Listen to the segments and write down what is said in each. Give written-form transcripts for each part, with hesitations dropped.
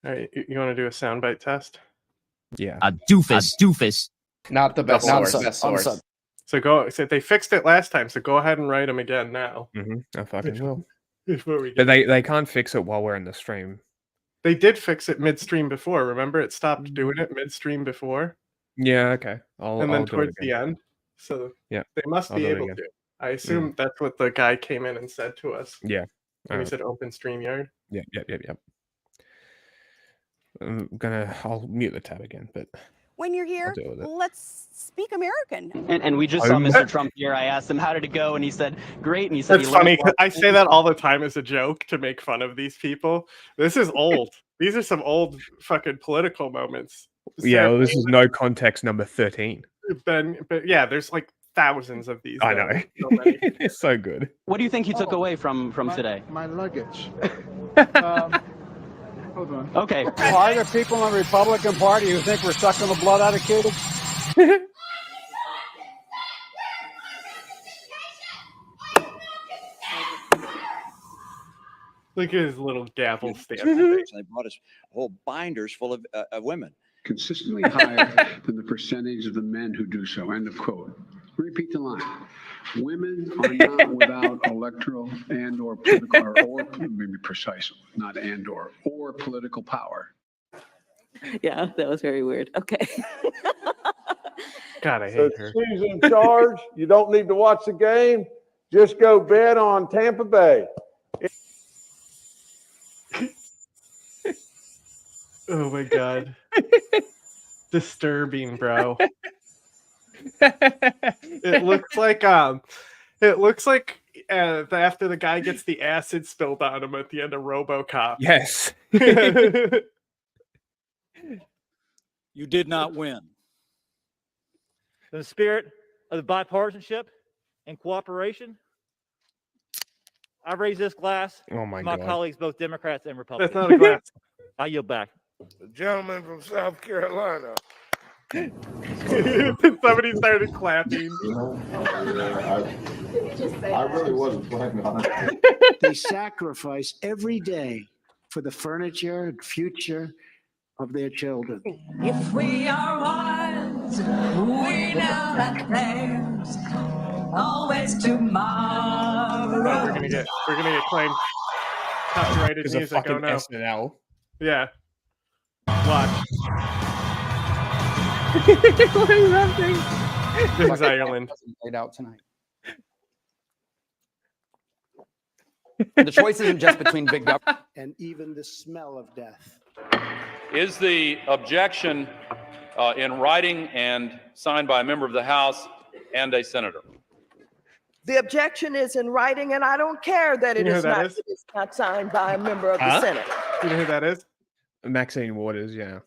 All right, you want to do a soundbite test? Yeah. A doofus. Not the best source. So they fixed it last time, so go ahead and write them again now. I fucking will. Before we But they can't fix it while we're in the stream. They did fix it midstream before. Remember, it stopped doing it midstream before. Yeah, okay. And then towards the end. So yeah, they must be able to. I assume that's what the guy came in and said to us. Yeah. When he said open StreamYard. Yeah. I'll mute the tab again, but when you're here, let's speak American. And we just saw Mr. Trump here. I asked him how did it go, and he said great. And he said it's funny. I say that all the time as a joke to make fun of these people. This is old. These are some old fucking political moments. Yeah, well, this is no context number 13. But yeah, there's like thousands of these. I know. So it's so good. What do you think he took away from today? My luggage. Hold on. Okay. Are there people in the Republican Party who think we're sucking the blood out of kids? Look at his little gavel stamp. They brought us whole binders full of women. Consistently higher than the percentage of the men who do so. End of quote. Repeat the line. Women are not without electoral and or political, or maybe precise, not and or political power. Yeah, that was very weird. Okay. God, I hate her. She's in charge. You don't need to watch the game. Just go bet on Tampa Bay. Oh my God. Disturbing, bro. It looks like after the guy gets the acid spilled on him at the end of RoboCop. Yes. You did not win. In the spirit of the bipartisanship and cooperation, I raise this glass to my colleagues, both Democrats and Republicans. That's not a glass. I yield back. The gentleman from South Carolina. Somebody started clapping. I really wasn't planning on it. They sacrifice every day for the furniture and future of their children. If we are wise, we know that there's always tomorrow. Oh, we're gonna get claimed copyrighted music. Oh no. SNL. Yeah. Watch. What is happening? This is Ireland. Played out tonight. The choice isn't just between big government and even the smell of death. Is the objection in writing and signed by a member of the House and a senator? The objection is in writing, and I don't care that it's not signed by a member of the Senate. You know who that is? Maxine Waters, yeah.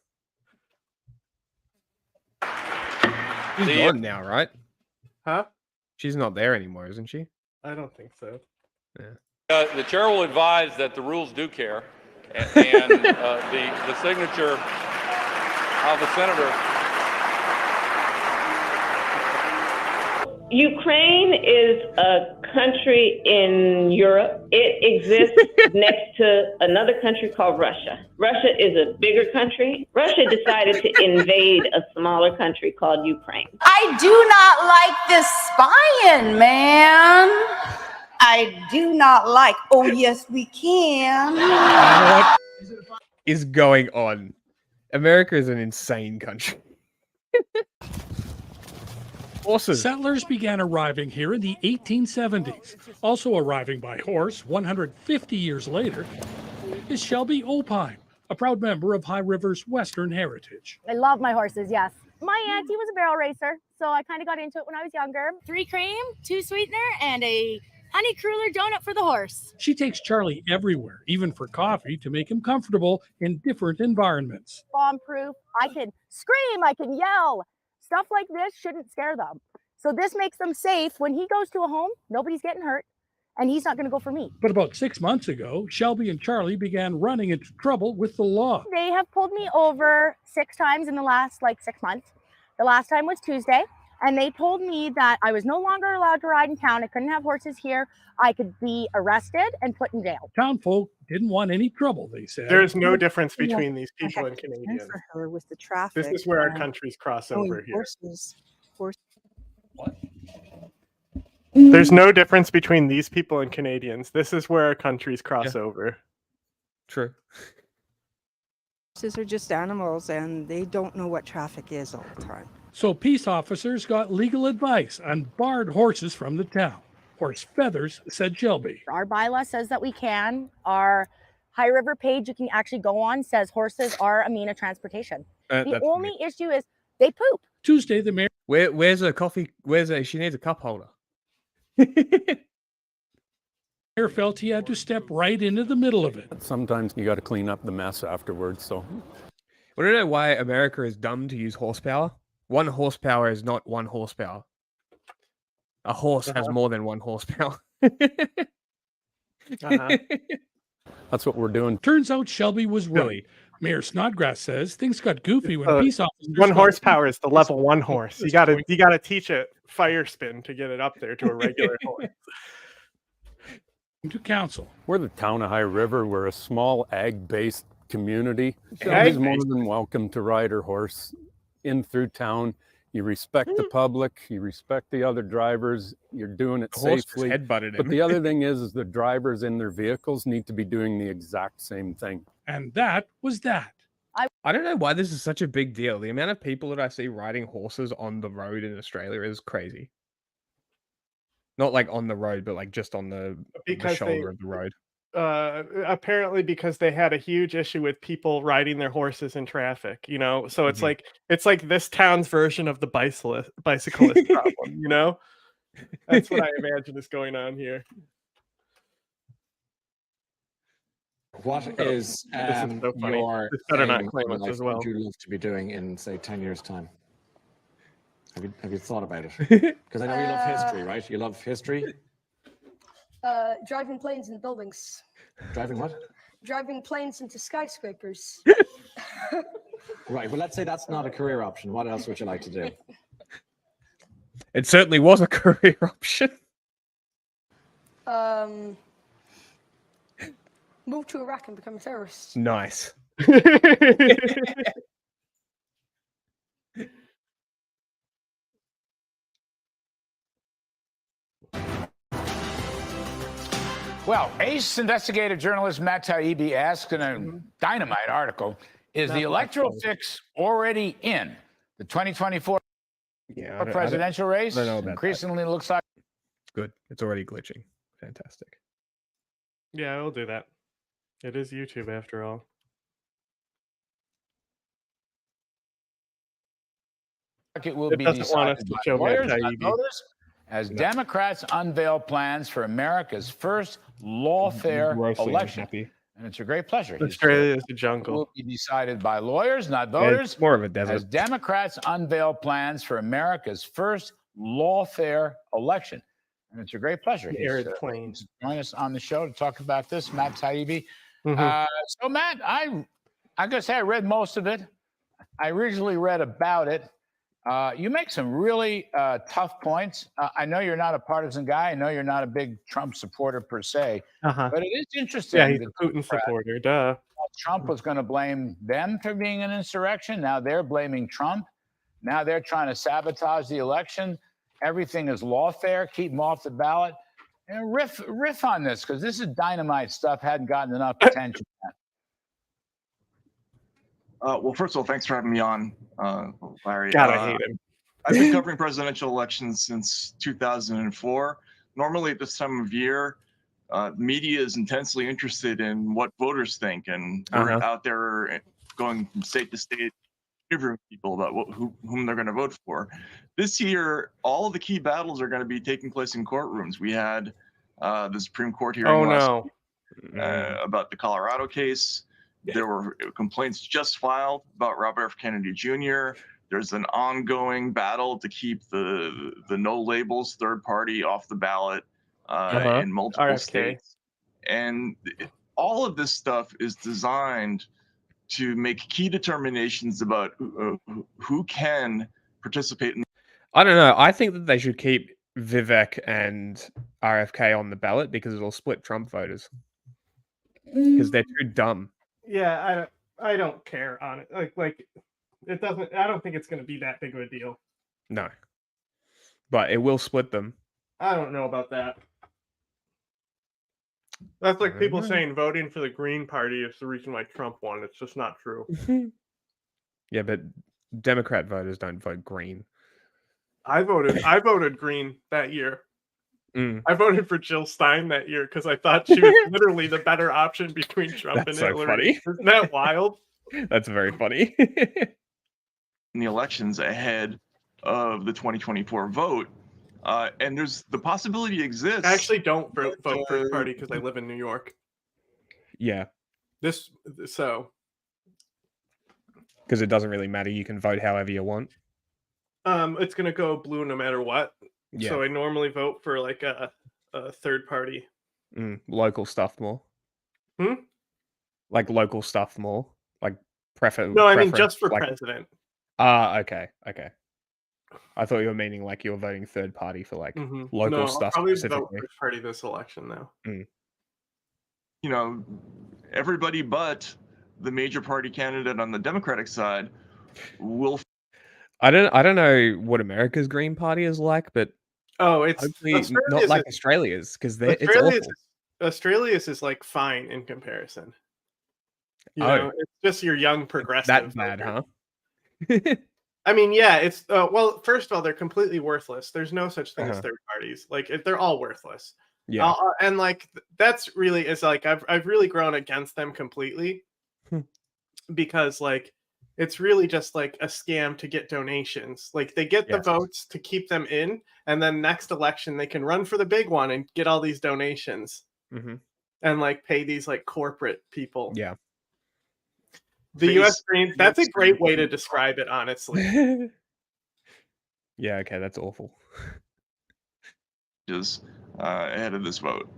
She's The- gone now, right? Huh? She's not there anymore, isn't she? I don't think so. Yeah. The chair will advise that the rules do care, and the signature of the senator. Ukraine is a country in Europe. It exists next to another country called Russia. Russia is a bigger country. Russia decided to invade a smaller country called Ukraine. I do not like this spying, man. I do not like. Oh, yes, we can. What is going on? America is an insane country. Horses. Settlers began arriving here in the 1870s. Also arriving by horse 150 years later is Shelby Opine, a proud member of High River's Western heritage. I love my horses, yes. My auntie was a barrel racer, so I kind of got into it when I was younger. 3 cream, 2 sweetener, and a honey cruller donut for the horse. She takes Charlie everywhere, even for coffee, to make him comfortable in different environments. Bomb-proof. I can scream, I can yell. Stuff like this shouldn't scare them. So this makes them safe. When he goes to a home, nobody's getting hurt, and he's not going to go for me. But about 6 months ago, Shelby and Charlie began running into trouble with the law. They have pulled me over 6 times in the last 6 months. The last time was Tuesday, And they told me that I was no longer allowed to ride in town. I couldn't have horses here. I could be arrested and put in jail. Town folk didn't want any trouble, they said. There's no difference between these people and Canadians. For her with the traffic. This is where our countries cross over here. What? There's no difference between these people and Canadians. This is where our countries cross over. True. Horses are just animals and they don't know what traffic is all the time. So peace officers got legal advice and barred horses from the town. Horse feathers, said Shelby. Our bylaw says that we can. Our High River page you can actually go on says horses are a mean of transportation. The only issue is they poop. Tuesday, the mayor. Where's a coffee? She needs a cup holder. Mayor felt he had to step right into the middle of it. Sometimes you got to clean up the mess afterwards. So, I don't know why America is dumb to use horsepower. 1 horsepower is not 1 horsepower. A horse has more than 1 horsepower. That's what we're doing. Turns out Shelby was right. Mayor Snodgrass says things got goofy when peace officers. 1 horsepower is the level 1 horse. You gotta teach it fire spin to get it up there to a regular horse. To council. We're the town of High River. We're a small ag-based community. Somebody's more than welcome to ride her horse in through town. You respect the public. You respect the other drivers. You're doing it safely. But the other thing is the drivers in their vehicles need to be doing the exact same thing. And that was that. I don't know why this is such a big deal. The amount of people that I see riding horses on the road in Australia is crazy. Not like on the road, but like just on the shoulder of the road. Apparently because they had a huge issue with people riding their horses in traffic, you know? So it's like this town's version of the bicyclist problem, you know? That's what I imagine is going on here. What is so funny. your This better not aim claim in us life? as well. What would you love to be doing in, say, 10 years' time? Have you thought about it? Because I know you love history, right? You love history? Driving planes and buildings. Driving what? Driving planes into skyscrapers. Right. Well, let's say that's not a career option. What else would you like to do? It certainly was a career option. Move to Iraq and become a terrorist. Nice. Well, ace investigative journalist Matt Taibbi asked in a dynamite article, is the electoral fix already in the 2024 presidential race? I don't know about Increasingly looks like. Good. It's already glitching. Fantastic. Yeah, we'll do that. It is YouTube after all. It will be decided by lawyers, not voters, as Democrats unveil plans for America's first lawfare election. And it's a great pleasure. Australia is a It jungle. will be decided by lawyers, not Yeah, voters. it's more of a desert. As Democrats unveil plans for America's first lawfare election. And it's a great pleasure. Arid plains. Join us on the show to talk about this, Matt Taibbi. Mhm. So, Matt, I gotta say I read most of it. I originally read about it. You make some really tough points. I know you're not a partisan guy. I know you're not a big Trump supporter per se. But it is interesting. Yeah, he's that a Putin supporter. Duh. Trump was going to blame them for being an insurrection. Now they're blaming Trump. Now they're trying to sabotage the election. Everything is lawfare. Keep them off the ballot. And riff on this, because this is dynamite stuff. Hadn't gotten enough attention yet. Well, first of all, thanks for having me on, Larry. God, I hate him. I've been covering presidential elections since 2004. Normally at this time of year, media is intensely interested in what voters think, and we're out there going from state to state, interviewing people about whom they're going to vote for. This year, all of the key battles are going to be taking place in courtrooms. We had the Supreme Court hearing last week, about the Colorado case. There were complaints just filed about Robert F. Kennedy Jr. There's an ongoing battle to keep the no labels third party off the ballot in multiple states. And all of this stuff is designed to make key determinations about who can participate in. I don't know. I think that they should keep Vivek and RFK on the ballot because it'll split Trump voters. Because they're too dumb. Yeah, I don't care on it. Like it doesn't. I don't think it's going to be that big of a deal. No, but it will split them. I don't know about that. That's like people saying voting for the Green Party is the reason why Trump won. It's just not true. Yeah, but Democrat voters don't vote Green. I voted Green that year. I voted for Jill Stein that year because I thought she was literally the better option between Trump and Hillary. Funny. Isn't that wild? That's very funny. In the elections ahead of the 2024 vote, and there's the possibility exists. I actually don't vote for the party because I live in New York. Yeah. Because it doesn't really matter. You can vote however you want. It's gonna go blue no matter what. Yeah. So I normally vote for like a third party. Local stuff more. Like local stuff more. Like No, I mean just for president. Okay. I thought you were meaning like you were voting third party for like local stuff. I'll probably specifically. vote first party this election though. You know, everybody but the major party candidate on the Democratic side will. I don't know what America's Green Party is like, but it's hopefully not like Australia's because it's awful. Australia's is like fine in comparison. You know, it's just your young progressive. That bad, huh? I mean, yeah, it's well. First of all, they're completely worthless. There's no such thing as third parties. Like they're all worthless. Yeah, and like that's really is like I've really grown against them completely because like it's really just like a scam to get donations. Like they get the votes to keep them in, and then next election they can run for the big one and get all these donations and like pay these like corporate people. Yeah. The U.S. Greens, that's a great way to describe it, honestly. Yeah, okay, that's awful. Just ahead of this vote.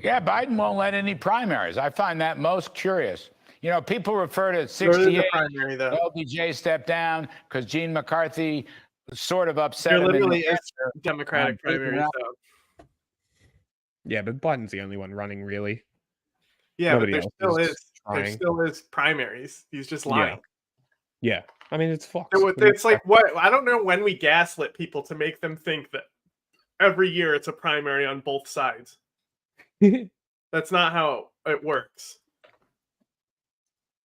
Yeah, Biden won't let any primaries. I find that most curious. You know, people refer to 68, LBJ stepped down because Gene McCarthy sort of upset him. There literally is a Democratic primary. Yeah, but Biden's the only one running, really. Yeah, Nobody but there still is primaries. He's just lying. Yeah. I mean, it's Fox. It's like what I don't know when we gaslit people to make them think that every year it's a primary on both sides. That's not how it works.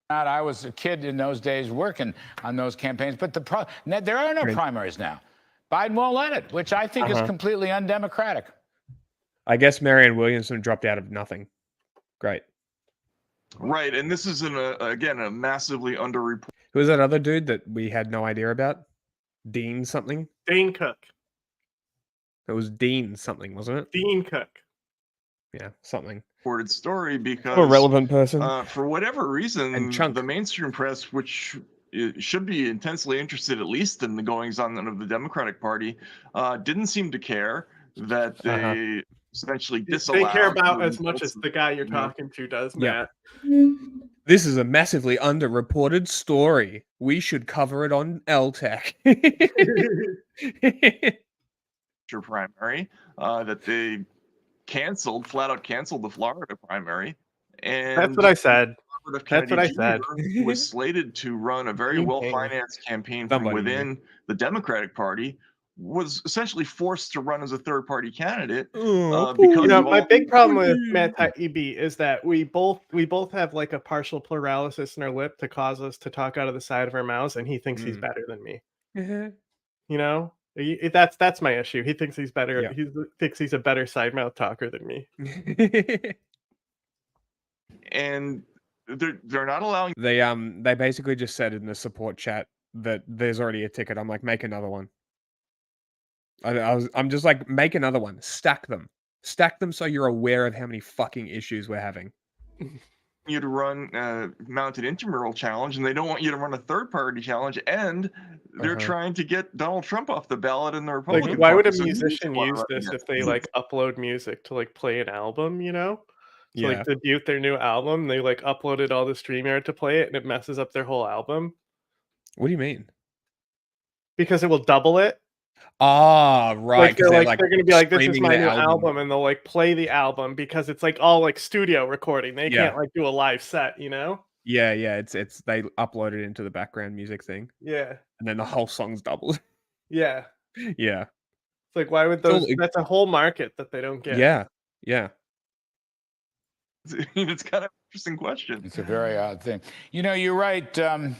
I was a kid in those days working on those campaigns, but there are no primaries now. Biden won't let it, which I think is completely undemocratic. I guess Marianne Williamson dropped out of nothing. Great. Right, and this is again a massively underreported. Who was that other dude that we had no idea about? Dean something? Dane Cook. It was Dean something, wasn't it? Dean Cook. Yeah, something. Reported story because a relevant person. For whatever reason, the mainstream press, which should be intensely interested at least in the goings-on of the Democratic Party, didn't seem to care that they essentially disallowed. They care about as much as the guy you're talking to does, Matt. This is a massively underreported story. We should cover it on LTech. Primary that they flat out canceled the Florida primary, and that's what I said. That's what I said. Was slated to run a very well-financed campaign from within the Democratic Party. Was essentially forced to run as a third-party candidate because my big problem with Matt Taibbi is that we both have like a partial pluralysis in our lip to cause us to talk out of the side of our mouths, and he thinks he's better than me. You know, that's my issue. He thinks he's better. Yeah. He thinks he's a better side mouth talker than me. And they're not allowing. They basically just said in the support chat that there's already a ticket. I'm like, make another one. I'm just like, make another one. Stack them so you're aware of how many fucking issues we're having. You to run mounted intramural challenge, and they don't want you to run a third-party challenge, and they're trying to get Donald Trump off the ballot in the Republican Party. Why would a So musician use this if they like upload music to like play an album, you know? So like debut their new album, they like uploaded all the StreamYard to play it, and it messes up their whole album. What do you mean? Because it will double it. Ah, right. They're They're they're gonna be like, "This is streaming my their new album," and they'll like play the album because it's like all like studio recording. They can't like do a live set, you know? Yeah, yeah. It's they upload it into the background music thing. Yeah. And then the whole song's doubled. Yeah. Yeah. It's like, why would those? That's a whole market that they don't get. Yeah. Yeah. It's kind of an interesting question. It's a very odd thing. You know, you're right. The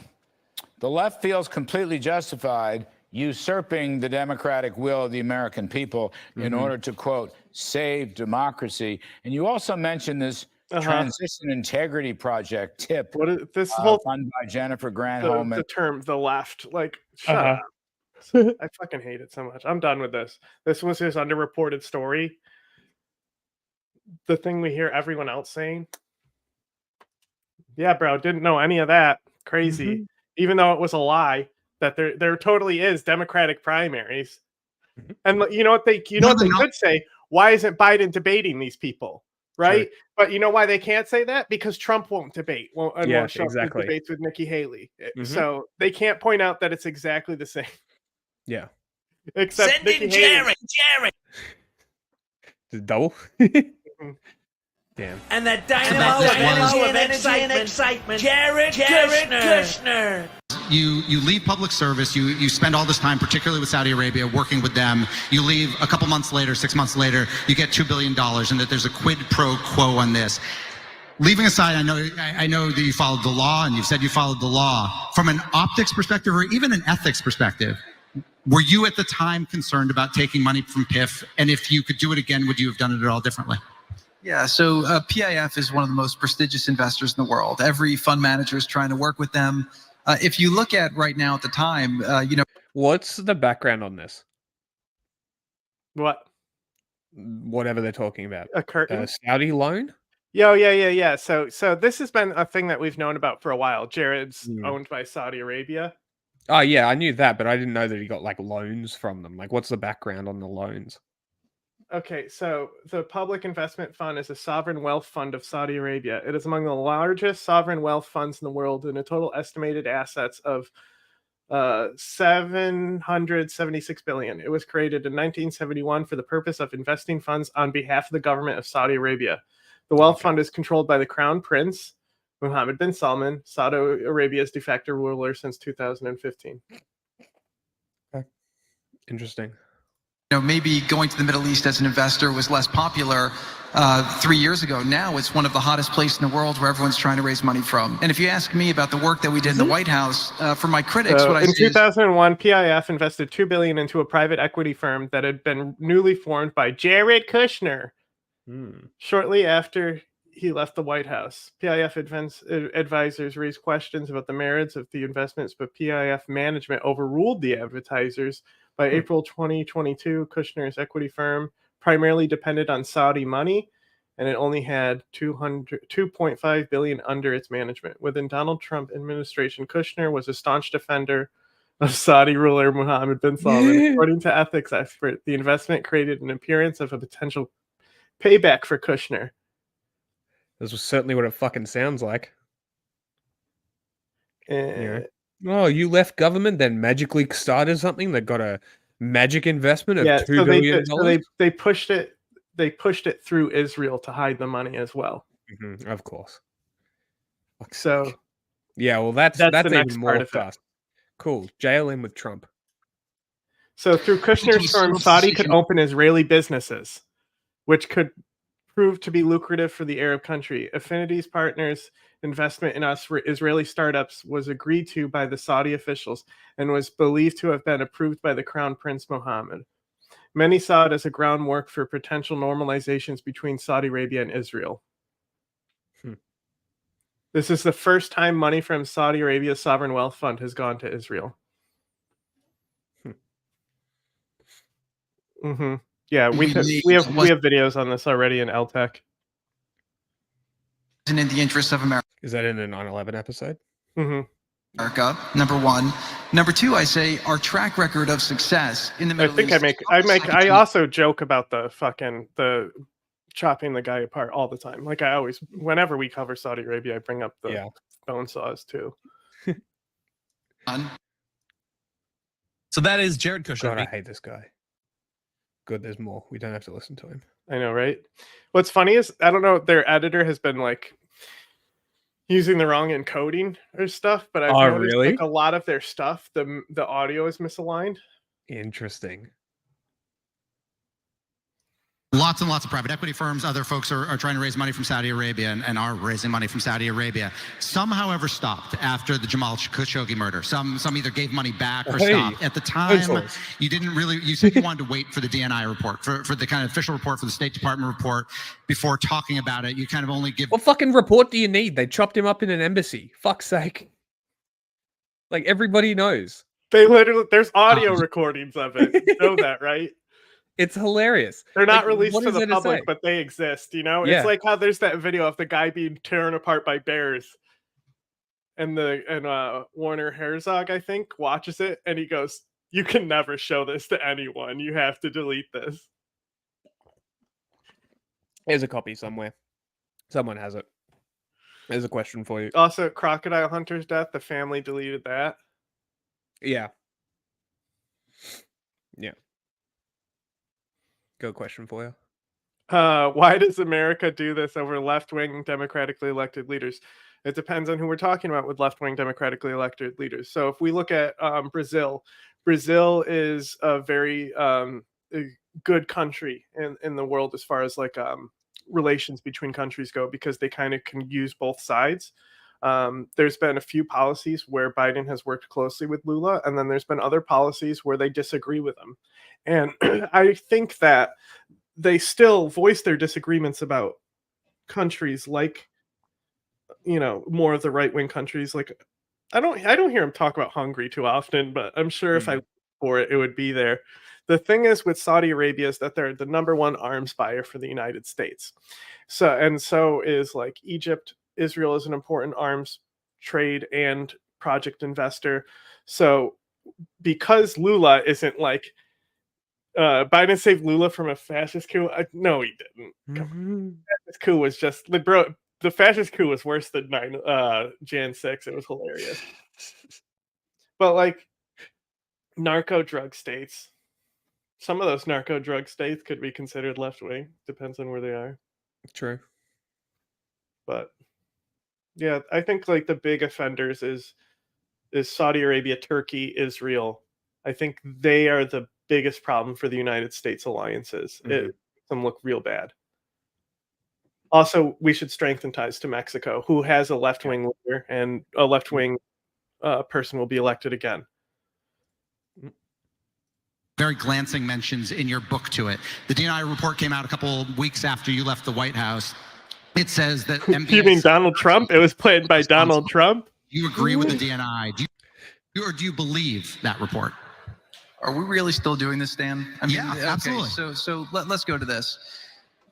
left feels completely justified usurping the democratic will of the American people in order to, quote, save democracy. And you also mentioned this Transition Integrity Project, TIP, what is this whole funded by Jennifer Granholm. the term the left, like, shut up. I fucking hate it so much. I'm done with this. This was his underreported story. The thing we hear everyone else saying. Yeah, bro, didn't know any of that. Crazy. Even though it was a lie that there totally is Democratic primaries. And you know what they could say? Why isn't Biden debating these people? Right? Sure. But you know why they can't say that? Because Trump won't debate. Won't show up debates with Nikki Haley. So they can't point out that it's exactly the same. Yeah. Except Send Nikki in Haley. Jared. Double? Damn. And that dynamo of energy and excitement. Jared Kushner. You leave public service, you spend all this time, particularly with Saudi Arabia, working with them. You leave a couple months later, 6 months later, you get $2 billion, and that there's a quid pro quo on this. Leaving aside, I know that you followed the law, and you've said you followed the law. From an optics perspective, or even an ethics perspective, were you at the time concerned about taking money from PIF? And if you could do it again, would you have done it at all differently? Yeah, so PIF is one of the most prestigious investors in the world. Every fund manager is trying to work with them. If you look at right now at the time, what's the background on this? What? Whatever they're talking about. A curtain? Saudi loan? Yeah. So this has been a thing that we've known about for a while. Jared's owned by Saudi Arabia. Oh yeah, I knew that, but I didn't know that he got like loans from them. Like, what's the background on the loans? Okay, so the Public Investment Fund is a sovereign wealth fund of Saudi Arabia. It is among the largest sovereign wealth funds in the world, and a total estimated assets of 776 billion. It was created in 1971 for the purpose of investing funds on behalf of the government of Saudi Arabia. The wealth fund is controlled by the Crown Prince, Mohammed bin Salman, Saudi Arabia's de facto ruler since 2015. Okay. Interesting. Maybe going to the Middle East as an investor was less popular 3 years ago. Now it's one of the hottest places in the world where everyone's trying to raise money from. And if you ask me about the work that we did in the White House, for my critics, what I in 2001, PIF invested $2 billion into a private equity firm that had been newly formed by Jared Kushner. Shortly after he left the White House, PIF advisors raised questions about the merits of the investments, but PIF management overruled the advertisers. By April 2022, Kushner's equity firm primarily depended on Saudi money, and it only had $2.5 billion under its management. Within Donald Trump administration, Kushner was a staunch defender of Saudi ruler Mohammed bin Salman. According to ethics expert, the investment created an appearance of a potential payback for Kushner. This was certainly what it fucking sounds like. Oh, you left government, then magically started something that got a magic investment of $2 billion? So they pushed it. They pushed it through Israel to hide the money as well. Of course. So yeah, well, that's the even next more part of it. fast. Cool. Jail in with Trump. So through Kushner's firm, Saudi could open Israeli businesses, which could prove to be lucrative for the Arab country. Affinity's partners' investment in us for Israeli startups was agreed to by the Saudi officials and was believed to have been approved by the Crown Prince Mohammed. Many saw it as a groundwork for potential normalizations between Saudi Arabia and Israel. This is the first time money from Saudi Arabia's sovereign wealth fund has gone to Israel. Yeah, we have videos on this already in LTech. in the interest of America. Is that in the 9/11 episode? America, number one. Number two, I say our track record of success in the Middle East. I also joke about the chopping the guy apart all the time. Like I always, whenever we cover Saudi Arabia, I bring up the bone saws too. So that is Jared Kushner. God, I hate this guy. Good, there's more. We don't have to listen to him. I know, right? What's funny is I don't know. Their editor has been like using the wrong encoding or stuff, but I've noticed like a lot of their stuff, the audio is misaligned. Interesting. Lots and lots of private equity firms, other folks are trying to raise money from Saudi Arabia and are raising money from Saudi Arabia. Some, however, stopped after the Jamal Khashoggi murder. Some either gave money back or stopped. At the time, you didn't really, you said you wanted to wait for the DNI report, for the kind of official report, for the State Department report before talking about it. You kind of only give... What fucking report do you need? They chopped him up in an embassy. Fuck's sake. Like, everybody knows. They literally, there's audio recordings of it. You know that, right? It's hilarious. They're not released to the public, but they exist, you know? Yeah. It's like how there's that video of the guy being torn apart by bears. And Warner Herzog, I think, watches it and he goes, "You can never show this to anyone. You have to delete this." There's a copy somewhere. Someone has it. There's a question for you. Also, Crocodile Hunter's death, the family deleted that. Yeah. Yeah. Good question for you. Why does America do this over left-wing democratically elected leaders? It depends on who we're talking about with left-wing democratically elected leaders. So if we look at Brazil is a very good country in the world as far as like relations between countries go, because they kind of can use both sides. There's been a few policies where Biden has worked closely with Lula, and then there's been other policies where they disagree with him. And I think that they still voice their disagreements about countries like, you know, more of the right-wing countries. Like, I don't hear him talk about Hungary too often, but I'm sure if I looked for it, it would be there. The thing is with Saudi Arabia is that they're the #1 arms buyer for the United States. So is like Egypt. Israel is an important arms trade and project investor. So because Lula isn't like Biden saved Lula from a fascist coup. No, he didn't. The fascist coup was just the fascist coup was worse than Jan 6. It was hilarious. But like narco drug states, some of those narco drug states could be considered left wing. Depends on where they are. True. But yeah, I think like the big offenders is Saudi Arabia, Turkey, Israel. I think they are the biggest problem for the United States alliances. It makes them look real bad. Also, we should strengthen ties to Mexico, who has a left-wing leader, and a left-wing person will be elected again. Very glancing mentions in your book to it. The DNI report came out a couple weeks after you left the White House. It says that MBS... You mean Donald Trump? It was planned by Donald Trump? Do you agree with the DNI? Do you believe that report? Are we really still doing this, Dan? I mean, yeah, absolutely. So let's go to this.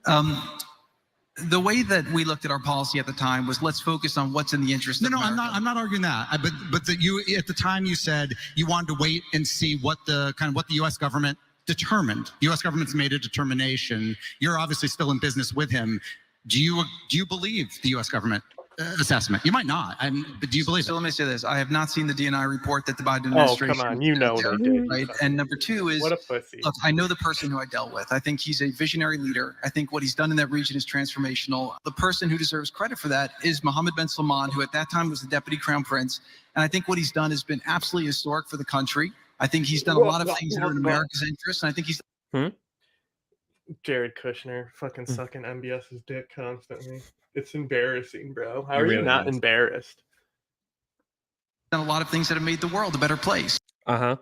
The way that we looked at our policy at the time was let's focus on what's in the interest of America. I'm not arguing that. But that you at the time you said you wanted to wait and see what the U.S. government determined. The U.S. government's made a determination. You're obviously still in business with him. Do you believe the U.S. government assessment? You might not, but do you believe So it? let me say this. I have not seen the DNI report that the Biden administration... Oh, come on. You know they did. Right? And number two is... What a pussy. Look, I know the person who I dealt with. I think he's a visionary leader. I think what he's done in that region is transformational. The person who deserves credit for that is Mohammed bin Salman, who at that time was the deputy crown prince. And I think what he's done has been absolutely historic for the country. I think he's done a lot of things that are in America's interest. And I think he's... Jared Kushner fucking sucking MBS's dick constantly. It's embarrassing, bro. How are really you not embarrassed? done a lot of things that have made the world a better place. Uh-huh.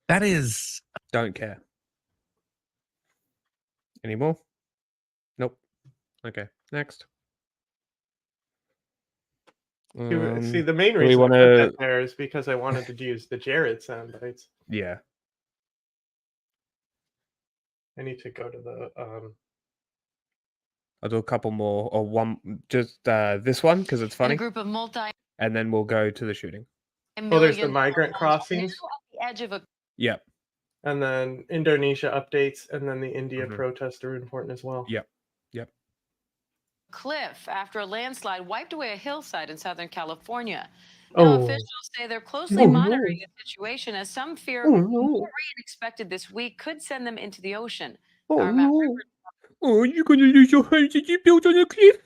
That is... Don't care. Any more? Nope. Okay, next. See, the main we reason I put wanna- that there is because I wanted to use the Jared sound bites. Yeah. I need to go to the I'll do a couple more, or one, just this one because it's funny. A group of And then we'll go to the shooting. Oh, there's the migrant crossings. At the edge of a Yep. And then Indonesia updates, and then the India protests are important as well. Yep. Yep. cliff after a landslide wiped away a hillside in Southern California. Now, officials say they're closely monitoring the situation as some fear more rain expected this week could send them into the ocean. Our map Oh, you're gonna lose your house that you built on a cliff?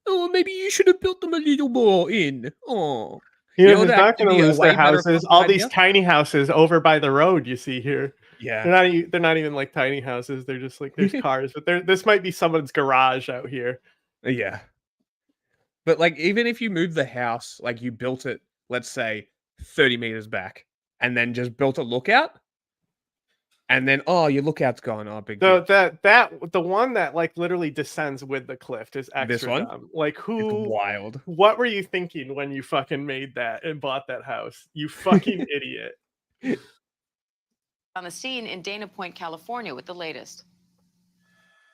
Oh, maybe you should have built them a little more in. Oh. You know would who's not actually going to be a lose their way better houses? fucking All these idea. tiny houses over by the road you see here. Yeah. They're not even like tiny houses. They're just like there's cars, but this might be someone's garage out here. Yeah. But like even if you move the house, like you built it, let's say 30 meters back, and then just built a lookout, and then your lookout's gone. Oh, big deal. The one that like literally descends with the cliff is extra This one? dumb. Like who? It's wild. What were you thinking when you fucking made that and bought that house? You fucking idiot. on the scene in Dana Point, California with the latest.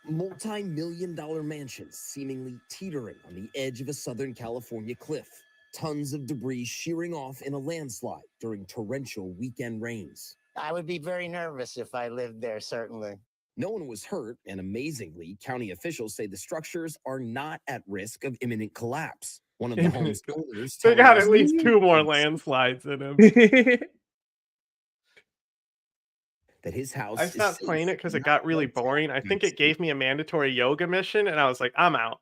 Multi-million-dollar mansions seemingly teetering on the edge of a Southern California cliff. Tons of debris shearing off in a landslide during torrential weekend rains. I would be very nervous if I lived there, certainly. No one was hurt, and amazingly, county officials say the structures are not at risk of imminent collapse. One of the home's owners they got at least 2 more landslides in them. That his house I stopped playing it because it got really boring. I think it gave me a mandatory yoga mission, and I was like, I'm out.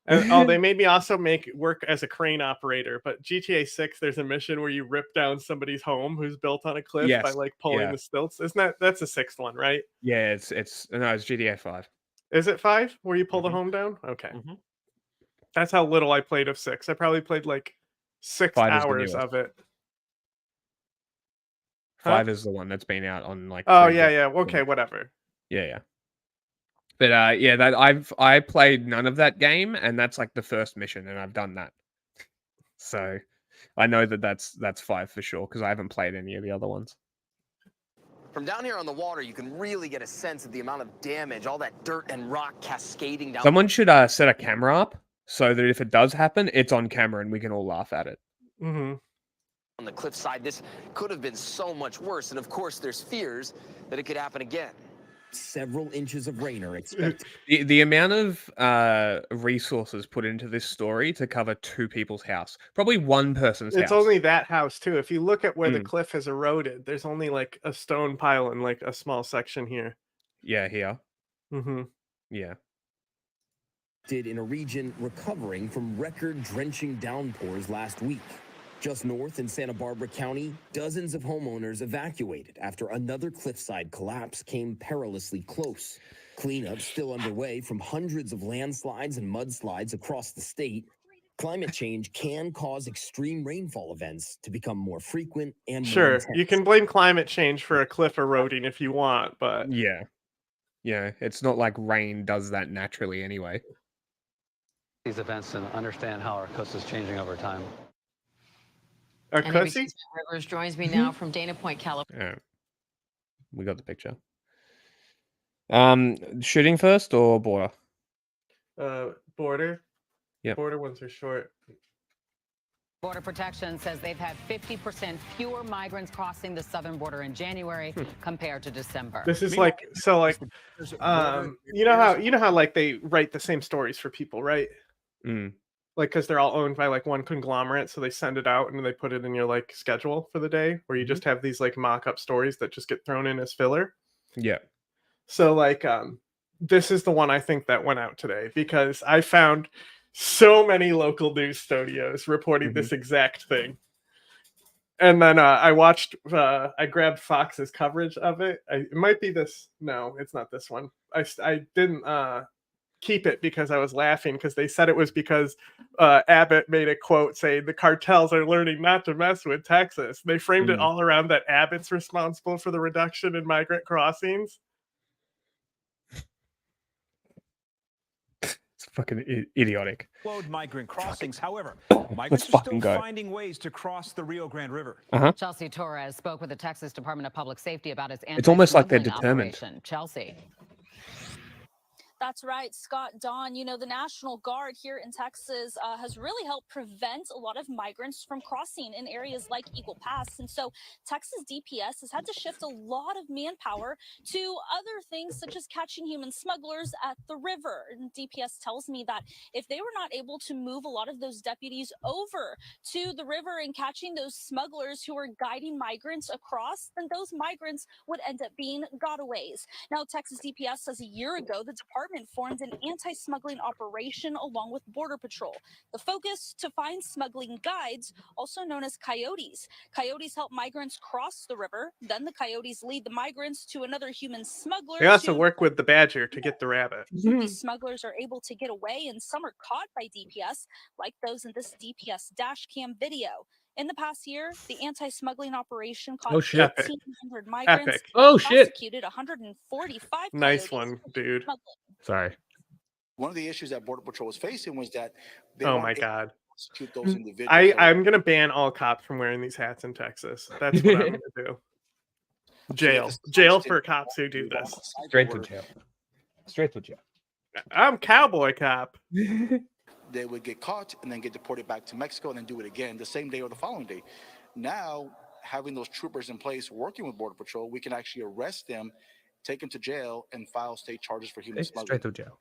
And they made me also work as a crane operator. But GTA 6, there's a mission where you rip down somebody's home who's built on a cliff by like pulling the stilts. Isn't that's the 6th one, right? Yeah, it's GTA 5. Is it 5 where you pull the home down? Okay. That's how little I played of 6. I probably played like 6 hours of it. 5 is the one that's been out on like. Oh yeah. Okay, whatever. Yeah. But I played none of that game, and that's like the first mission, and I've done that. So I know that's 5 for sure because I haven't played any of the other ones. From down here on the water, you can really get a sense of the amount of damage, all that dirt and rock cascading down. Someone should set a camera up so that if it does happen, it's on camera and we can all laugh at it. On the cliffside, this could have been so much worse, and of course, there's fears that it could happen again. Several inches of rain are expected. The amount of resources put into this story to cover 2 people's house, probably one person's house. It's only that house too. If you look at where the cliff has eroded, there's only like a stone pile and like a small section here. Yeah, here. Yeah. Did in a region recovering from record-drenching downpours last week. Just north in Santa Barbara County, dozens of homeowners evacuated after another cliffside collapse came perilously close. Cleanup still underway from hundreds of landslides and mudslides across the state. Climate change can cause extreme rainfall events to become more frequent and more Sure, intense. you can blame climate change for a cliff eroding if you want, but yeah, it's not like rain does that naturally anyway. These events and understand how our coast is changing over time. NBC's Matt Rivers joins me now from Dana Point, California. Yeah. We got the picture. Shooting first or border? Border. Yeah. Border ones are short. Border Protection says they've had 50% fewer migrants crossing the southern border in January compared to December. This is like you know how like they write the same stories for people, right? Like because they're all owned by like one conglomerate, so they send it out and they put it in your like schedule for the day, where you just have these like mock-up stories that just get thrown in as filler. Yeah. So like this is the one I think that went out today because I found so many local news studios reporting this exact thing. And then I grabbed Fox's coverage of it. It might be this. No, it's not this one. I didn't keep it because I was laughing because they said it was because Abbott made a quote saying the cartels are learning not to mess with Texas. They framed it all around that Abbott's responsible for the reduction in migrant crossings. It's fucking idiotic. Migrant crossings. However, Let's migrants are fucking still go. finding ways to cross the Rio Grande River. Chelsea Torres spoke with the Texas Department of Public Safety about its It's almost like they're anti-smuggling determined. operation. Chelsea. That's right, Scott, Don. You know, the National Guard here in Texas has really helped prevent a lot of migrants from crossing in areas like Eagle Pass. And so Texas DPS has had to shift a lot of manpower to other things such as catching human smugglers at the river. And DPS tells me that if they were not able to move a lot of those deputies over to the river and catching those smugglers who are guiding migrants across, then those migrants would end up being gotaways. Now, Texas DPS says a year ago, the department formed an anti-smuggling operation along with Border Patrol. The focus to find smuggling guides, also known as coyotes. Coyotes help migrants cross the river. Then the coyotes lead the migrants to another human smuggler. They also work with the badger to get the rabbit. These smugglers are able to get away, and some are caught by DPS, like those in this DPS dash cam video. In the past year, the anti-smuggling operation caught 1,800 migrants. Epic. Oh, shit. Prosecuted 145 Nice one, dude. Sorry. One of the issues that Border Patrol was facing was that they Oh weren't my able God. to prosecute those individuals. I'm gonna ban all cops from wearing these hats in Texas. That's what I'm gonna do. Jail for cops who do this. Straight to jail. Straight to jail. I'm cowboy cop. They would get caught and then get deported back to Mexico and then do it again the same day or the following day. Now, having those troopers in place working with Border Patrol, we can actually arrest them, take them to jail, and file state charges for human smuggling. Straight to jail.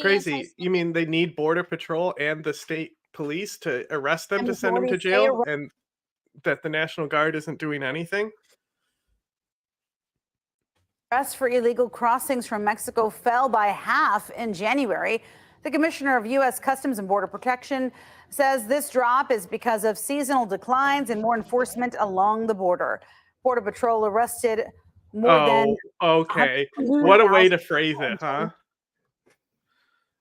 Crazy. You mean they need Border Patrol and the state police to arrest them to send them to jail, and that the National Guard isn't doing anything? Arrests for illegal crossings from Mexico fell by half in January. The Commissioner of U.S. Customs and Border Protection says this drop is because of seasonal declines and more enforcement along the border. Border Patrol arrested more than... Okay. What a way to phrase it, huh?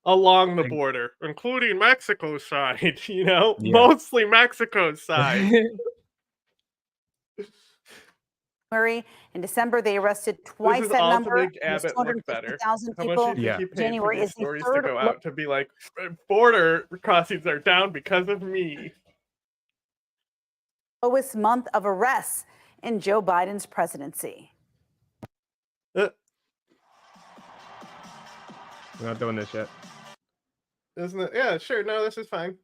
Along the border, including Mexico's side, you know? Yeah. Mostly Mexico's side. In December, they arrested twice that all number. To make Abbott look better. 250,000 How people. much do you think you paid January for these is the stories third to go out to be like, border crossings are down because of me? Lowest month of arrests in Joe Biden's presidency. We're not doing this yet. Isn't it? Yeah, sure. No, this is fine.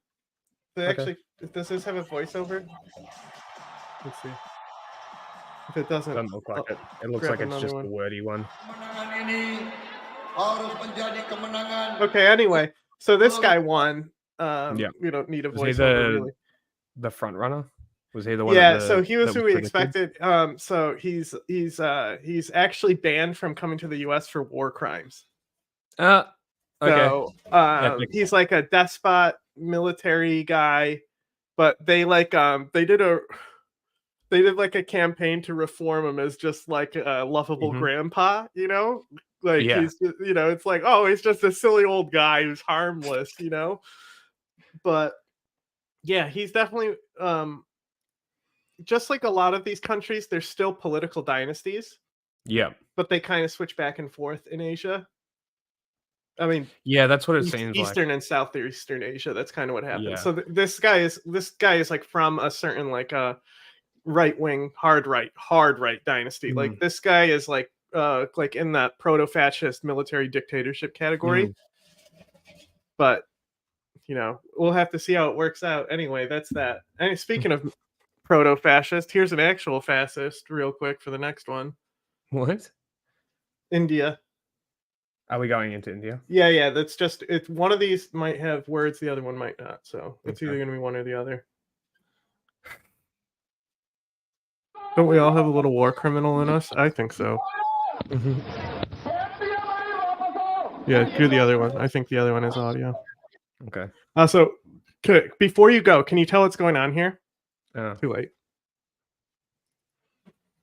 They Okay. actually, does this have a voiceover? Let's see. If it doesn't, Doesn't look like it. It looks grab like it's another just one. a wordy one. Okay, anyway, so this guy won. Yeah. We don't need a Was he voiceover, really. the front runner? Was he the one? Yeah, at the- so he was that who we predicted? expected. So he's actually banned from coming to the U.S. for war crimes. Okay. So Epic. he's like a despot military guy, but they did like a campaign to reform him as just like a lovable grandpa, you know? Like Yeah. he's, you know, it's like, oh, he's just a silly old guy who's harmless, you know? But yeah, he's definitely just like a lot of these countries, they're still political dynasties, Yeah. but they kind of switch back and forth in Asia. I mean, Yeah, that's what it seems like. Eastern and Southeastern Asia. That's kind of what happens. Yeah. So this guy is like from a certain like right wing hard right dynasty. Like Mm. this guy is like in that proto-fascist military dictatorship category. But you know, we'll have to see how it works out. Anyway, that's that. And speaking of proto-fascist, here's an actual fascist real quick for the next one. What? India. Are we going into India? Yeah, that's just it's one of these might have words, the other one might not. So it's Okay. either gonna be one or the other. Don't we all have a little war criminal in us? I think so. Yeah, do the other one. I think the other one is audio. Okay. So before you go, can you tell what's going on here? Too late.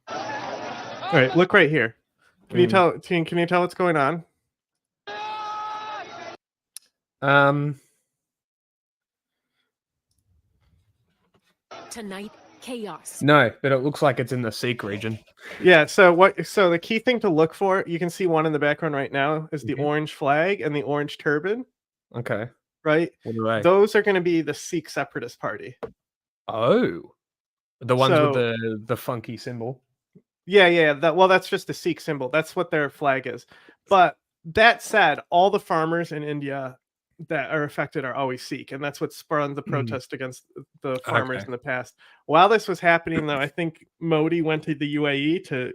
All right, look right here. Can you tell? Can you tell what's going on? Tonight, chaos. No, but it looks like it's in the Sikh region. Yeah. So the key thing to look for, you can see one in the background right now, is the orange flag and the orange turban. Okay. Right. What are they? Those are going to be the Sikh Separatist Party. Oh, the ones So- with the funky symbol. Yeah. Well, that's just the Sikh symbol. That's what their flag is. But that said, all the farmers in India that are affected are always Sikh, and that's what spurred the protest against the farmers Okay. in the past. While this was happening, though, I think Modi went to the UAE to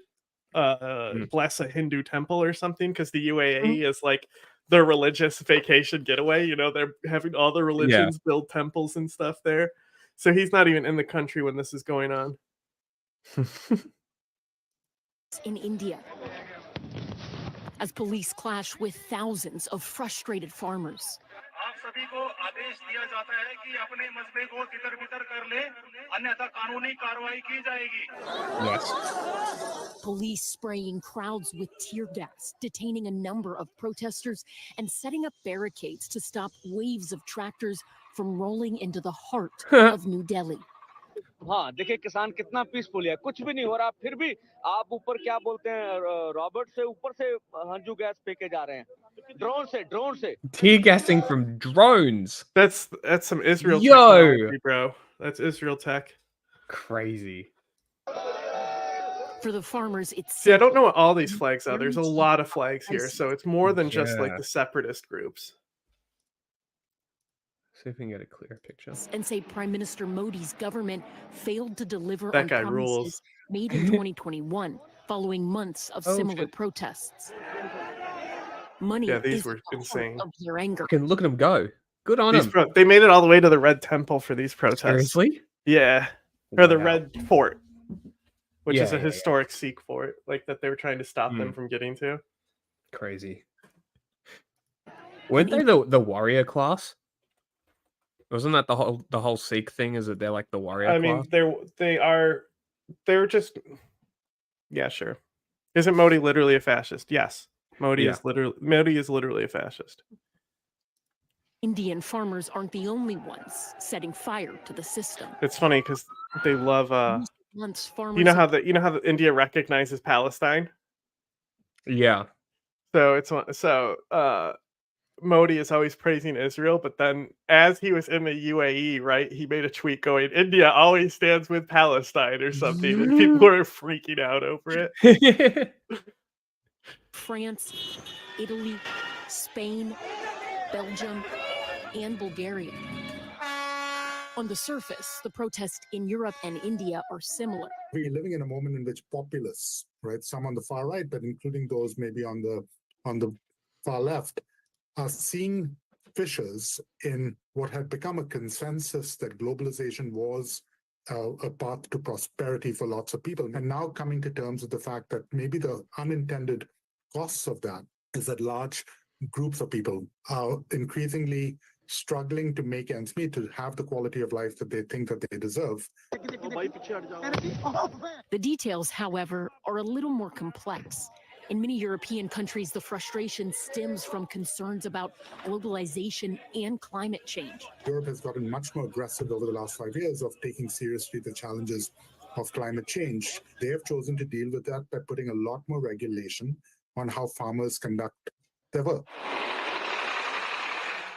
bless a Hindu temple or something, because the UAE is like their religious vacation getaway. You know, they're having all the Yeah. religions build temples and stuff there. So he's not even in the country when this is going on. In India, as police clash with thousands of frustrated farmers. Yes. Police spraying crowds with tear gas, detaining a number of protesters, and setting up barricades to stop waves of tractors from rolling into the heart of New Delhi. हाँ देखिए किसान कितना peaceful है, कुछ भी नहीं हो रहा, फिर भी आप ऊपर क्या बोलते हैं, रॉबर्ट से ऊपर से हंजू गैस फेंके जा रहे हैं, ड्रोन से Tear gassing from drones. That's some Israel Yo! technology, bro. That's Israel tech. Crazy. For the farmers, it's See, I don't know what all these flags are. There's a lot of flags here, so it's more than just like Yeah. the separatist groups. See if we can get a clear picture. And say Prime Minister Modi's government failed to deliver That on guy promises rules. made in 2021 following months of Oh, similar shit. protests. Money Yeah, these is were at the heart insane. of their anger. Look at them go. Good on them. They made it all the way to the Red Temple for these protests. Seriously? Yeah. Or the Wow. Red Fort, which is Yeah, a yeah, historic Sikh fort, like that they were trying to stop them from getting to. Crazy. Weren't they the warrior class? Wasn't that the whole Sikh thing? Is that they're like the warrior I class? mean, they're just, yeah, sure. Isn't Modi literally a fascist? Yes. Modi Yeah. is literally a fascist. Indian farmers aren't the only ones setting fire to the system. It's funny because they love Once farmers you know how the India recognizes Palestine? Yeah. So Modi is always praising Israel, but then as he was in the UAE, right, he made a tweet going, India always stands with Palestine or something, and people were freaking out over it. France, Italy, Spain, Belgium, and Bulgaria. On the surface, the protests in Europe and India are similar. We're living in a moment in which populists, right, some on the far right, but including those maybe on the far left, are seeing fissures in what had become a consensus that globalization was a path to prosperity for lots of people, and now coming to terms with the fact that maybe the unintended costs of that is that large groups of people are increasingly struggling to make ends meet, to have the quality of life that they think that they deserve. The details, however, are a little more complex. In many European countries, the frustration stems from concerns about globalization and climate change. Europe has gotten much more aggressive over the last 5 years of taking seriously the challenges of climate change. They have chosen to deal with that by putting a lot more regulation on how farmers conduct their work.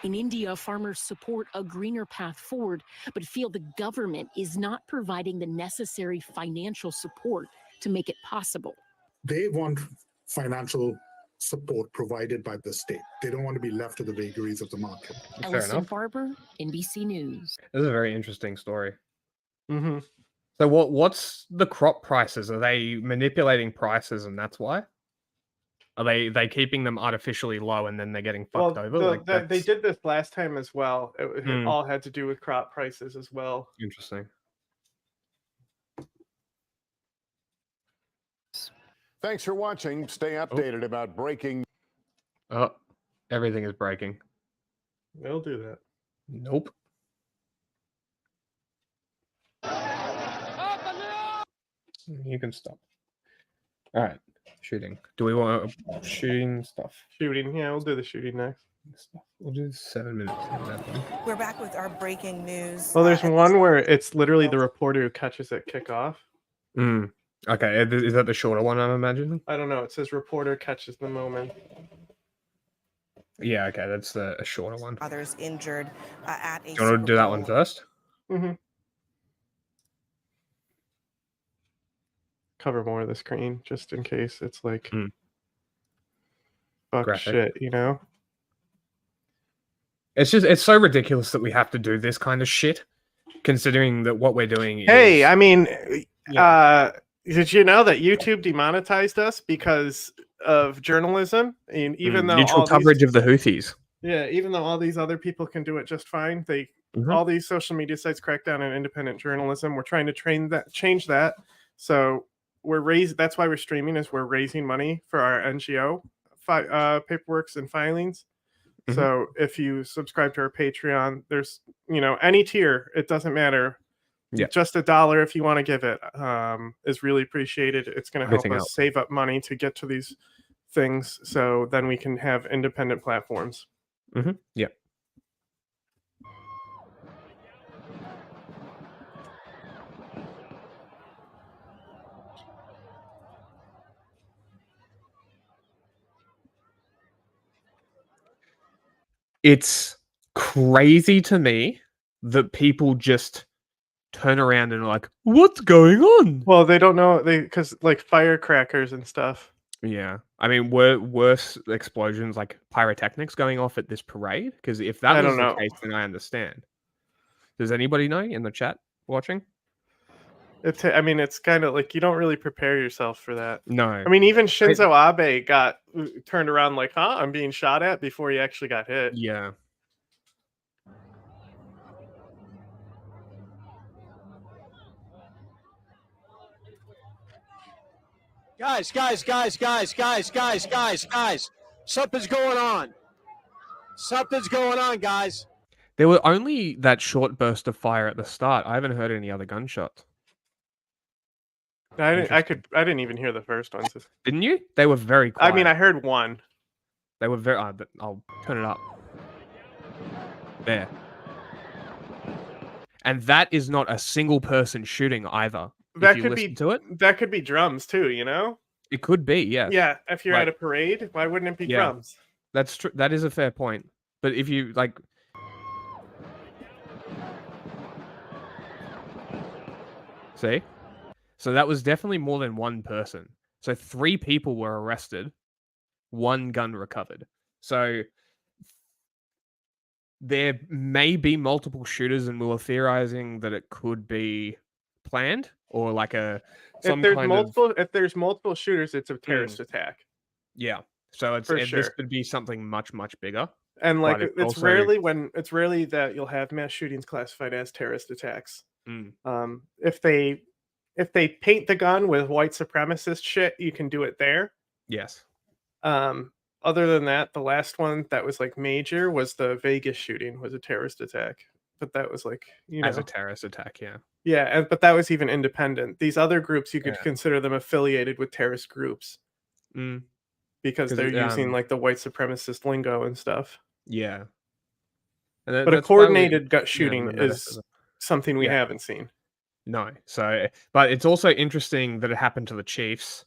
In India, farmers support a greener path forward, but feel the government is not providing the necessary financial support to make it possible. They want financial support provided by the state. They don't want to be left to the vagaries of the market. Ellison Barber, NBC News. This is a very interesting story. Mm-hmm. So what's the crop prices? Are they manipulating prices and that's why? Are they keeping them artificially low and then they're getting fucked over? They did this last time as well. It all had to do with crop prices as well. Interesting. Thanks for watching. Stay updated about breaking. Oh, everything is breaking. They'll do that. Nope. You can stop. All right. Shooting. Do we want shooting stuff? Shooting. Yeah, we'll do the shooting next. We'll do 7 minutes. We're back with our breaking news. Well, there's one where it's literally the reporter who catches it kickoff. Okay, is that the shorter one, I'm imagining? I don't know. It says reporter catches the moment. Yeah, okay, that's a shorter one. Others injured at a. Do you want to do that one first? Mm-hmm. Cover more of the screen just in case it's like. fuck graphic. shit, you know? It's so ridiculous that we have to do this kind of shit, considering that what we're doing Hey, is I mean, yeah. did you know that YouTube demonetized us because of journalism? And even though neutral all these coverage of the Houthis. Yeah, even though all these other people can do it just fine, all these social media sites crack down on independent journalism. We're trying to change that. So that's why we're streaming, is we're raising money for our NGO paperworks and filings. So if you subscribe to our Patreon, there's any tier, it doesn't matter. Yeah. Just $1 if you want to give it is really appreciated. It's going to help Everything us else. save up money to get to these things, so then we can have independent platforms. Yeah. It's crazy to me that people just turn around and are like, "What's going on?" Well, they don't know, because like firecrackers and stuff. Yeah, I mean, worse explosions like pyrotechnics going off at this parade? Because if that I was don't the know. case, then I understand. Does anybody know in the chat watching? I mean, it's kind of like you don't really prepare yourself for that. No. I mean, even Shinzo Abe got turned around like, "Huh, I'm being shot at," before he actually got hit. Yeah. Guys, something's going on. Something's going on, guys. There were only that short burst of fire at the start. I haven't heard any other gunshots. I didn't even hear the first ones. Didn't you? They were very quiet. I mean, I heard one. They were very. I'll turn it up. There. And that is not a single person shooting either. That if you could listen be to it. That could be drums too, you know? It could be, yes. Yeah, if you're Like- at a parade, why wouldn't it be Yeah. drums? That's true. That is a fair point. But if you like, see, so that was definitely more than one person. So 3 people were arrested, 1 gun recovered. So there may be multiple shooters, and we were theorizing that it could be planned or like If there's multiple shooters, it's a terrorist attack. Yeah. So For this sure. could be something much bigger. And like but it's also- rarely that you'll have mass shootings classified as terrorist attacks. Mm. If they paint the gun with white supremacist shit, you can do it there. Yes. Other than that, the last one that was like major was the Vegas shooting, was a terrorist attack. But that was like, As a terrorist attack, yeah. Yeah, but that was even independent. These other groups, you could Yeah. consider them affiliated with terrorist groups Mm. because 'Cause, they're using like the white supremacist lingo and stuff. Yeah. But a that's why we- coordinated gut yeah, shooting the is metaphysics. something we Yeah. haven't seen. No. So, but it's also interesting that it happened to the Chiefs,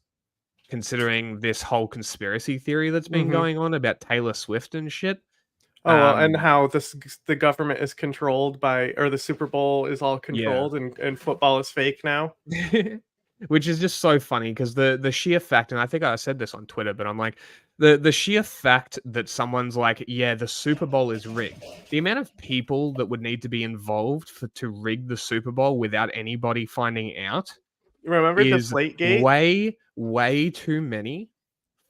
considering this whole conspiracy theory that's been Mhm. going on about Taylor Swift and shit. Oh, well, and how the government is controlled by, or the Super Bowl is all controlled, and football is fake now. Which is just so funny because the sheer fact, and I think I said this on Twitter, but I'm like, the sheer fact that someone's like, yeah, the Super Bowl is rigged. The amount of people that would need to be involved to rig the Super Bowl without anybody finding out Remember the is Deflategate? way too many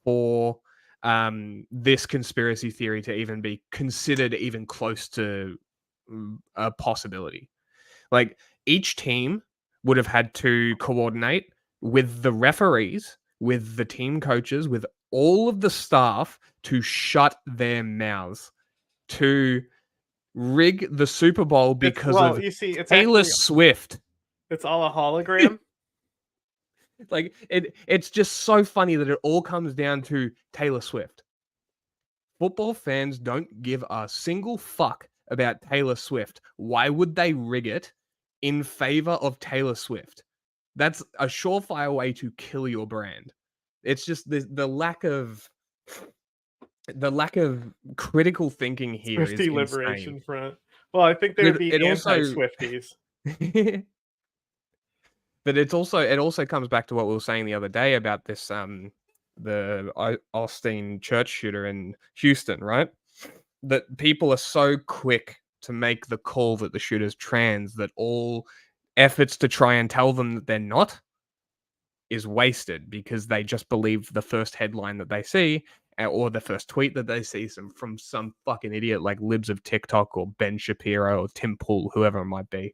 for this conspiracy theory to even be considered even close to a possibility. Like, each team would have had to coordinate with the referees, with the team coaches, with all of the staff to shut their mouths, to rig the Super Bowl because of you see, it's Taylor actually- Swift. It's all a hologram. Like, it's just so funny that it all comes down to Taylor Swift. Football fans don't give a single fuck about Taylor Swift. Why would they rig it in favor of Taylor Swift? That's a surefire way to kill your brand. It's just the lack of critical thinking here is Swiftie insane. Liberation Front. Well, I think they would be anti-Swifties. But it also comes back to what we were saying the other day about this Austin church shooter in Houston, right? That people are so quick to make the call that the shooter's trans that all efforts to try and tell them that they're not is wasted because they just believe the first headline that they see or the first tweet that they see from some fucking idiot like Libs of TikTok or Ben Shapiro or Tim Pool, whoever it might be.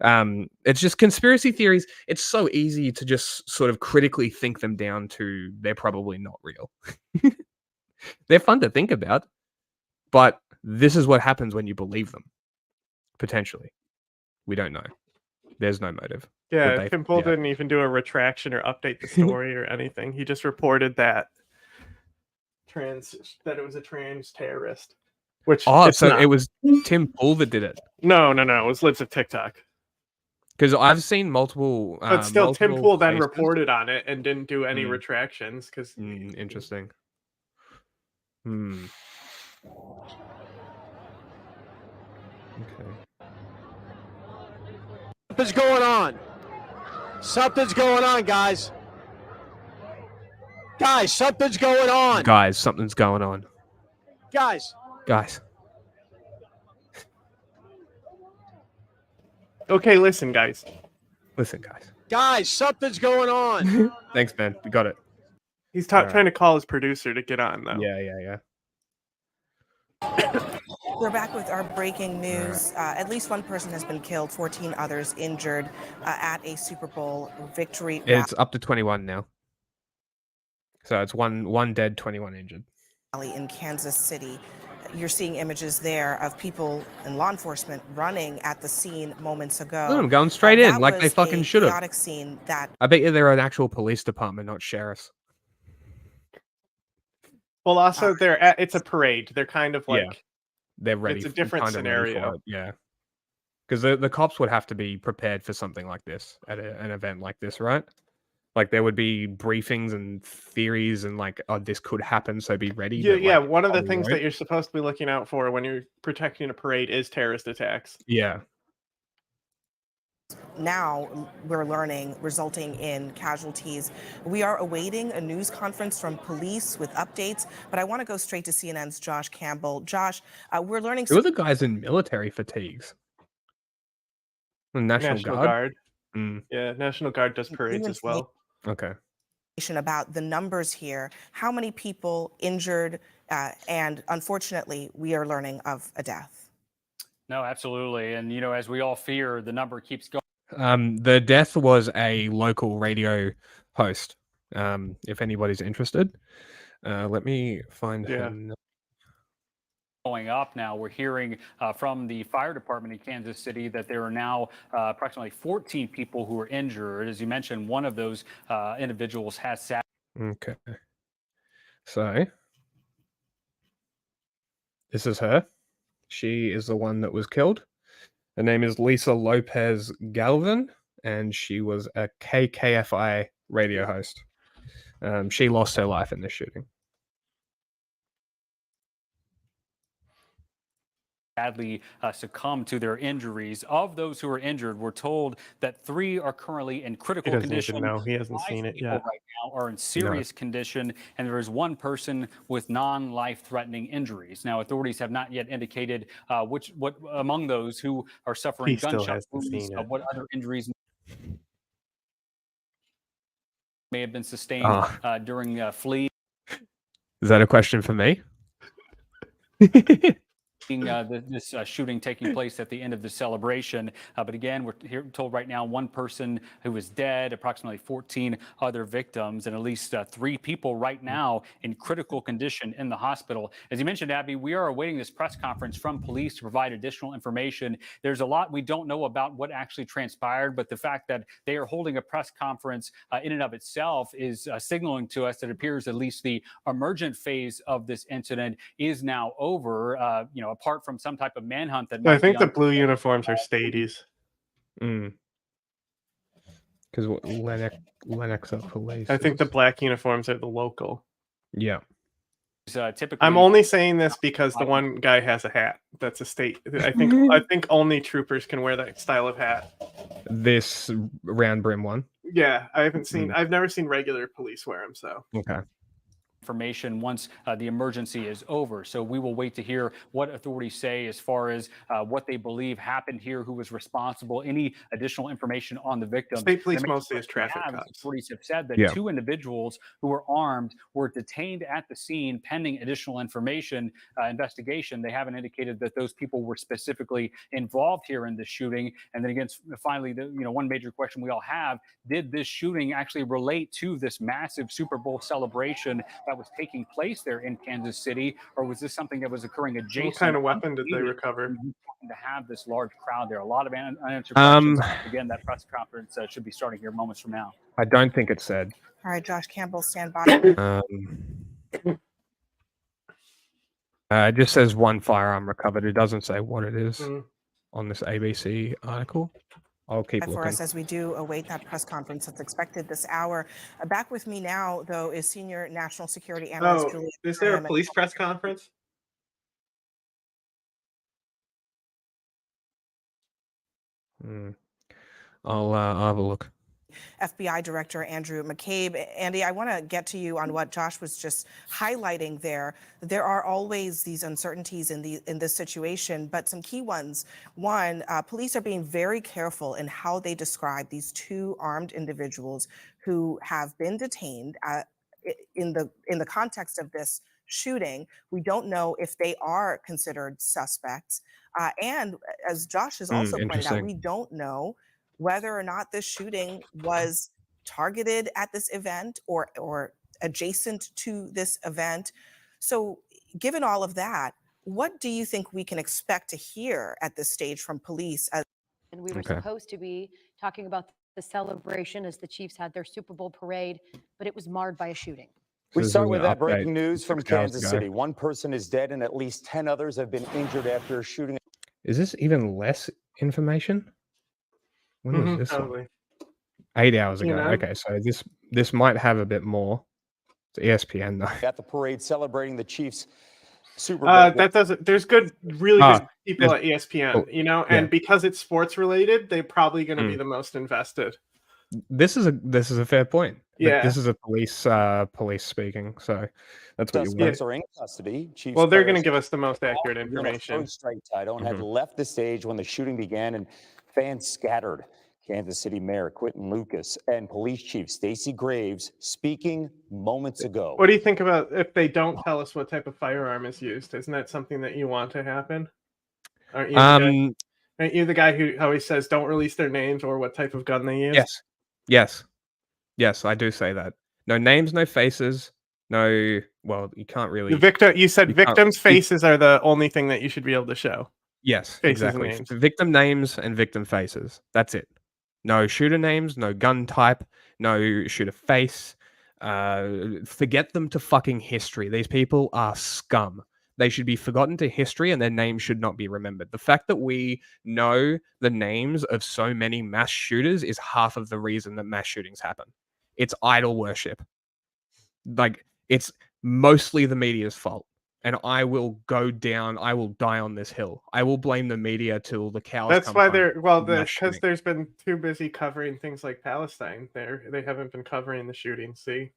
It's just conspiracy theories. It's so easy to just sort of critically think them down to they're probably not real. They're fun to think about, but this is what happens when you believe them. Potentially. We don't know. There's no motive. Yeah, Tim Pool didn't even do a retraction or update the story or anything. He just reported that it was a trans terrorist. Which it was Tim Pool that did it. No. It was Libs of TikTok. Because I've seen multiple. But still, Tim Pool then cases. reported on it and didn't do any retractions. Because interesting. Okay. Something's going on. Something's going on, guys. Guys, something's going on. Guys, something's going on. Guys. Okay, listen, guys. Guys, something's going on. Thanks, man. We got it. He's trying to call his producer to get on, though. Yeah. We're back with our breaking news. At least one person has been killed, 14 others injured at a Super Bowl victory. It's up to 21 now. So it's one dead, 21 injured. In Kansas City. You're seeing images there of people and law enforcement running at the scene moments ago. I'm going straight in like they fucking should have. Chaotic scene that I bet you they're an actual police department, not sheriffs. Well, also it's a parade. They're kind of like they're ready. It's a different scenario. Yeah, because the cops would have to be prepared for something like this at an event like this, right? Like there would be briefings and theories and like, oh, this could happen, so be ready. Yeah. One of the things that you're supposed to be looking out for when you're protecting a parade is terrorist attacks. Yeah. Now we're learning, resulting in casualties. We are awaiting a news conference from police with updates, but I want to go straight to CNN's Josh Campbell. Josh, we're learning. Who are the guys in military fatigues? The National Guard. Yeah, National Guard does parades as well. Okay. About the numbers here, how many people injured, and unfortunately, we are learning of a death. No, absolutely, and as we all fear, the number keeps going. The death was a local radio host. If anybody's interested, let me find him. Going up now. We're hearing from the fire department in Kansas City that there are now approximately 14 people who are injured. As you mentioned, one of those individuals has sat. Okay. So this is her. She is the one that was killed. Her name is Lisa Lopez Galvin, and she was a KKFI radio host. She lost her life in this shooting. Sadly succumbed to their injuries. Of those who are injured, we're told that 3 are currently in critical condition. Even know. He hasn't seen it yet. Right now are in serious condition, and there is one person with non-life-threatening injuries. Now, authorities have not yet indicated what among those who are suffering gunshot wounds, what other injuries may have been sustained during fleeing. Is that a question for me? This shooting taking place at the end of the celebration. But again, we're told right now one person who is dead, approximately 14 other victims, and at least 3 people right now in critical condition in the hospital. As you mentioned, Abby, we are awaiting this press conference from police to provide additional information. There's a lot we don't know about what actually transpired, but the fact that they are holding a press conference in and of itself is signaling to us that it appears at least the emergent phase of this incident is now over. Apart from some type of manhunt that I think the blue uniforms are Stadies. Because Lennox are police. I think the black uniforms are the local. Yeah. Typically, I'm only saying this because the one guy has a hat. That's a state. I think only troopers can wear that style of hat. This round brim one. Yeah, I haven't seen. I've never seen regular police wear them. So okay. information once the emergency is over. So we will wait to hear what authorities say as far as what they believe happened here, who was responsible, any additional information on the victims. State police mostly is traffic cops. Authorities have said that 2 individuals who were armed were detained at the scene pending additional information investigation. They haven't indicated that those people were specifically involved here in the shooting. And then again, finally, one major question we all have: did this shooting actually relate to this massive Super Bowl celebration that was taking place there in Kansas City, or was this something that was occurring adjacent? What kind of weapon did they recover? To have this large crowd there, a lot of unanswered questions. Again, that press conference should be starting here moments from now. I don't think it said. All right, Josh Campbell, stand by. It just says 1 firearm recovered. It doesn't say what it is on this ABC article. I'll keep For looking. us as we do await that press conference that's expected this hour. Back with me now, though, is senior national security analyst Julia. Is there a police press conference? I'll have a look. FBI Director Andrew McCabe. Andy, I want to get to you on what Josh was just highlighting there. There are always these uncertainties in this situation, but some key ones. One, police are being very careful in how they describe these 2 armed individuals who have been detained in the context of this shooting. We don't know if they are considered suspects. And as Josh has also pointed out, we don't know whether or not this shooting was targeted at this event or adjacent to this event. So given all of that, what do you think we can expect to hear at this stage from police? And we were supposed to be talking about the celebration as the Chiefs had their Super Bowl parade, but it was marred by a shooting. We start with that breaking news from Kansas City. 1 person is dead and at least 10 others have been injured after a shooting. Is this even less information? When was this? Probably. 8 hours ago. Okay, so this might have a bit more. It's ESPN though. At the parade celebrating the Chiefs Super Bowl. That doesn't. There's really good people at ESPN, and because it's sports related, they're probably going to be the most invested. This is a fair point. Yeah, this is a police speaking, so that's what you want. Suspects are in custody. Chiefs well, they're going to give us the most accurate information. Strike title had left the stage when the shooting began, and fans scattered. Kansas City Mayor Quentin Lucas and Police Chief Stacey Graves speaking moments ago. What do you think about if they don't tell us what type of firearm is used? Isn't that something that you want to happen? Aren't you the guy who always says don't release their names or what type of gun they use? Yes, I do say that. No names, no faces, no. Well, you can't really. You said victims' faces are the only thing that you should be able to show. Yes, faces exactly. And names. Victim names and victim faces. That's it. No shooter names, no gun type, no shooter face. Forget them to fucking history. These people are scum. They should be forgotten to history and their names should not be remembered. The fact that we know the names of so many mass shooters is half of the reason that mass shootings happen. It's idol worship. Like, it's mostly the media's fault. And I will die on this hill. I will blame the media till the cows That's come why home. because there's been too busy covering things like Palestine. They haven't been covering the shooting. See,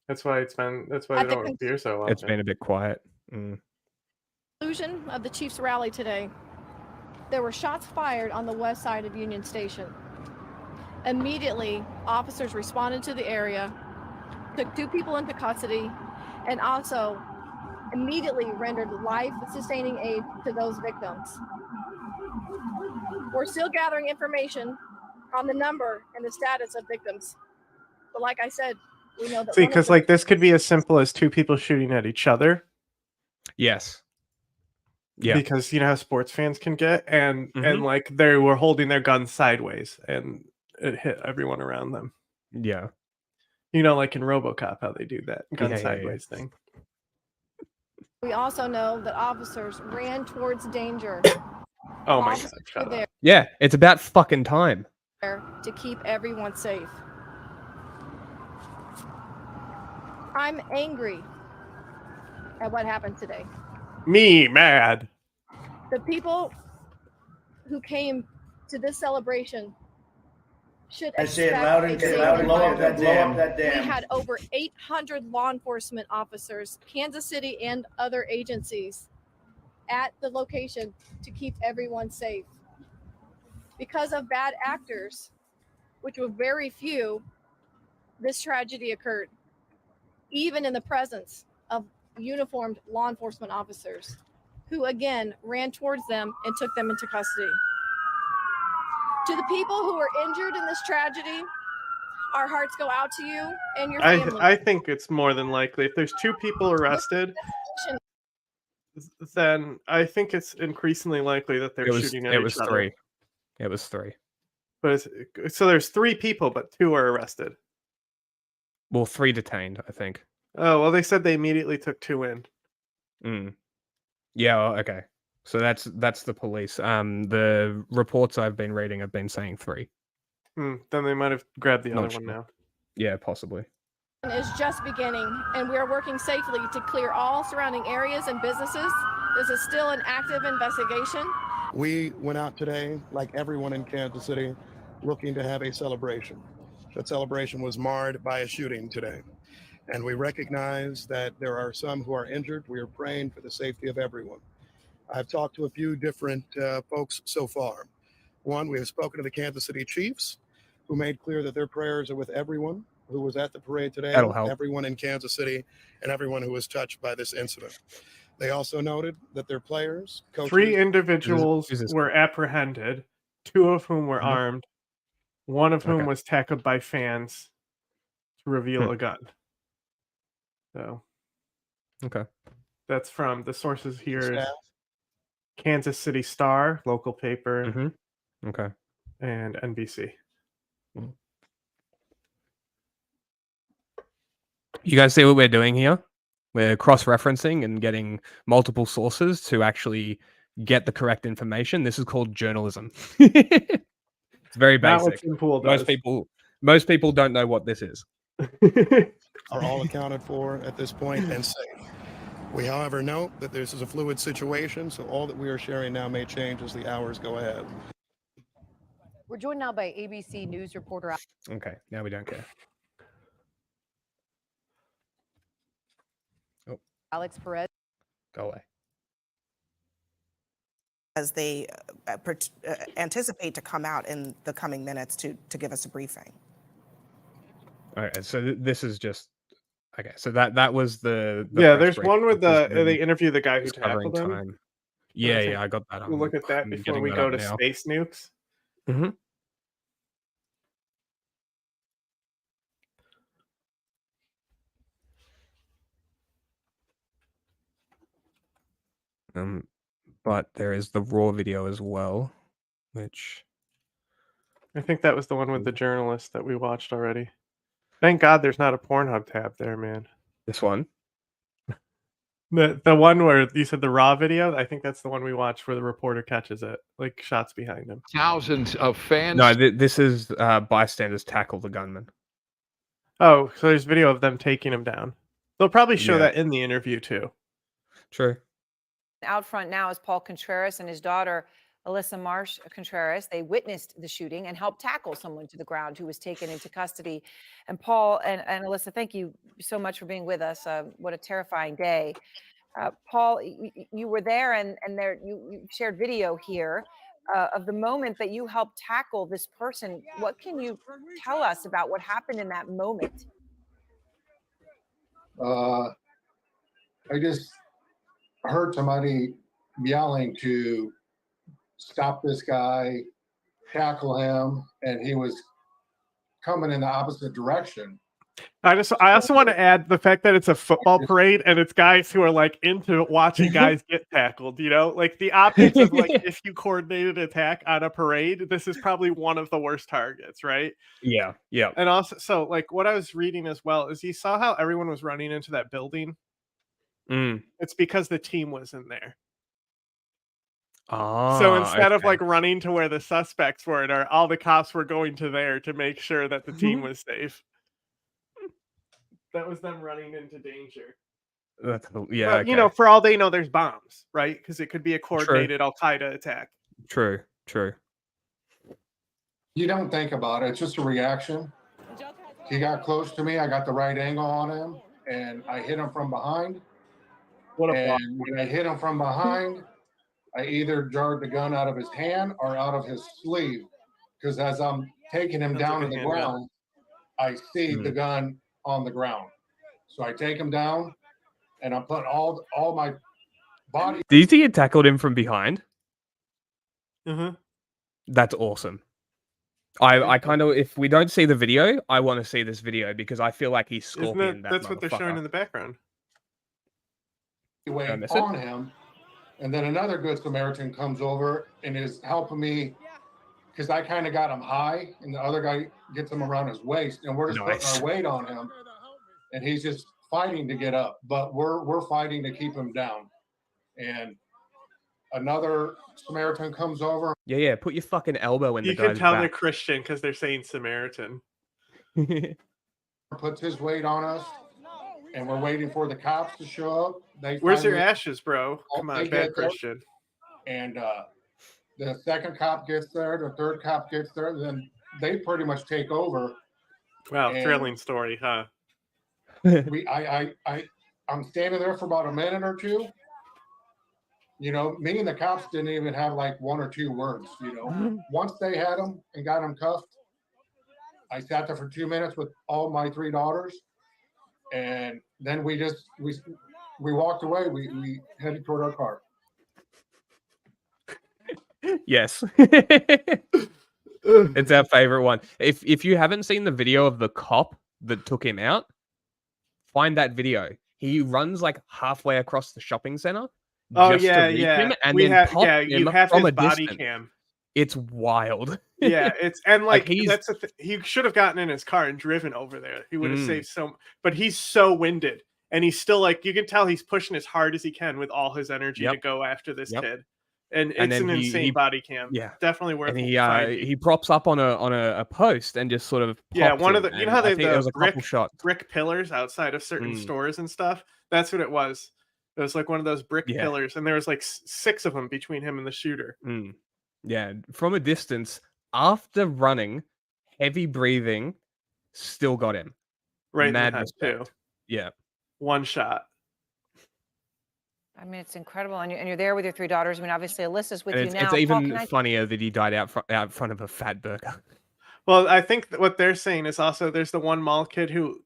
that's why they don't appear so often. It's been a bit quiet. Conclusion of the Chiefs rally today, there were shots fired on the west side of Union Station. Immediately, officers responded to the area, took 2 people into custody, and also immediately rendered life-sustaining aid to those victims. We're still gathering information on the number and the status of victims. But like I said, we know that. See, because like this could be as simple as 2 people shooting at each other. Yes. Yeah. Because you know how sports fans can get, and like they were holding their guns sideways, and it hit everyone around them. Yeah. You know, like in RoboCop, how they do that gun sideways thing. We also know that officers ran towards danger. Oh my God! Shut up. Yeah, it's about fucking time. To keep everyone safe. I'm angry at what happened today. Me mad. The people who came to this celebration should I say it expect loud a and safe clear. Blow up environment. that dam. We had over 800 law enforcement officers, Kansas City and other agencies, at the location to keep everyone safe. Because of bad actors, which were very few, this tragedy occurred, even in the presence of uniformed law enforcement officers who again ran towards them and took them into custody. To the people who were injured in this tragedy, our hearts go out to you and your families. I think it's more than likely if there's 2 people arrested, then I think it's increasingly likely that they're shooting at each other. 3. It was 3. But so there's 3 people, but 2 are arrested. Well, 3 detained, I think. Oh, well, they said they immediately took 2 in. Yeah, well, okay. So that's the police. The reports I've been reading have been saying 3. Then they might have grabbed the Not other one sure. now. Yeah, possibly. Is just beginning, and we are working safely to clear all surrounding areas and businesses. This is still an active investigation. We went out today, like everyone in Kansas City, looking to have a celebration. That celebration was marred by a shooting today. And we recognize that there are some who are injured. We are praying for the safety of everyone. I've talked to a few different folks so far. One, we have spoken to the Kansas City Chiefs, who made clear that their prayers are with everyone who was at the parade today, That'll help. everyone in Kansas City, and everyone who was touched by this incident. They also noted that their players, coaches... 3 individuals were apprehended, 2 of whom were armed, 1 of whom was tackled by fans to reveal a gun. So, okay. That's from the sources here. Is Staff. Kansas City Star, local paper, Okay. and NBC. You guys see what we're doing here? We're cross-referencing and getting multiple sources to actually get the correct information. This is called journalism. It's very Not what basic. Tim Pool does. Most people don't know what this is. Are all accounted for at this point and safe. We, however, know that this is a fluid situation, so all that we are sharing now may change as the hours go ahead. We're joined now by ABC News reporter. Okay, now we don't care. Oh, Alex Perez. go away. As they anticipate to come out in the coming minutes to give us a briefing. All right, so this is just okay. So that was the Yeah, press there's briefing, one with which is they interview the guy who just covering tackled him. time. Yeah, I got that. We'll look at that I'm before getting we that go up to now. Space Nukes. But there is the raw video as well, which I think that was the one with the journalist that we watched already. Thank God there's not a Pornhub tab there, man. this one. The one where you said the raw video, I think that's the one we watched where the reporter catches it, like shots behind him. Thousands of fans. No, this is bystanders tackle the gunman. Oh, so there's video of them taking him down. They'll probably show Yeah. that in the interview too. True. Out front now is Paul Contreras and his daughter, Alyssa Marsh Contreras. They witnessed the shooting and helped tackle someone to the ground who was taken into custody. And Paul and Alyssa, thank you so much for being with us. What a terrifying day. Paul, you were there and there you shared video here of the moment that you helped tackle this person. What can you tell us about what happened in that moment? I just heard somebody yelling to stop this guy, tackle him, and he was coming in the opposite direction. I also want to add the fact that it's a football parade and it's guys who are like into watching guys get tackled, you know? Like the optics of like if you coordinated attack on a parade, this is probably one of the worst targets, right? Yeah. And also so like what I was reading as well is you saw how everyone was running into that building. It's because the team was in there. So instead of like running to where the suspects were, all the cops were going to there to make sure that the team was safe. That was them running into danger. Yeah, But, you know, for all they know, there's bombs, right? Because it could be a coordinated Al Qaeda attack. True. You don't think about it. It's just a reaction. He got close to me. I got the right angle on him, and I hit him from behind. And when I hit him from behind, I either jarred the gun out of his hand or out of his sleeve. Because as I'm taking him down to the ground, I see the gun on the ground. So I take him down, and I'm putting all my body. Did you see it tackled him from behind? Mm-hmm. That's awesome. I kind of, if we don't see the video, I want to see this video because I feel like he's scorpion that That's what they're showing motherfucker. in the background. Weight on him, and then another good Samaritan comes over and is helping me because I kind of got him high, and the other guy gets him around his waist, and we're just putting our weight on him, and he's just fighting to get up, but we're fighting to keep him down. And another Samaritan comes over. Yeah, put your fucking elbow in the You guy's can tell they're back. Christian because they're saying Samaritan. Puts his weight on us, and we're waiting for the cops to show up. Where's your ashes, bro? Come on, bad Christian. And the second cop gets there, the third cop gets there, and then they pretty much take over. Wow, thrilling story, huh? I'm standing there for about a minute or two. You know, me and the cops didn't even have like one or two words. You know, once they had him and got him cuffed, I sat there for 2 minutes with all my 3 daughters, and then we walked away. We headed toward our car. Yes. It's our favorite one. If you haven't seen the video of the cop that took him out, find that video. He runs like halfway across the shopping center. Oh just yeah, to reach yeah. him, and We then have, pop yeah. him You have from his a body distance. cam. It's wild. Yeah, it's and like he's that's he should have gotten in his car and driven over there. He would have saved but he's so winded, and he's still like you can tell he's pushing as hard as he can with all his energy to go after this kid. And it's then an insane body cam. Yeah, Definitely worth and finding. he props up on a post and just sort of pops one of him, the you know how and I they think have there was the a couple shots. brick pillars outside of certain stores and stuff. That's what it was. It was like one of those brick pillars, and there was like 6 of them between him and the shooter. Yeah, from a distance, after running, heavy breathing, still got him. Right Mad in the head respect. too. Yeah, one shot. I mean, it's incredible, and you're there with your 3 daughters. I mean, obviously, Alyssa's with and you now. it's even funnier that he died out front of a fat burger. Well, I think what they're saying is also there's the one mall kid who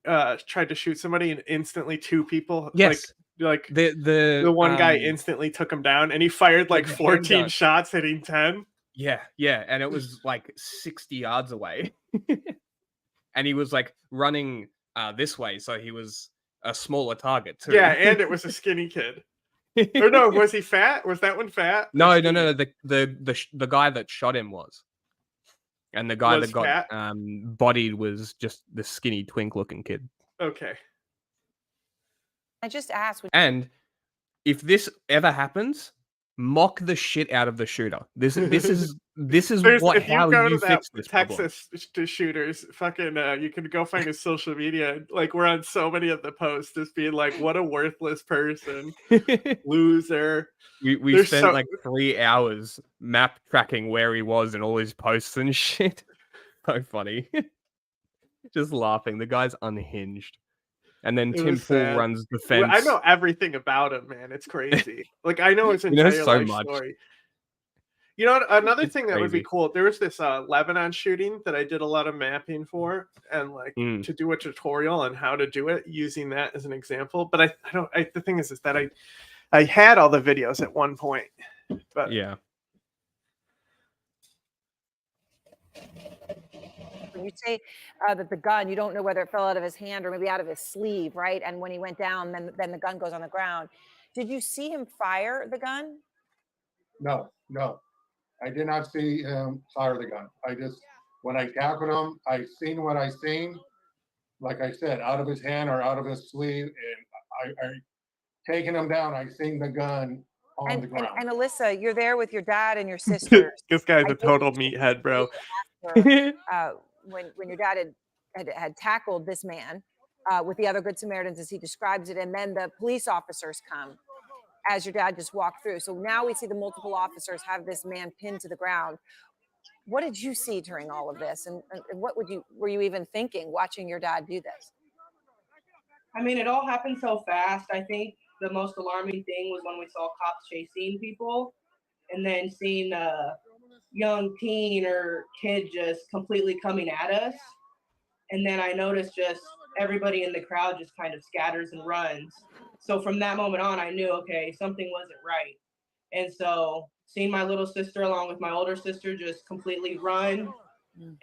tried to shoot somebody and instantly 2 people like the one guy instantly took him down, and he fired like 14 shots hitting 10. Yeah, and it was like 60 yards away. And he was like running this way, so he was a smaller target too. Yeah, and it was a skinny kid. Or no, was he fat? Was that one fat? No. The guy that shot him was. And the guy that got bodied was just the skinny twink looking kid. Okay. I just asked. And if this ever happens, mock the shit out of the shooter. This is how you fix this Texas shooters. Fucking, you can go find his social media. Like we're on so many of the posts, just being like, "What a worthless person, loser." We spent like 3 hours map tracking where he was and all his posts and shit. So funny. Just laughing. The guy's unhinged. And then Tim Pool runs the fence. I know everything about him, man. It's crazy. Like I know his entire life story. You know, another thing that would be cool. There was this Lebanon shooting that I did a lot of mapping for, and like to do a tutorial on how to do it using that as an example. But I don't. The thing is that I had all the videos at one point, but yeah. When you say that the gun, you don't know whether it fell out of his hand or maybe out of his sleeve, right? And when he went down, then the gun goes on the ground. Did you see him fire the gun? No. I did not see him fire the gun. When I tackled him, I seen what I seen. Like I said, out of his hand or out of his sleeve, and I taking him down. I seen the gun on the ground. And Alyssa, you're there with your dad and your sisters. This guy's a total meathead, bro. When your dad had tackled this man with the other Good Samaritans, as he describes it, and then the police officers come as your dad just walked through. So now we see the multiple officers have this man pinned to the ground. What did you see during all of this, and what were you even thinking watching your dad do this? I mean, it all happened so fast. I think the most alarming thing was when we saw cops chasing people, and then seeing a young teen or kid just completely coming at us. And then I noticed just everybody in the crowd just kind of scatters and runs. So from that moment on, I knew, okay, something wasn't right. And so seeing my little sister along with my older sister just completely run,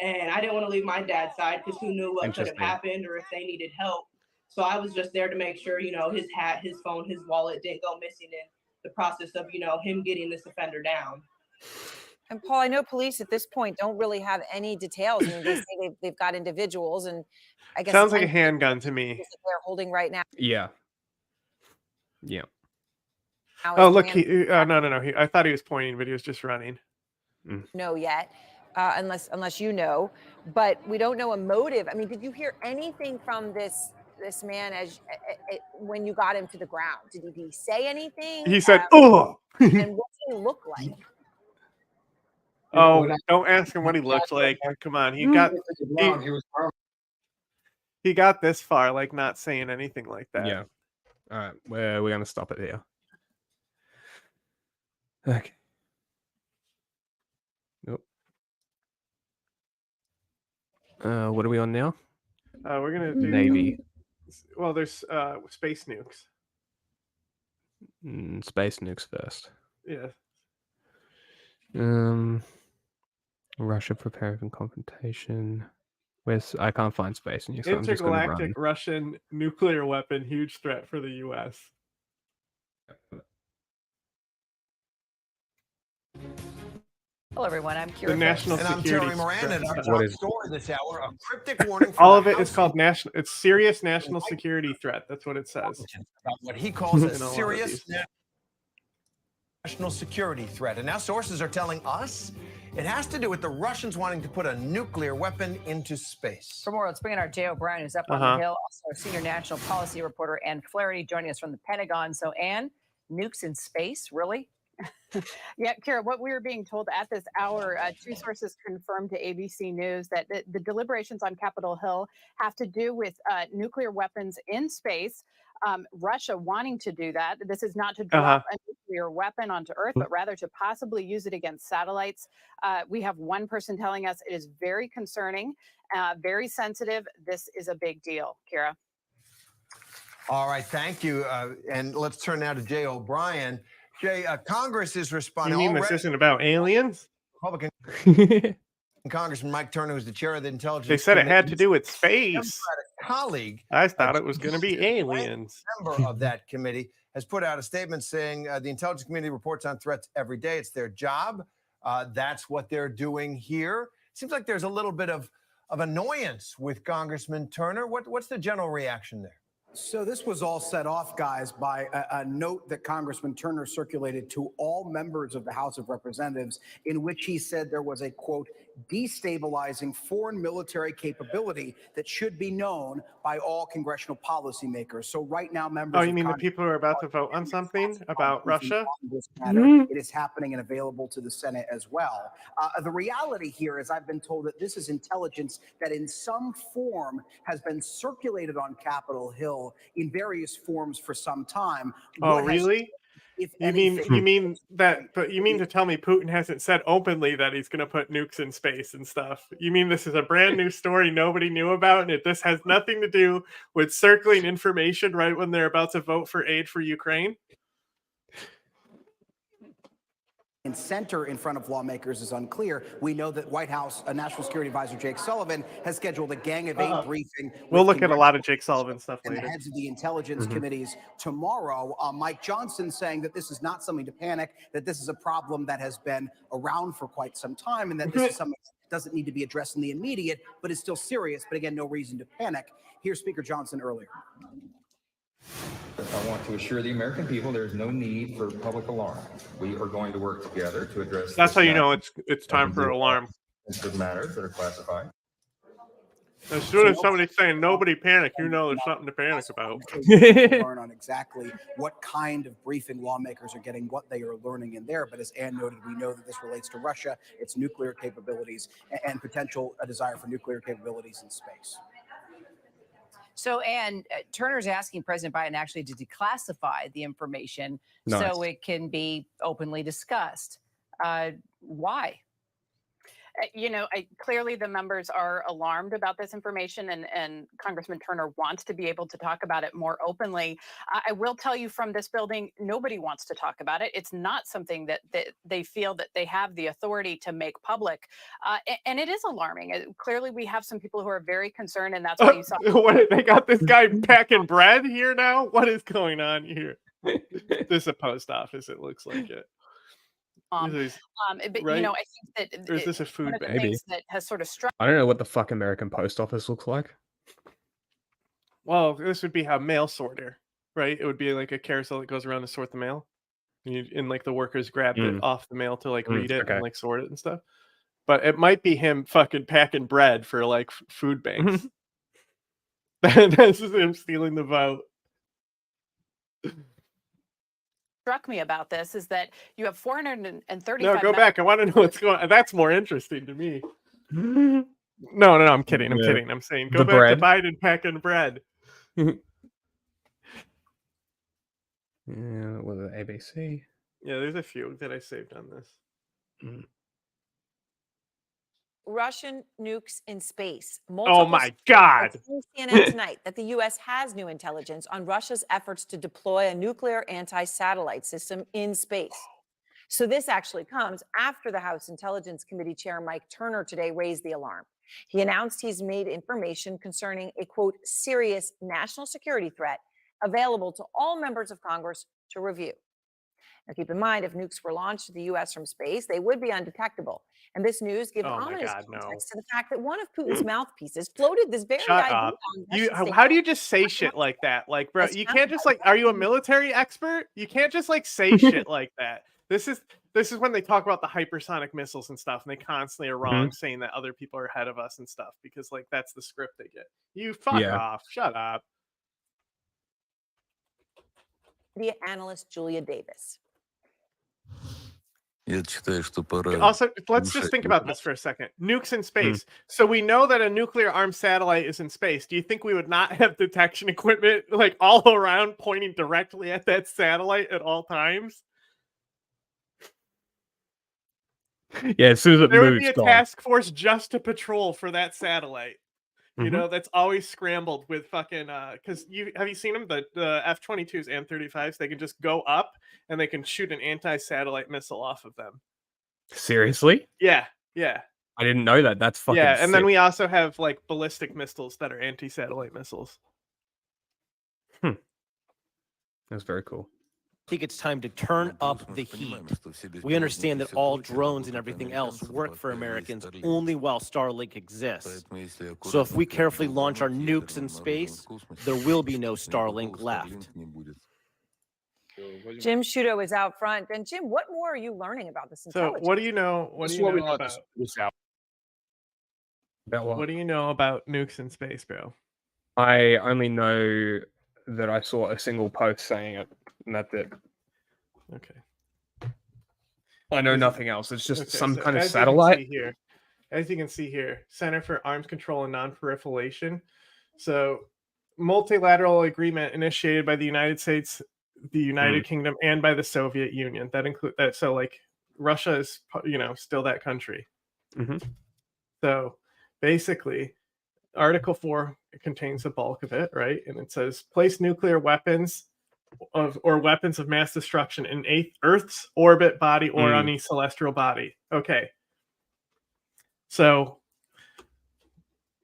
and I didn't want to leave my dad's side because who knew what could have happened or if they needed help. So I was just there to make sure, you know, his hat, his phone, his wallet didn't go missing in the process of, you know, him getting this offender down. And Paul, I know police at this point don't really have any details. I mean, they say they've got individuals, and I guess Sounds like a handgun to me. They're holding right now. Yeah. Yeah. Oh, look, no. I thought he was pointing, but he was just running. Know yet, unless you know, but we don't know a motive. I mean, did you hear anything from this man when you got him to the ground? Did he say anything? He said, "Oh." And what did he look like? Oh, don't ask him what he looks like. Come on, he got this far, like not saying anything like that. Yeah. All right, we're gonna stop it here. Okay. Nope. What are we on now? We're gonna do Navy. Well, there's space nukes. Space nukes first. Yeah. Russia preparing for confrontation. I can't find space nukes. So I'm just gonna run. Intergalactic Russian nuclear weapon, huge threat for the U.S. Hello, everyone. I'm Kira. The national and security. I'm Terry Moran, and our What top is story this hour: a cryptic warning. all of it is called national. It's serious national security threat. That's what it says. About what he calls a In a lot of serious these. national security threat, and now sources are telling us it has to do with the Russians wanting to put a nuclear weapon into space. For more, let's bring in our Jay O'Brien, who's up on the Hill, also our senior national policy reporter, Ann Flaherty, joining us from the Pentagon. So, Ann, nukes in space, really? Yeah, Kara, what we were being told at this hour, two sources confirmed to ABC News that the deliberations on Capitol Hill have to do with nuclear weapons in space. Russia wanting to do that. This is not to drop a nuclear weapon onto Earth, but rather to possibly use it against satellites. We have one person telling us it is very concerning, very sensitive. This is a big deal, Kira. All right, thank you. And let's turn now to Jay O'Brien. Jay, Congress is responding. You mean this isn't about aliens? Republican Congressman Mike Turner, who's the chair of the Intelligence They said it Committee, had to do with space. Democratic colleague, I thought it was going to be aliens. member of that committee, has put out a statement saying the Intelligence Committee reports on threats every day. It's their job. That's what they're doing here. Seems like there's a little bit of annoyance with Congressman Turner. What's the general reaction there? So this was all set off, guys, by a note that Congressman Turner circulated to all members of the House of Representatives, in which he said there was a, quote, destabilizing foreign military capability that should be known by all congressional policymakers. So right now, members Oh, you mean the people who are about to vote on something about Russia? It is happening and available to the Senate as well. The reality here is I've been told that this is intelligence that in some form has been circulated on Capitol Hill in various forms for some time. Oh, What has- really? if You anything- mean to tell me Putin hasn't said openly that he's going to put nukes in space and stuff? You mean this is a brand new story nobody knew about, and this has nothing to do with circling information right when they're about to vote for aid for Ukraine? and center in front of lawmakers is unclear. We know that White House National Security Advisor Jake Sullivan has scheduled a Gang of Eight briefing. We'll with look at a lot of Jake Sullivan stuff and later. the heads of the intelligence committees tomorrow. Mike Johnson saying that this is not something to panic, that this is a problem that has been around for quite some time, and that this is something that doesn't need to be addressed in the immediate, but is still serious. But again, no reason to panic. Here's Speaker Johnson earlier. I want to assure the American people there is no need for public alarm. We are going to work together to address. That's how you know it's time for alarm. Sensitive matters that are classified. As soon as somebody's saying nobody panic, you know there's something to panic about. To learn on exactly what kind of briefing lawmakers are getting, what they are learning in there. But as Ann noted, we know that this relates to Russia, its nuclear capabilities, and potential a desire for nuclear capabilities in space. So, Ann, Turner's asking President Biden actually to declassify the information so it can be openly discussed. Why? You know, clearly the members are alarmed about this information, and Congressman Turner wants to be able to talk about it more openly. I will tell you from this building, nobody wants to talk about it. It's not something that they feel that they have the authority to make public. And it is alarming. Clearly, we have some people who are very concerned, and that's why you saw. What, they got this guy packing bread here now? What is going on here? This is a post office, it looks like it. But right? you know, I think that or is this a food one of the bank? things that has sort of struck. I don't know what the fuck American post office looks like. Well, this would be how mail sorter, right? It would be like a carousel that goes around to sort the mail, and like the workers grabbed it off the mail to like read it and like sort it and stuff. But it might be him fucking packing bread for like food banks. This is him stealing the vote. Struck me about this is that you have 435. No, go back. I want to know what's going on. That's more interesting to me. No, I'm kidding. I'm kidding. I'm saying go back to Biden packing bread. Yeah, was it ABC? Yeah, there's a few that I saved on this. Russian nukes in space. Oh my God. CNN tonight that the U.S. has new intelligence on Russia's efforts to deploy a nuclear anti-satellite system in space. So this actually comes after the House Intelligence Committee Chair Mike Turner today raised the alarm. He announced he's made information concerning a, quote, serious national security threat available to all members of Congress to review. Now, keep in mind, if nukes were launched to the U.S. from space, they would be undetectable. And this news gives ominous context to the fact that one of Putin's mouthpieces floated this very Shut idea. up. How do you just say shit like that? Like, bro, you can't just like, are you a military expert? You can't just like say shit like that. This is when they talk about the hypersonic missiles and stuff, and they constantly are wrong saying that other people are ahead of us and stuff, because like that's the script they get. You fuck off. Shut up. Media analyst Julia Davis. Also, let's just think about this for a second. Nukes in space. So we know that a nuclear armed satellite is in space. Do you think we would not have detection equipment like all around pointing directly at that satellite at all times? Yeah, as soon as it there moves, would be a task force just to patrol for that satellite. You know, that's always scrambled with fucking because have you seen them, the F-22s and 35s? They can just go up and they can shoot an anti-satellite missile off of them. Seriously? Yeah. I didn't know that. That's fucking and sick. then we also have like ballistic missiles that are anti-satellite missiles. That's very cool. I think it's time to turn up the heat. We understand that all drones and everything else work for Americans only while Starlink exists. So if we carefully launch our nukes in space, there will be no Starlink left. Jim Sciutto is out front. And Jim, what more are you learning about this intelligence? So what do you know? What do you know about what? What do you know about nukes in space, bro? I only know that I saw a single post saying it, and that's it. Okay. I know nothing else. It's just some so kind of as satellite. As you can see here, Center for Arms Control and Non-Proliferation. So, multilateral agreement initiated by the United States, the United Kingdom, and by the Soviet Union. That include that. So, like, Russia is, still that country. So, basically, Article 4 contains the bulk of it, right? And it says place nuclear weapons or weapons of mass destruction in Earth's orbit, body, or on a celestial body. Okay. So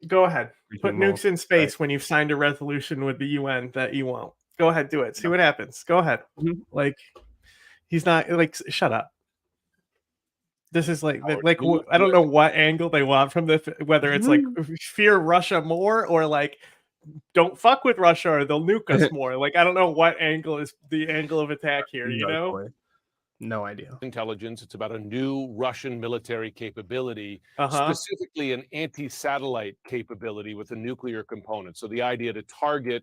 go ahead. Put nukes in space when you've signed a resolution with the UN that you won't. Go ahead, do it. See what happens. Go ahead. Like, he's not like, shut up. This is like I don't know what angle they want from this, whether it's like fear Russia more or like don't fuck with Russia or they'll nuke us more. Like, I don't know what angle is the angle of attack here, you know? No idea. Intelligence. It's about a new Russian military capability, Uh-huh. specifically an anti-satellite capability with a nuclear component. So the idea to target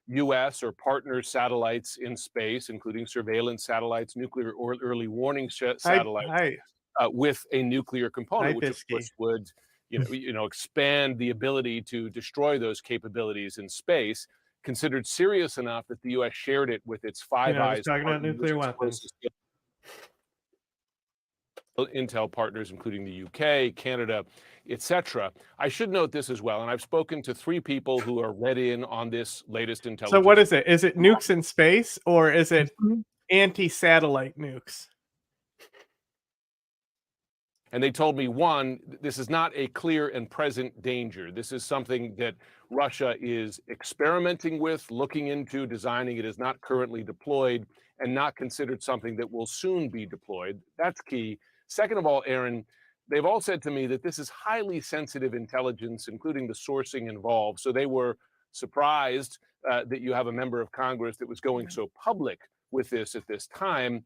U.S. or partner satellites in space, including surveillance satellites, nuclear or early warning satellites, Hi. with a nuclear component, Hi, which of Bisky. course would, expand the ability to destroy those capabilities in space. Considered serious enough that the U.S. shared it with its Five Just Eyes talking about partner, nuclear which is weapons. Intel partners, including the UK, Canada, etc. I should note this as well, and I've spoken to 3 people who are read in on this latest intelligence. So what is it? Is it nukes in space or is it anti-satellite nukes? And they told me, one, this is not a clear and present danger. This is something that Russia is experimenting with, looking into, designing. It is not currently deployed and not considered something that will soon be deployed. That's key. Second of all, Aaron, they've all said to me that this is highly sensitive intelligence, including the sourcing involved. So they were surprised that you have a member of Congress that was going so public with this at this time.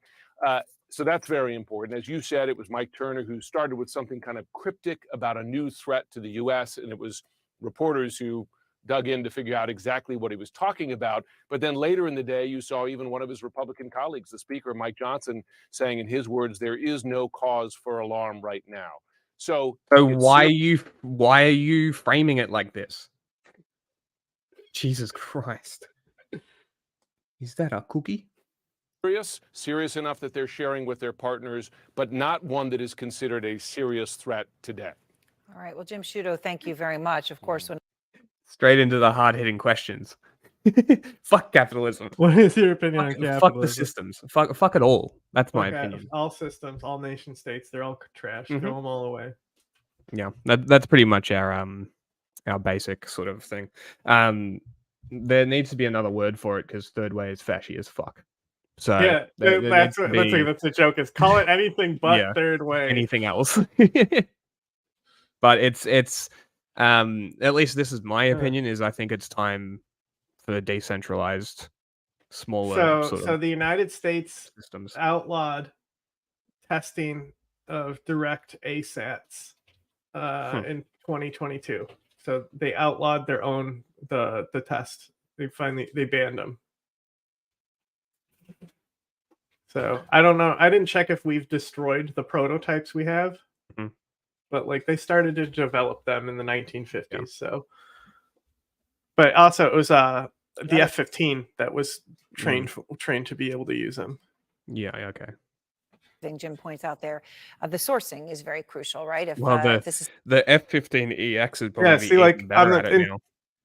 So that's very important. As you said, it was Mike Turner who started with something kind of cryptic about a new threat to the U.S., and it was reporters who dug in to figure out exactly what he was talking about. But then later in the day, you saw even one of his Republican colleagues, the Speaker, Mike Johnson, saying in his words, there is no cause for alarm right now. So why are you framing it like this? Jesus Christ. Is that a cookie? Serious enough that they're sharing with their partners, but not one that is considered a serious threat today. All right. Well, Jim Sciutto, thank you very much. Of course, when Straight into the hard-hitting questions. Fuck capitalism. What is your opinion on Fuck the capitalism? systems. Fuck it all. That's my opinion. All systems, all nation states, they're all trash. Mhm. Throw them all away. Yeah, that's pretty much our basic sort of thing. There needs to be another word for it because third way is fashy as fuck. So Yeah, there needs that's to what be, that's the joke is call it anything but yeah, third way. anything else. But it's at least this is my opinion, is I think it's time for decentralized, smaller sort So of the United States systems. outlawed testing of direct ASATs in 2022. So they outlawed their own the test. They banned them. So I don't know. I didn't check if we've destroyed the prototypes we have, but like they started to develop them in the 1950s. Yeah. So, but also it was the F-15 that was trained to be able to use them. Yeah. Okay. Jim points out there, the sourcing is very crucial, right? If, well, the F-15EX is probably like better at it now.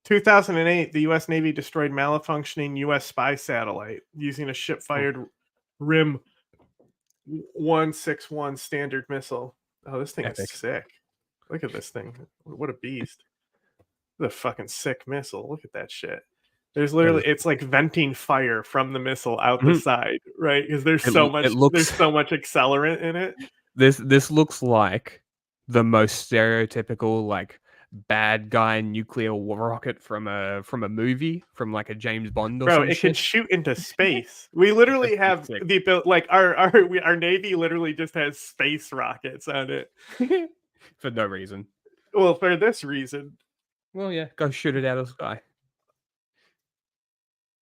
2008, the U.S. Navy destroyed malfunctioning U.S. spy satellite using a ship-fired RIM 161 standard missile. Oh, this thing is sick. Look at this thing. What a beast. The fucking sick missile. Look at that shit. There's literally, it's like venting fire from the missile out the side, right? Because there's so much accelerant in it. This looks like the most stereotypical like bad guy nuclear rocket from a movie, from like a James Bond or Bro, some it shit. can shoot into space. We literally have the ability, like our Navy literally just has space rockets on it. For no reason. Well, for this reason. Well, yeah, go shoot it out of the sky.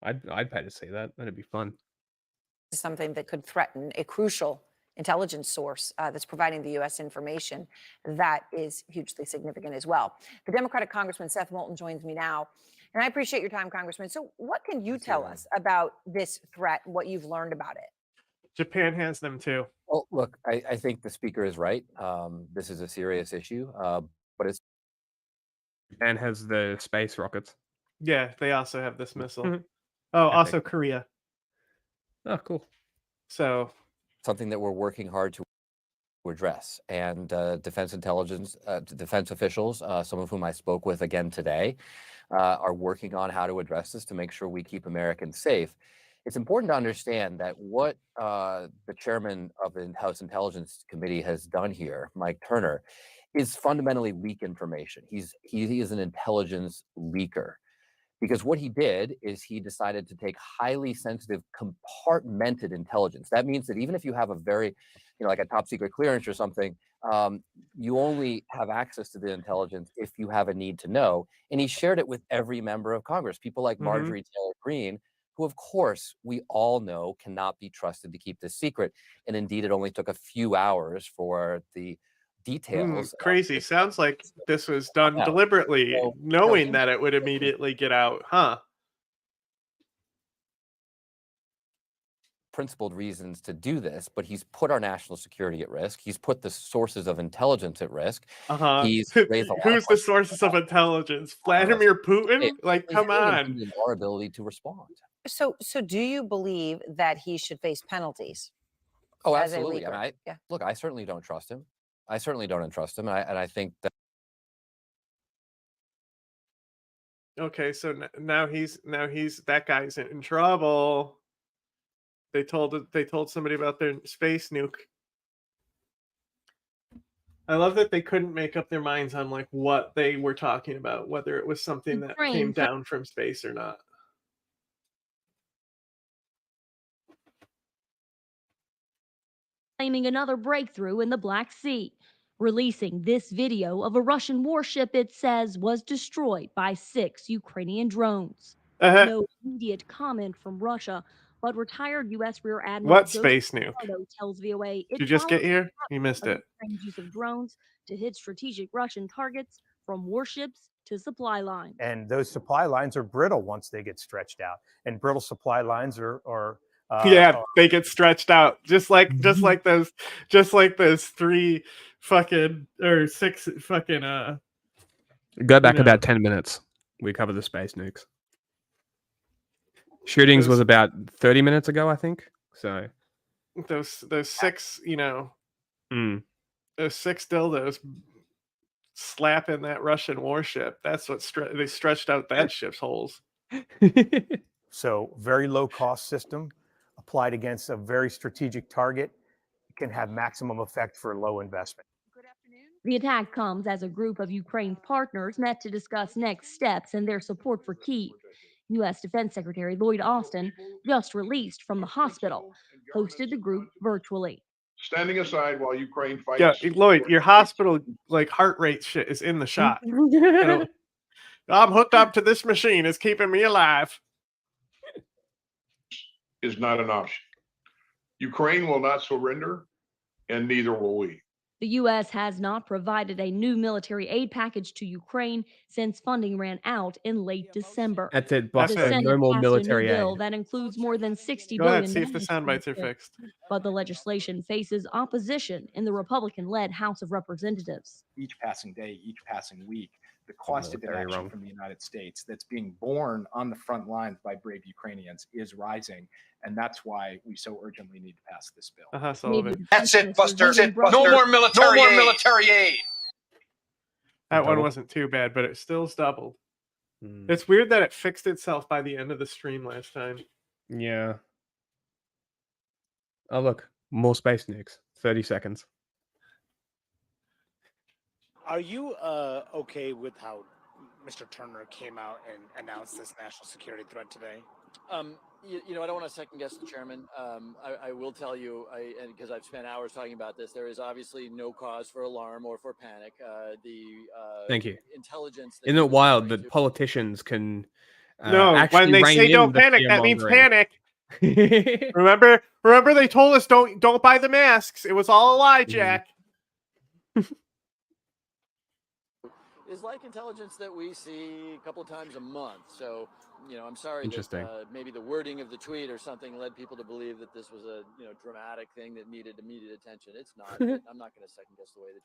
I'd pay to see that. That'd be fun. Something that could threaten a crucial intelligence source that's providing the U.S. information that is hugely significant as well. The Democratic Congressman Seth Moulton joins me now. And I appreciate your time, Congressman. So what can you tell us about this threat, what you've learned about it? Japan has them too. Well, look, I think the speaker is right. This is a serious issue, but it's... Japan has the space rockets. Yeah, they also have this missile. Oh, also Korea. Oh, cool. So something that we're working hard to address, and defense intelligence, defense officials, some of whom I spoke with again today, are working on how to address this to make sure we keep Americans safe. It's important to understand that what the chairman of the House Intelligence Committee has done here, Mike Turner, is fundamentally leak information. He is an intelligence leaker. Because what he did is he decided to take highly sensitive, compartmented intelligence. That means that even if you have a very, like a top secret clearance or something, you only have access to the intelligence if you have a need to know. And he shared it with every member of Congress, people like Marjorie Taylor Greene, who, of course, we all know cannot be trusted to keep this secret. And indeed, it only took a few hours for the details. Crazy. Sounds like this was done deliberately, So, knowing that it would immediately get out, huh? Principled reasons to do this, but he's put our national security at risk. He's put the sources of intelligence at risk. He's raised a lot Who's the sources of intelligence? Vladimir Putin? Like, come on. Our ability to respond. So do you believe that he should face penalties? Oh, as a absolutely. leaker? Look, I certainly don't trust him. I certainly don't entrust him, and I think that. Okay, so now he's that guy's in trouble. They told somebody about their space nuke. I love that they couldn't make up their minds on like what they were talking about, whether it was something that came down from space or not. Claiming another breakthrough in the Black Sea, releasing this video of a Russian warship it says was destroyed by 6 Ukrainian drones. No immediate comment from Russia, but retired U.S. Rear Admiral What Joseph space nuke? Lombardo tells VOA Did it you just get follows here? the You missed pattern it. of Ukraine's use of drones to hit strategic Russian targets, from warships to supply lines. And those supply lines are brittle once they get stretched out. And brittle supply lines are they get stretched out just like those 3 fucking or 6 fucking Go back about 10 minutes. We covered the space nukes. Shootings was about 30 minutes ago, I think. So those 6, those 6 dildos slapping that Russian warship. That's what they stretched out that ship's holes. So very low cost system applied against a very strategic target can have maximum effect for low investment. The attack comes as a group of Ukraine's partners met to discuss next steps in their support for Kyiv. U.S. Defense Secretary Lloyd Austin, just released from the hospital, hosted the group virtually. Standing aside while Ukraine fights. Yeah, Lloyd, your hospital heart rate shit is in the shot. I'm hooked up to this machine. It's keeping me alive. Is not an option. Ukraine will not surrender, and neither will we. The U.S. has not provided a new military aid package to Ukraine since funding ran out in late December. That's it, The Buster. Senate No more passed military a new bill aid. that includes more than $60 Go billion. ahead, see if the sound bites are fixed. But the legislation faces opposition in the Republican-led House of Representatives. Each passing day, each passing week, the cost of inaction from the United States that's being borne on the front lines by brave Ukrainians is rising. And that's why we so urgently need to pass this bill. Sullivan. That's it, Buster. That's it, Buster. No more military aid. That one wasn't too bad, but it still's doubled. It's weird that it fixed itself by the end of the stream last time. Yeah. Oh, look. More space nukes. 30 seconds. Are you okay with how Mr. Turner came out and announced this national security threat today? I don't want to second guess the chairman. I will tell you, because I've spent hours talking about this, there is obviously no cause for alarm or for panic. Thank you. Intelligence. Isn't it wild that politicians can no, actually when they rein say in don't the panic, that means fear-mongering? panic. Remember they told us don't buy the masks. It was all a lie, Jack. Is like intelligence that we see a couple of times a month. So, I'm sorry that maybe the wording of the tweet or something led people to believe that this was a dramatic thing that needed immediate attention. It's not. I'm not going to second guess the way that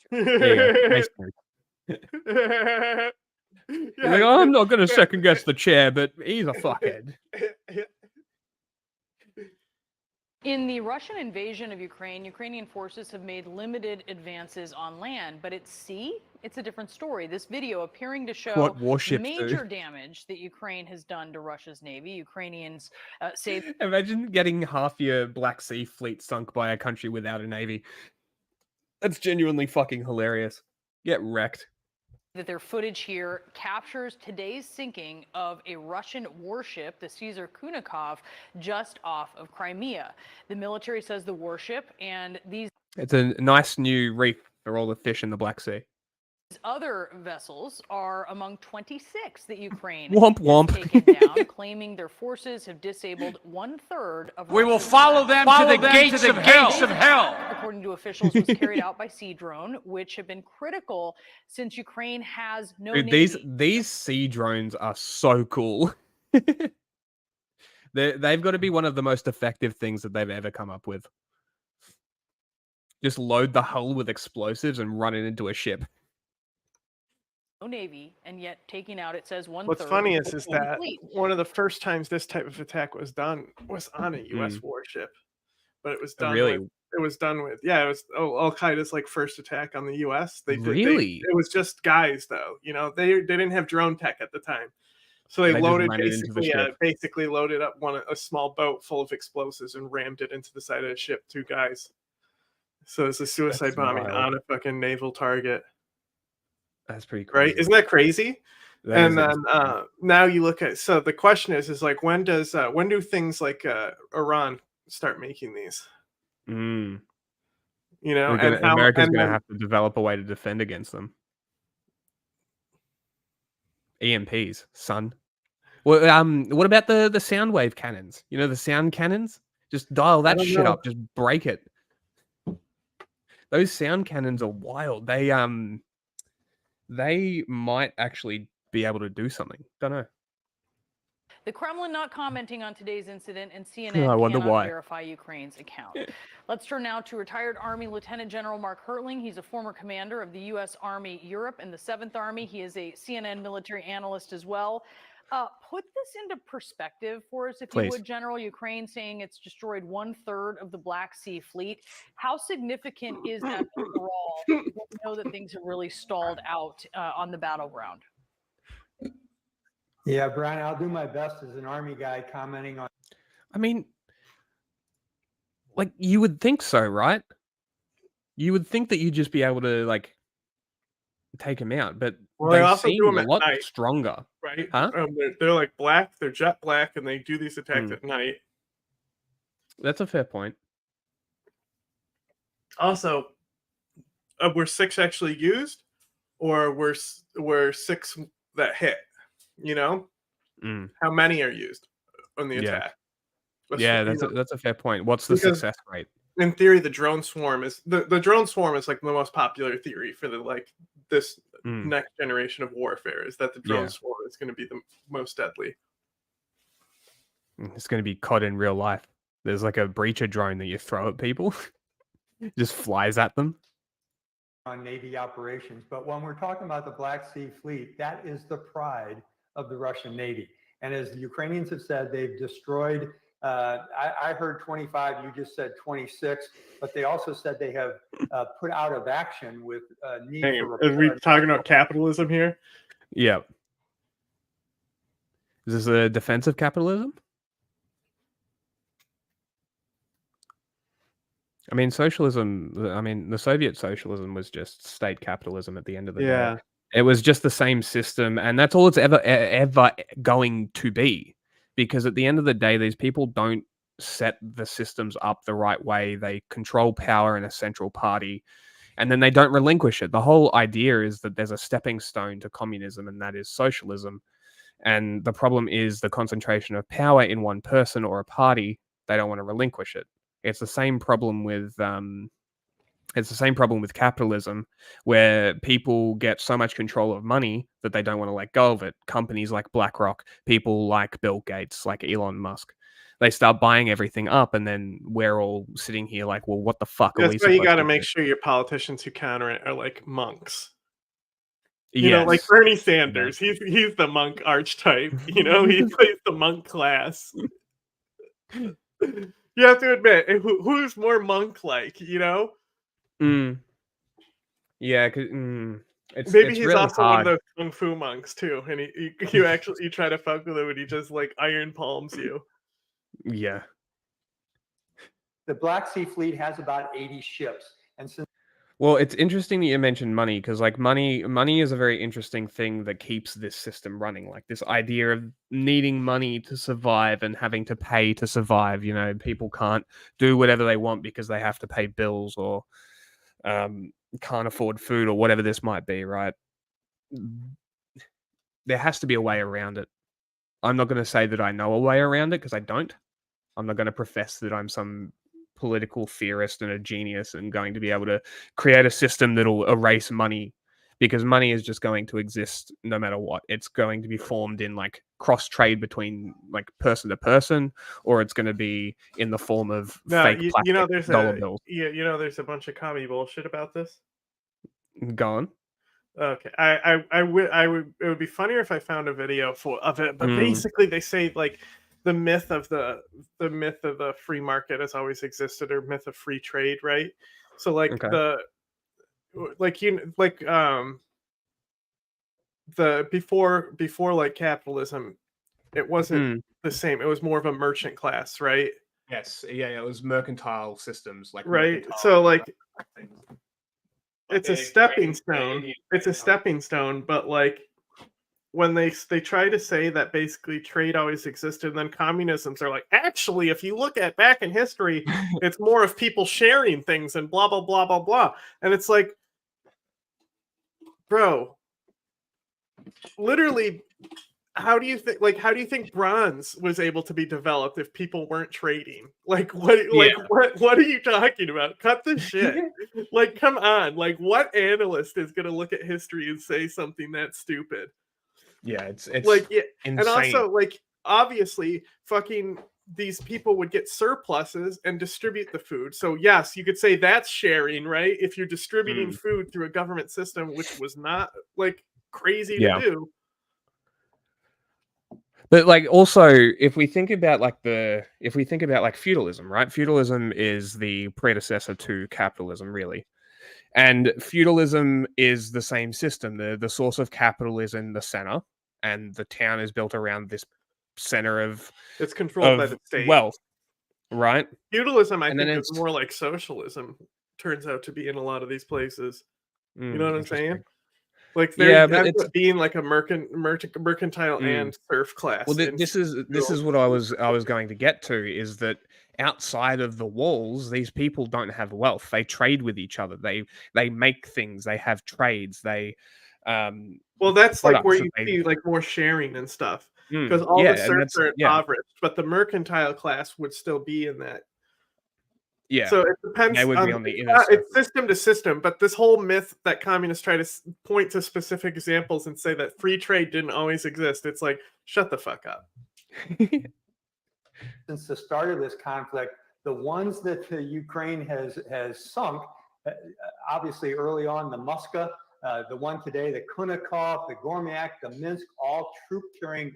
you're like, I'm not going to second guess the chair, but he's a fuckhead. In the Russian invasion of Ukraine, Ukrainian forces have made limited advances on land, but at sea, it's a different story. This video appearing to show What warships major do. damage that Ukraine has done to Russia's navy. Ukrainians say... Imagine getting half your Black Sea fleet sunk by a country without a navy. That's genuinely fucking hilarious. Get wrecked. that their footage here captures today's sinking of a Russian warship, the Caesar Kunikov, just off of Crimea. The military says the warship and these It's a nice new reef for all the fish in the Black Sea. other vessels are among 26 that Ukraine Womp has taken down, claiming their forces have disabled 1/3 of. We will follow them to the gates of hell. According to officials, was carried out by Sea Drone, which have been critical since Ukraine has no Dude, navy. these sea drones are so cool. They've got to be one of the most effective things that they've ever come up with. Just load the hull with explosives and run it into a ship. No navy, and yet taking out, it says 1/3. What's funny is of the that fleet. one of the first times this type of attack was done was on a U.S. warship, but it was done. Really? It was done with it was Al Qaeda's like first attack on the U.S. Really? It was just guys though. You know, they didn't have drone tech at the time, so they just loaded ran it into the ship. basically loaded up a small boat full of explosives and rammed it into the side of the ship. 2 guys. So it's a suicide That's bombing wild. on a fucking naval target. That's pretty crazy. Right? Isn't that crazy? That is And then insane. now you look at, so the question is like when do things like Iran start making these? Mm. You know, America's gonna have to develop a way to defend against them. EMPs, son. Well, what about the sound wave cannons? You know, the sound cannons? Just dial that don't shit know. up. Just break it. Those sound cannons are wild. They might actually be able to do something. Don't know. The Kremlin not commenting on today's incident, and I CNN wonder cannot why. verify Ukraine's account. Let's turn now to retired Army Lieutenant General Mark Hertling. He's a former commander of the U.S. Army Europe and the 7th Army. He is a CNN military analyst as well. Put this into perspective for us, if you Please. would, General. Ukraine saying it's destroyed 1/3 of the Black Sea fleet. How significant is that overall? We know that things have really stalled out on the battleground. Yeah, Brian, I'll do my best as an Army guy commenting on. I mean, like, you would think so, right? You would think that you'd just be able to, like, take them out, but Well, they they also do seem them a at lot night, stronger. right? Huh? They're like black, they're jet black, and they do these attacks at night. That's a fair point. Also, were 6 actually used, or were 6 that hit? You know, how many are used on the Yeah. attack? Yeah, that's a fair point. What's the Because success rate? in theory, the drone swarm is the drone swarm is like the most popular theory for this next generation of warfare, is that the drone Yeah. swarm is going to be the most deadly. It's going to be COD in real life. There's like a breacher drone that you throw at people, just flies at them. On Navy operations, but when we're talking about the Black Sea Fleet, that is the pride of the Russian Navy. And as the Ukrainians have said, they've destroyed, I heard 25, you just said 26, but they also said they have put out of action with need Hey, for are we repair. talking about capitalism here? Yeah. Is this a defensive capitalism? I mean, socialism, I mean, the Soviet socialism was just state capitalism at the end of the Yeah. day. It was just the same system, and that's all it's ever going to be. Because at the end of the day, these people don't set the systems up the right way. They control power in a central party, and then they don't relinquish it. The whole idea is that there's a stepping stone to communism, and that is socialism. And the problem is the concentration of power in one person or a party. They don't want to relinquish it. It's the same problem with capitalism, where people get so much control of money that they don't want to let go of it. Companies like BlackRock, people like Bill Gates, like Elon Musk, they start buying everything up, and then we're all sitting here like, well, what the fuck are we That's why you supposed got to to make do? sure your politicians who counter it are like monks. You Yes. know, like Bernie Sanders. He's the monk archetype. You know, he plays the monk class. You have to admit, who's more monk-like? You know, Yeah, because maybe it's he's really also one hard. of those kung fu monks too, and you try to fuck with him, and he just like iron palms you. Yeah. The Black Sea Fleet has about 80 ships, and since Well, it's interesting that you mentioned money because, like, money is a very interesting thing that keeps this system running. Like this idea of needing money to survive and having to pay to survive. You know, people can't do whatever they want because they have to pay bills or can't afford food or whatever this might be. Right? There has to be a way around it. I'm not going to say that I know a way around it because I don't. I'm not going to profess that I'm some political theorist and a genius and going to be able to create a system that'll erase money because money is just going to exist no matter what. It's going to be formed in like cross trade between like person to person, or it's going to be in the form of No, fake you know, plastic dollar bills. you know, there's a bunch of commie bullshit about this. Gone. Okay, I would. It would be funnier if I found a video of it. But basically, they say like the myth of the free market has always existed, or myth of free trade, right? So like Okay. the before like capitalism, it wasn't the same. It was more of a merchant class, right? Yes. Yeah. It was mercantile systems, like Right. So like it's a stepping stone. It's a stepping stone, but like when they try to say that basically trade always existed, and then communisms are like, actually, if you look at back in history, it's more of people sharing things and blah blah blah blah blah. And it's like, bro, literally, how do you think bronze was able to be developed if people weren't trading? Like what are you talking about? Cut the shit. Like, come on. Like, what analyst is gonna look at history and say something that stupid? Yeah, it's Like, yeah, insane. and also like obviously fucking these people would get surpluses and distribute the food. So yes, you could say that's sharing, right? If you're distributing food through a government system, which was not like crazy to do. But like also, if we think about like feudalism, right? Feudalism is the predecessor to capitalism, really. And feudalism is the same system. The source of capital is in the center, and the town is built around this center of It's controlled by the state. wealth, right? Feudalism, I think, is more like socialism. Turns out to be in a lot of these places. You know what I'm saying? Like there ends up being like a mercantile and serf class. Well, this is what I was going to get to, is that outside of the walls, these people don't have wealth. They trade with each other. They make things. They have trades. They well, that's like where you see like more sharing and stuff, because all the serfs are impoverished, but the mercantile class would still be in that. Yeah. So it depends on it's system to system, but this whole myth that communists try to point to specific examples and say that free trade didn't always exist, it's like, shut the fuck up. Since the start of this conflict, the ones that Ukraine has sunk, obviously early on, the Muska, the one today, the Kunikov, the Gormiak, the Minsk, all troop-carrying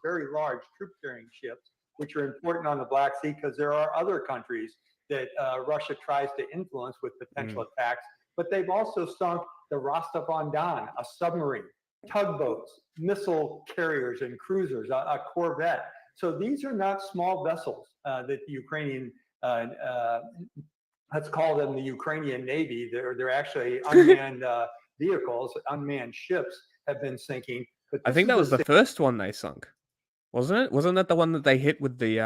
very large troop-carrying ships, which are important on the Black Sea because there are other countries that Russia tries to influence with potential attacks. But they've also sunk the Rostov-on-Don, a submarine, tugboats, missile carriers and cruisers, a corvette. So these are not small vessels that the Ukrainian, let's call them the Ukrainian Navy. They're actually unmanned vehicles, unmanned ships have been sinking. But I think that was the first one they sunk, wasn't it? Wasn't that the one that they hit with the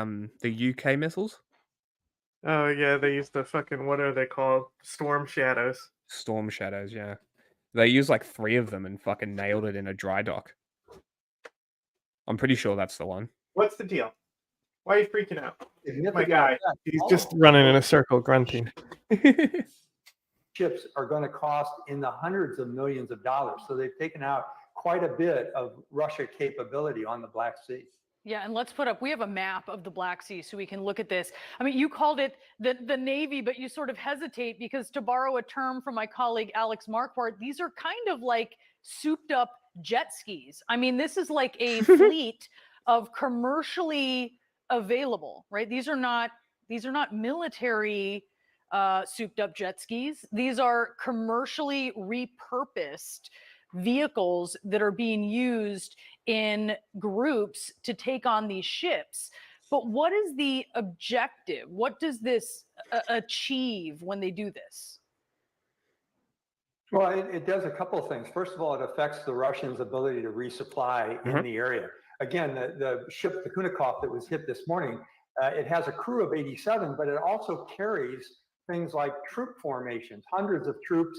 UK missiles? Oh yeah, they used the fucking, what are they called? Storm Shadows. Storm Shadows, yeah. They used like 3 of them and fucking nailed it in a dry dock. I'm pretty sure that's the one. What's the deal? Why are you freaking out? My guy, he's just running in a circle, grunting. Ships are going to cost in the hundreds of millions of dollars. So they've taken out quite a bit of Russia capability on the Black Sea. Yeah, and let's put up, we have a map of the Black Sea so we can look at this. I mean, you called it the Navy, but you sort of hesitate because, to borrow a term from my colleague Alex Marquardt, these are kind of like souped up jet skis. I mean, this is like a fleet of commercially available, right? These are not military souped up jet skis. These are commercially repurposed vehicles that are being used in groups to take on these ships. But what is the objective? What does this achieve when they do this? Well, it does a couple of things. First of all, it affects the Russians' ability to resupply in the area. Again, the ship, the Kunikov, that was hit this morning, it has a crew of 87, but it also carries things like troop formations, hundreds of troops,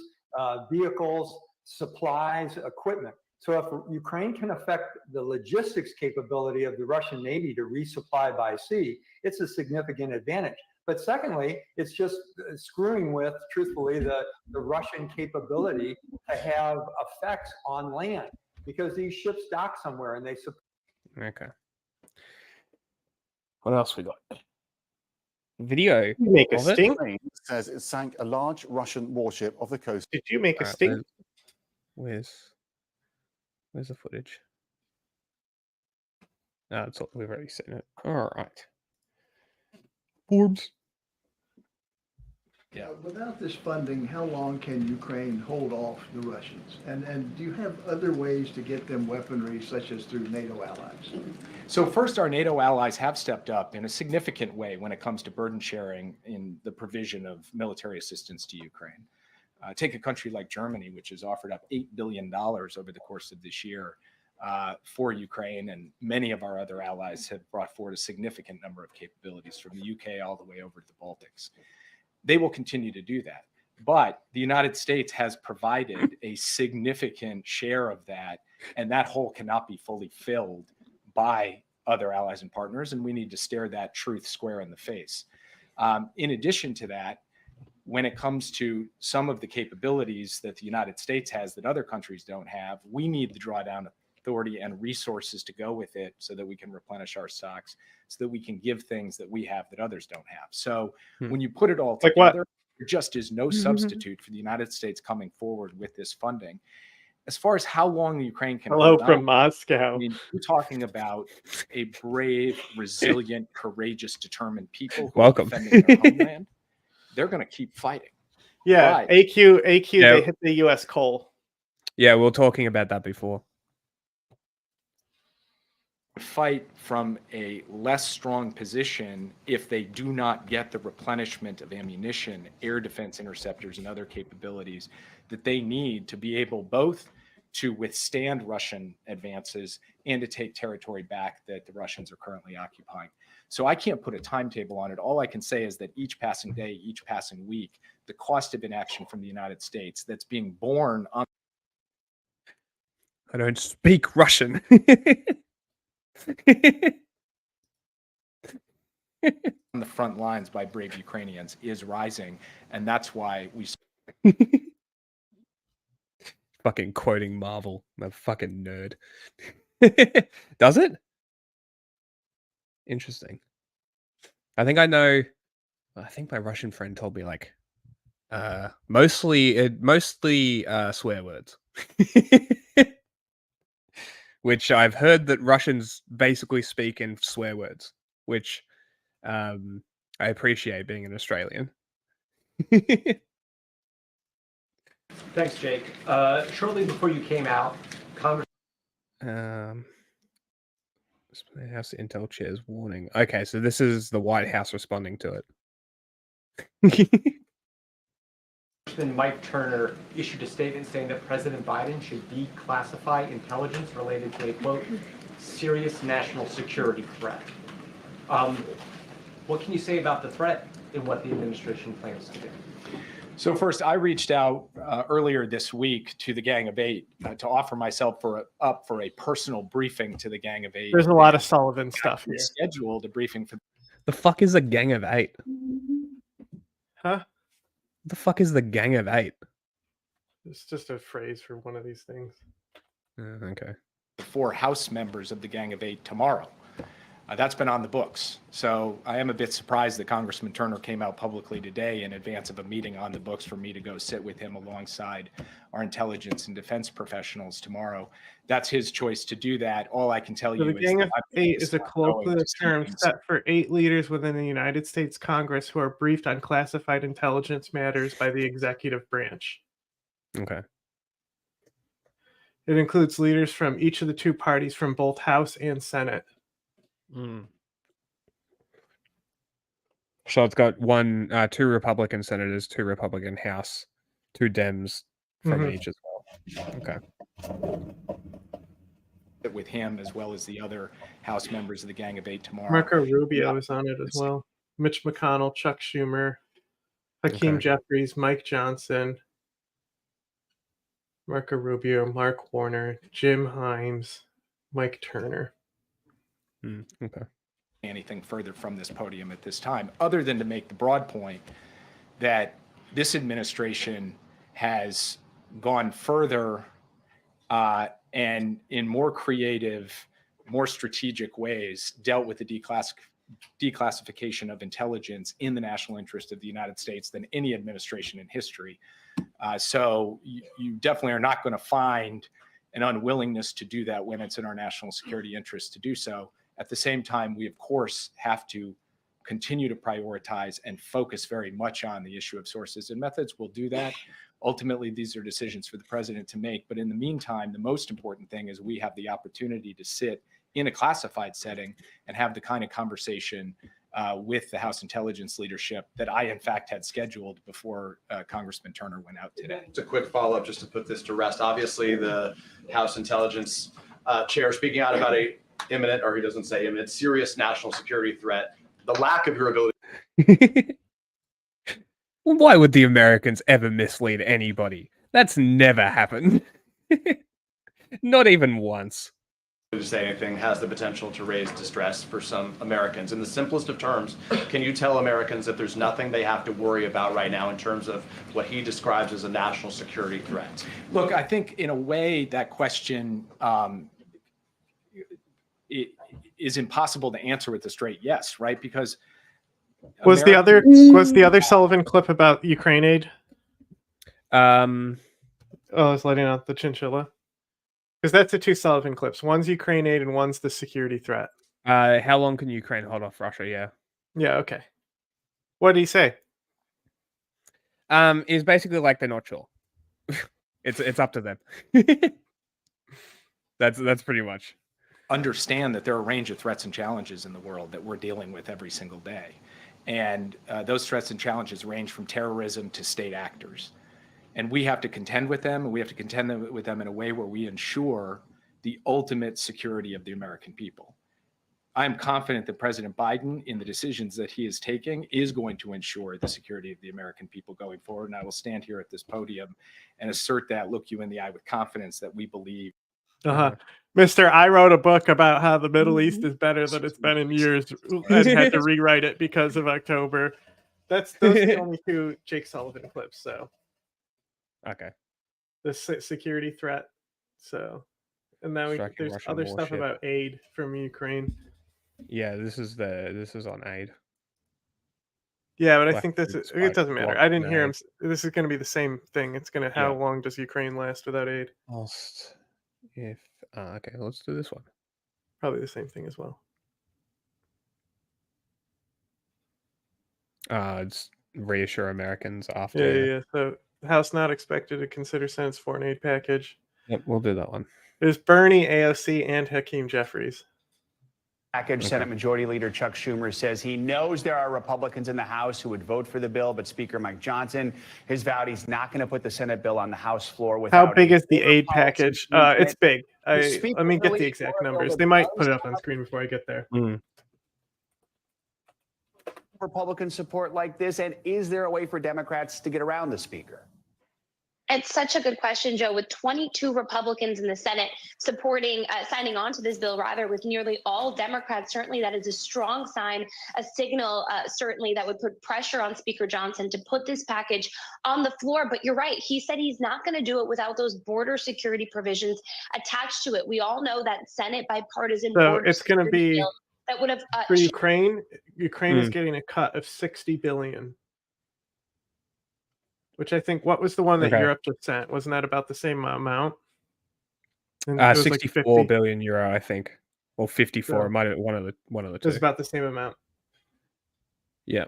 vehicles, supplies, equipment. So if Ukraine can affect the logistics capability of the Russian Navy to resupply by sea, it's a significant advantage. But secondly, it's just screwing with, truthfully, the Russian capability to have effects on land, because these ships dock somewhere and they support. Okay. What else we got? Video. You make a of it? sting? Says it sank a large Russian warship off the coast. Did you make a sting? Where's the footage? No, it's all, we've already seen it. All right. Forbes. Yeah. Without this funding, how long can Ukraine hold off the Russians? And do you have other ways to get them weaponry, such as through NATO allies? So first, our NATO allies have stepped up in a significant way when it comes to burden sharing in the provision of military assistance to Ukraine. Take a country like Germany, which has offered up $8 billion over the course of this year for Ukraine, and many of our other allies have brought forward a significant number of capabilities from the UK all the way over to the Baltics. They will continue to do that. But the United States has provided a significant share of that, and that hole cannot be fully filled by other allies and partners, and we need to stare that truth square in the face. In addition to that, when it comes to some of the capabilities that the United States has that other countries don't have, we need the drawdown authority and resources to go with it so that we can replenish our stocks, so that we can give things that we have that others don't have. So when you put it all together, there just is no substitute for the United States coming forward with this funding. As far as how long Ukraine can Hello hold from out, Moscow. I mean, we're talking about a brave, resilient, courageous, determined people who are defending their homeland. They're going to keep fighting. Yeah, But, AQ, Yeah. they hit the U.S. coal. Yeah, we were talking about that before. Fight from a less strong position if they do not get the replenishment of ammunition, air defense interceptors, and other capabilities that they need to be able both to withstand Russian advances and to take territory back that the Russians are currently occupying. So I can't put a timetable on it. All I can say is that each passing day, each passing week, the cost of inaction from the United States that's being borne on. I don't speak Russian. On the front lines by brave Ukrainians is rising, and that's why we fucking quoting Marvel. I'm a fucking nerd. Does it? Interesting. I think I know. I think my Russian friend told me like mostly swear words. Which I've heard that Russians basically speak in swear words, which I appreciate being an Australian. Thanks, Jake. Shortly before you came out, Congress. House Intel chairs warning. Okay, so this is the White House responding to it. Mike Turner issued a statement saying that President Biden should declassify intelligence related to a, quote, serious national security threat. What can you say about the threat and what the administration plans to do? So first, I reached out earlier this week to the Gang of Eight to offer myself up for a personal briefing to the Gang of Eight. There's a lot of Sullivan stuff here. Scheduled a briefing for. The fuck is a Gang of Eight? Huh? The fuck is the Gang of Eight? It's just a phrase for one of these things. Okay. 4 House members of the Gang of Eight tomorrow. That's been on the books. So I am a bit surprised that Congressman Turner came out publicly today in advance of a meeting on the books for me to go sit with him alongside our intelligence and defense professionals tomorrow. That's his choice to do that. All I can tell So you the is Gang that of I'm Eight is a focused on going colloquial to term meetings. set for 8 leaders within the United States Congress who are briefed on classified intelligence matters by the executive branch. Okay. It includes leaders from each of the 2 parties from both House and Senate. So it's got 2 Republican senators, 2 Republican House, 2 Dems, from each as well. Okay. With him as well as the other House members of the Gang of Eight tomorrow. Marco Rubio is on it as well. Mitch McConnell, Chuck Schumer, Hakeem Jeffries, Mike Johnson, Marco Rubio, Mark Warner, Jim Himes, Mike Turner. Okay. Anything further from this podium at this time, other than to make the broad point that this administration has gone further and in more creative, more strategic ways dealt with the declassification of intelligence in the national interest of the United States than any administration in history. So you definitely are not going to find an unwillingness to do that when it's in our national security interest to do so. At the same time, we, of course, have to continue to prioritize and focus very much on the issue of sources and methods. We'll do that. Ultimately, these are decisions for the president to make. But in the meantime, the most important thing is we have the opportunity to sit in a classified setting and have the kind of conversation with the House intelligence leadership that I, in fact, had scheduled before Congressman Turner went out today. It's a quick follow-up just to put this to rest. Obviously, the House intelligence chair speaking out about a imminent, or he doesn't say imminent, serious national security threat. The lack of your ability. Well, why would the Americans ever mislead anybody? That's never happened. Not even once. To say anything has the potential to raise distress for some Americans. In the simplest of terms, can you tell Americans that there's nothing they have to worry about right now in terms of what he describes as a national security threat? Look, I think in a way that question it is impossible to answer with a straight yes, right? Because was the other Sullivan clip about Ukraine aid? Oh, I was letting out the chinchilla. Because that's the two Sullivan clips. One's Ukraine aid and one's the security threat. How long can Ukraine hold off Russia? Yeah. Yeah. Okay. What did he say? It's basically like they're not sure. It's up to them. That's pretty much. Understand that there are a range of threats and challenges in the world that we're dealing with every single day. And those threats and challenges range from terrorism to state actors. And we have to contend with them, and we have to contend with them in a way where we ensure the ultimate security of the American people. I'm confident that President Biden, in the decisions that he is taking, is going to ensure the security of the American people going forward. And I will stand here at this podium and assert that, look you in the eye with confidence that we believe. Mr. I wrote a book about how the Middle East is better than it's been in years and had to rewrite it because of October. Those are the only two Jake Sullivan clips. So, okay, the security threat. So, and then there's Russian other stuff warship. about aid from Ukraine. Yeah, this is on aid. Yeah, but I think it doesn't matter. I didn't hear him. This is going to be the same thing. It's going to how long does Ukraine last without aid? If okay, let's do this one. Probably the same thing as well. It's reassure Americans after. Yeah. So the House not expected to consider Senate's foreign aid package. Yep, we'll do that one. There's Bernie, AOC, and Hakeem Jeffries. Package. Senate Majority Leader Chuck Schumer says he knows there are Republicans in the House who would vote for the bill, but Speaker Mike Johnson has vowed he's not going to put the Senate bill on the House floor without. How big is the aid package? It's big. Let me get the exact numbers. They might put it up on screen before I get there. Republican support like this, and is there a way for Democrats to get around the Speaker? It's such a good question, Joe. With 22 Republicans in the Senate supporting, signing on to this bill, rather, with nearly all Democrats, certainly that is a strong sign, a signal, certainly that would put pressure on Speaker Johnson to put this package on the floor. But you're right. He said he's not going to do it without those border security provisions attached to it. We all know that Senate bipartisan border it's going to be bill that would have for Ukraine. Ukraine is getting a cut of $60 billion. Which I think, what was the one that Europe just sent? Wasn't that about the same amount? 64 billion euro, I think, or 54. It might have one of the two. It was about the same amount. Yeah.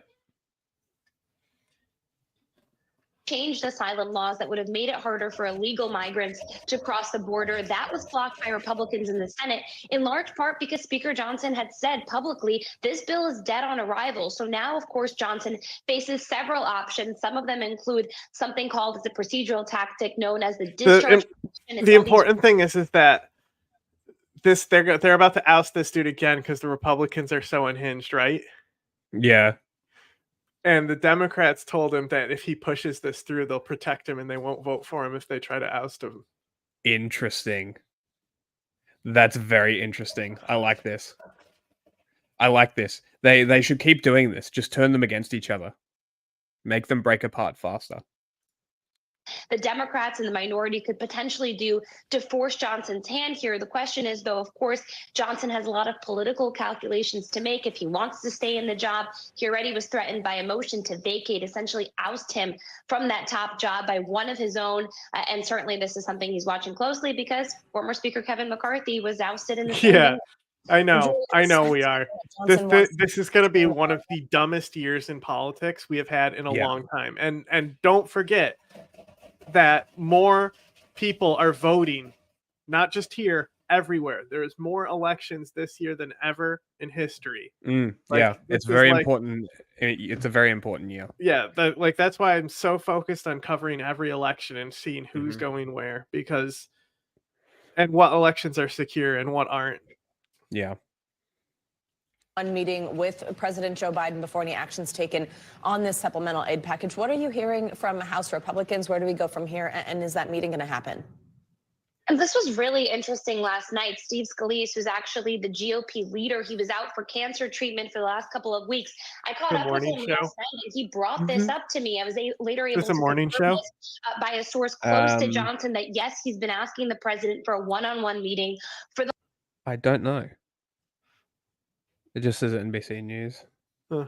changed asylum laws that would have made it harder for illegal migrants to cross the border. That was blocked by Republicans in the Senate, in large part because Speaker Johnson had said publicly this bill is dead on arrival. So now, of course, Johnson faces several options. Some of them include something called as a procedural tactic known as the discharge. The important thing is that they're about to oust this dude again because the Republicans are so unhinged, right? Yeah. And the Democrats told him that if he pushes this through, they'll protect him and they won't vote for him if they try to oust him. Interesting. That's very interesting. I like this. I like this. They should keep doing this. Just turn them against each other. Make them break apart faster. The Democrats and the minority could potentially do to force Johnson's hand here. The question is, though, of course, Johnson has a lot of political calculations to make if he wants to stay in the job. He already was threatened by a motion to vacate, essentially oust him from that top job by one of his own. And certainly this is something he's watching closely because former Speaker Kevin McCarthy was ousted in the same Yeah. way. I know we are. This is going to be one of the dumbest years in politics we have had in a long time. And don't forget that more people are voting, not just here, everywhere. There's more elections this year than ever in history. Yeah, it's very important. It's a very important year. Yeah, that's why I'm so focused on covering every election and seeing who's going where, and what elections are secure and what aren't. Yeah. One meeting with President Joe Biden before any actions taken on this supplemental aid package. What are you hearing from House Republicans? Where do we go from here? And is that meeting going to happen? And this was really interesting last night. Steve Scalise, who's actually the GOP leader, he was out for cancer treatment for the last couple of weeks. I caught up with him last night, and he brought this up to me. I was later able to confirm this by a source close to Johnson that, yes, he's been asking the president for a one-on-one meeting for the. I don't know. It just says NBC News. The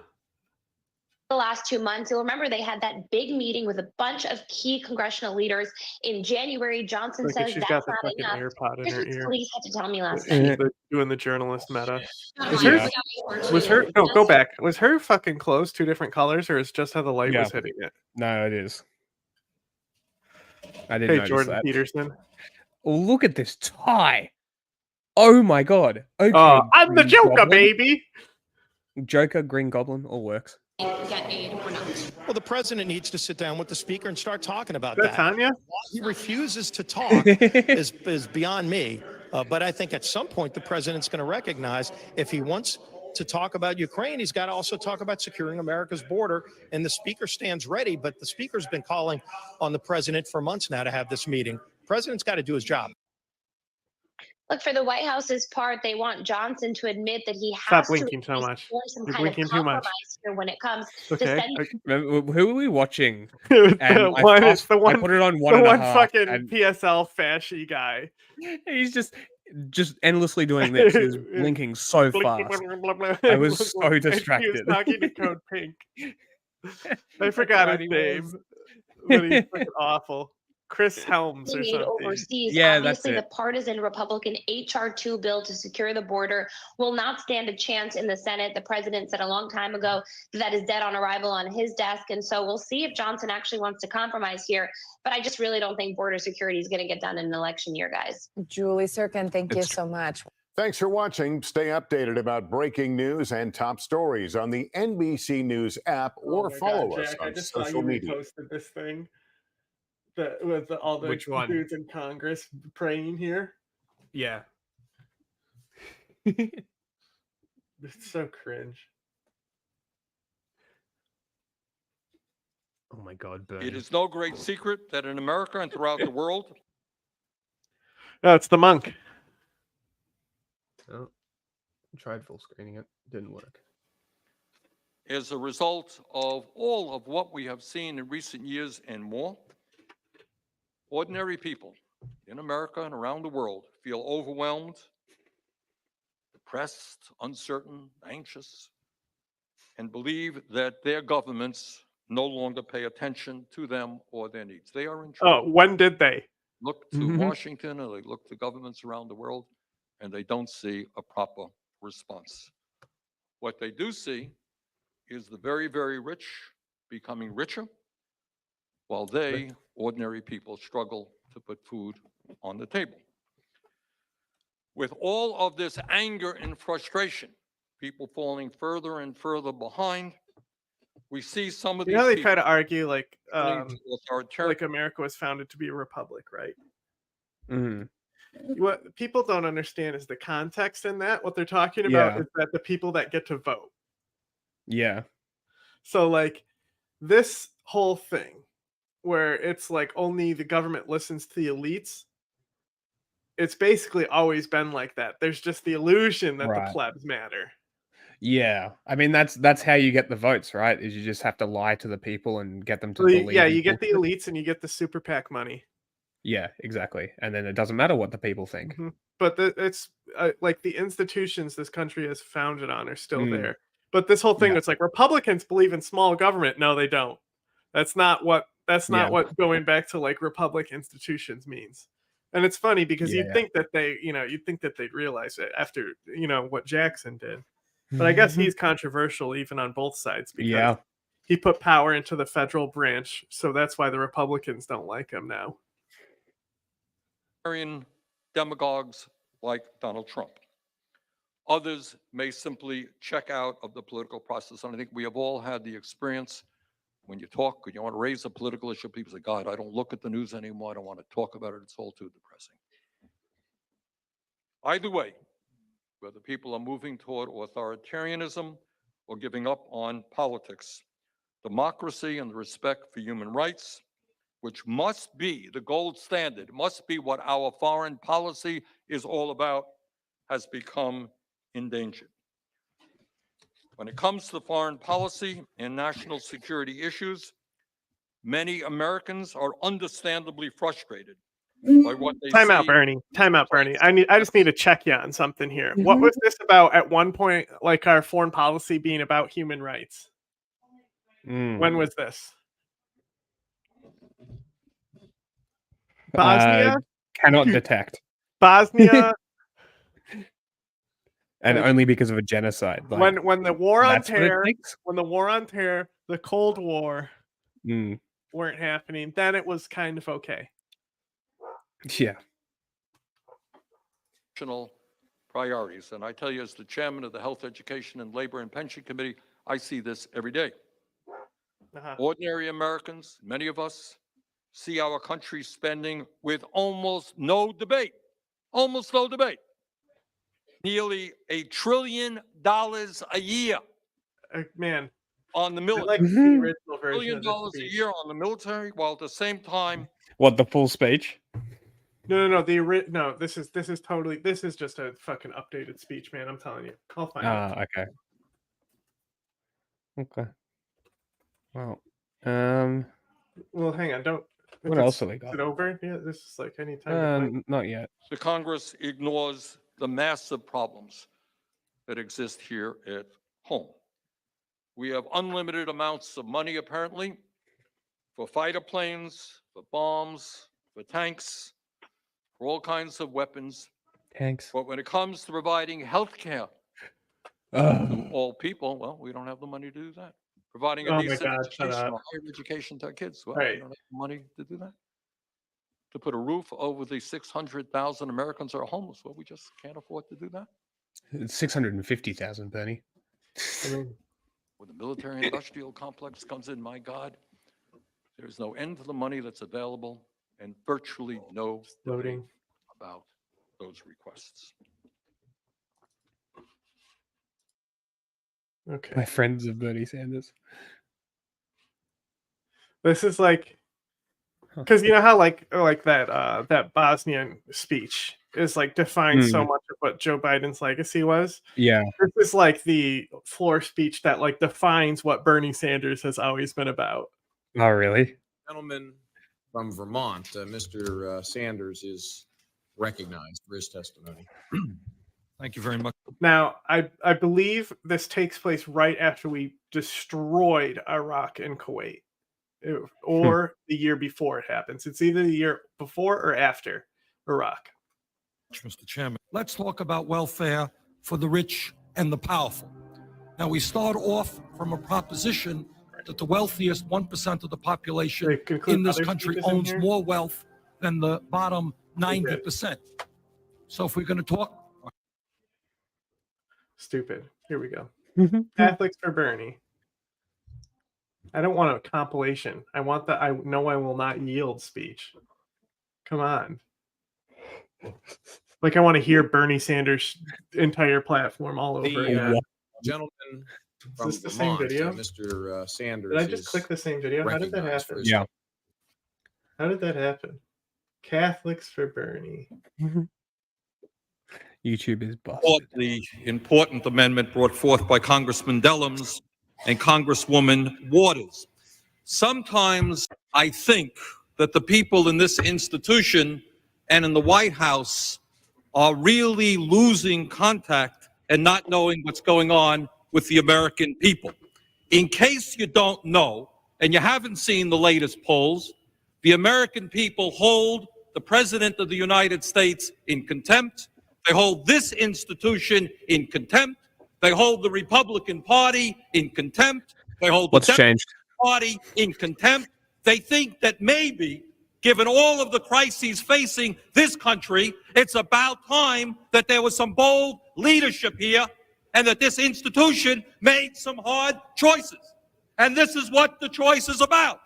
last 2 months. You'll remember they had that big meeting with a bunch of key congressional leaders in January. Johnson says that's not enough. Here's what Scalise had to tell me last night. Doing the journalist meta. Was her no, go back. Was her fucking clothes two different colors, or is just how the light was hitting it? No, it is. I didn't notice Jordan that. Peterson. Oh, look at this tie. Oh my god. Okay. I'm the Joker, baby. Joker, Green Goblin, all works. Get aid or not. Well, the president needs to sit down with the speaker and start talking about that. Tanya? Why he refuses to talk is beyond me. But I think at some point the president's going to recognize if he wants to talk about Ukraine, he's got to also talk about securing America's border. And the speaker stands ready. But the speaker's been calling on the president for months now to have this meeting. The president's got to do his job. Look, for the White House's part, they want Johnson to admit that he has to blinking so much. Some kind of compromise here when it comes to sending. Who are we watching? And it's the one. I put it on one. The and one a half, fucking and PSL fashy guy. He's just endlessly doing this. He's blinking so fast. I was so distracted. He was talking to Code Pink. I forgot his name, but he's fucking awful. Chris Helms or something. Overseas. Yeah, obviously the partisan Republican HR 2 bill to secure the border will not stand a chance in the Senate. The president said a long time ago that is dead on arrival on his desk. And so we'll see if Johnson actually wants to compromise here. But I just really don't think border security is going to get done in an election year, guys. Julie Sirkin, thank you so much. Thanks for watching. Stay updated about breaking news and top stories on the NBC News app or follow us on social media. I posted this thing. With all the dudes in Congress praying here. Yeah. It's so cringe. Oh my God, Bernie. It is no great secret that in America and throughout the world. No, it's the monk. Oh, I tried full screening it. Didn't work. As a result of all of what we have seen in recent years and more, ordinary people in America and around the world feel overwhelmed, depressed, uncertain, anxious, and believe that their governments no longer pay attention to them or their needs. They are in trouble. Oh, when did they? Look to Washington, or they look to governments around the world, and they don't see a proper response. What they do see is the very, very rich becoming richer, while they, ordinary people, struggle to put food on the table. With all of this anger and frustration, people falling further and further behind, we see some of these they people try to argue like America was founded to be a republic, right? Mm. What people don't understand is the context in that. What they're talking about is that the people that get to vote. Yeah. So like this whole thing where it's like only the government listens to the elites, it's basically always been like that. There's just the illusion that the plebs matter. Yeah. I mean, that's how you get the votes, right? Is you just have to lie to the people and get them to believe. Yeah, you get the elites and you get the super PAC money. Yeah, exactly. And then it doesn't matter what the people think. Mm-hmm. But it's like the institutions this country is founded on are still there. But this whole thing, it's like Republicans believe in small government. No, they don't. That's not what what going back to like republic institutions means. And it's funny because you'd think that you'd think that they'd realize it after, what Jackson did. But I guess he's controversial even on both sides because he put power into the federal branch. So that's why the Republicans don't like him now. Demagogues like Donald Trump. Others may simply check out of the political process. And I think we have all had the experience when you talk, when you want to raise a political issue, people say, God, I don't look at the news anymore. I don't want to talk about it. It's all too depressing. Either way, whether people are moving toward authoritarianism or giving up on politics, democracy and the respect for human rights, which must be the gold standard, must be what our foreign policy is all about, has become endangered. When it comes to foreign policy and national security issues, many Americans are understandably frustrated by what they Time see. out, Bernie. I just need to check you on something here. What was this about at one point, like our foreign policy being about human rights? When was this? Bosnia? Cannot detect. Bosnia? And only because of a genocide. Like, when the war on terror, the Cold War weren't happening, then it was kind of okay. Yeah. Priorities. And I tell you, as the chairman of the Health, Education, and Labor and Pension Committee, I see this every day. Ordinary Americans, many of us, see our country spending with almost no debate, nearly $1 trillion a year. Man, on the military. I like the original version $1 billion a year on the military, while at the same time. What, the full speech? No. This is just a fucking updated speech, man. I'm telling you. I'll find it. Okay. Well, Well, hang on. Don't. What else have we got? Is it over? Yeah, this is like any time. Not yet. The Congress ignores the massive problems that exist here at home. We have unlimited amounts of money, apparently, for fighter planes, for bombs, for tanks, for all kinds of weapons. Tanks. But when it comes to providing health care to all people, well, we don't have the money to do that. Providing a decent education, or higher education to our kids, well, we don't have the money to do that. To put a roof over the 600,000 Americans who are homeless, well, we just can't afford to do that. It's 650,000, Bernie. When the military-industrial complex comes in, my God, there's no end to the money that's available and virtually no debate about those requests. Okay. My friends of Bernie Sanders. This is like, because you know how like that Bosnian speech is like defines so much of what Joe Biden's legacy was. Yeah. This is like the floor speech that like defines what Bernie Sanders has always been about. Oh, really? Gentleman from Vermont, Mr. Sanders, is recognized for his testimony. Thank you very much. Now, I believe this takes place right after we destroyed Iraq and Kuwait, or the year before it happens. It's either the year before or after Iraq. Mr. Chairman, let's talk about welfare for the rich and the powerful. Now, we start off from a proposition that the wealthiest 1% of the population They conclude in this other country speeches in owns here? more wealth than the bottom 90%. So if we're going to talk, Stupid. Here we go. Catholics for Bernie. I don't want a compilation. I want the I know I will not yield speech. Come on. Like I want to hear Bernie Sanders' entire platform all over again. Gentleman Is from this the same Vermont, video? Mr. Sanders. Did I just is click the same video? How did that recognized for happen? his How did that happen? Catholics for Bernie. YouTube is busted. Support the important amendment brought forth by Congressman Dellums and Congresswoman Waters. Sometimes I think that the people in this institution and in the White House are really losing contact and not knowing what's going on with the American people. In case you don't know, and you haven't seen the latest polls, the American people hold the President of the United States in contempt. They hold this institution in contempt. They hold the Republican Party in contempt. They hold the Democratic Party in contempt. They think that maybe, given all of the crises facing this country, it's about time that there was some bold leadership here and that this institution made some hard choices. And this is what the choice is about.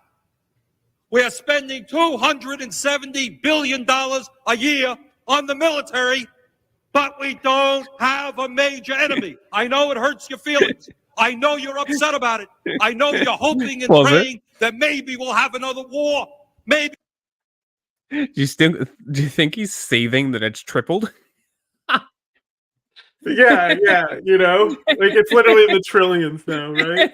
We are spending $270 billion a year on the military, but we don't have a major enemy. I know it hurts your feelings. I know you're upset about it. I know you're hoping and praying that maybe we'll have another war. Maybe. Do you think he's seething that it's tripled? Yeah, you know, like it's literally in the trillions now, right?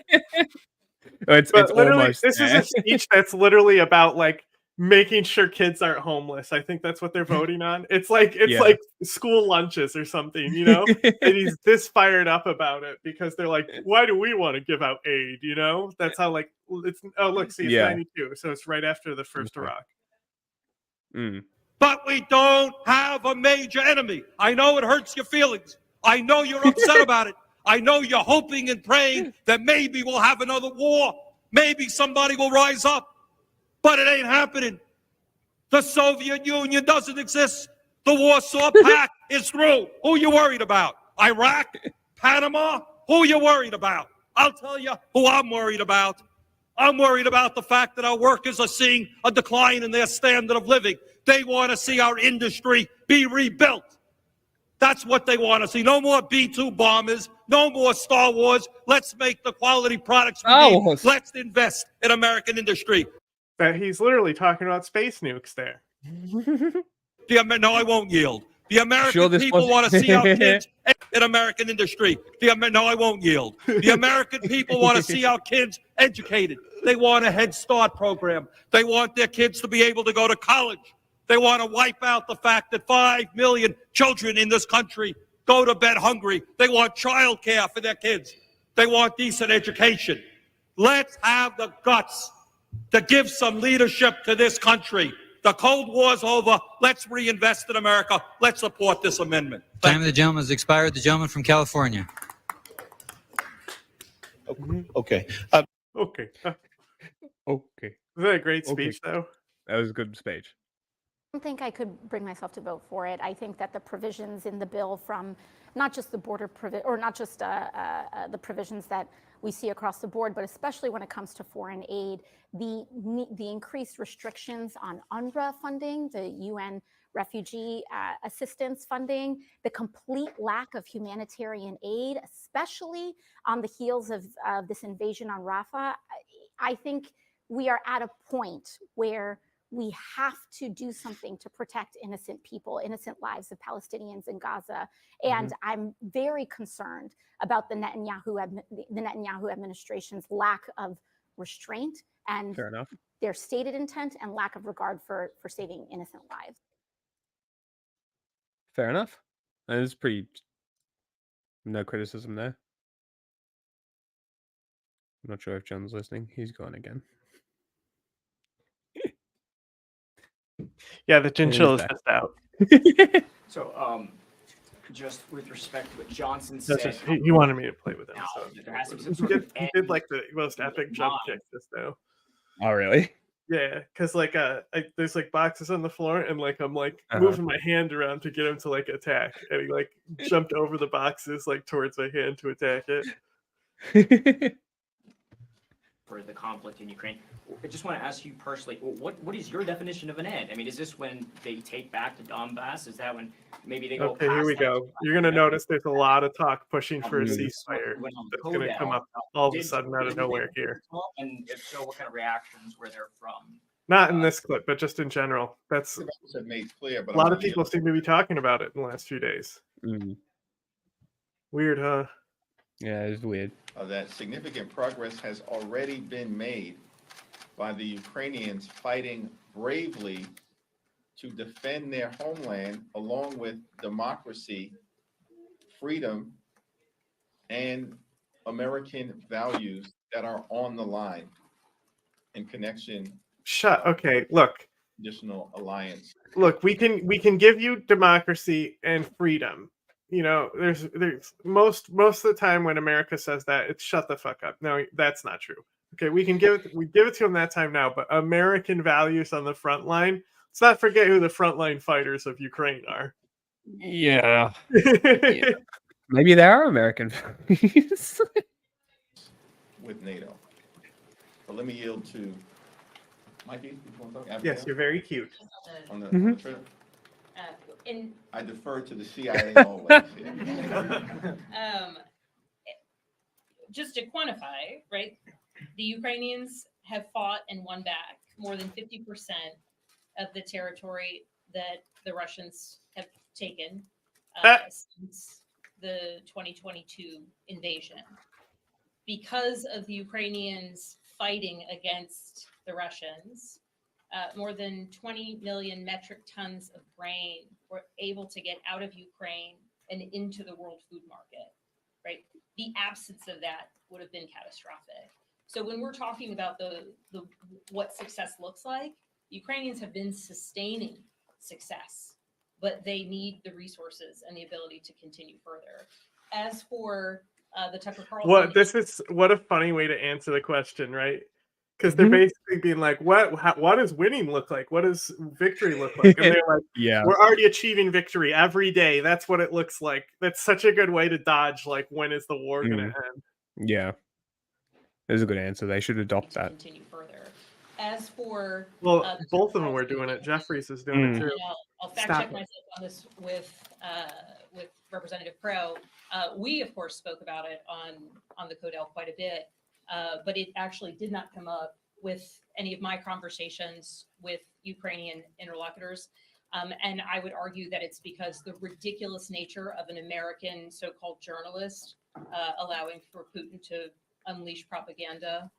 It's literally, almost this is a speech that's literally about like making sure kids aren't homeless. I think that's what they're voting on. It's like like school lunches or something, you know. And he's this fired up about it because they're like, why do we want to give out aid? You know, that's how like it's. Oh, look, see, it's 92, so it's right after the first Iraq. But we don't have a major enemy. I know it hurts your feelings. I know you're upset about it. I know you're hoping and praying that maybe we'll have another war. Maybe somebody will rise up. But it ain't happening. The Soviet Union doesn't exist. The Warsaw Pact is through. Who you worried about? Iraq? Panama? Who you worried about? I'll tell you who I'm worried about. I'm worried about the fact that our workers are seeing a decline in their standard of living. They want to see our industry be rebuilt. That's what they want to see. No more B-2 bombers. No more Star Wars. Let's make the quality products we need. Let's invest in American industry. That he's literally talking about space nukes there. No, I won't yield. The American people want to see our kids in American industry. No, I won't yield. The American people want to see our kids educated. They want a Head Start program. They want their kids to be able to go to college. They want to wipe out the fact that 5 million children in this country go to bed hungry. They want child care for their kids. They want decent education. Let's have the guts to give some leadership to this country. The Cold War's over. Let's reinvest in America. Let's support this amendment. Time of the gentleman has expired. The gentleman from California. Okay. Okay. Okay. Was that a great speech, though? That was a good speech. I don't think I could bring myself to vote for it. I think that the provisions in the bill, from not just the border or not just the provisions that we see across the board, but especially when it comes to foreign aid, the increased restrictions on UNRWA funding, the UN refugee assistance funding, the complete lack of humanitarian aid, especially on the heels of this invasion on Rafah. I think we are at a point where we have to do something to protect innocent people, innocent lives of Palestinians in Gaza. And I'm very concerned about the Netanyahu administration's lack of restraint and their stated intent and lack of regard for saving innocent lives. Fair enough. That is pretty. No criticism there. I'm not sure if John's listening. He's gone again. Yeah, the chinchilla is just out. So just with respect to what Johnson That's said. just, he wanted me to play with him. Now, So. there has to be some He sort did, of he did like end the most epic jump kick just now. Oh, really? Yeah, because like there's like boxes on the floor, and like I'm like Uh-huh. moving my hand around to get him to like attack, and he like jumped over the boxes like towards my hand to attack it. for the conflict in Ukraine. I just want to ask you personally, what is your definition of an end? I mean, is this when they take back the Donbass? Is that when maybe they go Okay, here past we that? go. You're gonna notice there's a lot of talk pushing for a Mhm. ceasefire Went on that's gonna come Codell. up all of a Did sudden out of anything nowhere here. come up? And if so, what kind of reactions were there from? Not in this clip, but just in general. That's have made clear, but a lot of people seem to be talking about it in the last few days. Weird, huh? Yeah, it's weird. That significant progress has already been made by the Ukrainians fighting bravely to defend their homeland along with democracy, freedom, and American values that are on the line in connection. Okay, look. Additional alliance. Look, we can give you democracy and freedom. You know, there's most of the time when America says that, it's shut the fuck up. No, that's not true. Okay, we give it to them that time now, but American values on the front line. Let's not forget who the frontline fighters of Ukraine are. Yeah. Yeah. Maybe they are American values. With NATO. But let me yield to Mikey. You want to talk after Yes, that? you're very cute. On the trip? In I defer to the CIA always. just to quantify, right? The Ukrainians have fought and won back more than 50% of the territory that the Russians have taken since the 2022 invasion. Because of the Ukrainians fighting against the Russians, more than 20 million metric tons of grain were able to get out of Ukraine and into the world food market, right? The absence of that would have been catastrophic. So when we're talking about the what success looks like, Ukrainians have been sustaining success, but they need the resources and the ability to continue further. As for the Tucker Carlson, What a funny way to answer the question, right? Because they're basically being like, what does winning look like? What does victory look like? And they're like, Yeah. we're already achieving victory every day. That's what it looks like. That's such a good way to dodge, like, when is the war going to end? Yeah. That's a good answer. They should adopt that. continue further. As for both of them were doing it. Jeffries is doing it too. I'll fact check myself on this with Representative Crow. We of course spoke about it on the Codell quite a bit, but it actually did not come up with any of my conversations with Ukrainian interlocutors. And I would argue that it's because the ridiculous nature of an American so-called journalist allowing for Putin to unleash propaganda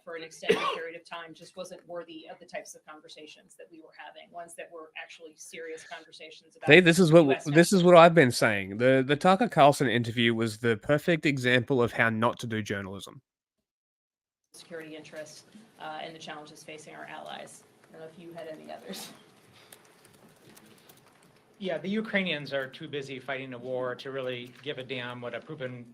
for an extended period of time just wasn't worthy of the types of conversations that we were having, ones that were actually serious conversations about. See, this is what I've been saying. The Tucker Carlson interview was the perfect example of how not to do journalism. Security interests and the challenges facing our allies. I don't know if you had any others. Yeah, the Ukrainians are too busy fighting a war to really give a damn what a Putin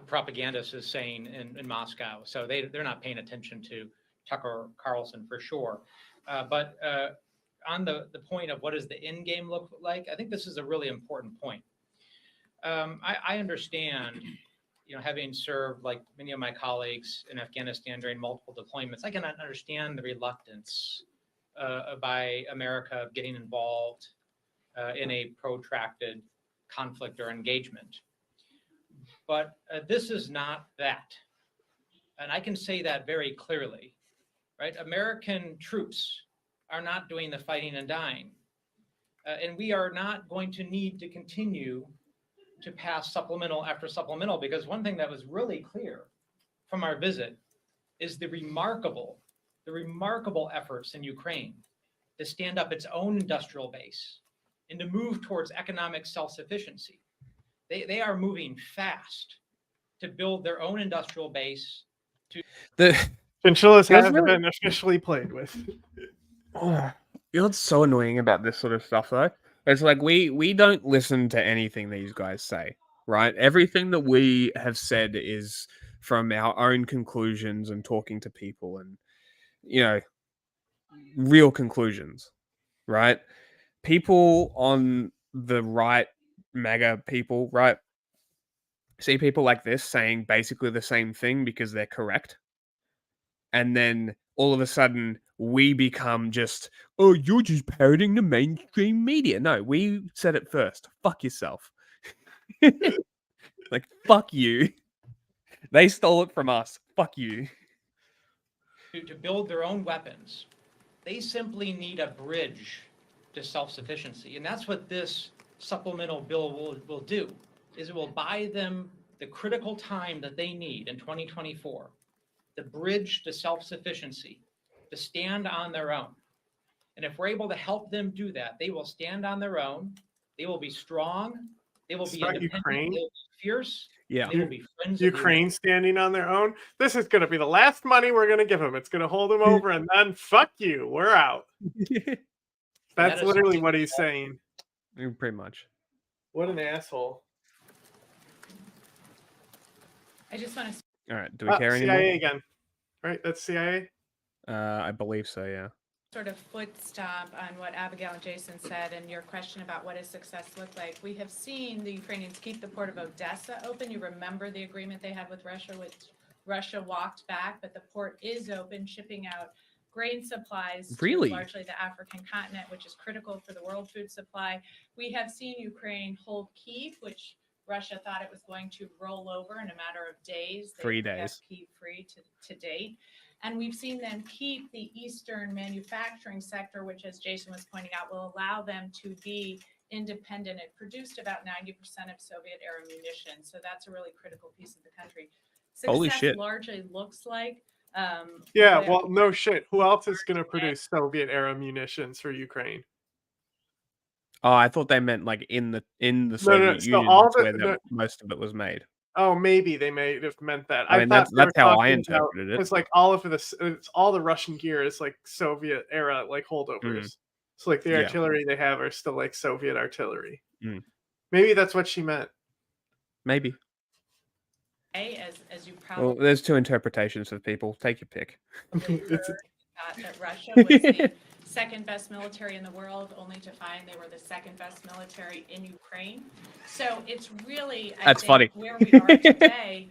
propagandist is saying in Moscow. So they're not paying attention to Tucker Carlson for sure. But on the point of what does the end game look like, I think this is a really important point. I understand, having served like many of my colleagues in Afghanistan during multiple deployments, I can understand the reluctance by America of getting involved in a protracted conflict or engagement. But this is not that. And I can say that very clearly, right? American troops are not doing the fighting and dying. And we are not going to need to continue to pass supplemental after supplemental, because one thing that was really clear from our visit is the remarkable efforts in Ukraine to stand up its own industrial base and to move towards economic self-sufficiency. They are moving fast to build their own industrial base. The chinchillas have been officially played with. You know what's so annoying about this sort of stuff, though? It's like we don't listen to anything these guys say, right? Everything that we have said is from our own conclusions and talking to people and, you know, real conclusions, right? People on the right, MAGA people, right? See people like this saying basically the same thing because they're correct. And then all of a sudden we become just, oh, you're just parroting the mainstream media. No, we said it first. Fuck yourself. Like, fuck you. They stole it from us. Fuck you. To build their own weapons. They simply need a bridge to self-sufficiency. And that's what this supplemental bill will do, is it will buy them the critical time that they need in 2024, the bridge to self-sufficiency, to stand on their own. And if we're able to help them do that, they will stand on their own. They will be strong. They will be independent. Ukraine? They will be fierce. Yeah. They will be friends of the Ukraine standing on their own. This is going to be the last money we're going to give them. It's going to hold them over, and then fuck you, we're out. That's literally what he's saying. Pretty much. What an asshole. I just want to. All right. Do we care CIA anymore? again. Right? That's CIA? I believe so, yeah. Sort of foot stomp on what Abigail and Jason said and your question about what does success look like. We have seen the Ukrainians keep the port of Odessa open. You remember the agreement they had with Russia, which Russia walked back, but the port is open, shipping out grain supplies Really? to largely the African continent, which is critical for the world food supply. We have seen Ukraine hold Kyiv, which Russia thought it was going to roll over in a matter of days. They 3 kept days. Kyiv free to date. And we've seen them keep the Eastern manufacturing sector, which, as Jason was pointing out, will allow them to be independent. It produced about 90% of Soviet-era munitions. So that's a really critical piece of the country. Holy Success shit. largely looks like Yeah, where- well, no shit. Who else is going to produce Soviet-era munitions for Ukraine? Oh, I thought they meant like in the No, Soviet so Union, all that's the- where the- most of it was made. Oh, maybe they may have meant that. I mean, thought they that's were how I talking about- interpreted it. Because like all of this, it's all the Russian gear is like Soviet era like holdovers. So like the Yeah. artillery they have are still like Soviet artillery. Mm. Maybe that's what she meant. Maybe. as you probably Well, there's two interpretations for people. Take your pick. that Russia was the second best military in the world, only to find they were the second best military in Ukraine. So it's really, I That's think, funny. where we are today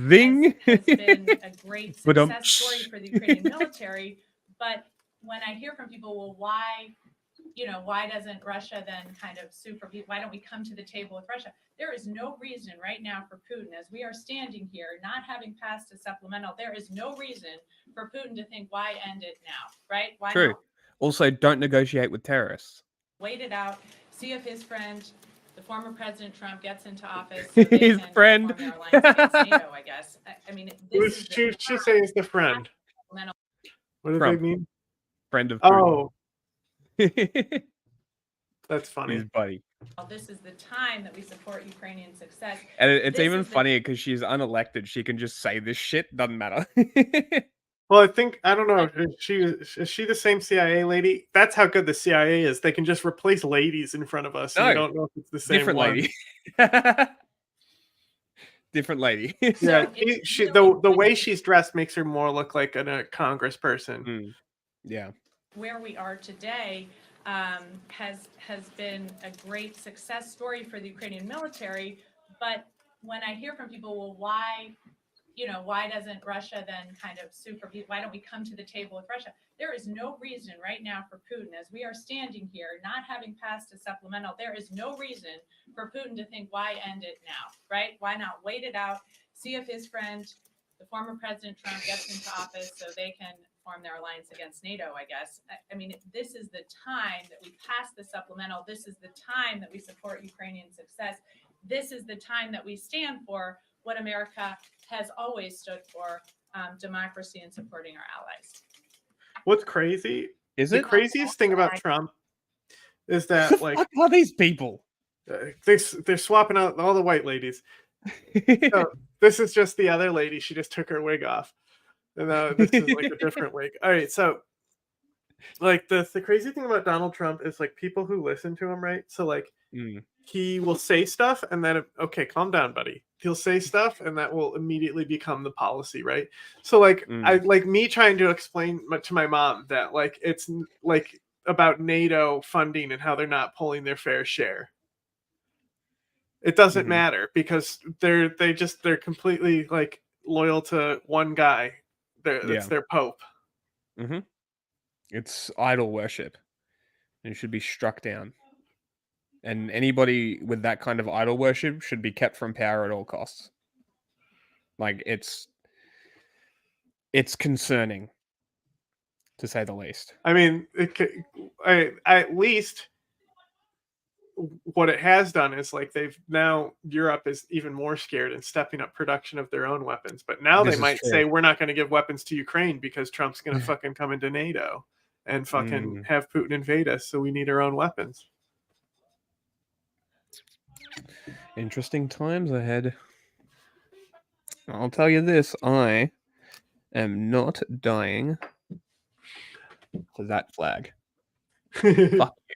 Zing. has been a great Ba-dum. success story for the Ukrainian military. But when I hear from people, well, why doesn't Russia then kind of why don't we come to the table with Russia? There is no reason right now for Putin, as we are standing here, not having passed a supplemental, there is no reason for Putin to think, why end it now, right? Why True. not Also, don't negotiate with terrorists. wait it out, see if his friend, the former President Trump, gets into office. So they His can friend. form their alliance against NATO, I guess. I mean, Who's this is she says the friend? supplemental. What do Trump. they mean? Friend of Putin. Oh, that's His funny. buddy. This is the time that we support Ukrainian success. And it's This even is the funnier because she's unelected. She can just say this shit. Doesn't matter. Well, I don't know. Is she the same CIA lady? That's how good the CIA is. They can just replace ladies in front of us. And we No. don't know if it's the same Different one. lady. Different lady. Yeah, it's the way she's dressed makes her more look like a congressperson. Yeah. where we are today has been a great success story for the Ukrainian military. But when I hear from people, well, why doesn't Russia then kind of why don't we come to the table with Russia? There is no reason right now for Putin, as we are standing here, not having passed a supplemental, there is no reason for Putin to think, why end it now, right? Why not wait it out, see if his friend, the former President Trump, gets into office so they can form their alliance against NATO, I guess. I mean, this is the time that we pass the supplemental. This is the time that we support Ukrainian success. This is the time that we stand for what America has always stood for, democracy and supporting our allies. What's crazy? Is the it? craziest thing about Trump is Who that the like fuck are these people? they're swapping out all the white ladies. So this is just the other lady. She just took her wig off, and this is like a different wig. All right, so Like the crazy thing about Donald Trump is like people who listen to him, right? So like he will say stuff and then okay, calm down, buddy. He'll say stuff and that will immediately become the policy, right? So like I like me trying to explain to my mom that like it's like about NATO funding and how they're not pulling their fair share. It doesn't matter because they're completely like loyal to one guy. It's their pope. It's idol worship. And it should be struck down. And anybody with that kind of idol worship should be kept from power at all costs. Like it's concerning, to say the least. I mean, at least what it has done is like Europe is even more scared and stepping up production of their own weapons. But now they might say we're not going to give weapons to Ukraine because Trump's going to fucking come into NATO and fucking have Putin invade us. So we need our own weapons. Interesting times ahead. I'll tell you this, I am not dying for that flag. Fuck you.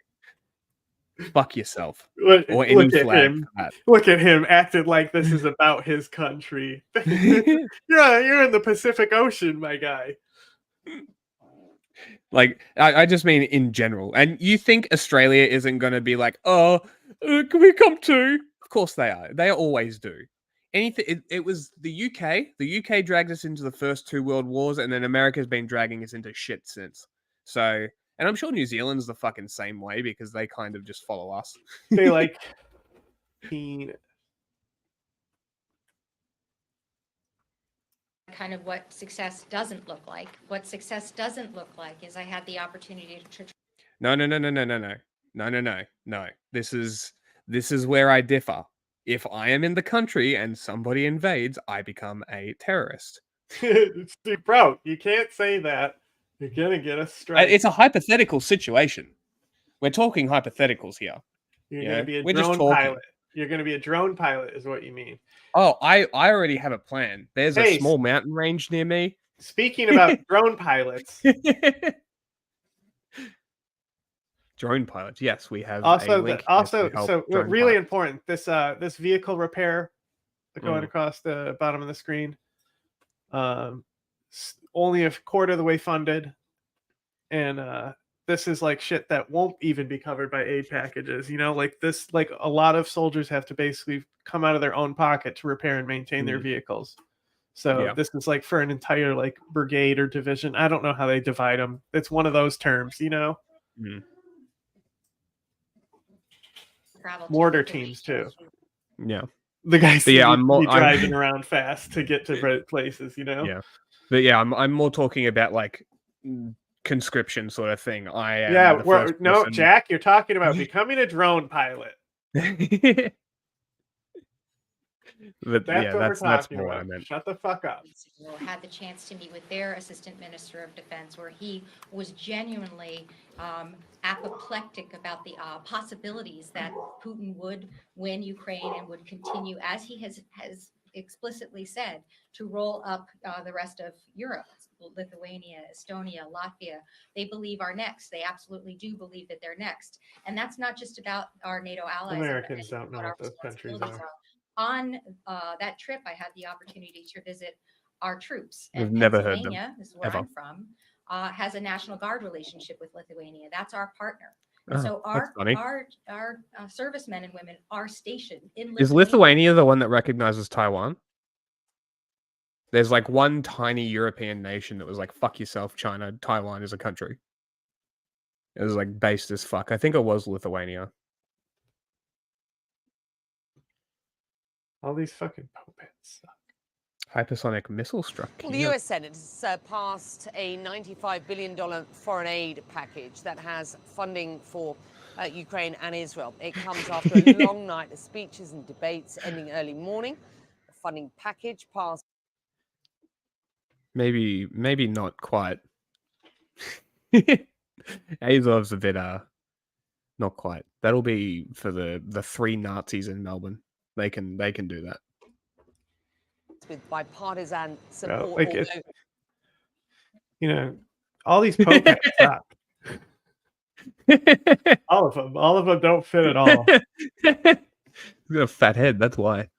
Fuck yourself. Or any flag for that. Look at him acting like this is about his country. You're in the Pacific Ocean, my guy. Like, I just mean in general. And you think Australia isn't going to be like, oh, can we come too? Of course they are. They always do. Anything. It was the UK. The UK dragged us into the first 2 world wars, and then America's been dragging us into shit since. So, and I'm sure New Zealand's the fucking same way because they kind of just follow us. They like kind of what success doesn't look like. What success doesn't look like is I had the opportunity to. No. This is where I differ. If I am in the country and somebody invades, I become a terrorist. Bro, you can't say that. You're gonna get a strike. It's a hypothetical situation. We're talking hypotheticals here. You're gonna be a drone pilot. You're gonna be a drone pilot, is what you mean. Oh, I already have a plan. There's a small mountain range near me. Speaking about drone pilots. Drone pilots, yes, we have. Really important. This vehicle repair going across the bottom of the screen. Only a quarter of the way funded, and this is like shit that won't even be covered by aid packages. You know, like this, like a lot of soldiers have to basically come out of their own pocket to repair and maintain their vehicles. So this is like for an entire like brigade or division. I don't know how they divide them. It's one of those terms, you know. Mortar teams too. Yeah, the guys. I'm driving around fast to get to places, you know. Yeah, but yeah, I'm more talking about like conscription sort of thing. Jack, you're talking about becoming a drone pilot. But that's more what I meant. Shut the fuck up. Had the chance to meet with their assistant minister of defense, where he was genuinely apoplectic about the possibilities that Putin would win Ukraine and would continue, as he has explicitly said, to roll up the rest of Europe. Lithuania, Estonia, Latvia, they believe are next. They absolutely do believe that they're next. And that's not just about our NATO allies. Americans don't know what those countries are. On that trip, I had the opportunity to visit our troops. We've never heard them. This is where I'm from. Has a National Guard relationship with Lithuania. That's our partner. And so our servicemen and women are stationed in Lithuania. Is Lithuania the one that recognizes Taiwan? There's like one tiny European nation that was like, fuck yourself, China. Taiwan is a country. It was like based as fuck. I think it was Lithuania. All these fucking puppets suck. Hypersonic missile struck. Well, the US Senate has passed a $95 billion foreign aid package that has funding for Ukraine and Israel. It comes after a long night of speeches and debates ending early morning. The funding package passed. Maybe not quite. Azov's a bit not quite. That'll be for the 3 Nazis in Melbourne. They can do that. With bipartisan support. You know, all these puppets suck. All of them don't fit at all. He's got a fat head, that's why.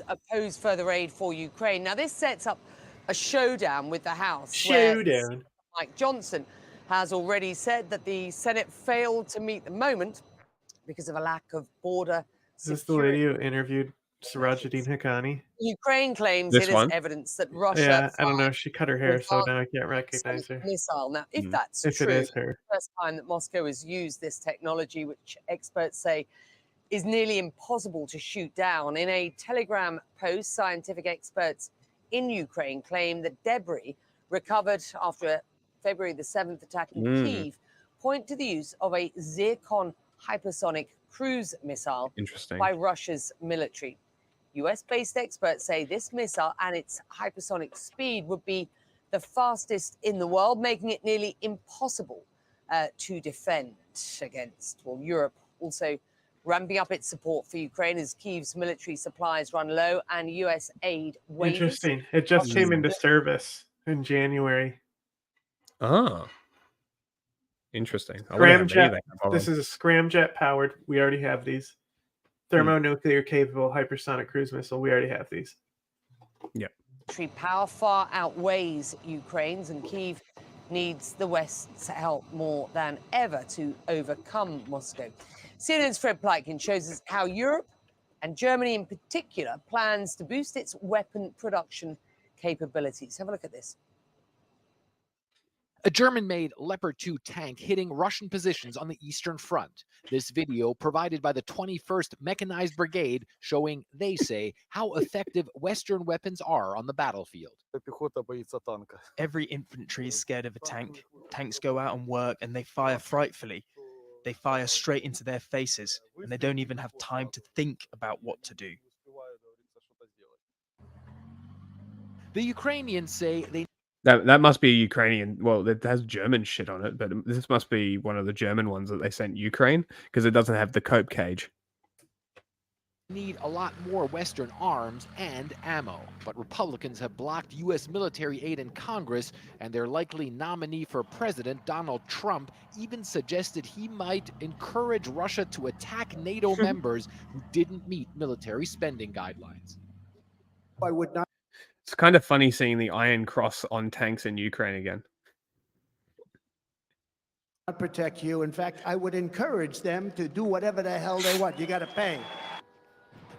Oppose further aid for Ukraine. Now, this sets up a showdown with the House. Showdown. Mike Johnson has already said that the Senate failed to meet the moment because of a lack of border Is this the lady who interviewed Sirajudeen Haqqani? Ukraine claims This it is one? evidence that Russia Yeah, I don't know. She cut her hair, so now I can't recognize her. missile. Now, if that's If true, it is her. the first time that Moscow has used this technology, which experts say is nearly impossible to shoot down. In a Telegram post, scientific experts in Ukraine claim that debris recovered after a February the 7th attack in Kyiv point to the use of a Zircon hypersonic cruise missile Interesting. by Russia's military. US-based experts say this missile and its hypersonic speed would be the fastest in the world, making it nearly impossible to defend against. Well, Europe also ramping up its support for Ukraine as Kyiv's military supplies run low and US aid wavers. Interesting. It just came into service in January. Ah. Interesting. I wonder how many Scramjet. they have. This is a scramjet powered. We already have these. Thermonuclear capable hypersonic cruise missile. We already have these. Yep. Military power far outweighs Ukraine's, and Kyiv needs the West's help more than ever to overcome Moscow. CNN's Fred Plotkin shows us how Europe, and Germany in particular, plans to boost its weapon production capabilities. Have a look at this. A German-made Leopard 2 tank hitting Russian positions on the Eastern Front. This video provided by the 21st Mechanized Brigade showing, they say, how effective Western weapons are on the battlefield. Every infantry is scared of a tank. Tanks go out and work and they fire frightfully. They fire straight into their faces and they don't even have time to think about what to do. The Ukrainians say they That must be Ukrainian. Well, it has German shit on it, but this must be one of the German ones that they sent Ukraine because it doesn't have the cope cage. need a lot more Western arms and ammo. But Republicans have blocked U.S. military aid in Congress, and their likely nominee for president, Donald Trump, even suggested he might encourage Russia to attack NATO members who didn't meet military spending guidelines. I would not. It's kind of funny seeing the Iron Cross on tanks in Ukraine again. Protect you. In fact, I would encourage them to do whatever the hell they want. You got to pay.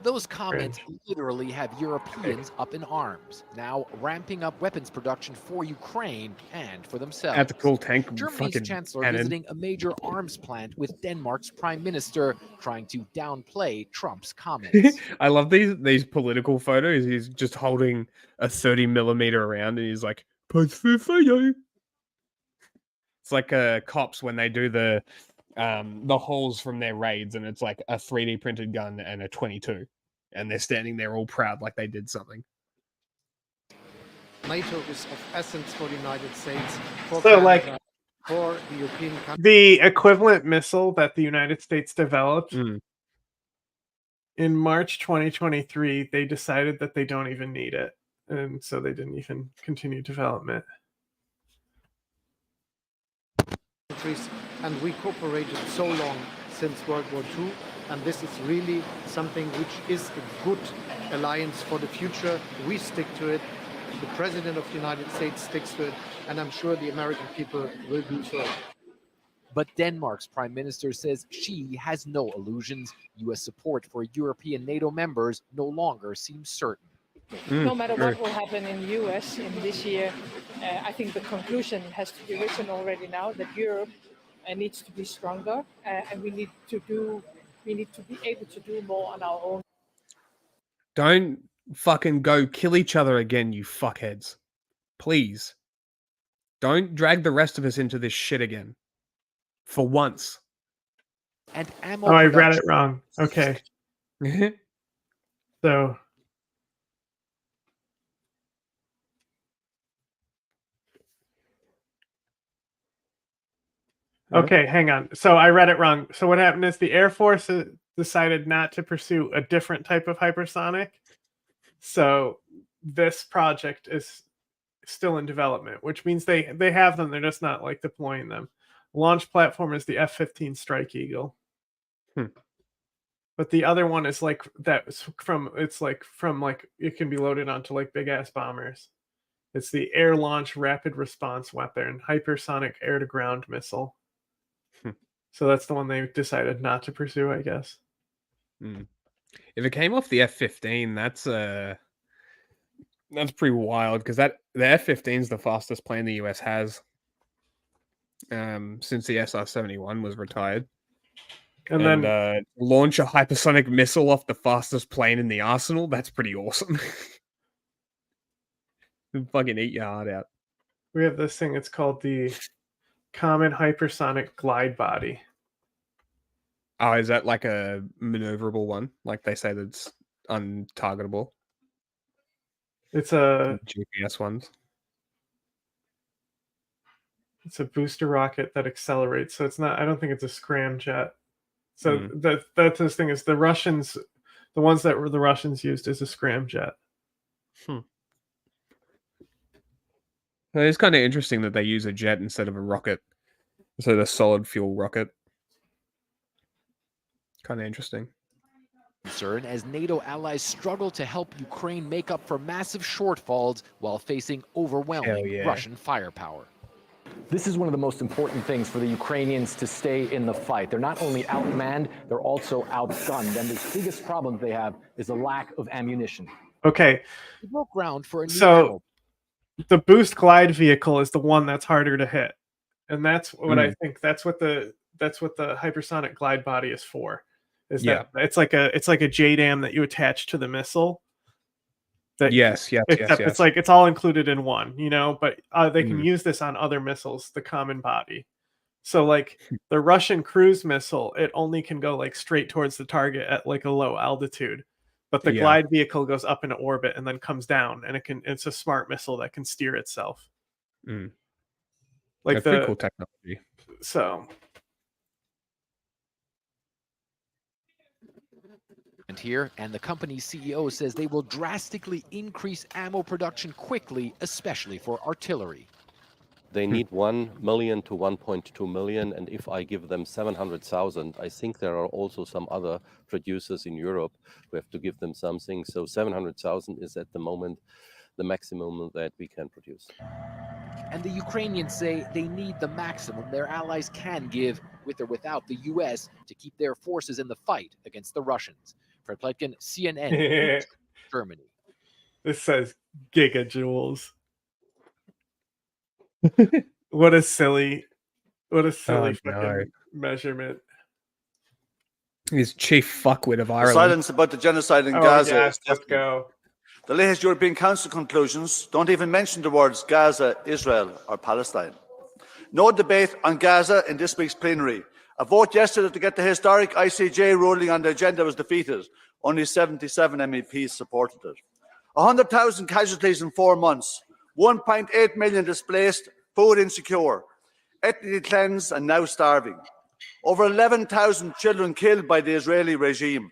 Those comments literally have Europeans up in arms, now ramping up weapons production for Ukraine and for themselves. That's a cool tank. Germany's chancellor visiting a major arms plant with Denmark's prime minister, trying to downplay Trump's comments. I love these political photos. He's just holding a 30mm around, and he's like, "Post for you." It's like cops when they do the hauls from their raids, and it's like a 3D printed gun and a 22, and they're standing there all proud like they did something. NATO is of essence for the United States, for So, Canada, like, for the European countries. the equivalent missile that the United States developed in March 2023, they decided that they don't even need it, and so they didn't even continue development. And we cooperated so long since World War II, and this is really something which is a good alliance for the future. We stick to it. The President of the United States sticks to it, and I'm sure the American people will do so. But Denmark's prime minister says she has no illusions. U.S. support for European NATO members no longer seems certain. No matter what will happen in the US in this year, I think the conclusion has to be written already now that Europe needs to be stronger, and we need to be able to do more on our own. Don't fucking go kill each other again, you fuckheads. Please. Don't drag the rest of us into this shit again. For once. And ammo Oh, I read it wrong. Okay. So. Okay, hang on. So I read it wrong. So what happened is the Air Force decided not to pursue a different type of hypersonic. So this project is still in development, which means they have them. They're just not like deploying them. launch platform is the F-15 Strike Eagle. But the other one is like that's from it can be loaded onto like big ass bombers. It's the Air Launch Rapid Response Weapon, Hypersonic Air to Ground Missile. So that's the one they decided not to pursue, I guess. If it came off the F-15, that's pretty wild because the F-15 is the fastest plane the US has since the SR-71 was retired. And then launch a hypersonic missile off the fastest plane in the arsenal. That's pretty awesome. Fucking eat your heart out. We have this thing. It's called the Common Hypersonic Glide Body. Oh, is that like a maneuverable one? Like they say that's untargetable? It's a GPS ones. It's a booster rocket that accelerates. So it's not. I don't think it's a scramjet. So that's this thing is the Russians, the ones that the Russians used as a scramjet. It's kind of interesting that they use a jet instead of a rocket. So the solid fuel rocket. Kind of interesting. Concern as NATO allies struggle to help Ukraine make up for massive shortfalls while facing overwhelming Russian firepower. This is one of the most important things for the Ukrainians to stay in the fight. They're not only outmanned, they're also outgunned. And the biggest problem they have is a lack of ammunition. Okay. We broke ground for a new So the boost glide vehicle is the one that's harder to hit. And that's what I think that's what the hypersonic glide body is for. Is that it's like a JDAM that you attach to the missile. Yes. It's like it's all included in one, you know, but they can use this on other missiles, the common body. So like the Russian cruise missile, it only can go like straight towards the target at like a low altitude. But the glide vehicle goes up into orbit and then comes down, and it's a smart missile that can steer itself. Like that's pretty cool technology. So here, and the company's CEO says they will drastically increase ammo production quickly, especially for artillery. They need 1 million to 1.2 million, and if I give them 700,000, I think there are also some other producers in Europe who have to give them something. So 700,000 is at the moment the maximum that we can produce. And the Ukrainians say they need the maximum their allies can give, with or without the U.S., to keep their forces in the fight against the Russians. Fred Pletkin, CNN, Germany. This says gigajoules. What a silly fucking measurement. He's chief fuckwit of Ireland. Silence about the genocide in Gaza. Yes, let's go. The latest European Council conclusions don't even mention the words Gaza, Israel, or Palestine. No debate on Gaza in this week's plenary. A vote yesterday to get the historic ICJ ruling on the agenda was defeated. Only 77 MEPs supported it. 100,000 casualties in 4 months. 1.8 million displaced, food insecure, ethnically cleansed and now starving. Over 11,000 children killed by the Israeli regime.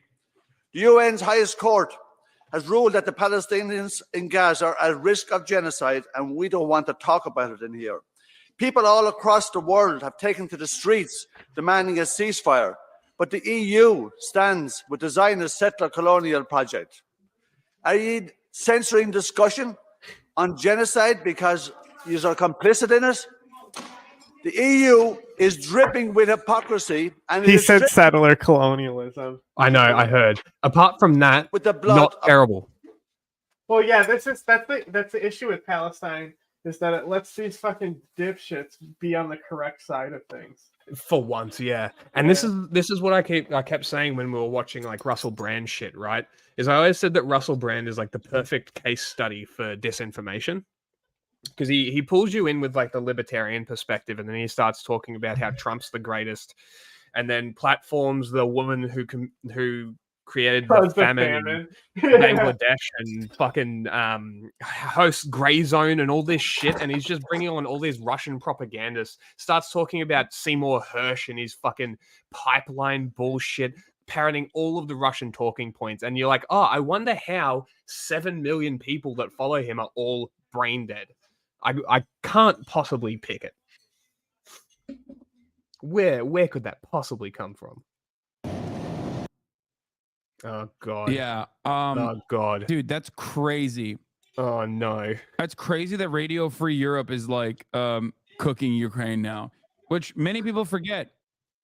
The UN's highest court has ruled that the Palestinians in Gaza are at risk of genocide, and we don't want to talk about it in here. People all across the world have taken to the streets demanding a ceasefire, but the EU stands with the Zionist settler colonial project. Are you censoring discussion on genocide because you are complicit in it? The EU is dripping with hypocrisy, and he said settler colonialism. I know, I heard. Apart from that, with the blood not terrible. Well, yeah, that's the issue with Palestine, is that it lets these fucking dipshits be on the correct side of things. For once, yeah. And this is what I kept saying when we were watching like Russell Brand shit, right? Is I always said that Russell Brand is like the perfect case study for disinformation. Because he pulls you in with like the libertarian perspective, and then he starts talking about how Trump's the greatest, and then platforms the woman who created the famine in Bangladesh and fucking hosts Grey Zone and all this shit, and he's just bringing on all these Russian propagandists. Starts talking about Seymour Hersh and his fucking pipeline bullshit, parroting all of the Russian talking points, and you're like, oh, I wonder how 7 million people that follow him are all brain dead. I can't possibly pick it. Where could that possibly come from? Oh god. Yeah. Oh god. Dude, that's crazy. Oh no. That's crazy that Radio Free Europe is like cooking Ukraine now, which many people forget.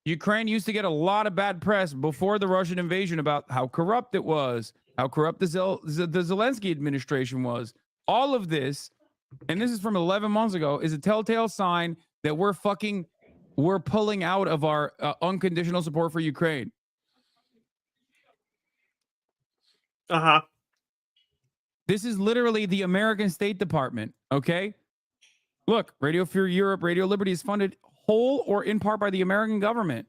Ukraine used to get a lot of bad press before the Russian invasion about how corrupt it was, how corrupt the Zelensky administration was. All of this, and this is from 11 months ago, is a telltale sign that we're pulling out of our unconditional support for Ukraine. Uh-huh. This is literally the American State Department, okay? Look, Radio Free Europe, Radio Liberty is funded whole or in part by the American government.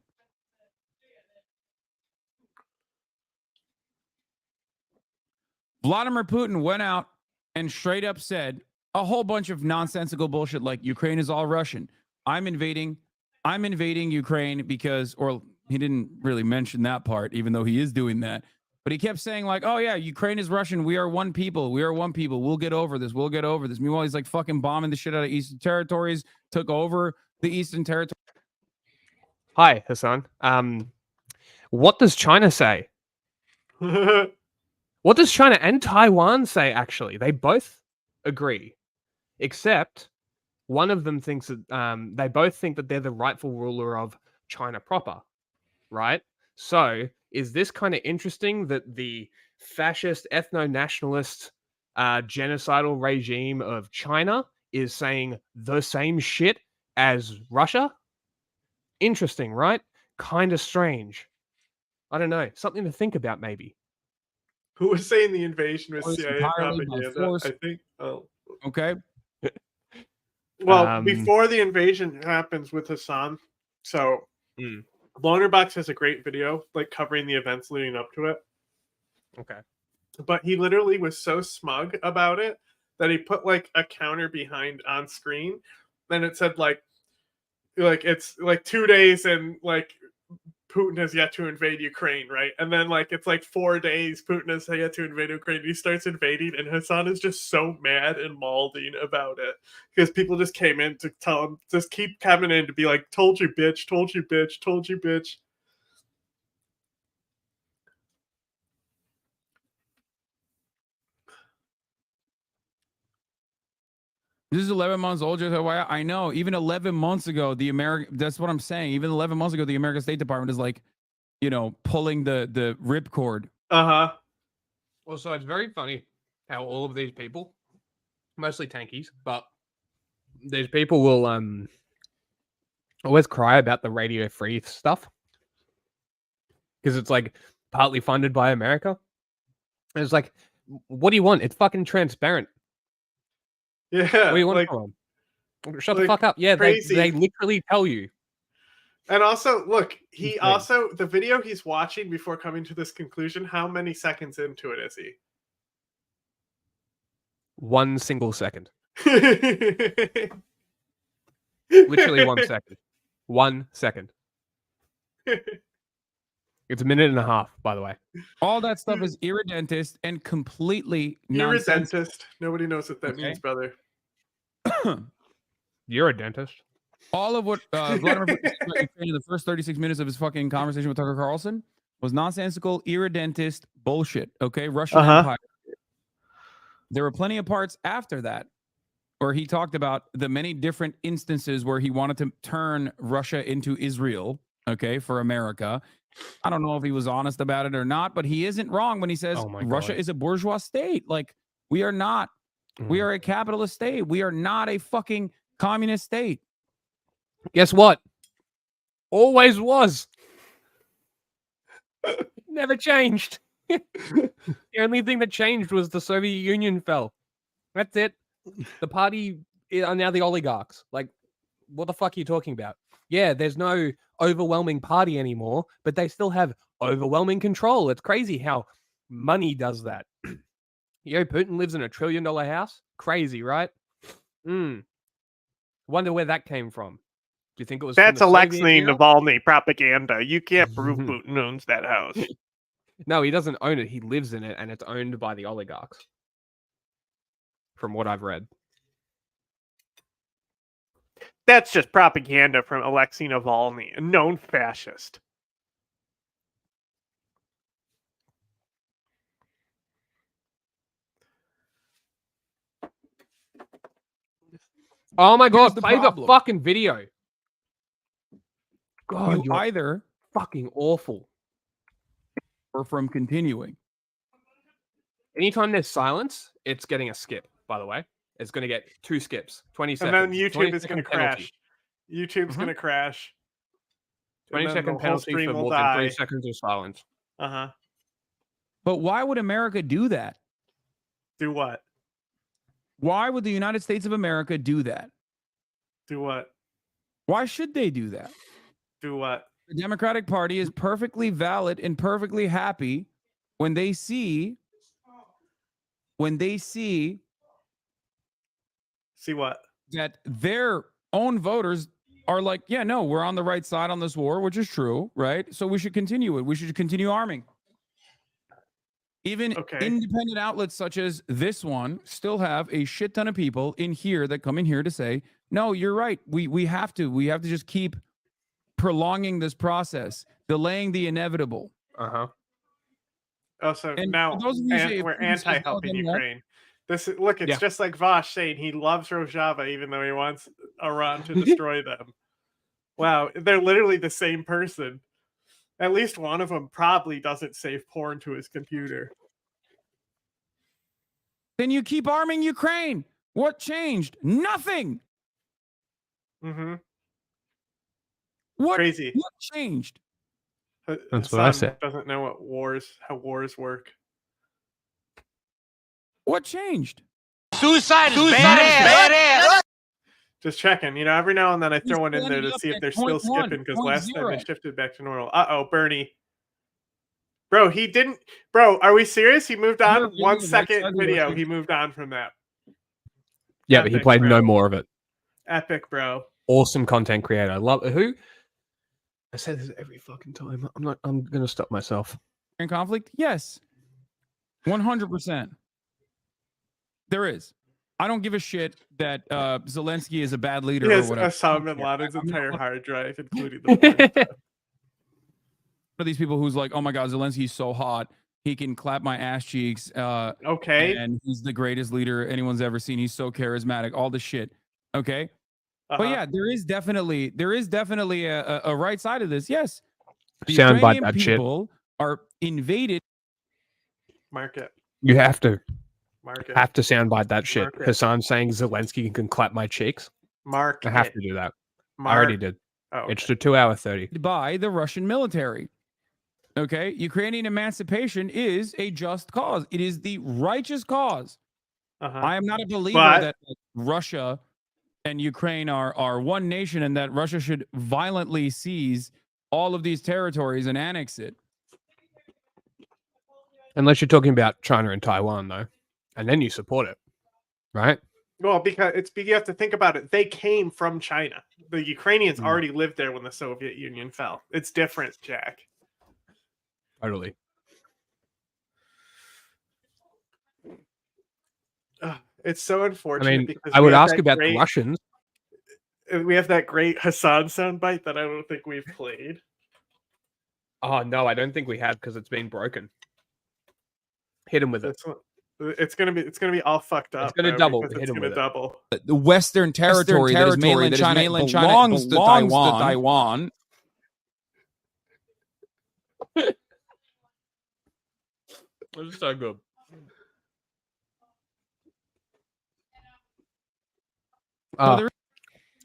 Vladimir Putin went out and straight up said a whole bunch of nonsensical bullshit like Ukraine is all Russian. I'm invading Ukraine because, or he didn't really mention that part, even though he is doing that. But he kept saying like, oh yeah, Ukraine is Russian. We are one people. We are one people. We'll get over this. We'll get over this. Meanwhile, he's like fucking bombing the shit out of Eastern territories, took over the Eastern territory. Hi, Hassan. What does China say? What does China and Taiwan say, actually? They both agree. Except one of them thinks that they both think that they're the rightful ruler of China proper. Right? So, is this kind of interesting that the fascist, ethno-nationalist, genocidal regime of China is saying the same shit as Russia? Interesting, right? Kind of strange. I don't know. Something to think about, maybe. Who was saying the invasion was Force CIA entirely by propaganda? force. I think. Oh. Okay. Well, before the invasion happens with Hassan, so Lonerbox has a great video like covering the events leading up to it. Okay. But he literally was so smug about it that he put like a counter behind on screen, and it said like it's like 2 days and like Putin has yet to invade Ukraine, right? And then like it's like 4 days Putin has yet to invade Ukraine. He starts invading, and Hassan is just so mad and malding about it because people just came in to tell him, just keep coming in to be like, "Told you, bitch! Told you, bitch! Told you, bitch!" This is 11 months old. Just FYI. I know. Even 11 months ago, that's what I'm saying. Even 11 months ago, the American State Department is like, pulling the ripcord. Uh-huh. Well, so it's very funny how all of these people, mostly tankies, but these people will always cry about the Radio Free stuff because it's like partly funded by America. And it's like, what do you want? It's fucking transparent. Yeah. What do you want from them? Shut the fuck up. Yeah, they literally tell you. And also, look, the video he's watching before coming to this conclusion, how many seconds into it is he? 1 single second. Literally 1 second. 1 second. It's a minute and a half, by the way. All that stuff is irredentist and completely nonsense. Irredentist. Nobody knows what that means, brother. You're a dentist. All of what Vladimir Putin said in the first 36 minutes of his fucking conversation with Tucker Carlson was nonsensical, irredentist bullshit. Okay, Russian Empire. There were plenty of parts after that where he talked about the many different instances where he wanted to turn Russia into Israel. Okay, for America. I don't know if he was honest about it or not, but he isn't wrong when he says Russia is a bourgeois state. Like, we are not. We are a capitalist state. We are not a fucking communist state. Guess what? Always was. Never changed. The only thing that changed was the Soviet Union fell. That's it. The party are now the oligarchs. Like, what the fuck are you talking about? Yeah, there's no overwhelming party anymore, but they still have overwhelming control. It's crazy how money does that. Putin lives in a $1 trillion house? Crazy, right? Wonder where that came from. Do you think it was That's from the Alexei Soviet era? Navalny propaganda. You can't prove Putin owns that house. No, he doesn't own it. He lives in it, and it's owned by the oligarchs. From what I've read. That's just propaganda from Alexei Navalny, a known fascist. Oh my god, the play the problem. fucking video. God, You you're either fucking awful. or from continuing. Anytime there's silence, it's getting a skip, by the way. It's going to get 2 skips, 20 And seconds. then YouTube is going to crash. YouTube's going to crash. 20-second penalty for more than 3 seconds of silence. Uh-huh. But why would America do that? Do what? Why would the United States of America do that? Do what? Why should they do that? Do what? The Democratic Party is perfectly valid and perfectly happy when they see See what? that their own voters are like, yeah, no, we're on the right side on this war, which is true, right? So we should continue it. We should continue arming. Even independent outlets such as this one still have a shit ton of people in here that come in here to say, no, you're right. We have to just keep prolonging this process, delaying the inevitable. Uh-huh. Oh, so And now for those of you who say if we're Putin says no, anti-helping then what? Ukraine. Look, it's Yeah. just like Vosh saying he loves Rojava even though he wants Iran to destroy them. Wow, they're literally the same person. At least one of them probably doesn't save porn to his computer. Then you keep arming Ukraine. What changed? Nothing. Mm-hmm. What Crazy. What changed? That's what I Hassan said. doesn't know how wars work. What changed? Suicide is badass. Just checking. Every now and then I throw one in there standing to up see if at they're still 0.1, skipping because last time 0.0. they shifted back to normal. Uh-oh, Bernie. Bro, he didn't. Bro, are we serious? He moved on? 1 second video. He moved on from that. Yeah, but he Epic, played bro. no more of it. Epic, bro. Awesome content creator. I love who? I say this every fucking time. I'm gonna stop myself. In conflict? Yes. 100%. There is. I don't give a shit that Zelensky is a bad leader He or has whatever. Osama bin Laden's entire hard drive, including the porn stuff. One of these people who's like, oh my God, Zelensky's so hot. He can clap my ass cheeks. Okay. And he's the greatest leader anyone's ever seen. He's so charismatic. All this shit. Okay. But yeah, there is definitely a right side of this. Yes. The Soundbite Ukrainian that shit. people are invaded. Market. You have to. Market. Have to soundbite that shit. Market. Hassan saying Zelensky can clap my cheeks. Market. I have to do that. I already did. Oh, okay. It's the 2-hour 30. By the Russian military. Okay, Ukrainian emancipation is a just cause. It is the righteous cause. I am not a believer that Russia and Ukraine are one nation and that Russia should violently seize all of these territories and annex it. Unless you're talking about China and Taiwan, though. And then you support it. Right? Well, because you have to think about it. They came from China. The Ukrainians already lived there when the Soviet Union fell. It's different, Jack. Totally. It's so unfortunate. I mean, because I we would have ask that about great- the Russians. We have that great Hassan soundbite that I don't think we've played. Oh, no, I don't think we have because it's been broken. Hit him with it. It's gonna be all fucked up. It's gonna though, double. because Hit it's him gonna with it. double. The Western territory that is mainland China belongs to Taiwan. This is so good.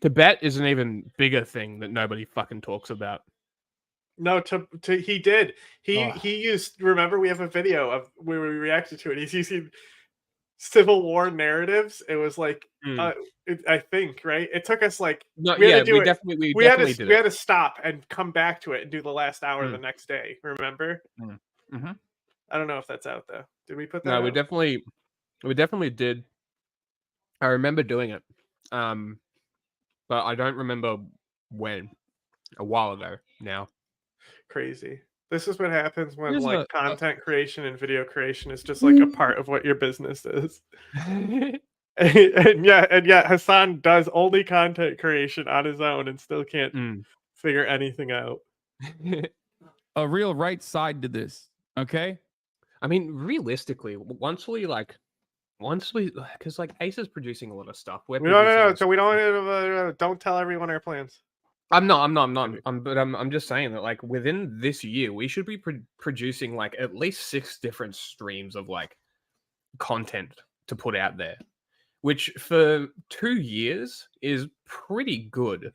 Tibet is an even bigger thing that nobody fucking talks about. No, he did. He used. Remember, we have a video of where we reacted to it. He's using Civil War narratives. It was like, I think, right? It took us like we had to stop and come back to it and do the last hour the next day. Remember? Mm-hmm. I don't know if that's out though. Did we put that? No, out? we definitely did. I remember doing it, but I don't remember when. A while ago now. Crazy. This is what happens when Here's content creation and video creation is just like a part of what your business is. and yet Hassan does only content creation on his own and still can't figure anything out. A real right side to this, okay? I mean, realistically, once we because like Ace is producing a lot of stuff. We're No. So we don't tell everyone our plans. I'm not. But I'm just saying that like within this year, we should be producing like at least 6 different streams of like content to put out there, which for 2 years is pretty good.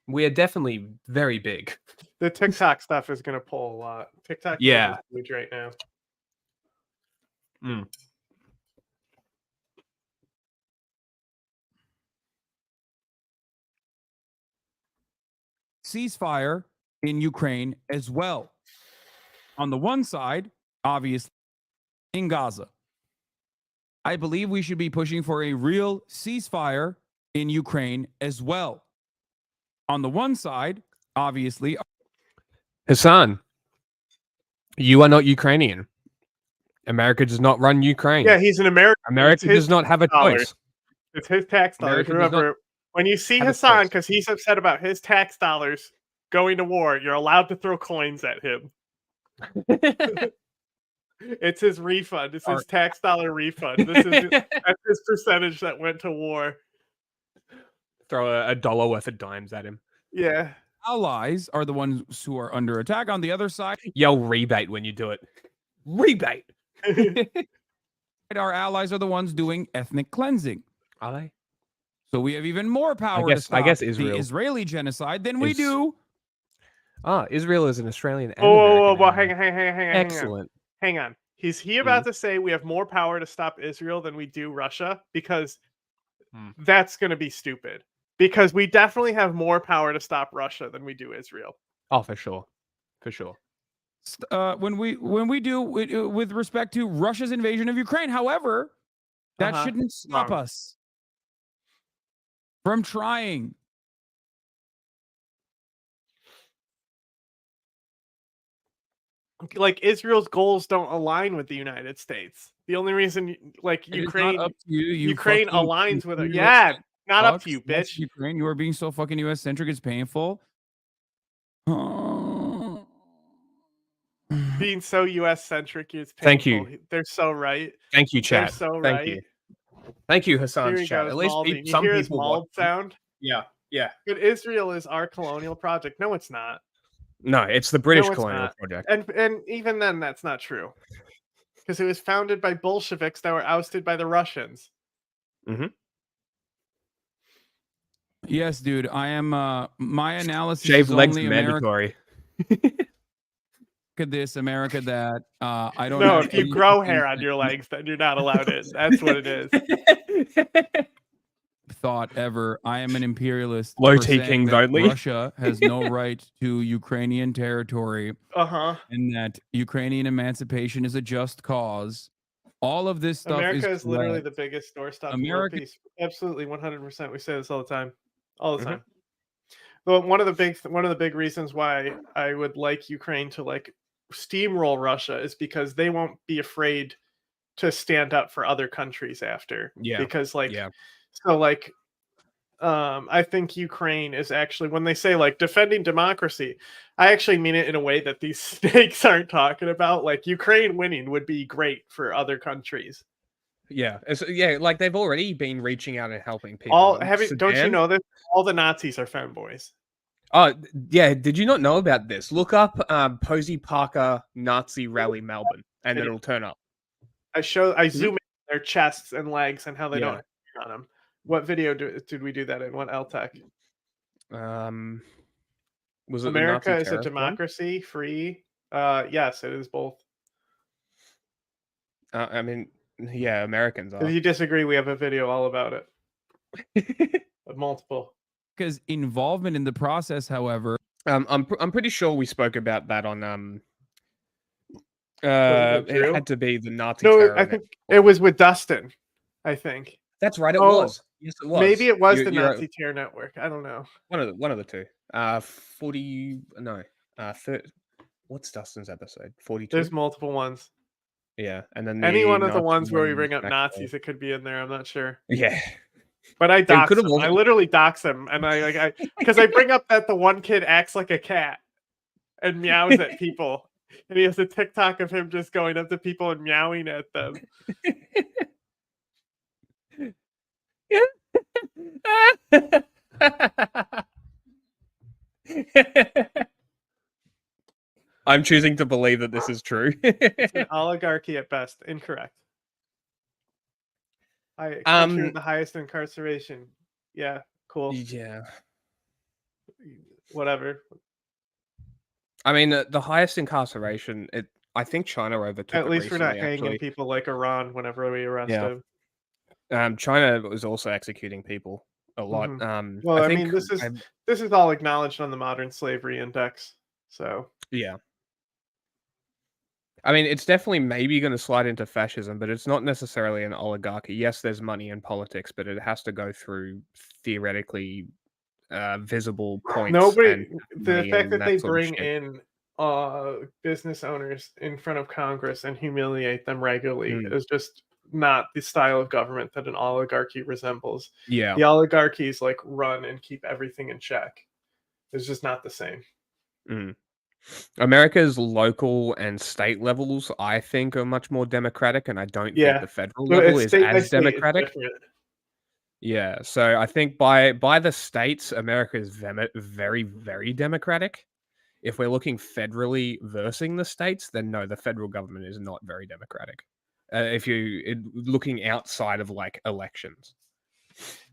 We are definitely very big. The TikTok stuff is going to pull a lot. TikTok is huge right now. Ceasefire in Ukraine as well. On the one side, obviously, in Gaza. I believe we should be pushing for a real ceasefire in Ukraine as well. On the one side, obviously, Hassan, you are not Ukrainian. America does not run Ukraine. Yeah, he's an American. America does not have a choice. It's his tax dollars. Remember, when you see Hassan, because he's upset about his tax dollars going to war, you're allowed to throw coins at him. It's his refund. It's his tax dollar refund. That's his percentage that went to war. Throw a dollar worth of dimes at him. Yeah. Allies are the ones who are under attack. On the other side, yell rebate when you do it. Rebate. Our allies are the ones doing ethnic cleansing. Are they? So we have even more power to stop Israel the Israeli genocide than we do. Israel is an Australian. And Well, hang on. Excellent. Hang on. Is he about to say we have more power to stop Israel than we do Russia? Because that's going to be stupid. Because we definitely have more power to stop Russia than we do Israel. Oh, for sure. When we do with respect to Russia's invasion of Ukraine. However, that shouldn't stop us from trying. Like Israel's goals don't align with the United States. The only reason, like Ukraine aligns with it. Yeah, not up to you, bitch. Ukraine, you are being so fucking US centric. It's painful. Being so US centric is painful. Thank you. They're so right. Thank you, chat. They're so Thank right. you. Thank you, Hassan's chat. At least some hear people his mauled sound. Yeah. But Israel is our colonial project. No, it's not. No, it's the British colonial project. And even then, that's not true. Because it was founded by Bolsheviks that were ousted by the Russians. Yes, dude. I am. My analysis Shave is legs only mandatory. America this, America that. I don't. No, if you grow hair on your legs, then you're not allowed in. That's what it is. Thought ever. I am an imperialist. Low King only. Russia has no right to Ukrainian territory. And that Ukrainian emancipation is a just cause. All of this stuff America is literally correct. the biggest doorstop to America- world peace. Absolutely, 100%. We say this all the time. All the time. Well, one of the big reasons why I would like Ukraine to like steamroll Russia is because they won't be afraid to stand up for other countries after. Because I think Ukraine is actually, when they say like defending democracy, I actually mean it in a way that these snakes aren't talking about. Like Ukraine winning would be great for other countries. Yeah, like they've already been reaching out and helping people. Don't you know this? All the Nazis are femboys. Oh, yeah. Did you not know about this? Look up Posey Parker Nazi Rally Melbourne, and it'll turn up. I zoom in their chests and legs and how they don't on them. What video did we do that in? What LTech? Was it America is a democracy, free? Yes, it is both. I mean, yeah, Americans are. If you disagree, we have a video all about it. Multiple. Because involvement in the process, however, I'm pretty sure we spoke about that on it had to be the Nazi. No, I think it was with Dustin. I think that's right. It was. Yes, it was. Maybe it was the Nazi Terror Network. I don't know. One of the two. 40. No. 30. What's Dustin's episode? 42. There's multiple ones. Yeah, and then Any the one of the Nazi ones where we one bring up back Nazis, it could be in there. I'm not sure. Yeah. But I It dox could have them. I also literally dox them, and because I bring up that the one kid acts like a cat and meows at people, and he has a TikTok of him just going up to people and meowing at them. I'm choosing to believe that this is true. It's an oligarchy at best. Incorrect. Country with the highest incarceration. Yeah, cool. Yeah. Whatever. I mean, the highest incarceration, I think China overtook At it least we're not recently, hanging actually. people like Iran whenever we arrest Yeah. them. China was also executing people a lot. Well, I I think mean, this is all acknowledged on the Modern Slavery Index. So yeah. I mean, it's definitely maybe going to slide into fascism, but it's not necessarily an oligarchy. Yes, there's money in politics, but it has to go through theoretically visible points and the money fact and that they that sort of bring shit. in business owners in front of Congress and humiliate them regularly is just not the style of government that an oligarchy resembles. Yeah. The oligarchies like run and keep everything in check. It's just not the same. America's local and state levels, I think, are much more democratic, and I don't think the federal But level it's is state by as state, it's democratic. different. Yeah, so I think by the states, America is very, very democratic. If we're looking federally versing the states, then no, the federal government is not very democratic. If you're looking outside of like elections.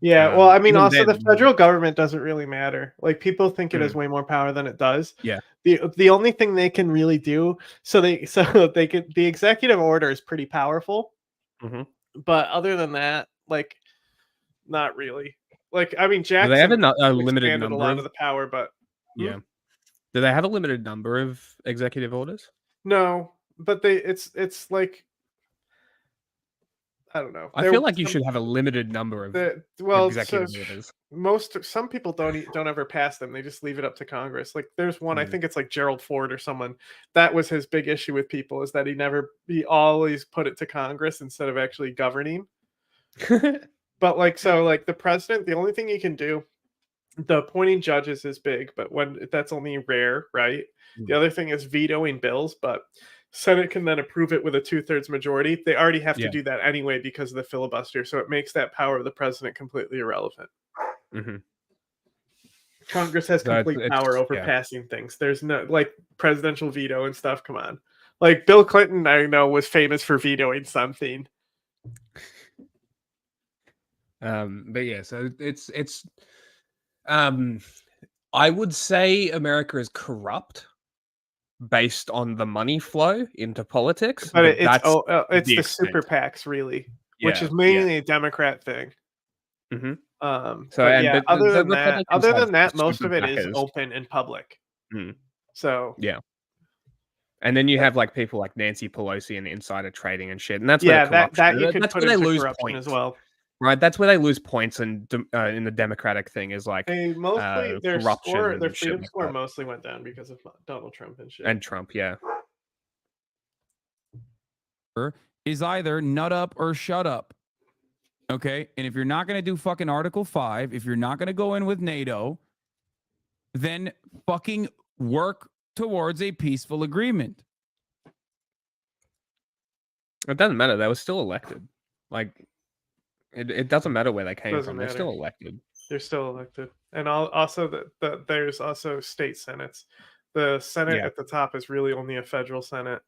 Yeah, well, I mean, Even also the then, federal government doesn't really matter. Like people think it has way more power than it does. Yeah. The only thing they can really do, so they can the executive order is pretty powerful. But other than that, like, not really. Like, I mean, do they have Jackson a limited expanded a number lot of of the power, but yeah? Do they have a limited number of executive orders? No, but it's like I don't know. I feel like you should have a limited number of executive orders. Some people don't ever pass them. They just leave it up to Congress. Like there's one, I think it's like Gerald Ford or someone. That was his big issue with people is that he always put it to Congress instead of actually governing. But like the president, the only thing he can do, the appointing judges is big, but that's only rare, right? The other thing is vetoing bills, but Senate can then approve it with a 2/3 majority. They already have to do that anyway because of the filibuster, so it makes that power of the president completely irrelevant. Congress has complete power over passing things. There's no like presidential veto and stuff. Come on, like Bill Clinton, I know was famous for vetoing something. But yeah, so it's I would say America is corrupt based on the money flow into politics, But but it's the the extent. super PACs really, which Yeah, is mainly a Democrat thing. So, But yeah, but other the than Republicans have that, most super of it is backers. open and public. So Yeah. And then you have like people like Nancy Pelosi and insider trading and shit, and that's yeah, where the corruption. that you could That's put where they into lose corruption points as well. right? That's where they lose points in the Democratic thing is like Mostly corruption their and shit freedom like score that. mostly went down because of Donald Trump and shit. And Trump, yeah. Is either nut up or shut up. Okay? And if you're not going to do fucking Article 5, if you're not going to go in with NATO, then fucking work towards a peaceful agreement. It doesn't matter. They were still elected. Like, it doesn't matter where they came from. They're still elected. They're still elected, and also there's also state senates. The Senate at the top is really only a federal Senate.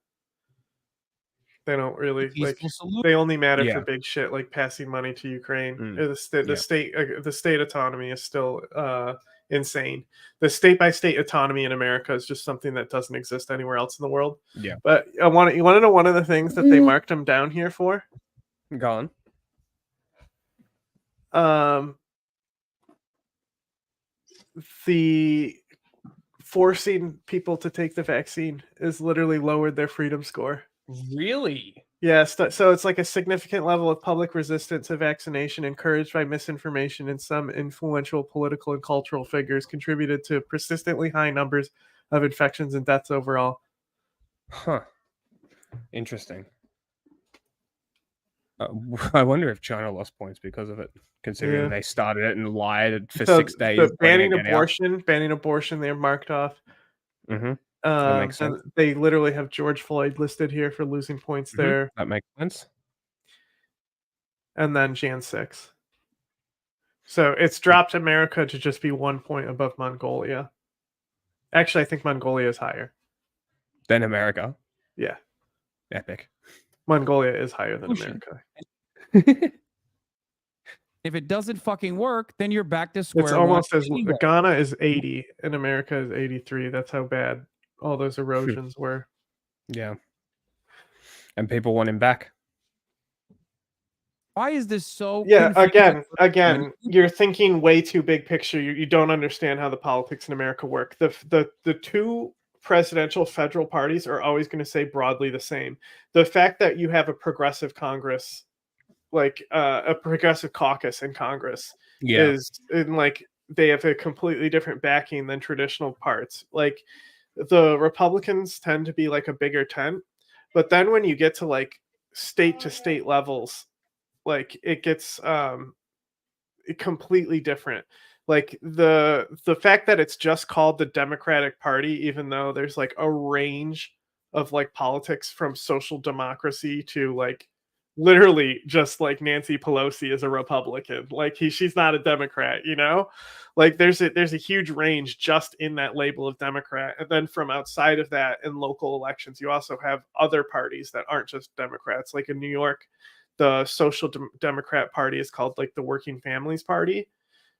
They don't really like. They only matter for big shit like passing money to Ukraine. Or the state autonomy is still insane. The state by state autonomy in America is just something that doesn't exist anywhere else in the world. Yeah. But you want to know one of the things that they marked them down here for? Go on. The forcing people to take the vaccine is literally lowered their freedom score. Really? Yes. So it's like a significant level of public resistance to vaccination encouraged by misinformation and some influential political and cultural figures contributed to persistently high numbers of infections and deaths overall. Huh. Interesting. I wonder if China lost points because of it, considering Yeah. they started it and lied for So 6 days. the trying to get out. banning abortion, they're marked off. That makes And sense. they literally have George Floyd listed here for losing points there, That makes sense. and then Jan 6. So it's dropped America to just be 1 point above Mongolia. Actually, I think Mongolia is higher. Then America. Yeah, Epic. Mongolia is higher than Ocean. America. If it doesn't fucking work, then you're back to square It's one. almost as Ghana is 80 and America is 83. That's how bad all those erosions were. Yeah. And people want him back. Why is this so Yeah, confusing? again, you're thinking way too big picture. You don't understand how the politics in America work. The two presidential federal parties are always going to say broadly the same. The fact that you have a progressive Congress, like a progressive caucus in Congress, Yeah. is in like they have a completely different backing than traditional parts. Like the Republicans tend to be like a bigger tent, but then when you get to like state to state levels, like it gets completely different. Like the fact that it's just called the Democratic Party, even though there's like a range of like politics from social democracy to like literally just like Nancy Pelosi is a Republican. Like she's not a Democrat, you know? Like there's a huge range just in that label of Democrat. And then from outside of that in local elections, you also have other parties that aren't just Democrats. Like in New York, the Social Democrat Party is called like the Working Families Party.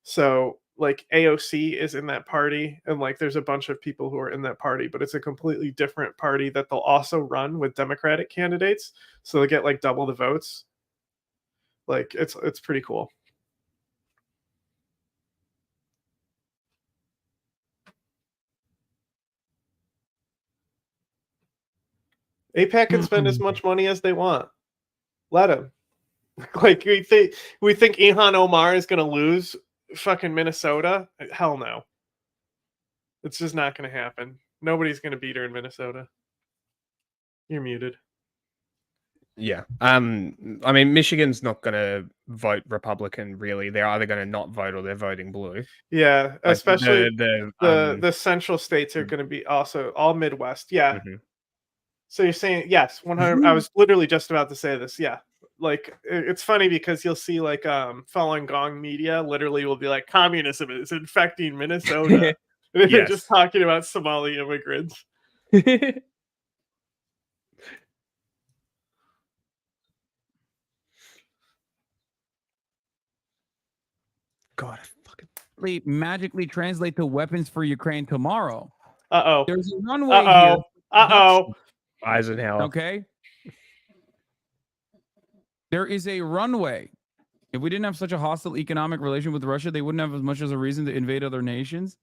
So like AOC is in that party, and like there's a bunch of people who are in that party, but it's a completely different party that they'll also run with Democratic candidates, so they get like double the votes. Like it's pretty cool. APAC can spend as much money as they want. Let them. Like we think Ilhan Omar is going to lose fucking Minnesota? Hell no. It's just not going to happen. Nobody's going to beat her in Minnesota. You're muted. Yeah. I mean, Michigan's not going to vote Republican, really. They're either going to not vote or they're voting blue. Yeah, Like, especially the central states are going to be also all Midwest. Yeah. So you're saying yes, 100. I was literally just about to say this. Yeah. Like it's funny because you'll see like Falun Gong media literally will be like communism is infecting Minnesota. And they're just talking about Somali immigrants. God, fucking magically translate to weapons for Ukraine tomorrow. Uh-oh. There's a runway here. Uh-oh. Eisenhower. Okay. There is a runway. If we didn't have such a hostile economic relation with Russia, they wouldn't have as much as a reason to invade other nations.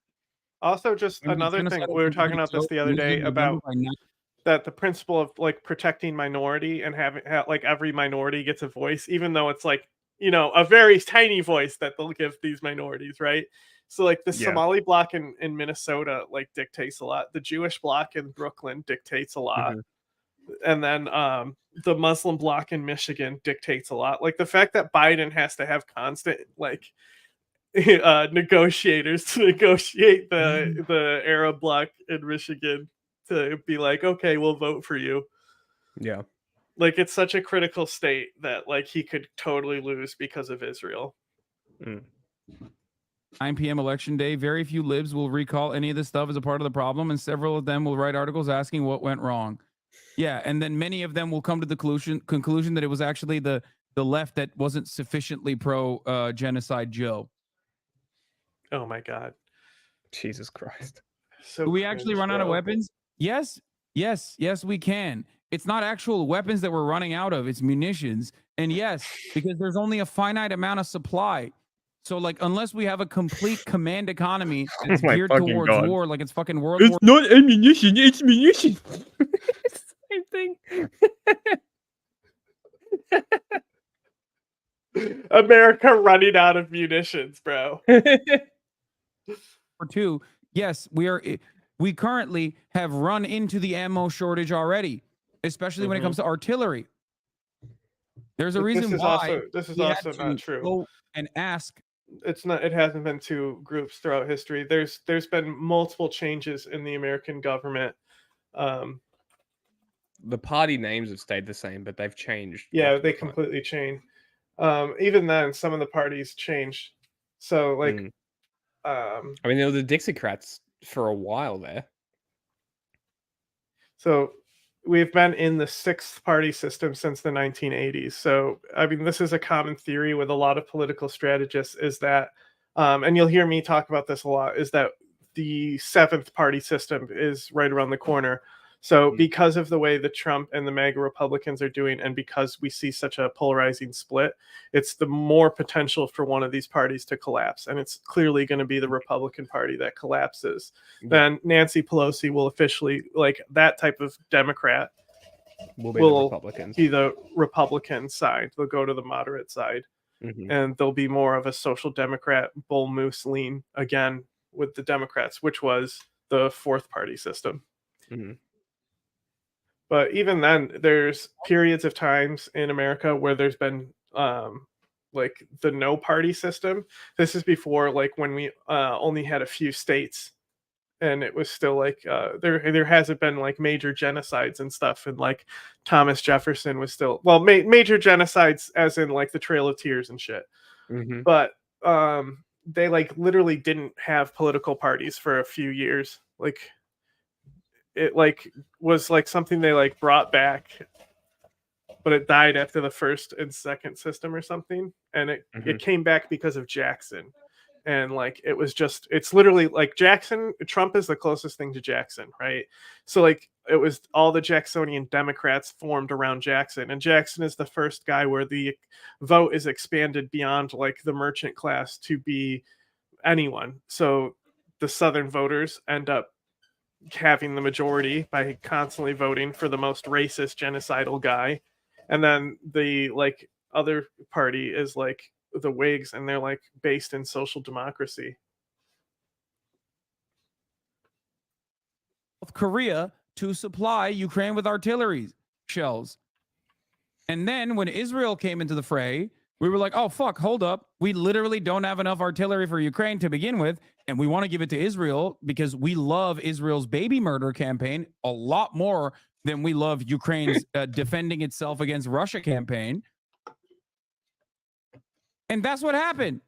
Also, just another thing, we were talking about this the other day about that the principle of like protecting minority and having like every minority gets a voice, even though it's like, you know, a very tiny voice that they'll give these minorities, right? So like the Somali bloc in Minnesota like dictates a lot. The Jewish bloc in Brooklyn dictates a lot. And then the Muslim bloc in Michigan dictates a lot. Like the fact that Biden has to have constant like negotiators to negotiate the Arab bloc in Michigan to be like, okay, we'll vote for you. Yeah. Like it's such a critical state that like he could totally lose because of Israel. 9 p.m. election day, very few libs will recall any of this stuff as a part of the problem, and several of them will write articles asking what went wrong. Yeah, and then many of them will come to the conclusion that it was actually the left that wasn't sufficiently pro genocide Joe. Oh my God. Jesus Christ. Do we actually run out of weapons? Yes, we can. It's not actual weapons that we're running out of, it's munitions. And yes, because there's only a finite amount of supply. So like unless we have a complete command economy that's geared towards war, like it's fucking World War. It's not ammunition, it's munitions. Same thing. America running out of munitions, bro. For two, yes, we currently have run into the ammo shortage already, especially when it comes to artillery. There's a But reason why this is he had also to not true. go and ask. It's not. It hasn't been two groups throughout history. There's been multiple changes in the American government. The party names have stayed the same, but they've changed. Yeah, they completely changed. Even then, some of the parties changed. So like, I mean, there were the Dixiecrats for a while there. So we've been in the sixth party system since the 1980s. So, I mean, this is a common theory with a lot of political strategists is that, and you'll hear me talk about this a lot, is that the seventh party system is right around the corner. So, because of the way the Trump and the MAGA Republicans are doing, and because we see such a polarizing split, it's the more potential for one of these parties to collapse. And it's clearly going to be the Republican Party that collapses. Then Nancy Pelosi will officially, like that type of Democrat, will be the Republicans. Be the Republican side. They'll go to the moderate side. And there'll be more of a social democrat bull moose lean again with the Democrats, which was the fourth party system. But even then, there's periods of times in America where there's been like the no party system. This is before like when we only had a few states, and it was still like there hasn't been like major genocides and stuff. And like Thomas Jefferson was still major genocides as in like the Trail of Tears and shit. But they like literally didn't have political parties for a few years. Like it like was like something they like brought back, but it died after the first and second system or something, and it came back because of Jackson. And like it's literally like Trump is the closest thing to Jackson, right? So like it was all the Jacksonian Democrats formed around Jackson, and Jackson is the first guy where the vote is expanded beyond like the merchant class to be anyone. So the Southern voters end up having the majority by constantly voting for the most racist genocidal guy, and then the like other party is like the Whigs, and they're like based in social democracy. South Korea to supply Ukraine with artillery shells. And then when Israel came into the fray, we were like, oh, fuck, hold up. We literally don't have enough artillery for Ukraine to begin with, and we want to give it to Israel because we love Israel's baby murder campaign a lot more than we love Ukraine's defending itself against Russia campaign. And that's what happened.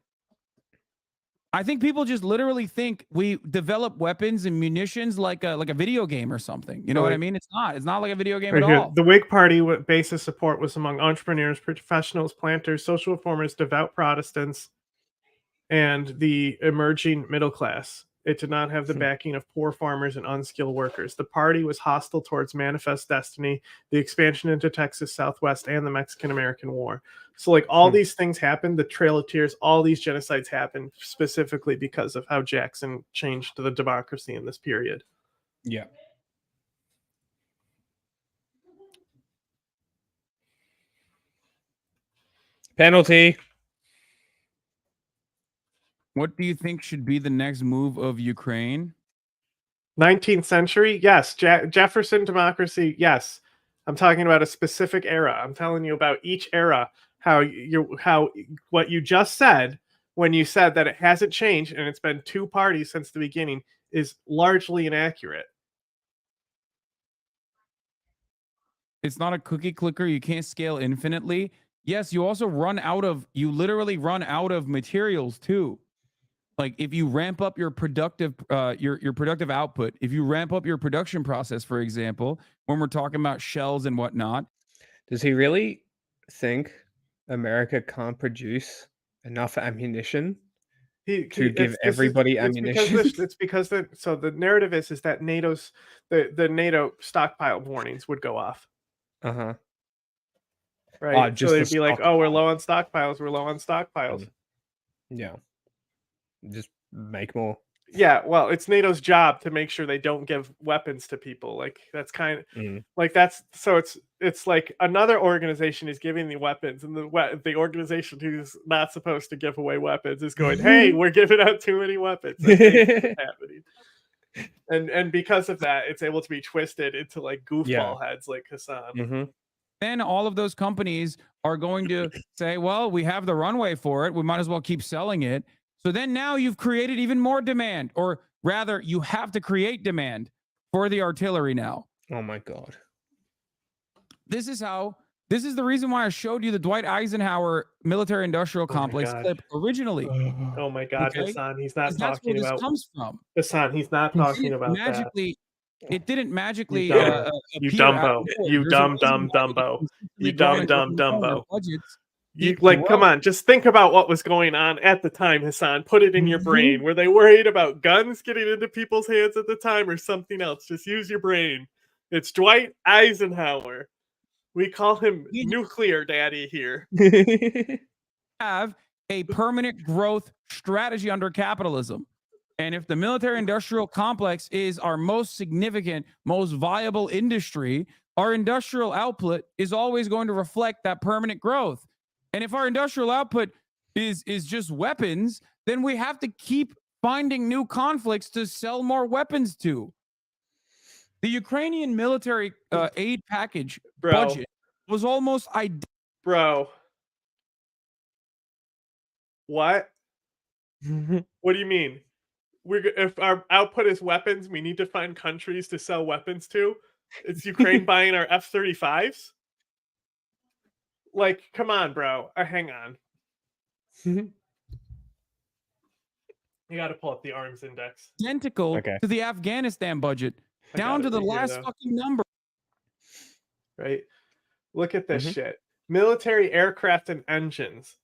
I think people just literally think we develop weapons and munitions like a video game or something. You know what I mean? It's not. It's not like a video game at all. The Whig Party base of support was among entrepreneurs, professionals, planters, social reformers, devout Protestants, and the emerging middle class. It did not have the backing of poor farmers and unskilled workers. The party was hostile towards Manifest Destiny, the expansion into Texas Southwest, and the Mexican-American War. So like all these things happened, the Trail of Tears, all these genocides happened specifically because of how Jackson changed the democracy in this period. Yeah. Penalty. What do you think should be the next move of Ukraine? 19th century? Yes. Jefferson democracy? Yes. I'm talking about a specific era. I'm telling you about each era, how what you just said when you said that it hasn't changed and it's been two parties since the beginning is largely inaccurate. It's not a cookie clicker. You can't scale infinitely. Yes, you also literally run out of materials too. Like if you ramp up your productive productive output, if you ramp up your production process, for example, when we're talking about shells and whatnot. Does he really think America can't produce enough ammunition to give everybody ammunition? It's because the narrative is that NATO's the NATO stockpile warnings would go off. Right. So they'd be like, oh, we're low on stockpiles. We're low on stockpiles. Yeah. Just make more. Yeah, well, it's NATO's job to make sure they don't give weapons to people. Like that's kind of like it's like another organization is giving the weapons, and the organization who's not supposed to give away weapons is going, "Hey, we're giving out too many weapons." That's happening. And because of that, it's able to be twisted into like goofball heads like Hassan. then all of those companies are going to say, well, we have the runway for it. We might as well keep selling it. So then now you've created even more demand, or rather, you have to create demand for the artillery now. Oh my God. This is the reason why I showed you the Dwight Eisenhower military industrial complex clip originally. Oh my God, Okay? Hassan, he's not 'Cause that's where talking this about comes from. Hassan, he's not talking about that. It didn't magically You dumb, you appear out Dumbo, of nowhere. you There's a dumb, reason dumb, why they Dumbo, consistently you grown dumb, and dumb, grown their Dumbo. budgets You keep like, come growing. on, just think about what was going on at the time, Hassan. Put it in your brain. Were they worried about guns getting into people's hands at the time or something else? Just use your brain. It's Dwight Eisenhower. We call him Nuclear Daddy here. Have a permanent growth strategy under capitalism. And if the military industrial complex is our most significant, most viable industry, our industrial output is always going to reflect that permanent growth. And if our industrial output is just weapons, then we have to keep finding new conflicts to sell more weapons to. The Ukrainian military aid package budget was almost identical. Bro. What? What do you mean? If our output is weapons, we need to find countries to sell weapons to? It's Ukraine buying our F-35s? Like, come on, bro. Hang on. You got to pull up the arms index. Identical to the Afghanistan budget, down to the last fucking number. Right? Look at this shit. Military aircraft and engines.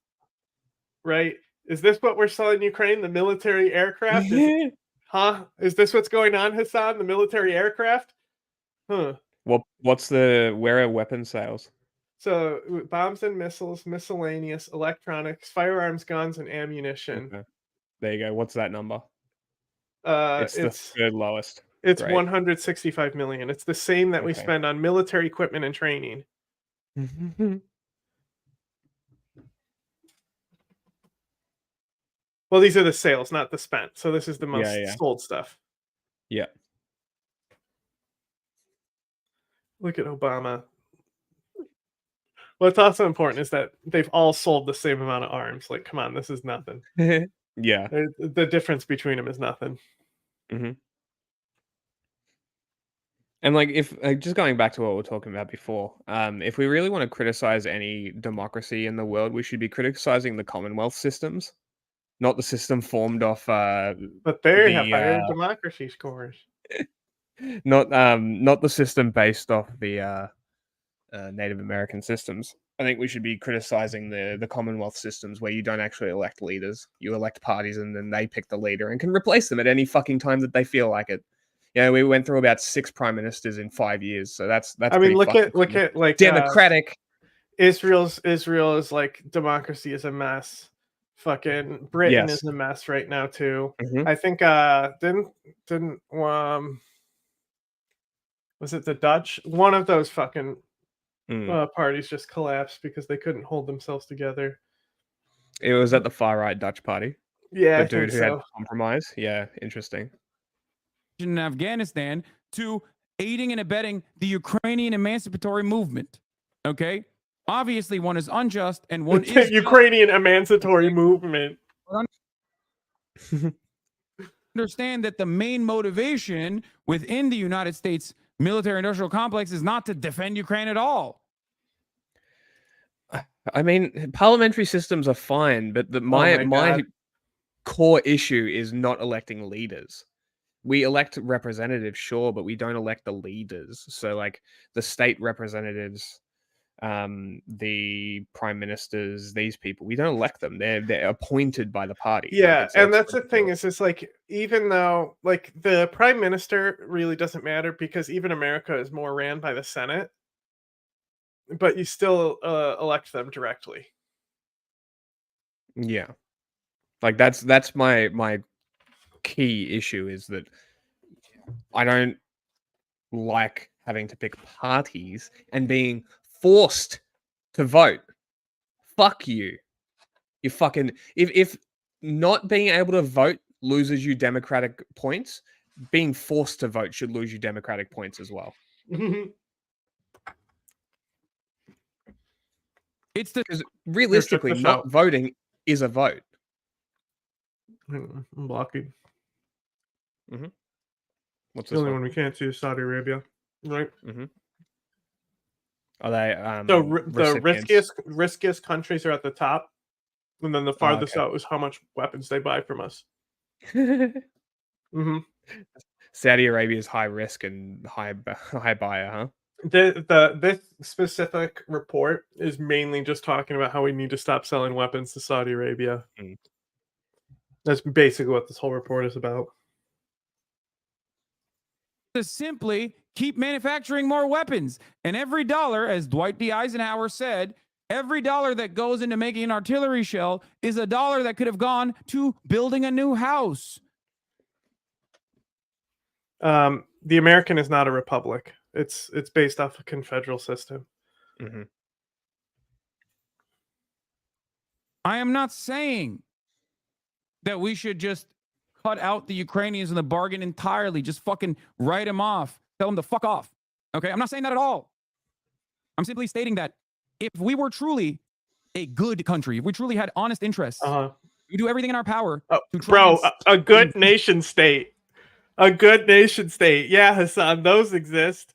Right? Is this what we're selling Ukraine? The military aircraft? Is this what's going on, Hassan? The military aircraft? Huh. Where are weapon sales? So bombs and missiles, miscellaneous, electronics, firearms, guns, and ammunition. Okay. There you go. What's that number? It's the third lowest. It's Great. 165 million. It's the same that we spend on military equipment and training. Well, these are the sales, not the spent. So this is the most sold stuff. Yeah. Look at Obama. What's also important is that they've all sold the same amount of arms. Like, come on, this is nothing. Yeah. The difference between them is nothing. And like, if just going back to what we were talking about before, if we really want to criticize any democracy in the world, we should be criticizing the Commonwealth systems, not the system formed off. But they have higher democracy scores. Not the system based off the Native American systems. I think we should be criticizing the Commonwealth systems where you don't actually elect leaders. You elect parties and then they pick the leader and can replace them at any fucking time that they feel like it. Yeah, we went through about 6 prime ministers in 5 years, so that's. I mean, look at like democratic. Israel is like democracy is a mess. Fucking Britain is a mess right now too. I think didn't was it the Dutch? One of those fucking parties just collapsed because they couldn't hold themselves together. It was at the far right Dutch party. Yeah, the I dude think who so. had to compromise. Yeah, interesting. In Afghanistan to aiding and abetting the Ukrainian emancipatory movement. Okay? Obviously, one is unjust and one is Ukrainian emancipatory movement. Understand that the main motivation within the United States military industrial complex is not to defend Ukraine at all. I mean, parliamentary systems are fine, but my core issue is not electing leaders. We elect representatives, sure, but we don't elect the leaders. So, like the state representatives, the prime ministers, these people, we don't elect them. They're appointed by the party. Yeah, and that's the thing is like even though like the prime minister really doesn't matter because even America is more ran by the Senate, but you still elect them directly. Yeah, like that's my key issue is that I don't like having to pick parties and being forced to vote. Fuck you. You fucking if not being able to vote loses you democratic points, being forced to vote should lose you democratic points as well. It's the because realistically, not voting is a vote. I'm blocking. Mm-hmm. What's The this only one? one we can't see is Saudi Arabia, right? Mm-hmm. Are they The recipients? riskiest countries are at the top, and then the farthest okay. out is how much weapons they buy from us. Mm-hmm. Saudi Arabia is high risk and high buyer, huh? This specific report is mainly just talking about how we need to stop selling weapons to Saudi Arabia. Mm. That's basically what this whole report is about. To simply keep manufacturing more weapons. And every dollar, as Dwight D. Eisenhower said, every dollar that goes into making an artillery shell is a dollar that could have gone to building a new house. The American is not a republic. It's based off a confederal system. Mm-hmm. I am not saying that we should just cut out the Ukrainians in the bargain entirely. Just fucking write them off. Tell them to fuck off. Okay? I'm not saying that at all. I'm simply stating that if we were truly a good country, if we truly had honest interests, we do everything in our power to try a good nation state. A good nation state. Yeah, Hassan, those exist.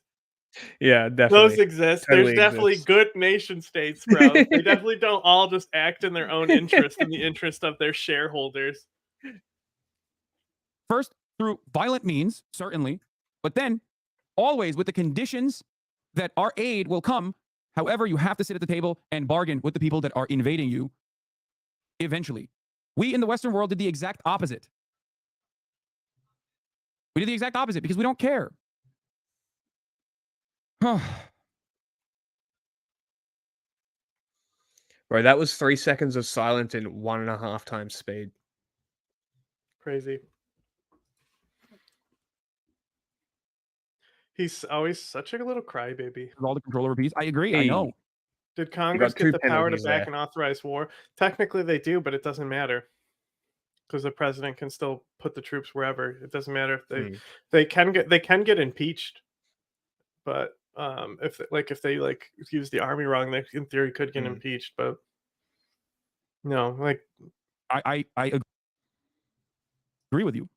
Yeah, definitely. Those exist. Totally There's definitely exists. good nation states, bro. They definitely don't all just act in their own interest, in the interest of their shareholders. First, through violent means, certainly, but then always with the conditions that our aid will come. However, you have to sit at the table and bargain with the people that are invading you eventually. We in the Western world did the exact opposite. We did the exact opposite because we don't care. Bro, that was 3 seconds of silence in 1.5 times speed. Crazy. He's always such a little crybaby. All the control over peace. I agree. I know. Did Congress get the power to back and authorize war? Technically, they do, but it doesn't matter because the president can still put the troops wherever. It doesn't matter if they can get impeached, but if they use the army wrong, they in theory could get impeached. But no, like I agree with you.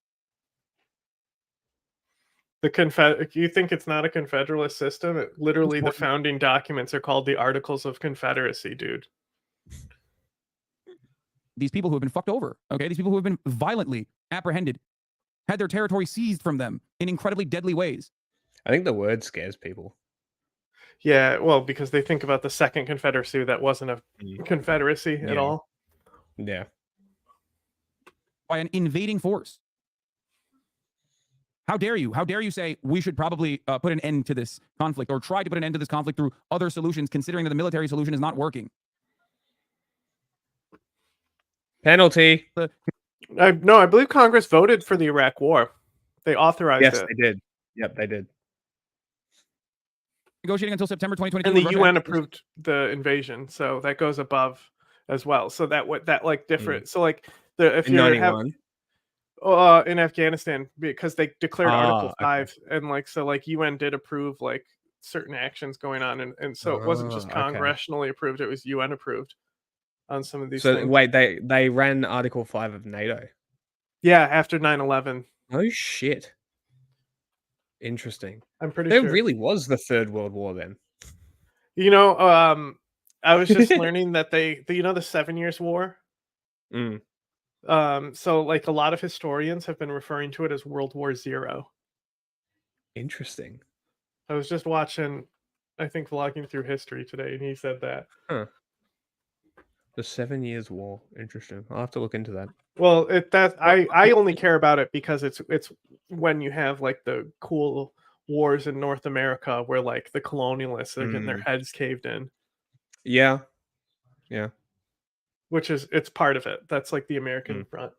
You think it's not a confederalist system? Literally, the founding documents are called the Articles of Confederacy, dude. These people who have been fucked over, okay? These people who have been violently apprehended, had their territory seized from them in incredibly deadly ways. I think the word scares people. Yeah, well, because they think about the Second Confederacy that wasn't a confederacy at all. Yeah. By an invading force. How dare you? How dare you say we should probably put an end to this conflict or try to put an end to this conflict through other solutions, considering that the military solution is not working? Penalty. I believe Congress voted for the Iraq War. They authorized it. Yes, they did. Yep, they did. Negotiating until September 2022. And the UN approved the invasion, so that goes above as well. So that different. So like if you have in Afghanistan, because they declared Article 5, and UN did approve certain actions going on, and so it wasn't just congressionally approved; it was UN approved on some of these things. Wait, they ran Article 5 of NATO. Yeah, after 9/11. Oh shit. Interesting. I'm pretty sure. There really was the Third World War then. I was just learning that the 7 Years' War. So a lot of historians have been referring to it as World War Zero. Interesting. I was just watching, I think, Vlogging Through History today, and he said that. Huh. The 7 Years' War. Interesting. I'll have to look into that. Well, I only care about it because it's when you have the cool wars in North America where the colonialists are getting their heads caved in. Yeah. It's part of it. That's the American front.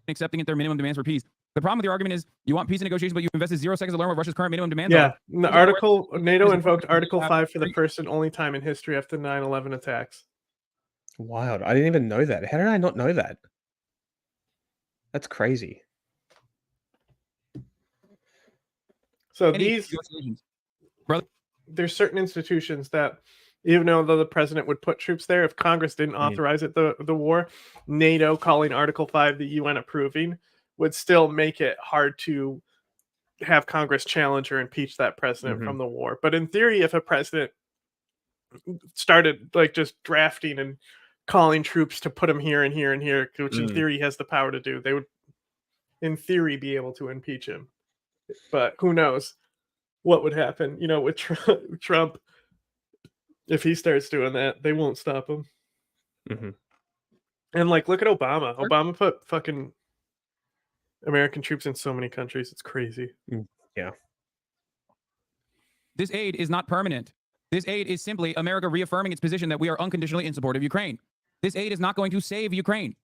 Accepting it their minimum demands for peace. The problem with your argument is you want peace and negotiations, but you invested 0 seconds to learn what Russia's current minimum demands are. NATO invoked Article 5 for the first and only time in history after the 9/11 attacks. Wild. I didn't even know that. How did I not know that? That's crazy. So there's certain institutions that Even though the president would put troops there, if Congress didn't authorize it, the war, NATO calling Article 5 the UN approving would still make it hard to have Congress challenge or impeach that president from the war. But in theory, if a president started like just drafting and calling troops to put him here and here and here, which in theory he has the power to do, they would, in theory, be able to impeach him. But who knows what would happen? You know, with Trump, if he starts doing that, they won't stop him. And like, look at Obama. Obama put fucking American troops in so many countries. It's crazy. Yeah. This aid is not permanent. This aid is simply America reaffirming its position that we are unconditionally in support of Ukraine. This aid is not going to save Ukraine.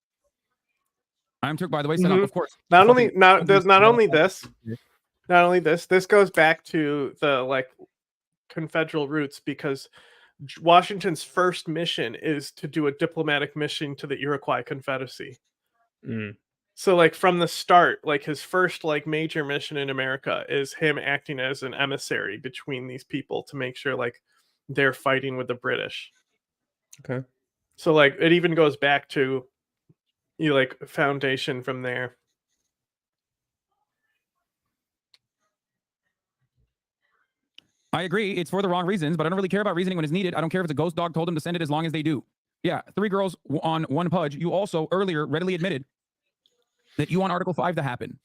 I'm Turk, by the way. Set up, of course. Not only this. This goes back to the like confederal roots, because Washington's first mission is to do a diplomatic mission to the Iroquois Confederacy. So like from the start, like his first like major mission in America is him acting as an emissary between these people to make sure like they're fighting with the British. Okay. So like it even goes back to like foundation from there. I agree. It's for the wrong reasons, but I don't really care about reasoning when it's needed. I don't care if it's a ghost dog told them to send it as long as they do. Yeah, 3 girls on 1 pudge. You also earlier readily admitted that you want Article 5 to happen.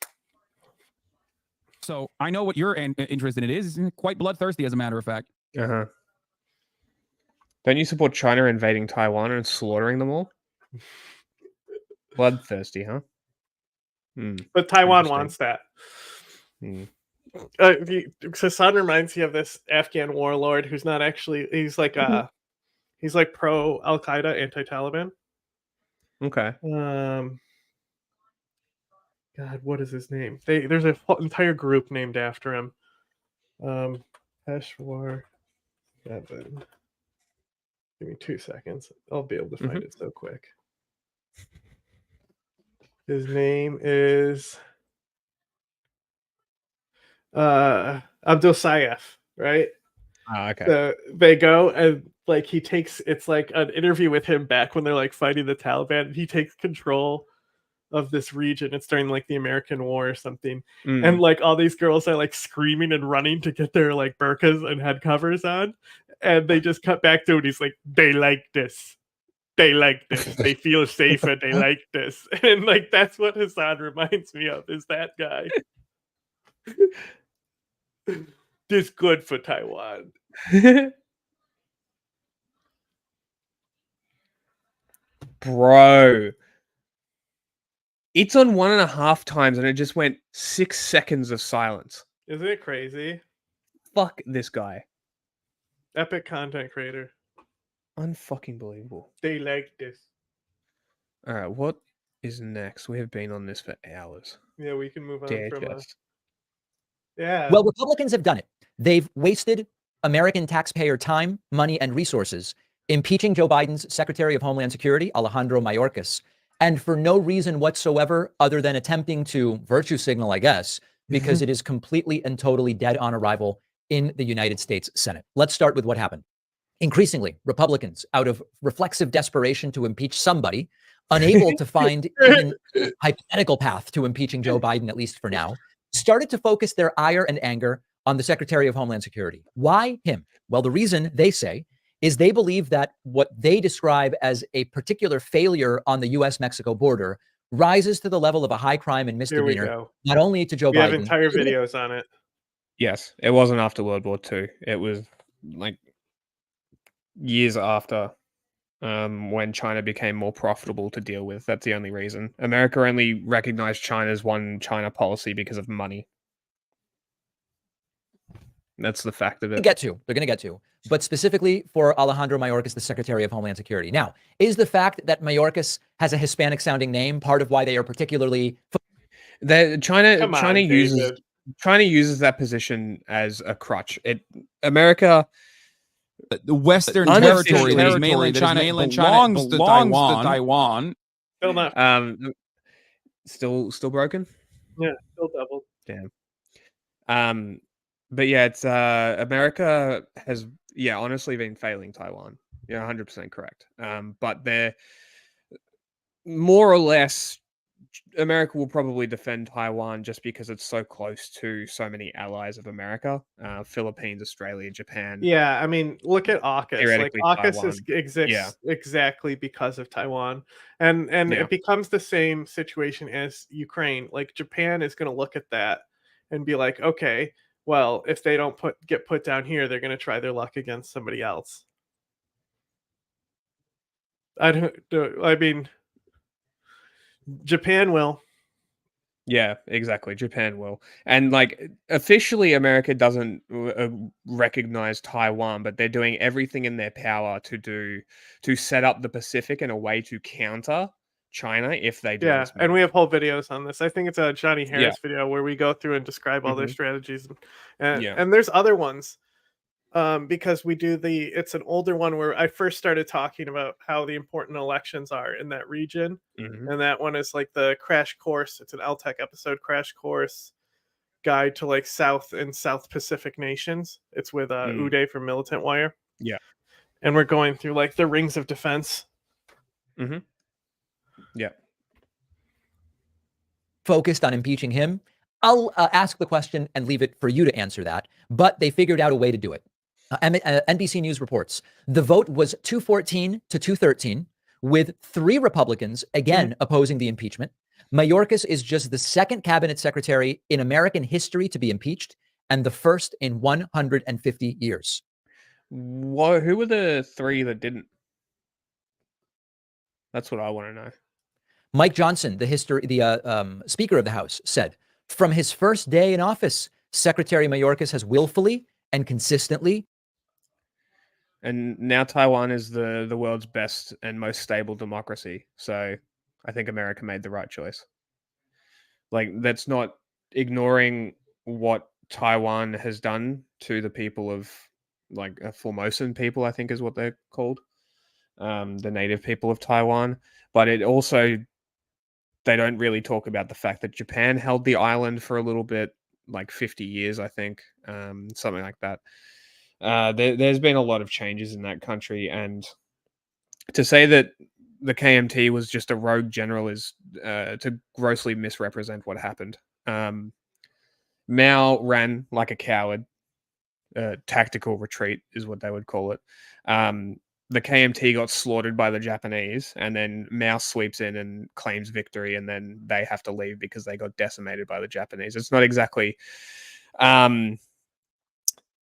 So I know what your interest in it is. It's quite bloodthirsty, as a matter of fact. Don't you support China invading Taiwan and slaughtering them all? Bloodthirsty, huh? But Taiwan wants that. Hassan reminds you of this Afghan warlord who's not actually, he's like pro Al Qaeda, anti-Taliban. Okay. God, what is his name? There's an entire group named after him. Peshawar 7. Give me 2 seconds. I'll be able to find it so quick. His name is Abdul Saif, right? Okay. So they go and like he takes, it's like an interview with him back when they're like fighting the Taliban, and he takes control of this region. It's during like the American War or something. And like all these girls are like screaming and running to get their like burqas and head covers on. And they just cut back to him and he's like, they like this. They like this. They feel safer. They like this. And like that's what Hassan reminds me of, is that guy. This good for Taiwan. Bro. It's on 1.5 times and it just went 6 seconds of silence. Isn't it crazy? Fuck this guy. Epic content creator. Unfucking believable. They like this. All right, what is next? We have been on this for hours. Yeah, we can move on from Yeah. Well, Republicans have done it. They've wasted American taxpayer time, money, and resources impeaching Joe Biden's Secretary of Homeland Security, Alejandro Mayorkas, and for no reason whatsoever other than attempting to virtue signal, I guess, because it is completely and totally dead on arrival in the United States Senate. Let's start with what happened. Increasingly, Republicans, out of reflexive desperation to impeach somebody, unable to find even a hypothetical path to impeaching Joe Biden, at least for now, started to focus their ire and anger on the Secretary of Homeland Security. Why him? Well, the reason, they say, is they believe that what they describe as a particular failure on the U.S.-Mexico border rises to the level of a high crime and misdemeanor, not only to Joe Biden. We have entire videos on it. Yes, it wasn't after World War II. It was like years after, when China became more profitable to deal with. That's the only reason. America only recognized China's one China policy because of money. That's the fact of it. They're going to get to. But specifically for Alejandro Mayorkas, the Secretary of Homeland Security. Now, is the fact that Mayorkas has a Hispanic-sounding name part of why they are particularly... China uses that position as a crutch. America... The Western territory that is mainland China belongs to Taiwan. Still not. Still broken? Yeah, still doubled. Damn. But yeah, it's America has honestly been failing Taiwan. You're 100% correct. But they're more or less, America will probably defend Taiwan just because it's so close to so many allies of America, Philippines, Australia, Japan. Yeah, I mean, look at AUKUS. Like Theoretically, AUKUS Taiwan. Yeah. exists exactly because of Taiwan, and Yeah. it becomes the same situation as Ukraine. Like Japan is going to look at that and be like, okay, well, if they don't get put down here, they're going to try their luck against somebody else. I mean, Japan will. Yeah, exactly. Japan will. And like officially America doesn't recognize Taiwan, but they're doing everything in their power to set up the Pacific in a way to counter China if they do Yeah, this and move. we have whole videos on this. I think it's a Johnny Yeah. Harris video where we go through and describe all their strategies, and Yeah. and there's other ones. Because we do it's an older one where I first started talking about how the important elections are in that region. And that one is like the crash course. It's an LTEC episode, crash course guide to like South and South Pacific nations. It's with Uday from Militant Wire. Yeah. And we're going through like the rings of defense. Yeah. Focused on impeaching him. I'll ask the question and leave it for you to answer that. But they figured out a way to do it. NBC News reports the vote was 214 to 213, with 3 Republicans again opposing the impeachment. Mayorkas is just the second cabinet secretary in American history to be impeached and the first in 150 years. Who were the 3 that didn't? That's what I want to know. Mike Johnson, the Speaker of the House, said, from his first day in office, Secretary Mayorkas has willfully and consistently. And now Taiwan is the world's best and most stable democracy. So I think America made the right choice. Like, that's not ignoring what Taiwan has done to the people of, like, Formosan people, I think is what they're called. The native people of Taiwan. But it also, they don't really talk about the fact that Japan held the island for a little bit, like 50 years, I think, something like that. There's been a lot of changes in that country, and to say that the KMT was just a rogue general is to grossly misrepresent what happened. Mao ran like a coward. Tactical retreat is what they would call it. The KMT got slaughtered by the Japanese, and then Mao sweeps in and claims victory, and then they have to leave because they got decimated by the Japanese. It's not exactly.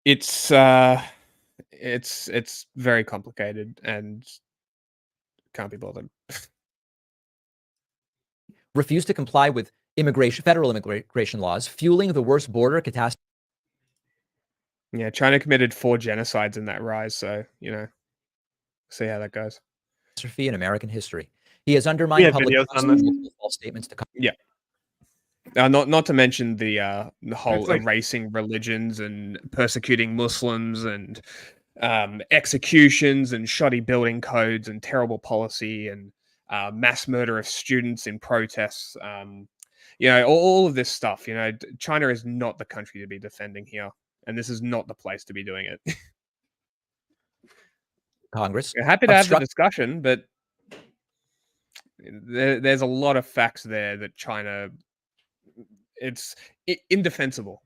It's very complicated and can't be bothered. Refused to comply with federal immigration laws, fueling the worst border catastrophe. Yeah, China committed 4 genocides in that rise, so see how that goes. In American history, he has undermined public false statements to. Yeah. Not to mention the whole erasing religions and persecuting Muslims and executions and shoddy building codes and terrible policy and mass murder of students in protests. All of this stuff. China is not the country to be defending here, and this is not the place to be doing it. Congress. We're happy to have the discussion, but there's a lot of facts there that China. It's indefensible.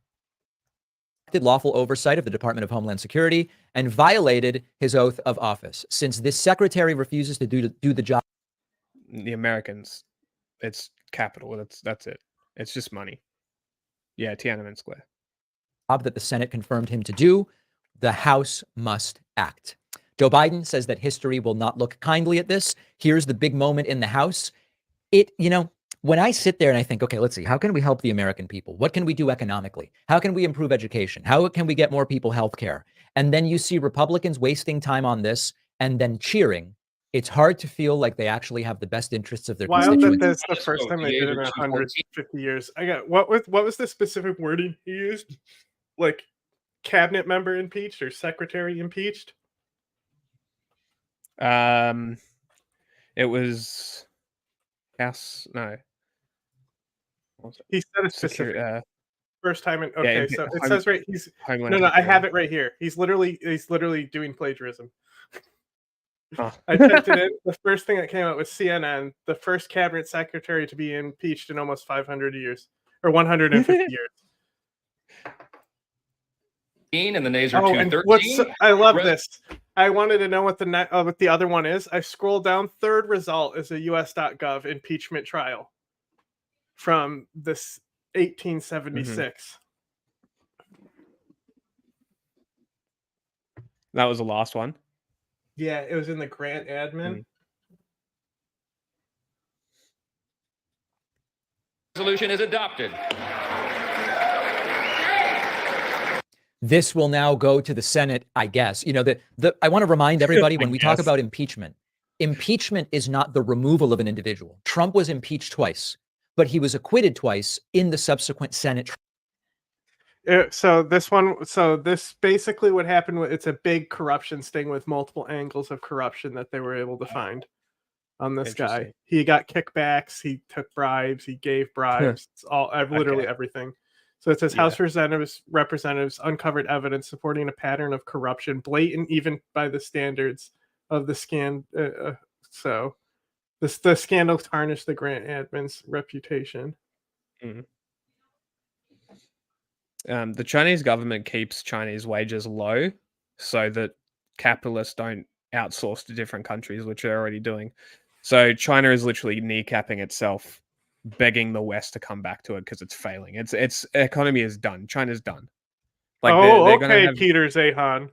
Did lawful oversight of the Department of Homeland Security and violated his oath of office. Since this secretary refuses to do the job. The Americans, it's capital. That's it. It's just money. Yeah, Tiananmen Square. Job that the Senate confirmed him to do, the House must act. Joe Biden says that history will not look kindly at this. Here's the big moment in the House. When I sit there and I think, okay, let's see, how can we help the American people? What can we do economically? How can we improve education? How can we get more people health care? And then you see Republicans wasting time on this and then cheering. It's hard to feel like they actually have the best interests of their constituents. That's the first time they did it in 150 years. I got what was the specific wording he used? Like cabinet member impeached or secretary impeached? It was House. No. He said a specific first time in. Yeah, Okay, so it says right. He's Homeland no. I have Security. it right here. He's literally doing plagiarism. Oh. I typed it in. The first thing that came out was CNN, the first cabinet secretary to be impeached in almost 500 years or 150 years. And the nays are Oh, and 213. I love this. I wanted to know what the other one is. I scroll down. Third result is a US.gov impeachment trial from this 1876. That was the last one. Yeah, it was in the grant admin. Resolution is adopted. This will now go to the Senate, I guess. You know, I want to remind everybody when we talk about impeachment is not the removal of an individual. Trump was impeached twice, but he was acquitted twice in the subsequent Senate. So this basically what happened. It's a big corruption sting with multiple angles of corruption that they were able to find on this guy. He got kickbacks. He took bribes. He gave bribes. It's all literally everything. So it says House representatives uncovered evidence supporting a pattern of corruption, blatant even by the standards of the so the scandal tarnished the grant admin's reputation. The Chinese government keeps Chinese wages low so that capitalists don't outsource to different countries, which they're already doing. So China is literally kneecapping itself, begging the West to come back to it because it's failing. Its economy is done. China's done. Like they're gonna have, Peter Zahan.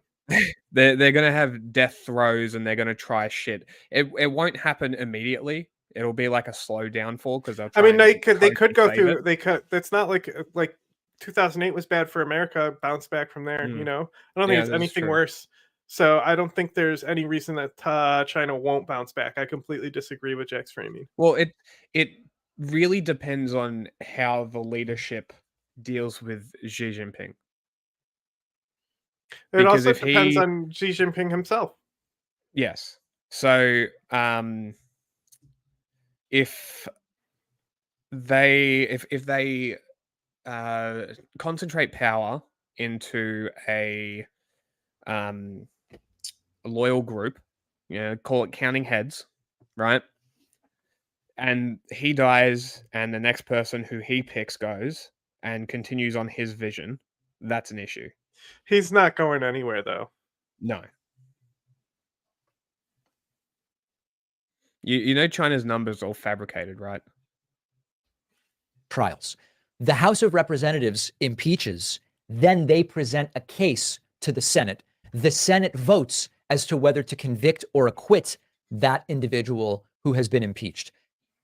they're gonna have death throes and they're gonna try shit. It won't happen immediately. It'll be like a slow downfall because they'll. I mean, they could go through. They could. That's not like 2008 was bad for America. Bounce back from there. You know, I don't think it's anything worse. So I don't think there's any reason that China won't bounce back. I completely disagree with Jack's framing. Well, it really depends on how the leadership deals with Xi Jinping. It also depends on Xi Jinping himself. Yes. So if they concentrate power into a loyal group, call it counting heads, right? And he dies and the next person who he picks goes and continues on his vision, that's an issue. He's not going anywhere though. No. You know China's numbers are all fabricated, right? Trials. The House of Representatives impeaches, then they present a case to the Senate. The Senate votes as to whether to convict or acquit that individual who has been impeached.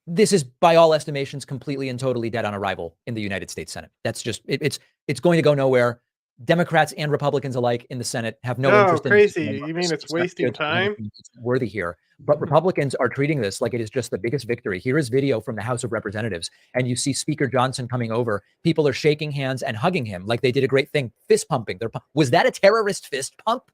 This is, by all estimations, completely and totally dead on arrival in the United States Senate. That's just, it's going to go nowhere. Democrats and Republicans alike in the Senate have no interest in crazy. You mean it's wasting time? It's worthy here. But Republicans are treating this like it is just the biggest victory. Here is video from the House of Representatives, and you see Speaker Johnson coming over. People are shaking hands and hugging him like they did a great thing, fist pumping. Was that a terrorist fist pump?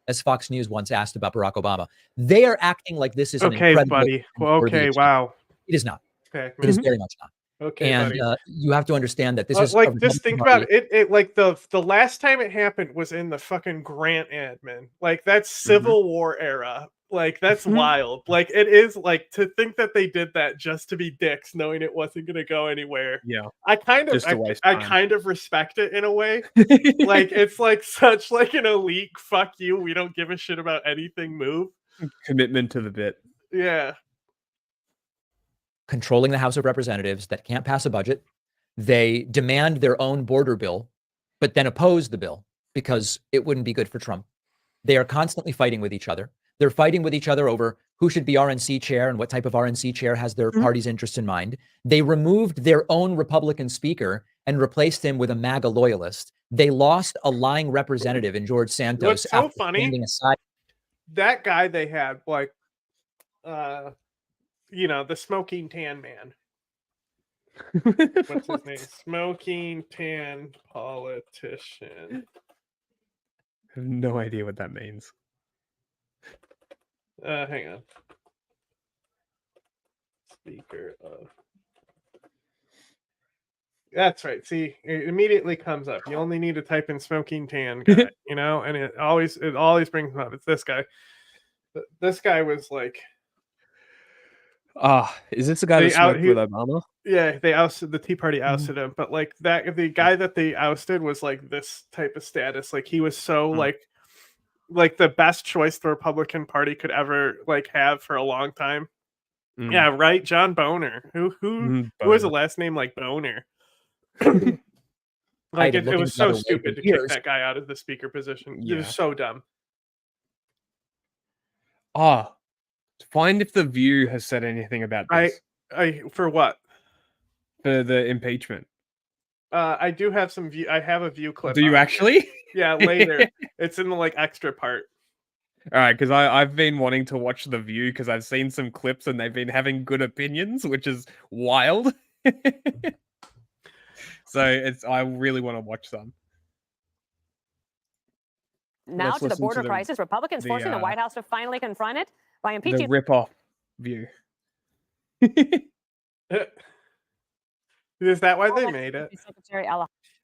As Fox News once asked about Barack Obama. They are acting like this is an incredible... buddy. Well, okay, wow. It is not. Okay, it is very much not. Okay, and you have to understand that this is like just think about it. It like the last time it happened was in the fucking grant admin. Like that's Civil War era. Like that's wild. Like it is like to think that they did that just to be dicks, knowing it wasn't gonna go anywhere. Yeah, I kind of respect it in a way. Like it's like such like an elite fuck you. We don't give a shit about anything. Move commitment to the bit. Yeah. Controlling the House of Representatives that can't pass a budget. They demand their own border bill, but then oppose the bill because it wouldn't be good for Trump. They are constantly fighting with each other. They're fighting with each other over who should be RNC chair and what type of RNC chair has their party's interests in mind. They removed their own Republican speaker and replaced him with a MAGA loyalist. They lost a lying representative in George Santos. What's so funny? That guy they had, like, the smoking tan man. What's his name? Smoking tan politician. I have no idea what that means. Hang on. Speaker of. That's right. See, it immediately comes up. You only need to type in smoking tan guy, you know, and it always brings him up. It's this guy. This guy was like, is this the guy that smoked with Obama? Yeah, they ousted the Tea Party ousted him, but like the guy that they ousted was like this type of status. Like he was so like the best choice the Republican Party could ever like have for a long time. Yeah, right. John Boner. Who has a last name like Boner? Like it was so stupid to kick that guy out of the speaker position. It was so dumb. Find if the View has said anything about this. For what? For the impeachment. I do have some view. I have a View clip. Do you actually? Yeah, later. It's in the like extra part. All right, because I've been wanting to watch The View because I've seen some clips and they've been having good opinions, which is wild. So I really want to watch some. Now to the border crisis, Republicans forcing the White House to finally confront it by impeaching the rip-off View. Is that why they made it? Secretary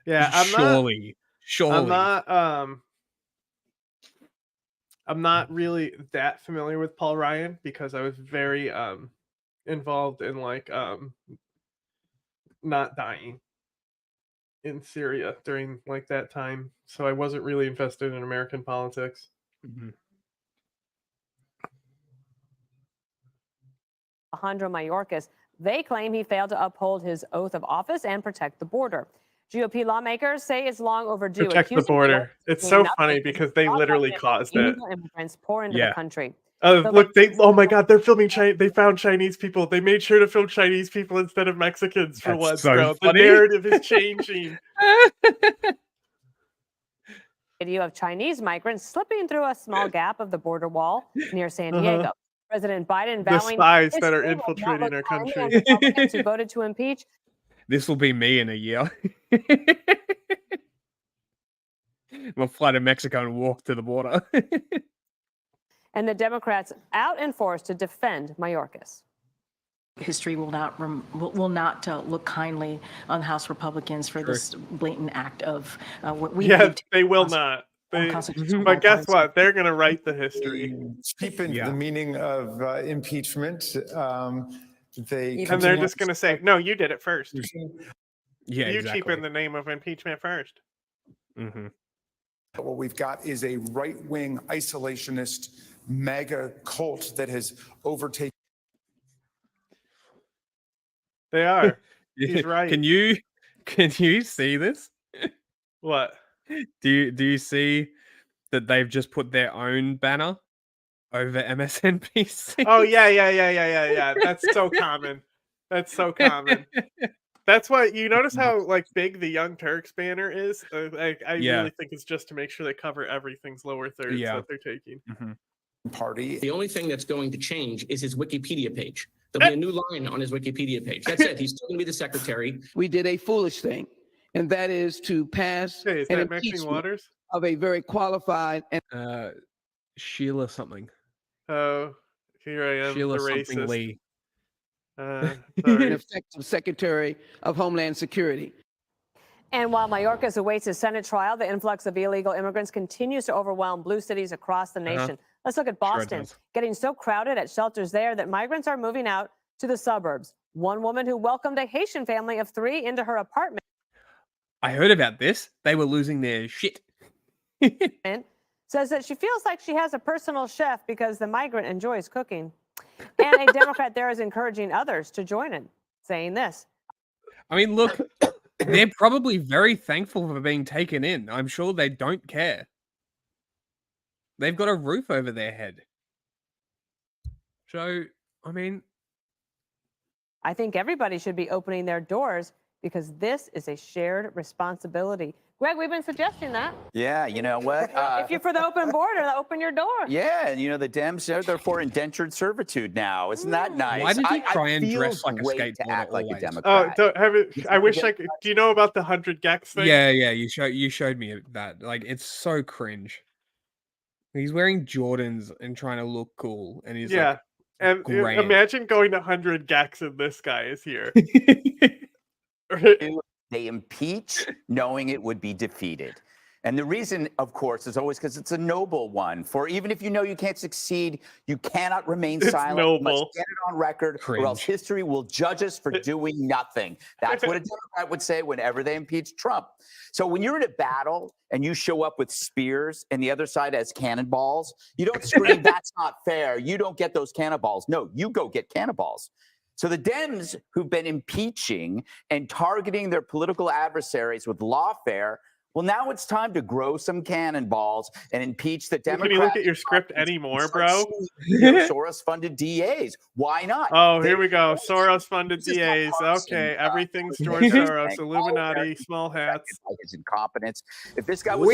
Yeah, surely. I'm not really that familiar with Paul Ryan because I was very involved in like not dying in Syria during like that time, so I wasn't really invested in American politics. Alejandro Mayorkas. They claim he failed to uphold his oath of office and protect the border. GOP lawmakers say it's long overdue. Protect the border. It's so funny because they literally caused it. Immigrants pour into the country. Look, oh my God, they're filming they found Chinese people. They made sure to film Chinese people instead of Mexicans for once, bro. The narrative is changing. Video of Chinese migrants slipping through a small gap of the border wall near San Diego. President Biden vowing the spies that are infiltrating our country. Who voted to impeach. This will be me in a year. We'll fly to Mexico and walk to the border. And the Democrats out in force to defend Mayorkas. History will not look kindly on House Republicans for this blatant act of what we. Yeah, they will not. But guess what? They're going to write the history. Cheapened the meaning of impeachment. They're just going to say, "No, you did it first. Yeah, you cheapened the name of impeachment first." What we've got is a right-wing isolationist MAGA cult that has overtaken. They are. He's right. Can you see this? What? Do you see that they've just put their own banner over MSNBC? Oh yeah. That's so common. That's so common. That's why you notice how like big the Young Turks banner is. I really think it's just to make sure they cover everything's lower thirds that they're taking. Party. The only thing that's going to change is his Wikipedia page. There'll be a new line on his Wikipedia page. That's it. He's still going to be the secretary. We did a foolish thing, and that is to pass an impeachment of a very qualified and Sheila something. Oh, here I am. Sheila the something racist. Lee. an effective Secretary of Homeland Security. And while Mayorkas awaits his Senate trial, the influx of illegal immigrants continues to overwhelm blue cities across the nation. Let's look at Boston, getting so crowded at shelters there that migrants are moving out to the suburbs. One woman who welcomed a Haitian family of 3 into her apartment. I heard about this. They were losing their shit. Says that she feels like she has a personal chef because the migrant enjoys cooking. And a Democrat there is encouraging others to join in, saying this. I mean, look, they're probably very thankful for being taken in. I'm sure they don't care. They've got a roof over their head. So, I mean, I think everybody should be opening their doors because this is a shared responsibility. Greg, we've been suggesting that. Yeah, you know what? If you're for the open border, open your door. Yeah, and you know, the Dems, they're for indentured servitude now. Isn't that nice? Why did you try and feel dress like a great to skateboarder act like a always? Democrat. I wish I could. Do you know about the 100 gex thing? Yeah, you showed me that. Like, it's so cringe. He's wearing Jordans and trying to look cool, and he's like, and grand. Imagine going to 100 gex and this guy is here. They impeach knowing it would be defeated. And the reason, of course, is always because it's a noble one. For even if you know you can't succeed, you cannot remain silent. Noble. You must get it on record, or else history will judge us for doing nothing. That's what a Democrat would say whenever they impeach Trump. So when you're in a battle and you show up with spears and the other side has cannonballs, you don't scream, "That's not fair. You don't get those cannonballs." No, you go get cannonballs. So the Dems who've been impeaching and targeting their political adversaries with lawfare, well, now it's time to grow some cannonballs and impeach the Democrats. Can you look at your script anymore, bro? Soros-funded DAs. Why not? Oh, here we go. Soros-funded DAs. Okay, everything's George Soros, Illuminati, small hats. His incompetence. If this guy was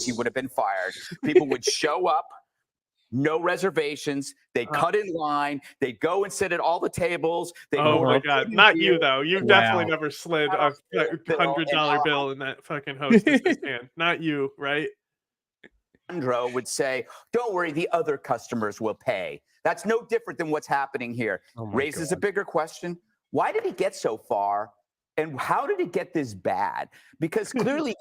he would have been fired. People would show up. No reservations. They cut in line. They go and sit at all the tables. They oh my God! Not you though. You definitely never slid a $100 bill in that fucking hostess's hand. Not you, right? Andro would say, "Don't worry, the other customers will pay." That's no different than what's happening here. Raises a bigger question: why did it get so far, and how did it get this bad? Because clearly,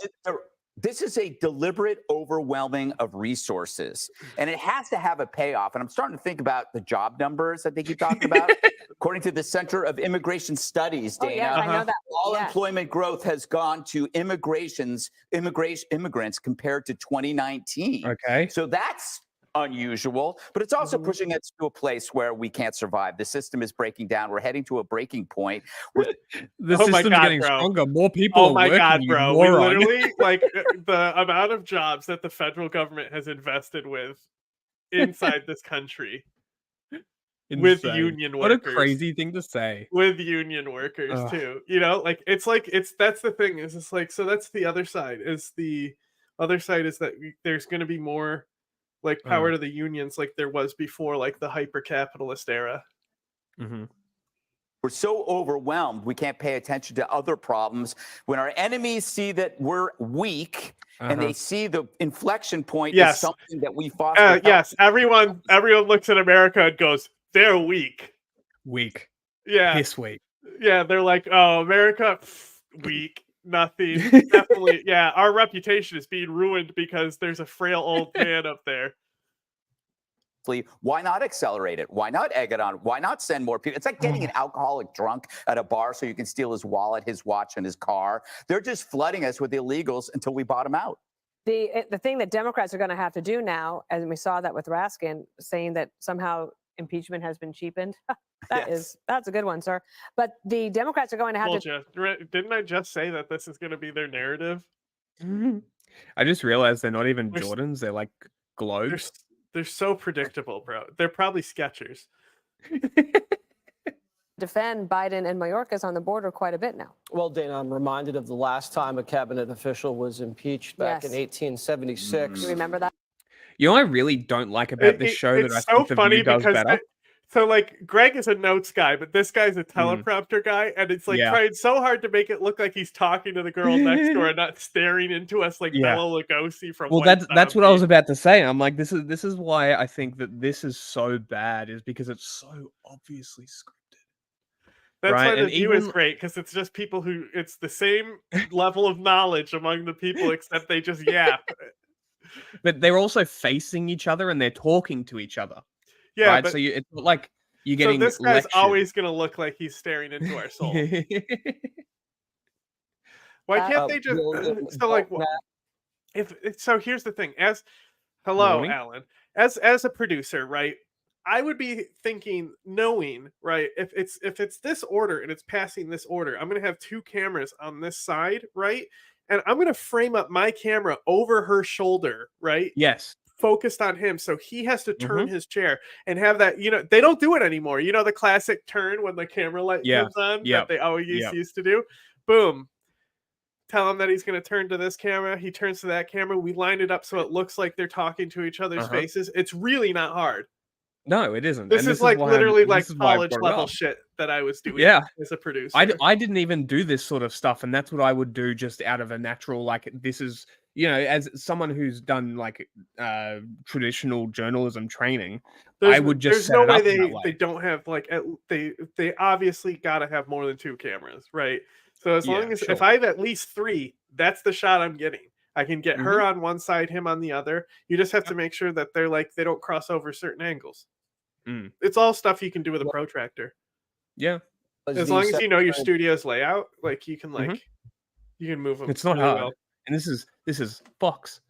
this is a deliberate overwhelming of resources, and it has to have a payoff. And I'm starting to think about the job numbers that they keep talking about. According to the Center of Immigration Studies, Dana, I know that. all employment growth has gone to immigrants compared to 2019. Okay. So that's unusual, but it's also pushing us to a place where we can't survive. The system is breaking down. We're heading to a breaking point. The system's getting stronger. More people are working. Oh my God, bro. We moron. literally, like, the amount of jobs that the federal government has invested with inside this country. With union workers. What a crazy thing to say. With union workers too. You know, like that's the thing is it's like, so that's the other side is that there's going to be more like power to the unions like there was before like the hyper-capitalist era. We're so overwhelmed, we can't pay attention to other problems. When our enemies see that we're weak and they see the inflection point is something that we foster. Yes, everyone looks at America and goes, they're weak. Weak. Yeah. Piss weak. Yeah, they're like, oh, America, weak. Nothing. Definitely. Yeah, our reputation is being ruined because there's a frail old man up there. Why not accelerate it? Why not egg it on? Why not send more people? It's like getting an alcoholic drunk at a bar so you can steal his wallet, his watch, and his car. They're just flooding us with illegals until we bottom out. The thing that Democrats are going to have to do now, and we saw that with Raskin, saying that somehow impeachment has been cheapened. That's a good one, sir. But the Democrats are going to have to. Didn't I just say that this is going to be their narrative? I just realized they're not even Jordans. They're like globes. They're so predictable, bro. They're probably Skechers. Defend Biden and Mayorkas on the border quite a bit now. Well, Dana, I'm reminded of the last time a cabinet official was impeached back in 1876. You remember that? You know what I really don't like about this show that I think the View does better? So, like, Greg is a notes guy, but this guy's a teleprompter guy, and it's like trying so hard to make it look like he's talking to the girl next door and not staring into us like Bela Lugosi from. Well, that's what I was about to say. I'm like, this is why I think that this is so bad, is because it's so obviously scripted. That's why the View is great, because it's just people who it's the same level of knowledge among the people, except they just yap. But they're also facing each other and they're talking to each other. Yeah, right? but, So it's not like you're getting. So this guy's lectured. always going to look like he's staring into our soul. Why can't they just? So like, so here's the thing. Hello, Alan. As a producer, right? I would be thinking, knowing, right? If it's this order and it's passing this order, I'm going to have two cameras on this side, right? And I'm going to frame up my camera over her shoulder, right? Yes. Focused on him, so he has to turn his chair and have that. You know, they don't do it anymore. You know, the classic turn when the camera light comes on that they always used to do. Boom. Tell him that he's going to turn to this camera. He turns to that camera. We line it up so it looks like they're talking to each other's faces. It's really not hard. No, it isn't. This is like literally like college level shit that I was doing as a producer. I didn't even do this sort of stuff, and that's what I would do just out of a natural, like, this is, you know, as someone who's done like traditional journalism training, I would just there's no way they don't have like they obviously got to have more than two cameras, right? So as long as if I have at least 3, that's the shot I'm getting. I can get her on one side, him on the other. You just have to make sure that they're like they don't cross over certain angles. It's all stuff you can do with a protractor. Yeah. As long as you know your studio's layout, like you can you can move them. It's not really hard. well. And this is Fox.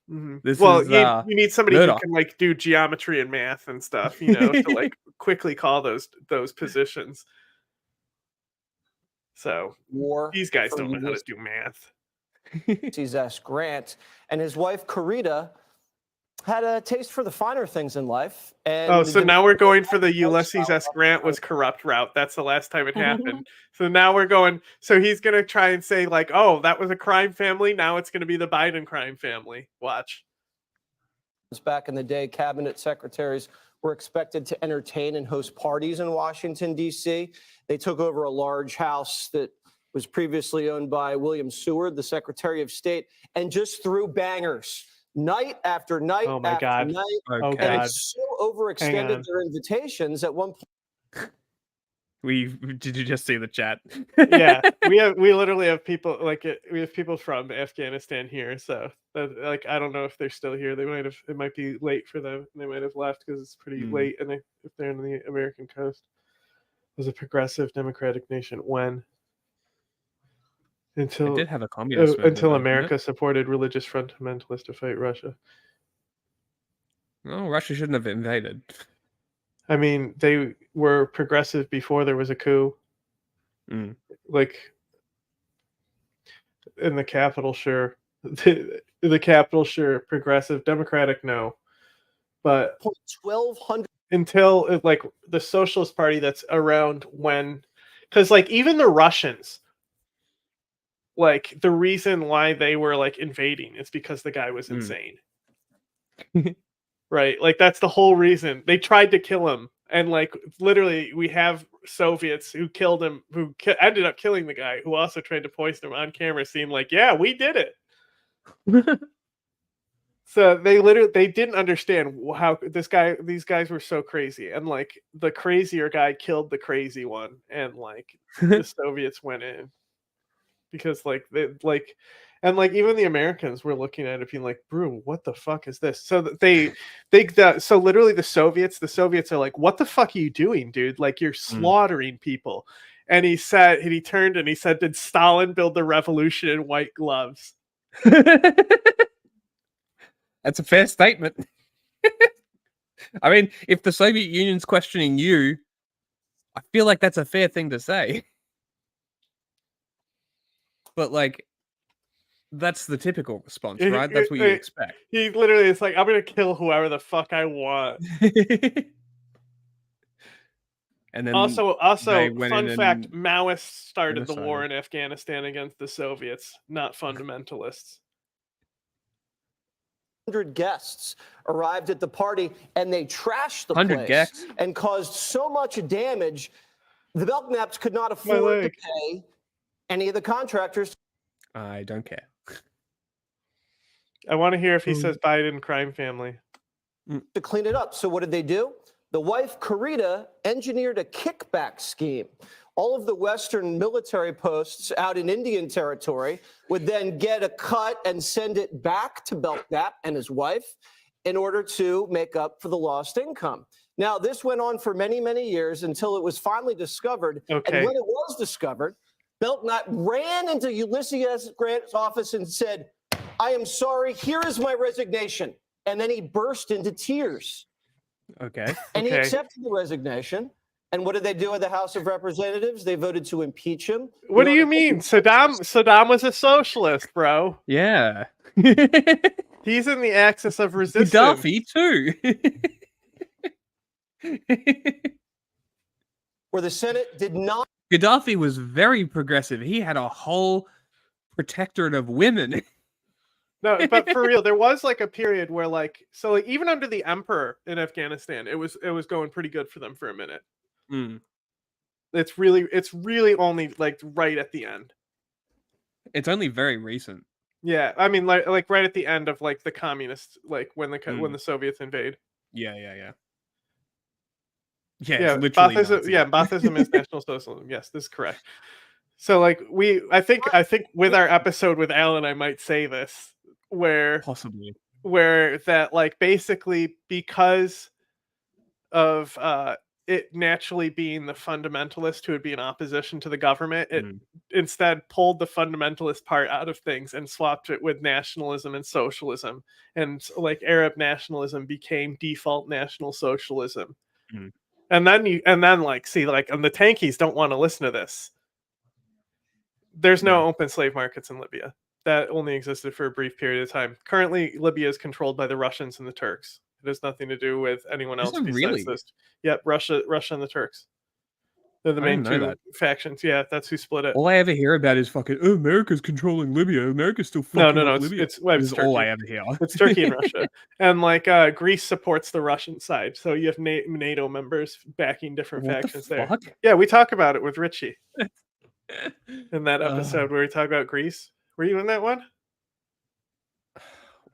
This Well, is you need somebody murder. who can like do geometry and math and stuff, you know, to like quickly call those positions. So these guys don't know how to do math. S. Grant and his wife Carita had a taste for the finer things in life. And so now we're going for the Ulysses S. Grant was corrupt route. That's the last time it happened. So now we're going. So he's gonna try and say like, oh, that was a crime family. Now it's gonna be the Biden crime family. Watch. Back in the day, cabinet secretaries were expected to entertain and host parties in Washington, D.C. They took over a large house that was previously owned by William Seward, the Secretary of State, and just threw bangers night after night after night. Oh, and God. it's so overextended their invitations at one point. Did you just see the chat? Yeah, we literally have people we have people from Afghanistan here, so like I don't know if they're still here. It might be late for them. They might have left because it's pretty late, and if they're in the American coast. It was a progressive democratic nation when until it did have a communist movement, until though, America supported religious fundamentalists to fight Russia. No, Russia shouldn't have invaded. I mean, they were progressive before there was a coup. Like in the capital, sure. The capital, sure. Progressive, democratic, no. But 1,200 until like the Socialist Party that's around when, because like even the Russians, like the reason why they were like invading is because the guy was insane. Right? Like that's the whole reason. They tried to kill him. And like literally we have Soviets who killed him, who ended up killing the guy, who also tried to poison him on camera, seemed like, yeah, we did it. So they didn't understand how these guys were so crazy. And like the crazier guy killed the crazy one. And like the Soviets went in. Because like even the Americans were looking at it being like, bro, what the fuck is this? So so literally the Soviets are like, what the fuck are you doing, dude? Like you're slaughtering people. And he turned and he said, did Stalin build the revolution in white gloves? That's a fair statement. I mean, if the Soviet Union's questioning you, I feel like that's a fair thing to say. But like, that's the typical response, right? That's what you expect. He literally is like, I'm gonna kill whoever the fuck I want. And then also, fun fact: Maoists started the war in Afghanistan against the Soviets, not fundamentalists. 100 guests arrived at the party and they trashed the place and caused so much damage. The Belknaps could not afford to pay any of the contractors. I don't care. I want to hear if he says Biden crime family. To clean it up. So what did they do? The wife, Carita, engineered a kickback scheme. All of the Western military posts out in Indian territory would then get a cut and send it back to Belknap and his wife in order to make up for the lost income. Now, this went on for many, many years until it was finally discovered. Okay. And when it was discovered, Belknap ran into Ulysses S. Grant's office and said, I am sorry, here is my resignation. And then he burst into tears. Okay. And he accepted the resignation. And what did they do at the House of Representatives? They voted to impeach him. What do you mean? Saddam was a socialist, bro. Yeah. He's in the axis of resistance. Gaddafi too. Where the Senate did not. Gaddafi was very progressive. He had a whole protectorate of women. No, but for real, there was like a period where like even under the emperor in Afghanistan, it was going pretty good for them for a minute. It's really only like right at the end. It's only very recent. Yeah, I mean like right at the end of like the communists, like when the Soviets invade. Yeah. Yeah, literally Baathism is National Socialism. Yes, this is correct. So like I think with our episode with Alan, I might say this where possibly that like basically because of it naturally being the fundamentalist who would be in opposition to the government, it instead pulled the fundamentalist part out of things and swapped it with nationalism and socialism, and like Arab nationalism became default National Socialism. And then like see like and the tankies don't want to listen to this. There's no open slave markets in Libya. That only existed for a brief period of time. Currently, Libya is controlled by the Russians and the Turks. It has nothing to do with anyone else besides really? this. Yep, Russia and the Turks. They're the I main didn't know two that. factions. Yeah, that's who split it. All I ever hear about is fucking America's controlling Libya. America's still fucking No, up Libya. it's This is Turkey. all I ever hear. It's Turkey and Russia, and like Greece supports the Russian side. So you have NATO members backing different factions there. Yeah, we talk about it with Richie in that episode where we talk about Greece. Were you in that one?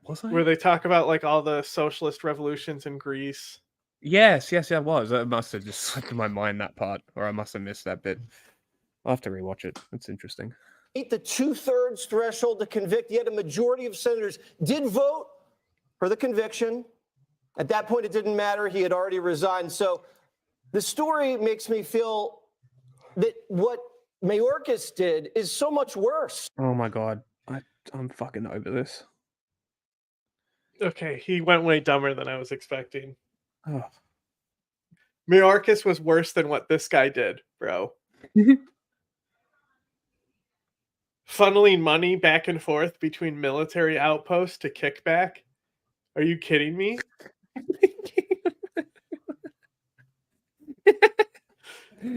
Was I? Where they talk about like all the socialist revolutions in Greece. Yes, I was. That must have just slipped in my mind, that part, or I must have missed that bit. I'll have to rewatch it. It's interesting. The 2/3 threshold to convict, yet a majority of senators did vote for the conviction. At that point, it didn't matter. He had already resigned. So the story makes me feel that what Mayorkas did is so much worse. Oh my god. I'm fucking over this. Okay, he went way dumber than I was expecting. Oh. Mayorkas was worse than what this guy did, bro. Funneling money back and forth between military outposts to kickback? Are you kidding me?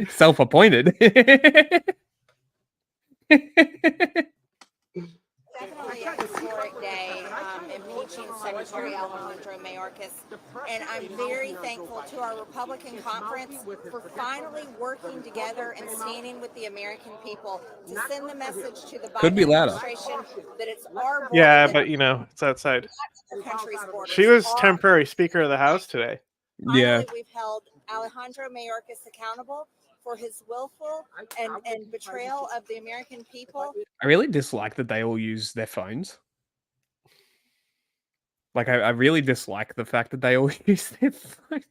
Self-appointed. Definitely a historic day, impeaching Secretary Alejandro Mayorkas. And I'm very thankful to our Republican conference for finally working together and standing with the American people to send the message to the Could be Biden louder. administration that it's our border. Yeah, that but you know, it's outside. the country's borders. She was Our- temporary Speaker of the House today. Yeah. Finally, we've held Alejandro Mayorkas accountable for his willful and betrayal of the American people. I really dislike that they all use their phones. Like, I really dislike the fact that they all use their phones.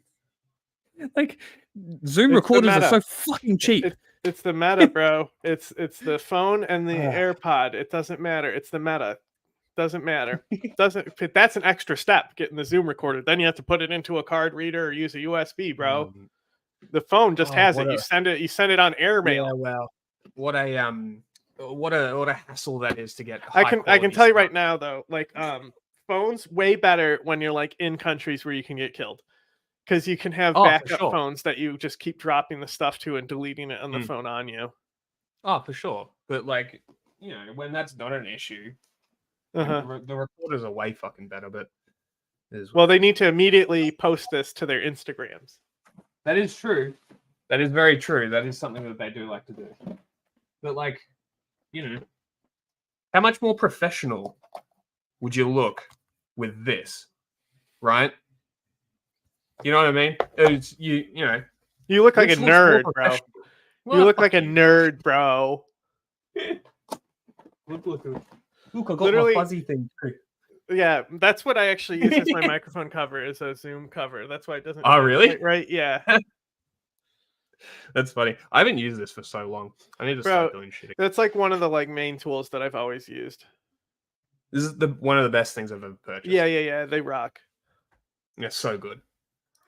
Like, Zoom It's the recorders are meta. so fucking cheap. It's the meta, bro. It's the phone and the AirPod. It doesn't matter. It's the meta. Doesn't matter. That's an extra step, getting the Zoom recorder. Then you have to put it into a card reader or use a USB, bro. The phone just has it. You send it on airmail. Yeah, well, what a hassle that is to get. I can tell you right now though, like phones way better when you're like in countries where you can get killed, because you can have backup phones that you just keep dropping the stuff to and deleting it on the phone on you. Oh, for sure. But like, you know, when that's not an issue, the recorders are way fucking better. But well, they need to immediately post this to their Instagrams. That is true. That is very true. That is something that they do like to do. But like, you know, how much more professional would you look with this, right? You know what I mean? It's you know. You look like a which looks more nerd, bro. professional? You look like a nerd, bro. Look, I got Literally- my fuzzy thing too. Yeah, that's what I actually use as my microphone cover, is a Zoom cover. That's why it doesn't. Oh, really? translate right? Yeah. That's funny. I haven't used this for so long. I need to start doing shit. That's like one of the like main tools that I've always used. This is one of the best things I've ever purchased. Yeah. They rock. It's so good.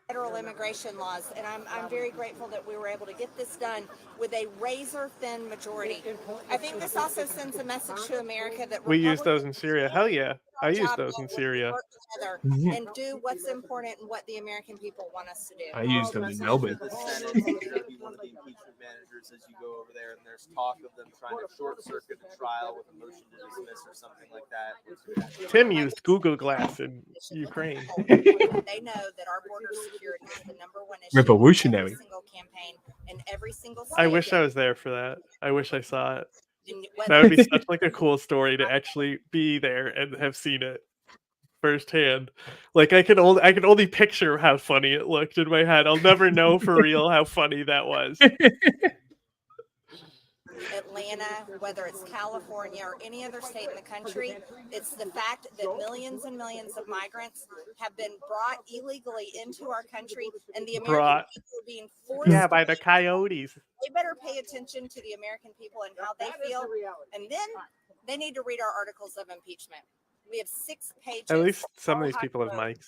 Federal immigration laws, and I'm very grateful that we were able to get this done with a razor-thin majority. I think this also sends a message to America that We use those in Syria. Hell yeah, I use those in Syria. work together and do what's important and what the American people want us to do. I used them in Melbourne. The Senate is going to be one of the impeachment managers as you go over there, and there's talk of them trying to short circuit the trial with a motion to dismiss or something like that. Tim used Google Glass in Ukraine. They know that our border security is the number one issue. Revolutionary. In every single campaign, in every single I state. wish I was there for that. I wish I saw it. And That would be such like a cool story to actually be there and have seen it firsthand. Like I can only picture how funny it looked in my head. I'll never know for real how funny that was. Atlanta, whether it's California or any other state in the country. It's the fact that millions and millions of migrants have been brought illegally into our country, and the American people are being forced by the coyotes. They better pay attention to the American people and how they feel, and then they need to read our articles of impeachment. We have 6 pages. At least some of these people have mics.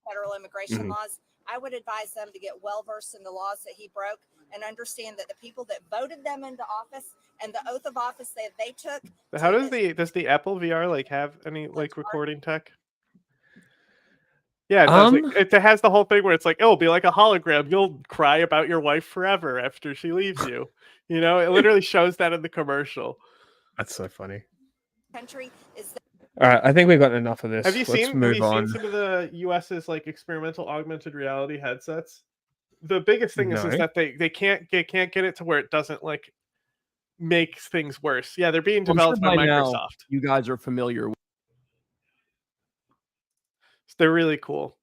Federal immigration laws. I would advise them to get well versed in the laws that he broke and understand that the people that voted them into office and the oath of office that they took. How does the Apple VR like have any like recording tech? Yeah, it does. It has the whole thing where it's like, it'll be like a hologram. You'll cry about your wife forever after she leaves you. You know, it literally shows that in the commercial. That's so funny. Country is. All right, I think we've got enough of this. Have you Let's seen move on. some of the US's like experimental augmented reality headsets? The biggest thing is that they can't get it to where it doesn't like make things worse. Yeah, they're being developed by Microsoft. Now, you guys are familiar with. They're really cool.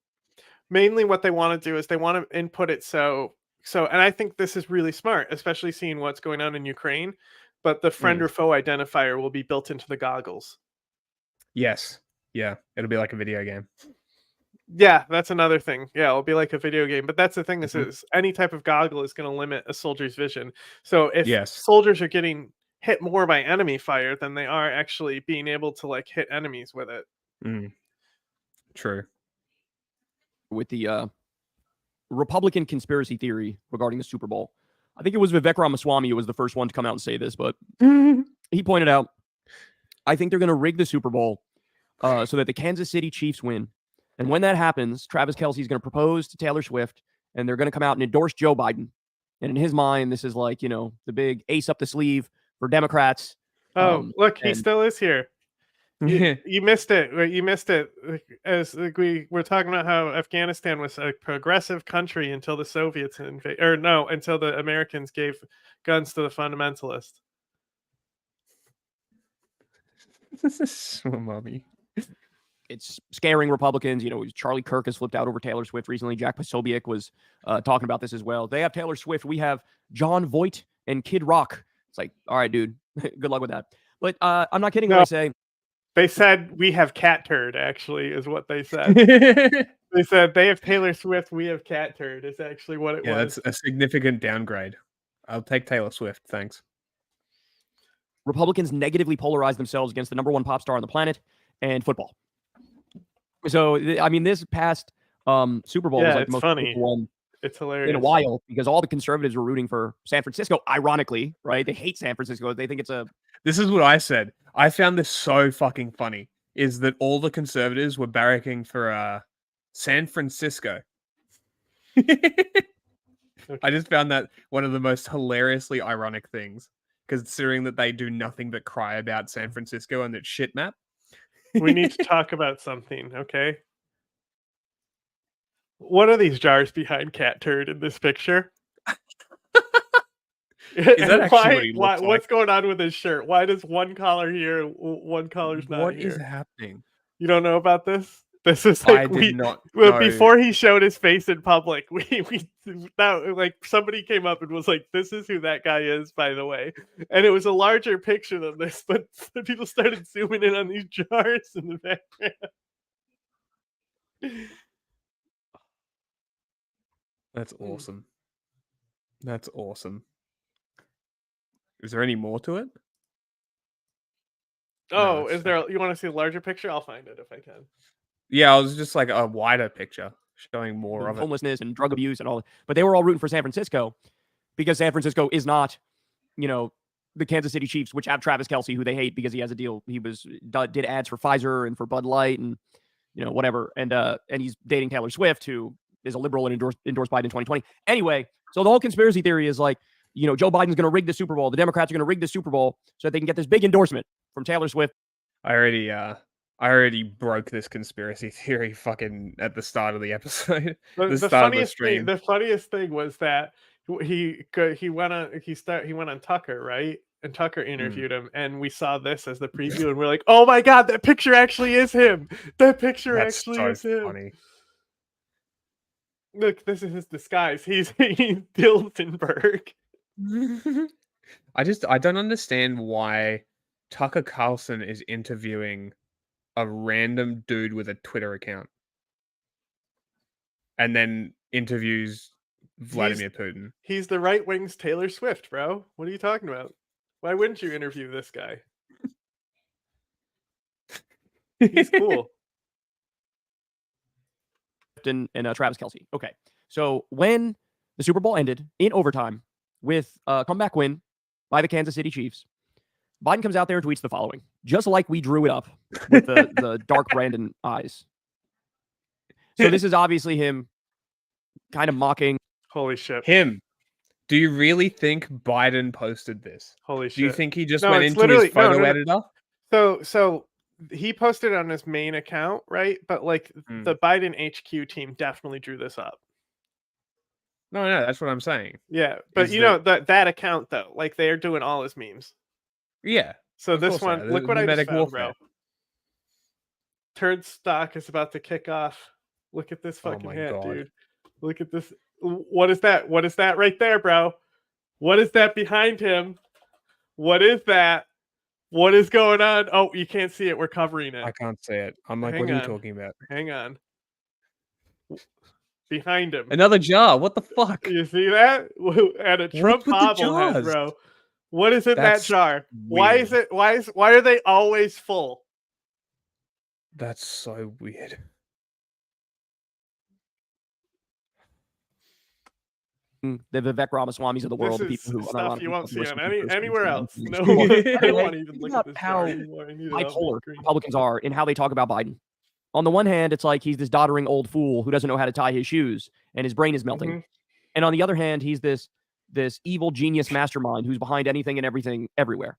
Mainly what they want to do is they want to input it so and I think this is really smart, especially seeing what's going on in Ukraine, but the friend or foe identifier will be built into the goggles. Yes. Yeah, it'll be like a video game. Yeah, that's another thing. Yeah, it'll be like a video game. But that's the thing is any type of goggle is going to limit a soldier's vision. So if soldiers are getting hit more by enemy fire than they are actually being able to like hit enemies with it. True. With the Republican conspiracy theory regarding the Super Bowl. I think it was Vivek Ramaswamy who was the first one to come out and say this, but he pointed out, I think they're going to rig the Super Bowl so that the Kansas City Chiefs win. And when that happens, Travis Kelce's going to propose to Taylor Swift, and they're going to come out and endorse Joe Biden. And in his mind, this is like, you know, the big ace up the sleeve for Democrats. Oh, look, he still is here. You missed it. You missed it. As we were talking about how Afghanistan was a progressive country until the Soviets until the Americans gave guns to the fundamentalists. Mommy. It's scaring Republicans. You know, Charlie Kirk has flipped out over Taylor Swift recently. Jack Posobiec was talking about this as well. They have Taylor Swift. We have John Voight and Kid Rock. It's like, all right, dude, good luck with that. But I'm not kidding when I say. They said we have cat turd, actually, is what they said. They said they have Taylor Swift, we have cat turd, is actually what it was. Yeah, that's a significant downgrade. I'll take Taylor Swift, thanks. Republicans negatively polarize themselves against the number one pop star on the planet and football. So, I mean, this past Super Bowl was like the most funny. One it's hilarious in a while because all the conservatives were rooting for San Francisco, ironically, right? They hate San Francisco. They think it's a... This is what I said. I found this so fucking funny, is that all the conservatives were barracking for San Francisco. I just found that one of the most hilariously ironic things, considering that they do nothing but cry about San Francisco and its shit map. We need to talk about something, okay? What are these jars behind cat turd in this picture? Is that actually what he looks like? What's going on with his shirt? Why does one collar here, one collar's not What here? is happening? You don't know about this? This is like I did not well, know. before he showed his face in public, like somebody came up and was like, "This is who that guy is," by the way, and it was a larger picture than this, but people started zooming in on these jars in the background. That's awesome. That's awesome. Is there any more to it? Oh, is there? You want to see a larger picture? I'll find it if I can. Yeah, it was just like a wider picture showing more of it. Homelessness and drug abuse and all. But they were all rooting for San Francisco because San Francisco is not, you know, the Kansas City Chiefs, which have Travis Kelce, who they hate because he has a deal. He did ads for Pfizer and for Bud Light and, you know, whatever. And he's dating Taylor Swift, who is a liberal and endorsed Biden in 2020. Anyway, so the whole conspiracy theory is like, you know, Joe Biden's going to rig the Super Bowl. The Democrats are going to rig the Super Bowl so that they can get this big endorsement from Taylor Swift. I already broke this conspiracy theory fucking at the start of the episode. The funniest thing was that he went on Tucker, right? And Tucker interviewed him, and we saw this as the preview, and we're like, "Oh my god, that picture actually is him! That picture actually is him!" Funny. Look, this is his disguise. He's Dilsenberg. I don't understand why Tucker Carlson is interviewing a random dude with a Twitter account and then interviews Vladimir Putin. He's the right wing's Taylor Swift, bro. What are you talking about? Why wouldn't you interview this guy? He's cool. And Travis Kelce. Okay. So when the Super Bowl ended in overtime with a comeback win by the Kansas City Chiefs, Biden comes out there and tweets the following, just like we drew it up with the dark Brandon eyes. So this is obviously him kind of mocking. Holy shit. Him. Do you really think Biden posted this? Holy shit. Do you think he just went into his photo editor? So he posted on his main account, right? But like the Biden HQ team definitely drew this up. No, that's what I'm saying. Yeah, but you know that account though, like they are doing all his memes. Yeah. So this one, look what I just found, bro. Turd stock is about to kick off. Look at this fucking hat, dude. Look at this. What is that? What is that right there, bro? What is that behind him? What is that? What is going on? Oh, you can't see it. We're covering it. I can't see it. I'm like, what are you talking about? Hang on. Behind him. Another jar. What the fuck? You see that? At a Trump bobblehead, bro. What is in that jar? Weird. Why are they always full? That's so weird. The Vivek Ramaswamis of the world, This is people who stuff you won't see on anywhere else. No, I I don't want to even look at this how jar anymore. I need it bipolar Republicans are in how they talk about Biden. On the one hand, it's like he's this doddering old fool who doesn't know how to tie his shoes and his brain is melting. And on the other hand, he's this evil genius mastermind who's behind anything and everything everywhere.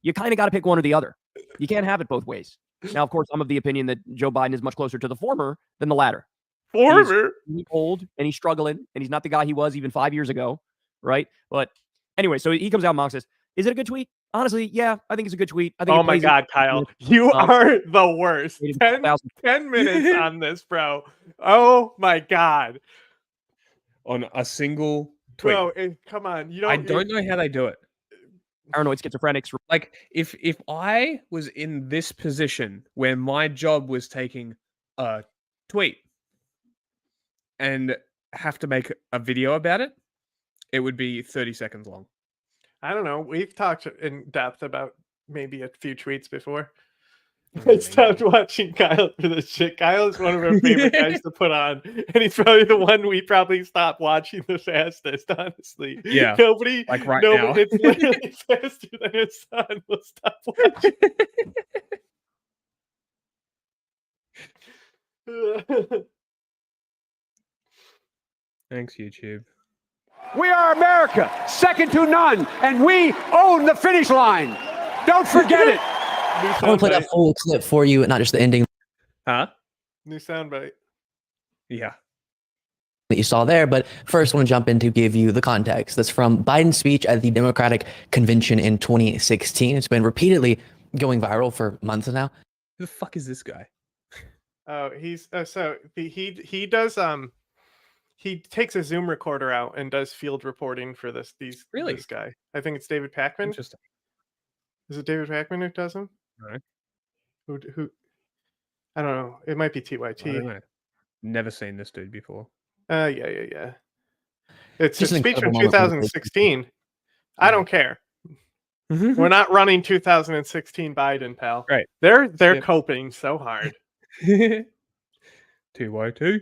You kind of got to pick one or the other. You can't have it both ways. Now, of course, I'm of the opinion that Joe Biden is much closer to the former than the latter. He's old and he's struggling and he's not the guy he was even 5 years ago, right? But anyway, so he comes out and mocks this. Is it a good tweet? Honestly, yeah, I think it's a good tweet. I think oh my God, Kyle, you are the worst. 10 minutes on this, bro. Oh my God. On a single tweet. Bro, come on. I don't know how they do it. Paranoid schizophrenics. Like, if I was in this position where my job was taking a tweet and have to make a video about it, it would be 30 seconds long. I don't know. We've talked in depth about maybe a few tweets before. I stopped watching Kyle for this shit. Kyle is one of our favorite guys to put on, and he's probably the one we probably stopped watching the fastest, honestly. Yeah. Nobody, like right now. It's literally faster than his son will stop watching. Thanks, YouTube. We are America, second to none, and we own the finish line. Don't forget it. I want to play that full clip for you, not just the ending. Huh? New soundbite. Yeah. That you saw there, but first I want to jump in to give you the context. That's from Biden's speech at the Democratic Convention in 2016. It's been repeatedly going viral for months now. Who the fuck is this guy? Oh, he's he does he takes a Zoom recorder out and does field reporting for this guy. I think it's David Pakman. Interesting. Is it David Pakman who does them? Right. Who? I don't know. It might be TYT. I don't know. Never seen this dude before. Yeah. It's Just a an speech from incredible moment. 2016. I don't care. We're not running 2016 Biden, pal. Right. They're coping so hard. TYT.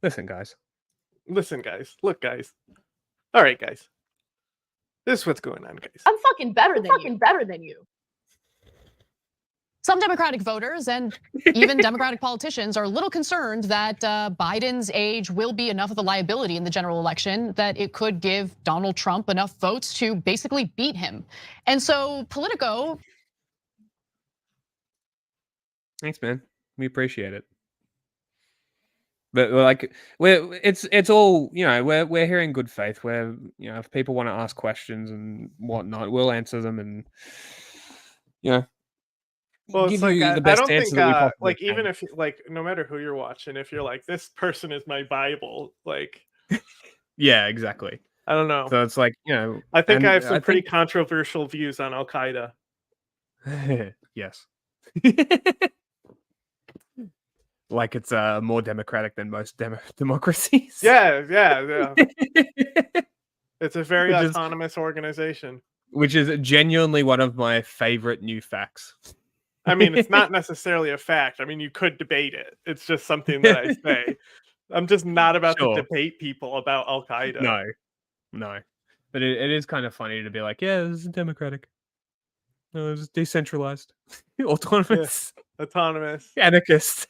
Listen, guys. Look, guys. All right, guys. This is what's going on, guys. I'm fucking better than you. Some Democratic voters and even Democratic politicians are a little concerned that Biden's age will be enough of a liability in the general election that it could give Donald Trump enough votes to basically beat him. And so Politico. Thanks, man. We appreciate it. But like, it's all, you know, we're here in good faith. Where, you know, if people want to ask questions and whatnot, we'll answer them, and you know. Well, it's like the best I don't answer think that we possibly like can. even if like no matter who you're watching, if you're like this person is my Bible, like yeah, exactly. I don't know. So it's like, you know, I think and I have some pretty controversial views on Al Qaeda. Yes. Like it's more democratic than most democracies. Yeah. It's a very autonomous organization. Which is genuinely one of my favorite new facts. I mean, it's not necessarily a fact. I mean, you could debate it. It's just something that I say. I'm just not about to debate people about Al Qaeda. No. But it is kind of funny to be like, yeah, this is democratic. No, it's decentralized. Autonomous. Yeah. Autonomous. Anarchist.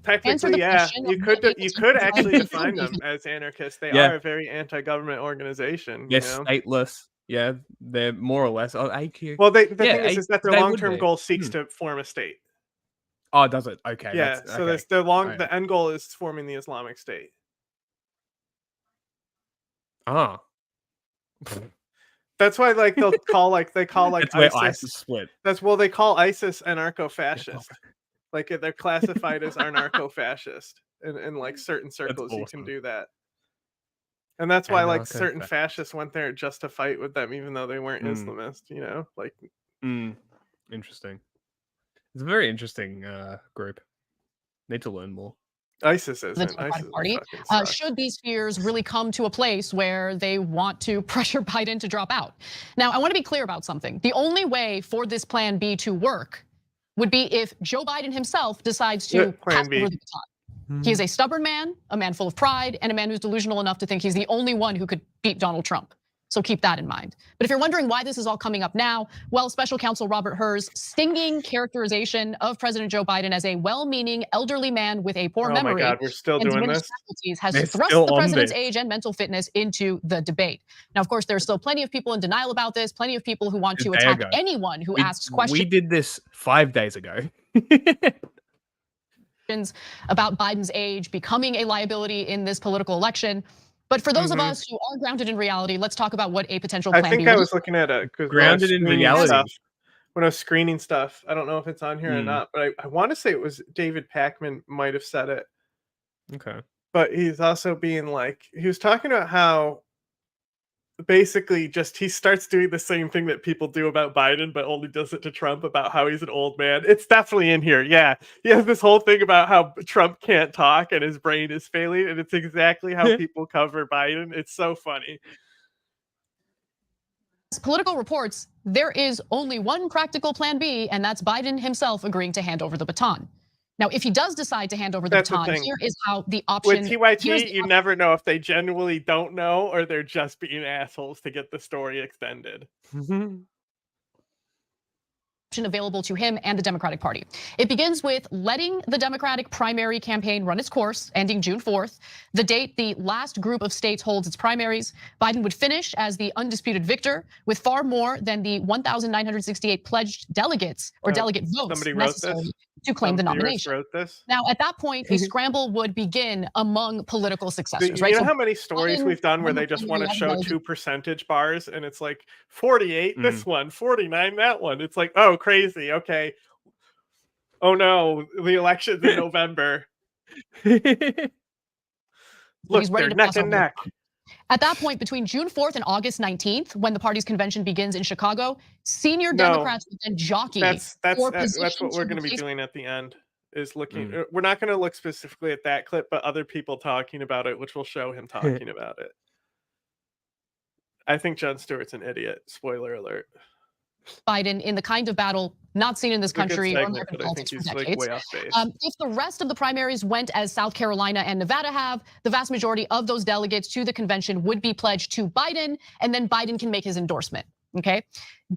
Technically, yeah. You could actually define them as anarchists. They are a very anti-government organization. They're you know? stateless. Yeah, they're more or less. Well, the thing is that their long-term goal seeks to form a state. Oh, does it? Okay. Yeah. So okay. the end goal is forming the Islamic State. Ah. That's why, like, they call That's where ISIS split. They call ISIS anarcho-fascist. Like they're classified as anarcho-fascist in like certain circles. You can do that, and that's why like certain fascists went there just to fight with them, even though they weren't Islamist. You know, like. Interesting. It's a very interesting group. Need to learn more. ISIS The isn't. Democratic Party. Should these fears really come to a place where they want to pressure Biden to drop out? Now, I want to be clear about something. The only way for this Plan B to work would be if Joe Biden himself decides to pass over the baton. He is a stubborn man, a man full of pride, and a man who's delusional enough to think he's the only one who could beat Donald Trump. So keep that in mind. But if you're wondering why this is all coming up now, well, Special Counsel Robert Hur's stinging characterization of President Joe Biden as a well-meaning elderly man with a poor memory my God, we're still doing this? faculties has thrust the president's age and mental fitness into the debate. Now, of course, there's still plenty of people in denial about this, plenty of people who want to attack anyone who asks questions. We did this 5 days ago. About Biden's age becoming a liability in this political election. But for those of us who are grounded in reality, let's talk about what a potential plan B I think I was looking at it grounded in reality. When I was screening stuff, I don't know if it's on here or not, but I want to say it was David Pakman might have said it. Okay. But he's also being like, he was talking about how basically just he starts doing the same thing that people do about Biden, but only does it to Trump about how he's an old man. It's definitely in here. Yeah. He has this whole thing about how Trump can't talk and his brain is failing. And it's exactly how people cover Biden. It's so funny. Political reports, there is only one practical plan B, and that's Biden himself agreeing to hand over the baton. Now, if he does decide to hand over the baton, here is how the option. With TYT, you never know if they genuinely don't know or they're just being assholes to get the story extended. Available to him and the Democratic Party. It begins with letting the Democratic primary campaign run its course, ending June 4th, the date the last group of states holds its primaries. Biden would finish as the undisputed victor with far more than the 1,968 pledged delegates or delegate votes necessary to claim the nomination. Wrote this? Now, at that point, a scramble would begin among political successors. You know how many stories we've done where they just want to show 2 percentage bars and it's like 48 this one, 49 that one. It's like, oh, crazy. Okay. Oh no, the election's in November. Look, they're neck and neck. At that point, between June 4th and August 19th, when the party's convention begins in Chicago, senior Democrats would then jockey. That's what we're going to be doing at the end. Is looking. We're not going to look specifically at that clip, but other people talking about it, which will show him talking about it. I think Jon Stewart's an idiot. Spoiler alert. Biden in the kind of battle not seen in this country or American politics for decades. If the rest of the primaries went as South Carolina and Nevada have, the vast majority of those delegates to the convention would be pledged to Biden, and then Biden can make his endorsement. Okay.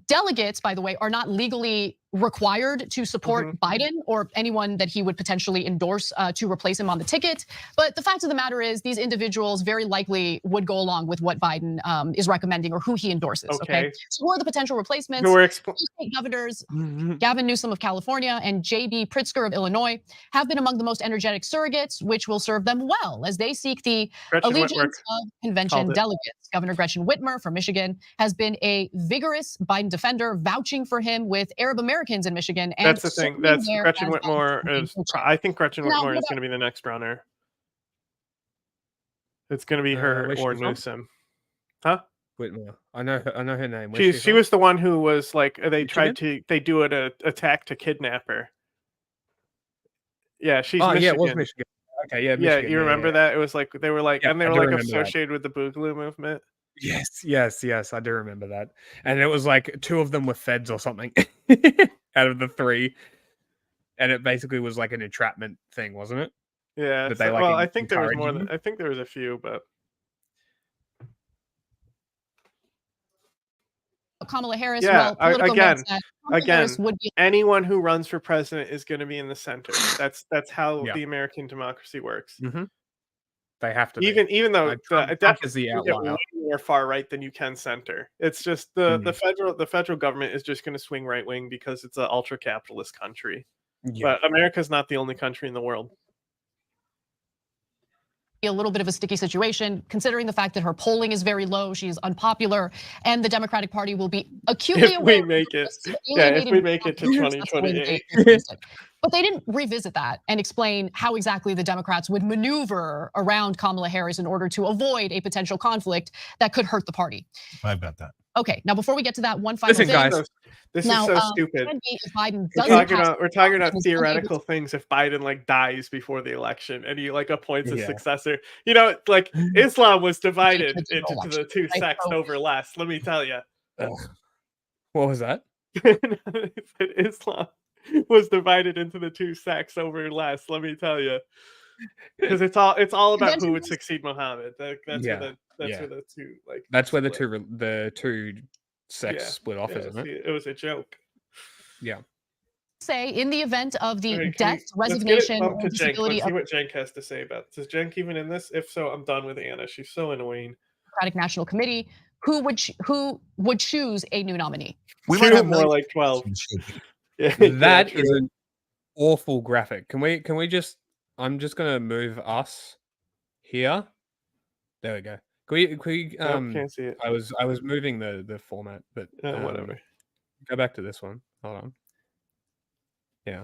Delegates, by the way, are not legally required to support Biden or anyone that he would potentially endorse to replace him on the ticket. But the fact of the matter is these individuals very likely would go along with what Biden is recommending or who he endorses, okay? So who are the potential replacements? State governors, Gavin Newsom of California and J.B. Pritzker of Illinois have been among the most energetic surrogates, which will serve them well as they seek the allegiance of convention delegates. Governor Gretchen Whitmer from Michigan has been a vigorous Biden defender, vouching for him with Arab Americans in Michigan. And that's the thing. That's Gretchen Whitmer is. I think Gretchen Whitmer is going to be the next runner. It's going to be her Where's or she from? Newsom. Huh? Whitmore. I know her name. Where's She was the one who was like they do an attack to kidnap her. Yeah, she's Oh, Michigan. yeah, it was Michigan. Okay, yeah, Michigan. You remember that? It was like they were like, Yeah, and they I were do like remember that. associated with the Boogaloo movement. Yes, I do remember that. And it was like 2 of them were feds or something out of the 3. And it basically was like an entrapment thing, wasn't it? Yeah. That they like well, I think there was more encouraged than I think there was a few, but Kamala Harris. yeah, Well, political notes that Kamala Harris would be anyone who runs for president is going to be in the center. That's how the American democracy works. They have to even though Trump is the outlier. way more far right than you can center. It's just the federal government is just going to swing right wing because it's an ultra capitalist country. Yeah. But America's not the only country in the world. A little bit of a sticky situation, considering the fact that her polling is very low, she is unpopular, and the Democratic Party will be acutely aware. If we make it to 2028. But they didn't revisit that and explain how exactly the Democrats would maneuver around Kamala Harris in order to avoid a potential conflict that could hurt the party. I've got that. Okay, now before we get to that, one final Listen, thing. guys, this is so stupid. If Biden We're talking about theoretical things. If Biden like dies before the election and he like appoints a successor, you know, like Islam was divided into the 2 sects over less. Let me tell you. What was that? Islam was divided into the 2 sects over less. Let me tell you, because it's all about who would succeed Muhammad. That's where the 2 like. That's where the two sects split off, isn't it? It was a joke. Yeah. Say in the event of the death, Let's resignation, get it or to Cenk. disability Let's see of what Cenk has to say about this. Is Cenk even in this? If so, I'm done with Anna. She's so annoying. Democratic National Committee, who would choose a new nominee? We might have more like 12. Yeah, That is an awful graphic. Can we just? I'm just gonna move us here. There we go. Can we can't see it. I was moving the format, but whatever. Go back to this one. Hold on. Yeah.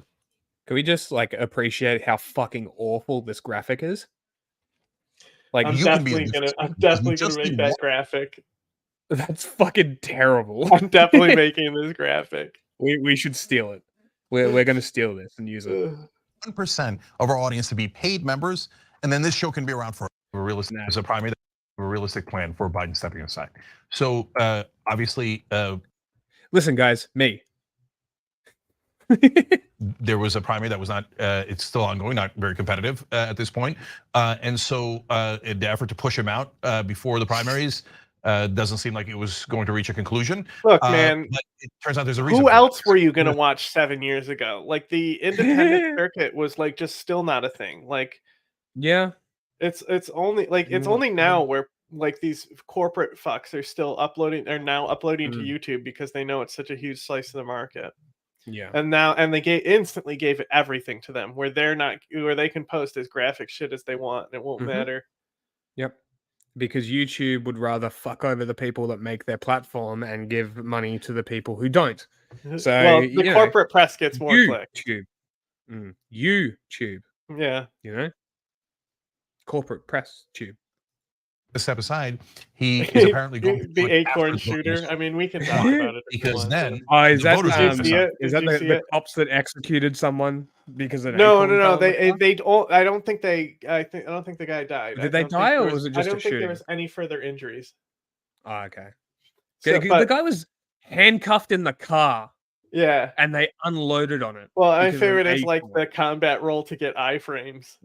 Can we just like appreciate how fucking awful this graphic is? Like I'm definitely gonna make that graphic. That's fucking terrible. I'm definitely making this graphic. We should steal it. We're gonna steal this and use it. 1% of our audience to be paid members, and then this show can be around for a realistic as a primary, a realistic plan for Biden stepping aside. So obviously, listen, guys, me. There was a primary that was not. It's still ongoing, not very competitive at this point, and so in the effort to push him out before the primaries. Doesn't seem like it was going to reach a conclusion. Look, man, but it turns out there's a reason. Who else were you going to watch 7 years ago? Like the independent circuit was like just still not a thing. Like, yeah, it's only now where like these corporate fucks are still uploading. They're now uploading to YouTube because they know it's such a huge slice of the market. Yeah, and they instantly gave it everything to them where they can post as graphic shit as they want and it won't matter. Yep. Because YouTube would rather fuck over the people that make their platform and give money to the people who don't. So well, the corporate press gets more clicks. YouTube. Yeah. You know? Corporate press tube. To step aside, he is apparently going the acorn shooter. I mean, we can talk about it because then is that is that the cops that executed someone because of no. They don't. I don't think the guy died. Did they die or was it just I don't a think shooting? there was any further injuries. Oh, okay. So, the guy was handcuffed in the car. Yeah, and they unloaded on it. Well, my favorite is like the combat roll to get iframes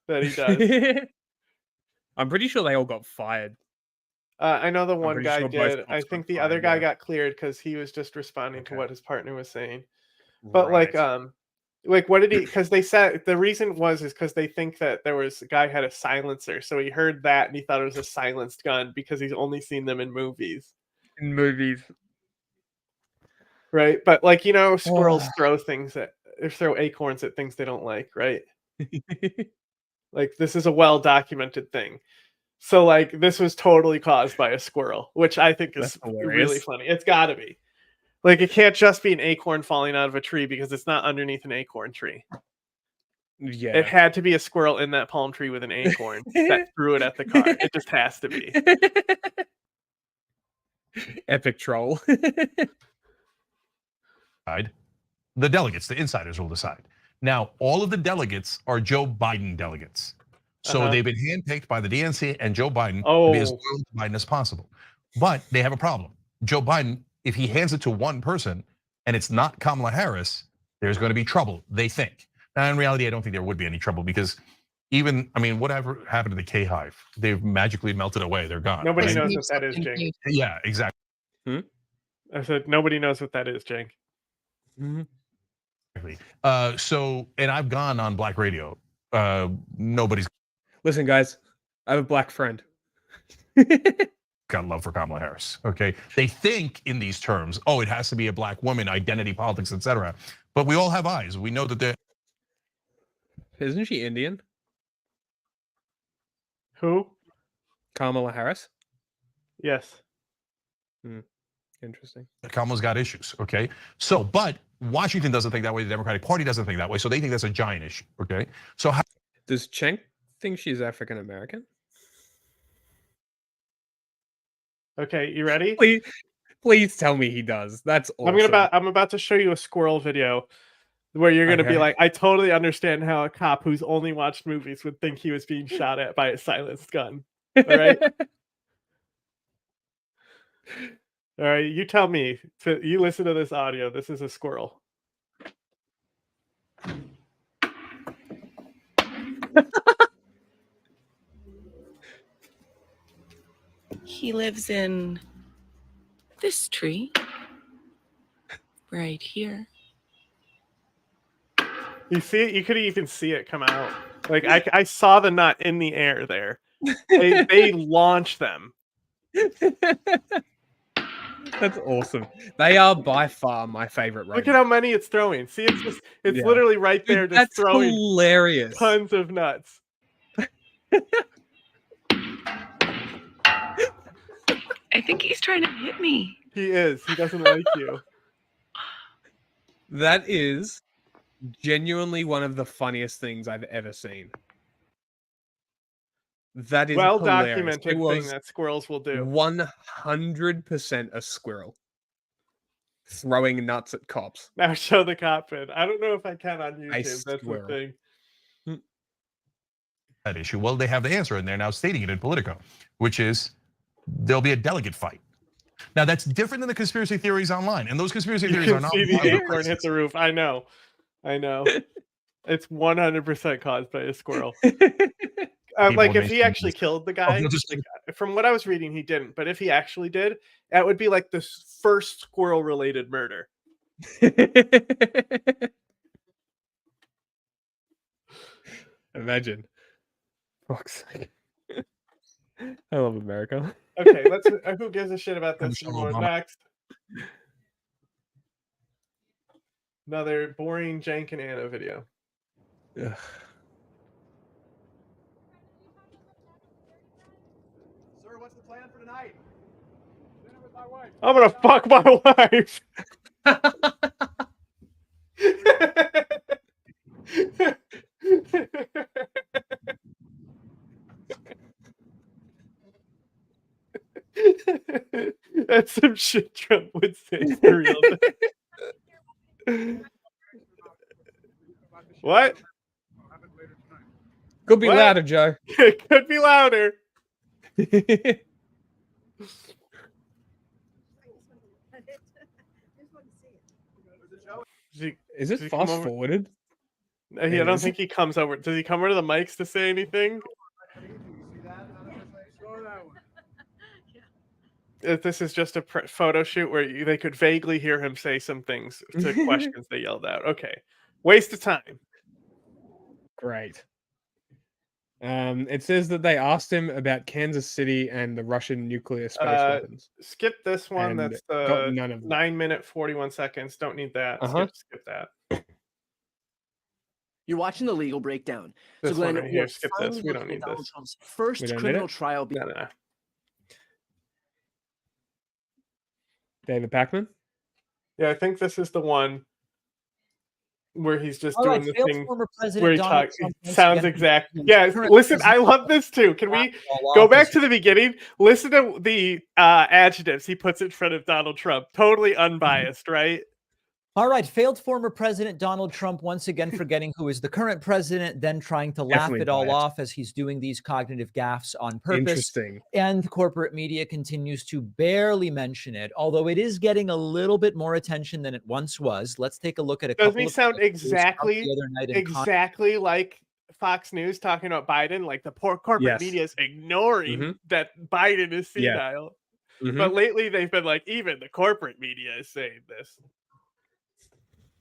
that he does. I'm pretty sure they all got fired. I know the one guy did. I think the other guy got cleared because he was just responding to what his partner was saying. But like what did he? Because they said the reason is because they think that there was a guy had a silencer, so he heard that and he thought it was a silenced gun because he's only seen them in movies. Right, but like squirrels throw acorns at things they don't like, right? Like this is a well-documented thing. So like this was totally caused by a squirrel, which I think is really funny. It's got to be. Like it can't just be an acorn falling out of a tree because it's not underneath an acorn tree. Yeah. It had to be a squirrel in that palm tree with an acorn that threw it at the car. It just has to be. Epic troll. The delegates, the insiders will decide. Now, all of the delegates are Joe Biden delegates. So they've been handpicked by the DNC and Joe Biden to be as loyal to Biden as possible. But they have a problem. Joe Biden, if he hands it to one person and it's not Kamala Harris, there's going to be trouble, they think. Now, in reality, I don't think there would be any trouble because whatever happened to the K Hive, they've magically melted away. They're gone. Nobody knows what that is, Jake. Yeah, exactly. I said nobody knows what that is, Jake. So, and I've gone on Black Radio. Nobody's. Listen, guys, I have a black friend. Got love for Kamala Harris. Okay, they think in these terms. Oh, it has to be a black woman, identity politics, etc. But we all have eyes. We know that they're. Isn't she Indian? Who? Kamala Harris. Yes. Interesting. Kamala's got issues. Okay, so but Washington doesn't think that way. The Democratic Party doesn't think that way. So they think that's a giant issue. Okay, so how does Cenk think she's African American? Okay, you ready? Please tell me he does. That's awesome. I'm about to show you a squirrel video where you're gonna be like, I totally understand how a cop who's only watched movies would think he was being shot at by a silenced gun. All right. All right, you tell me. So you listen to this audio. This is a squirrel. He lives in this tree right here. You see it? You could even see it come out. Like I saw the nut in the air there. They launch them. That's awesome. They are by far my favorite. Look at how many it's throwing. See, it's literally right there, just that's throwing hilarious. Tons of nuts. I think he's trying to hit me. He is. He doesn't like you. That is genuinely one of the funniest things I've ever seen. That is well hilarious. documented thing that squirrels will do. 100% a squirrel throwing nuts at cops. Now show the cop in. I don't know if I can on YouTube. That's the thing. That issue. Well, they have the answer, and they're now stating it in Politico, which is there'll be a delegate fight. Now that's different than the conspiracy theories online, and those conspiracy theories are not. See the acorn hit the roof. I know. It's 100% caused by a squirrel. Like if he actually killed the guy, from what I was reading, he didn't. But if he actually did, that would be like the first squirrel-related murder. Imagine. Fuck's sake. I love America. Okay, let's. Who gives a shit about this anymore? Next. Another boring Jank and Anna video. Ugh. Sir, what's the plan for tonight? Dinner with my wife. I'm gonna fuck my wife. That's some shit Trump would say for real. What? Could be louder, Joe. It could be louder. Is it fast forwarded? I don't think he comes over. Does he come over to the mics to say anything? This is just a photo shoot where they could vaguely hear him say some things to questions they yelled out. Okay. Waste of time. Great. It says that they asked him about Kansas City and the Russian nuclear space weapons. Skip this one. And That's got none of them. 9 minute 41 seconds. Don't need that. Skip that. You're watching the legal breakdown. This so Glenn, one right here. Skip this. We don't need Donald this. Trump's first criminal trial. No. David Pacman? Yeah, I think this is the one. where he's just All doing right, the failed thing former where President he Donald talks. Trump once Sounds again exact. confirmed Yeah, current listen, I president love this too. Can we go back to the beginning? Listen to the adjectives he puts in front of Donald Trump. Totally unbiased, right? All right, failed former President Donald Trump once again forgetting who is the current president, then trying to laugh Definitely it all biased. off as he's doing these cognitive gaffes on purpose. Interesting. And corporate media continues to barely mention it, although it is getting a little bit more attention than it once was. Let's take a look at a Doesn't couple he of sound clips that was out exactly the other night in exactly like Fox News talking about Biden? Like the poor corporate media is ignoring that Biden is senile. But lately they've been like, even the corporate media is saying this.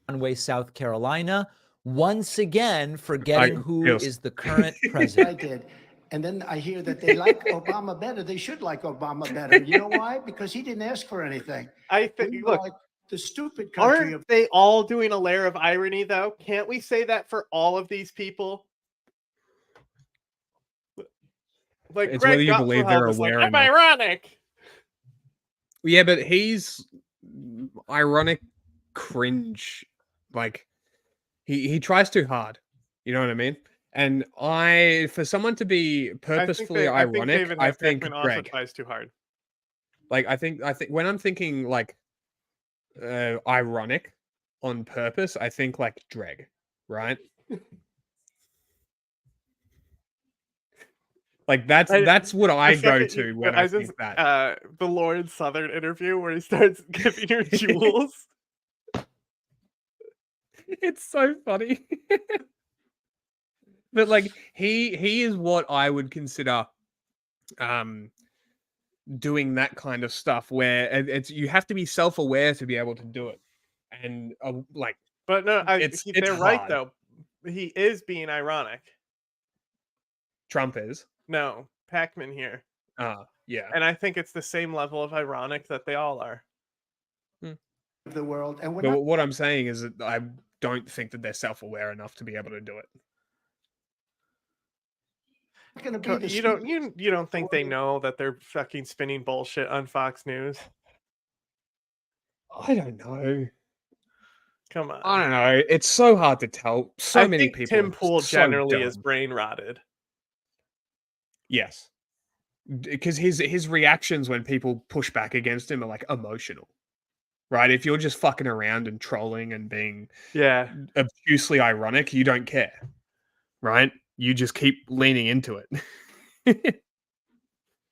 Conway, South Carolina, once again forgetting who is the current I president. did. And then I hear that they like Obama better. They should like Obama better. You know why? Because he didn't ask for anything. I think, We look, like the stupid country aren't of they all doing a layer of irony, though? Can't we say that for all of these people? Like, It's Greg whether you believe they're Gutfeld is like, aware I'm enough. ironic. Yeah, but he's ironic cringe. Like he tries too hard. You know what I mean? And for someone to be purposefully ironic, I think Pickman also Greg. tries too hard. Like I think when I'm thinking like ironic on purpose, I think like Dreg, right? Like that's what I go to when I think that. The Lawrence Southern interview where he starts giving her jewels. It's so funny. But like he is what I would consider doing that kind of stuff where it's you have to be self-aware to be able to do it. And like but no, they're hard. right though. He is being ironic. Trump is. No, Pac-Man here. Yeah. And I think it's the same level of ironic that they all are. the world. And we're But not what I'm saying is that I don't think that they're self-aware enough to be able to do it. going to be the You don't think they know that they're fucking spinning bullshit on Fox News? I don't know. Come on. I don't know. It's so hard to tell. So many think people. Tim are Pool so generally is dumb. brain rotted. Yes. Because his reactions when people push back against him are like emotional. Right? If you're just fucking around and trolling and being obtusely ironic, you don't care. Right? You just keep leaning into it.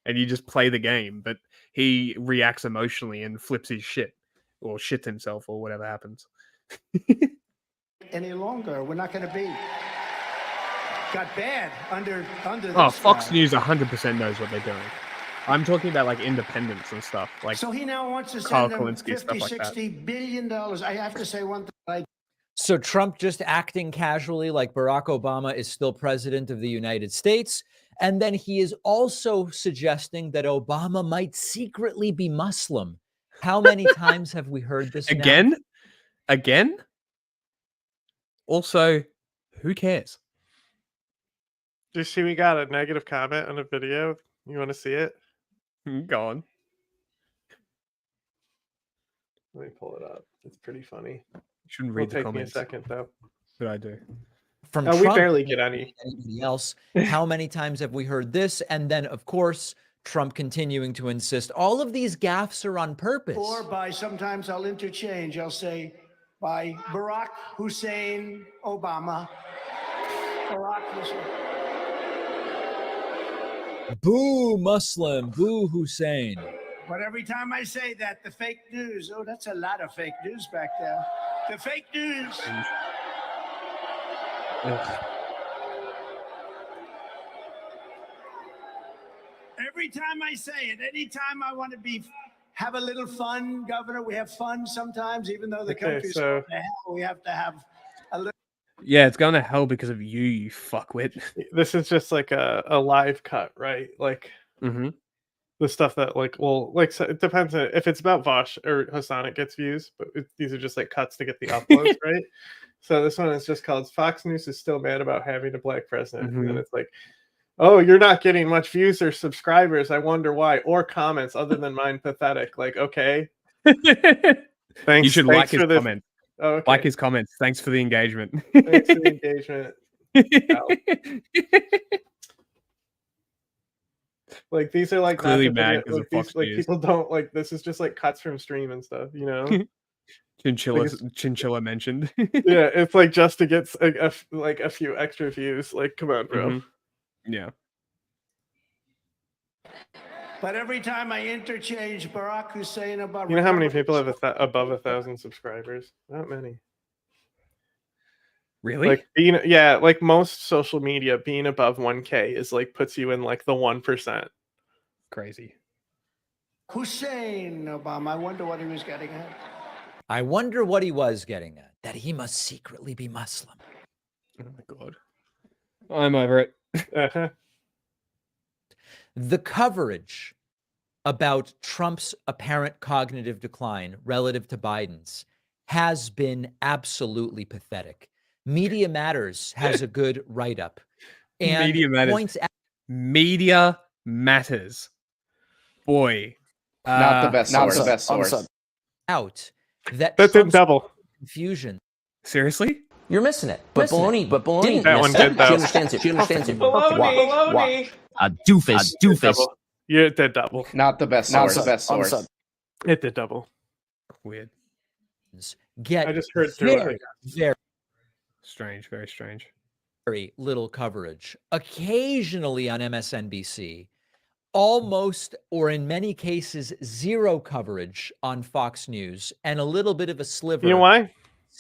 And you just play the game. But he reacts emotionally and flips his shit. Or shits himself or whatever happens. any longer. We're not going to be. Got bad under Oh, this Fox guy. News 100% knows what they're doing. I'm talking about like independence and stuff. Like So he now wants to Carl send them Kalinske, 50, stuff like that. 60 billion dollars. I have to say one thing. So Trump just acting casually like Barack Obama is still president of the United States. And then he is also suggesting that Obama might secretly be Muslim. How many times have we heard this now? Again? Also, who cares? Do you see we got a negative comment on a video? You want to see it? Go on. Let me pull it up. It's pretty funny. Shouldn't read the take comments. me a second though. But I do. From we Trump barely get any. Anybody else? How many times have we heard this? And then, of course, Trump continuing to insist all of these gaffes are on purpose. Or by sometimes I'll interchange. I'll say by Barack Hussein Obama. Barack Hussein. Boo Muslim, boo Hussein. But every time I say that, the fake news, oh, that's a lot of fake news back there. The fake news. Every time I say it, anytime I want to have a little fun, Governor, we have fun sometimes, even though the country's going to hell, we have to have a little. Yeah, it's going to hell because of you, you fuckwit. This is just like a live cut, right? Like the stuff that so it depends on if it's about Vosh or Hassan, it gets views, but these are just like cuts to get the uploads, right? So this one is just called Fox News is still mad about having a black president. And then it's like, oh, you're not getting much views or subscribers. I wonder why. Or comments other than mine pathetic. Like, okay. Thanks. You should like his for this. comment. Oh, okay. Like his comments. Thanks for the engagement. Thanks for the engagement. Like these are like Clearly not the mad video, because like of these Fox like News. people don't like this is just like cuts from stream and stuff, you know. Chinchilla mentioned. Yeah, it's like just to get like a few extra views. Like, come on, bro. Yeah. But every time I interchange Barack Hussein about You know how many people have above 1,000 subscribers? Not many. Really? Like like most social media, being above 1K is like puts you in like the 1%. Crazy. Hussein Obama. I wonder what he was getting at. I wonder what he was getting at. That he must secretly be Muslim. Oh my God. I'm over it. The coverage about Trump's apparent cognitive decline relative to Biden's has been absolutely pathetic. Media Matters has a good write-up and points out Media Matters. Boy. Not the best source. Not the best source. Out that That didn't double. Confusion. Seriously? You're missing it. But baloney didn't that one did, though. She understands it. She understands it. Baloney. A doofus. Yeah, it did double. Not the best source. Not the best source. It did double. Weird. Get I just heard through very, it. very Strange. Very strange. Very little coverage. Occasionally on MSNBC, almost or in many cases zero coverage on Fox News, and a little bit of a sliver. You know why?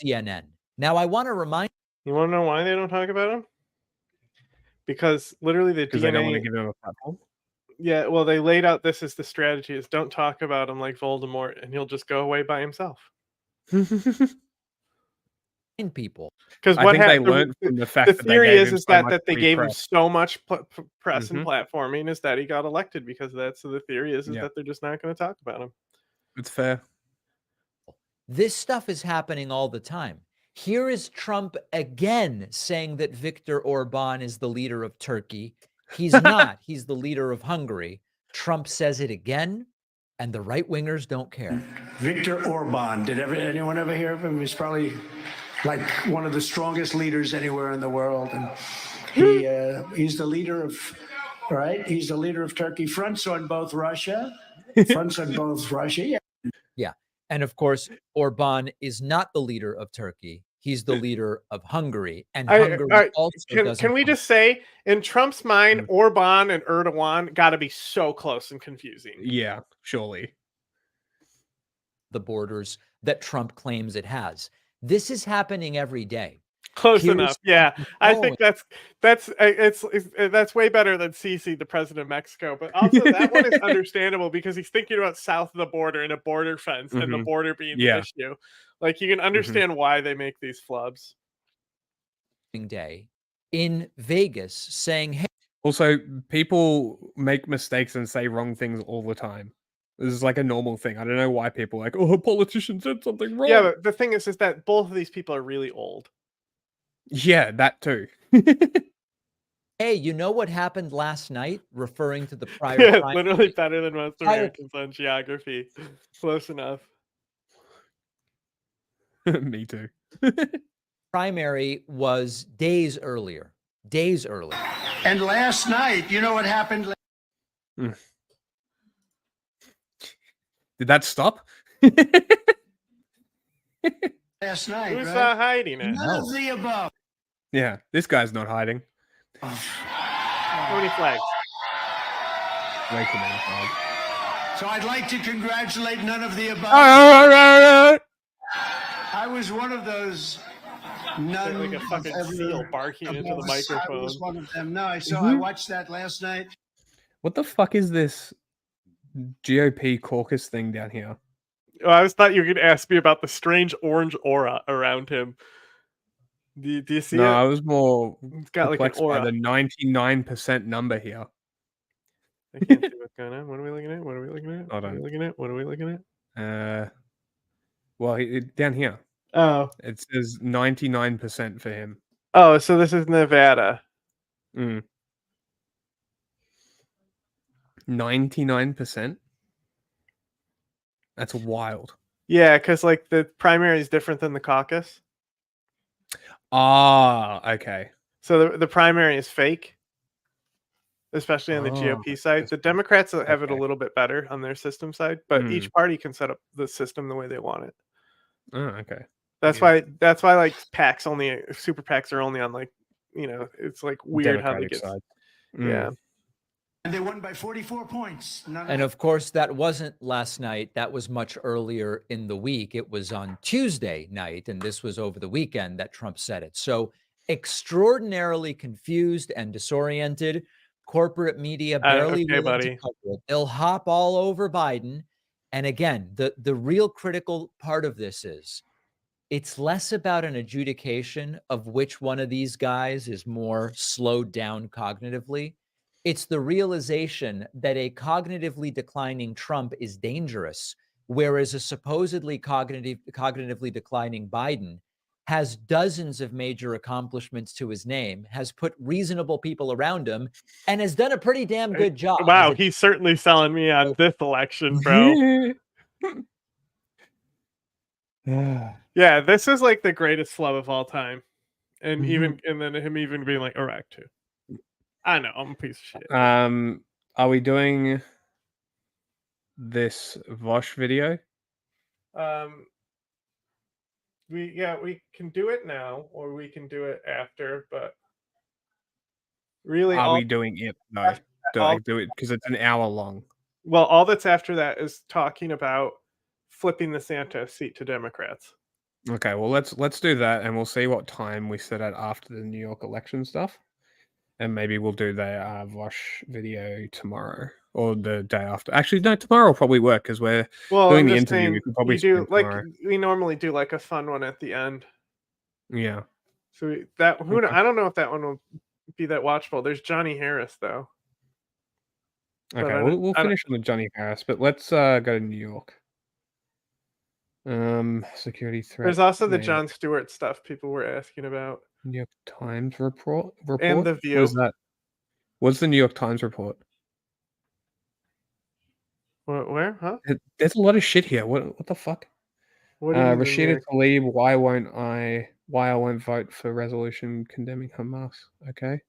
CNN. Now I want to remind. You want to know why they don't talk about him? Because literally the DNA. They don't want to give him a platform. Yeah, well, they laid out this as the strategy: is don't talk about him like Voldemort, and he'll just go away by himself. People, because I think they learned from the fact that theory they gave is him so much that they free gave him press. so much press and platforming is that he got elected because of that. So the theory is that they're just not going to talk about him. It's fair. This stuff is happening all the time. Here is Trump again saying that Viktor Orban is the leader of Turkey. He's not. He's the leader of Hungary. Trump says it again, and the right-wingers don't care. Viktor Orban. Did anyone ever hear of him? He's probably like one of the strongest leaders anywhere in the world, and he's the leader of He's the leader of Turkey. Fronts on both Russia. Yeah, and of course, Orban is not the leader of Turkey. He's the leader of Hungary, and Hungary also doesn't. Can we just say, in Trump's mind, Orban and Erdogan got to be so close and confusing? Yeah, surely. The borders that Trump claims it has. This is happening every day. Close enough. Yeah, I think that's way better than Sisi, the president of Mexico. But also that one is understandable because he's thinking about south of the border and a border fence and the border being the issue. Like you can understand why they make these flubs. Day in Vegas saying, "Hey." Also, people make mistakes and say wrong things all the time. This is like a normal thing. I don't know why people are like, oh, a politician said something wrong. Yeah, but the thing is that both of these people are really old. Yeah, that too. Hey, you know what happened last night? Referring to the prior. Yeah, literally better than most Americans on geography. Close enough. Me too. Primary was days earlier. Days earlier. And last night, you know what happened? Did that stop? Last night, Who's right? hiding it? None of the above. Yeah, this guy's not hiding. How many flags? Way too many flags. So I'd like to congratulate none of the above. I was one of those none. Like a fucking seal barking into the microphone. I was one of them. No, I watched that last night. What the fuck is this GOP caucus thing down here? Oh, I thought you were going to ask me about the strange orange aura around him. Do you see it? No, I was more It's got like an perplexed by aura. the 99% number here. I can't see what's going on. What are we looking at? What are we looking at? Hold What are on. we looking at? What are we looking at? Well, down here. Oh. It says 99% for him. Oh, so this is Nevada. 99%? That's wild. Yeah, because like the primary is different than the caucus. Ah, okay. So the primary is fake, especially on the Oh, GOP side. The Democrats have it a okay. little bit better on their system side, but each party can set up the system the way they want it. Oh, okay. That's why like PACs only super PACs are only on like, it's like weird how they Democratic get side. yeah. And they won by 44 points. And of course, that wasn't last night. That was much earlier in the week. It was on Tuesday night, and this was over the weekend that Trump said it. So extraordinarily confused and disoriented. Corporate media barely willing to cover it. They'll hop all over Biden. And again, the real critical part of this is it's less about an adjudication of which one of these guys is more slowed down cognitively. It's the realization that a cognitively declining Trump is dangerous, whereas a supposedly cognitively declining Biden has dozens of major accomplishments to his name, has put reasonable people around him, and has done a pretty damn good job. Wow, he's certainly selling me on this election, bro. Yeah, this is like the greatest flub of all time. And then him even being like Iraq too. I know, I'm a piece of shit. Are we doing this Vosh video? We can do it now, or we can do it after, but really are we doing it though? Do I do it because it's an hour long? Well, all that's after that is talking about flipping the Santos seat to Democrats. Okay, well let's do that, and we'll see what time we set at after the New York election stuff, and maybe we'll do the Vosh video tomorrow or the day after. Actually, no, tomorrow will probably work because we're doing the interview. We could probably do like we normally do like a fun one at the end. Yeah. So I don't know if that one will be that watchable. There's Johnny Harris though. Okay, we'll finish on the Johnny Harris, but let's go to New York. Security threat. There's also the Jon Stewart stuff people were asking about. New York Times report. And The View. What is that? What's the New York Times report? Where? Huh? There's a lot of shit here. What the fuck? What do you mean Rashida Tlaib, why I won't vote for resolution condemning Hamas. Okay.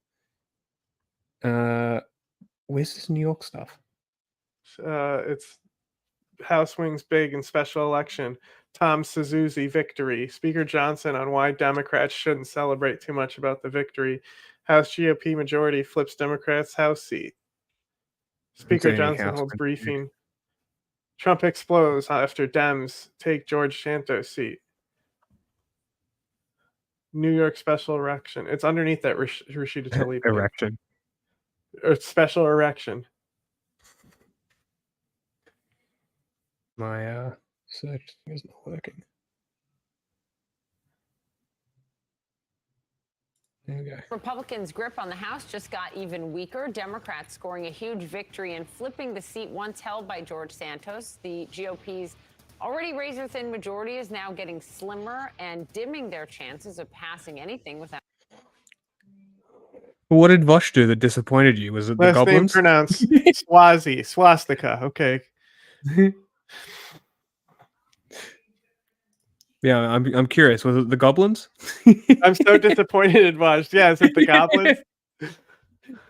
Where's this New York stuff? It's House wings big in special election. Tom Suzuki victory. Speaker Johnson on why Democrats shouldn't celebrate too much about the victory. House GOP majority flips Democrats' House seat. Speaker Johnson holds briefing. Trump explodes after Dems take George Santos seat. New York special erection. It's underneath that Rashida Tlaib. Erection. Or special erection. My search is not working. There we go. Republicans' grip on the House just got even weaker. Democrats scoring a huge victory and flipping the seat once held by George Santos. The GOP's already razor-thin majority is now getting slimmer and dimming their chances of passing anything without. What did Vosh do that disappointed you? Was it the Last name goblins? pronounced swastika. Okay. Yeah, I'm curious. Was it the goblins? I'm so disappointed in Vosh. Yeah, is it the goblins?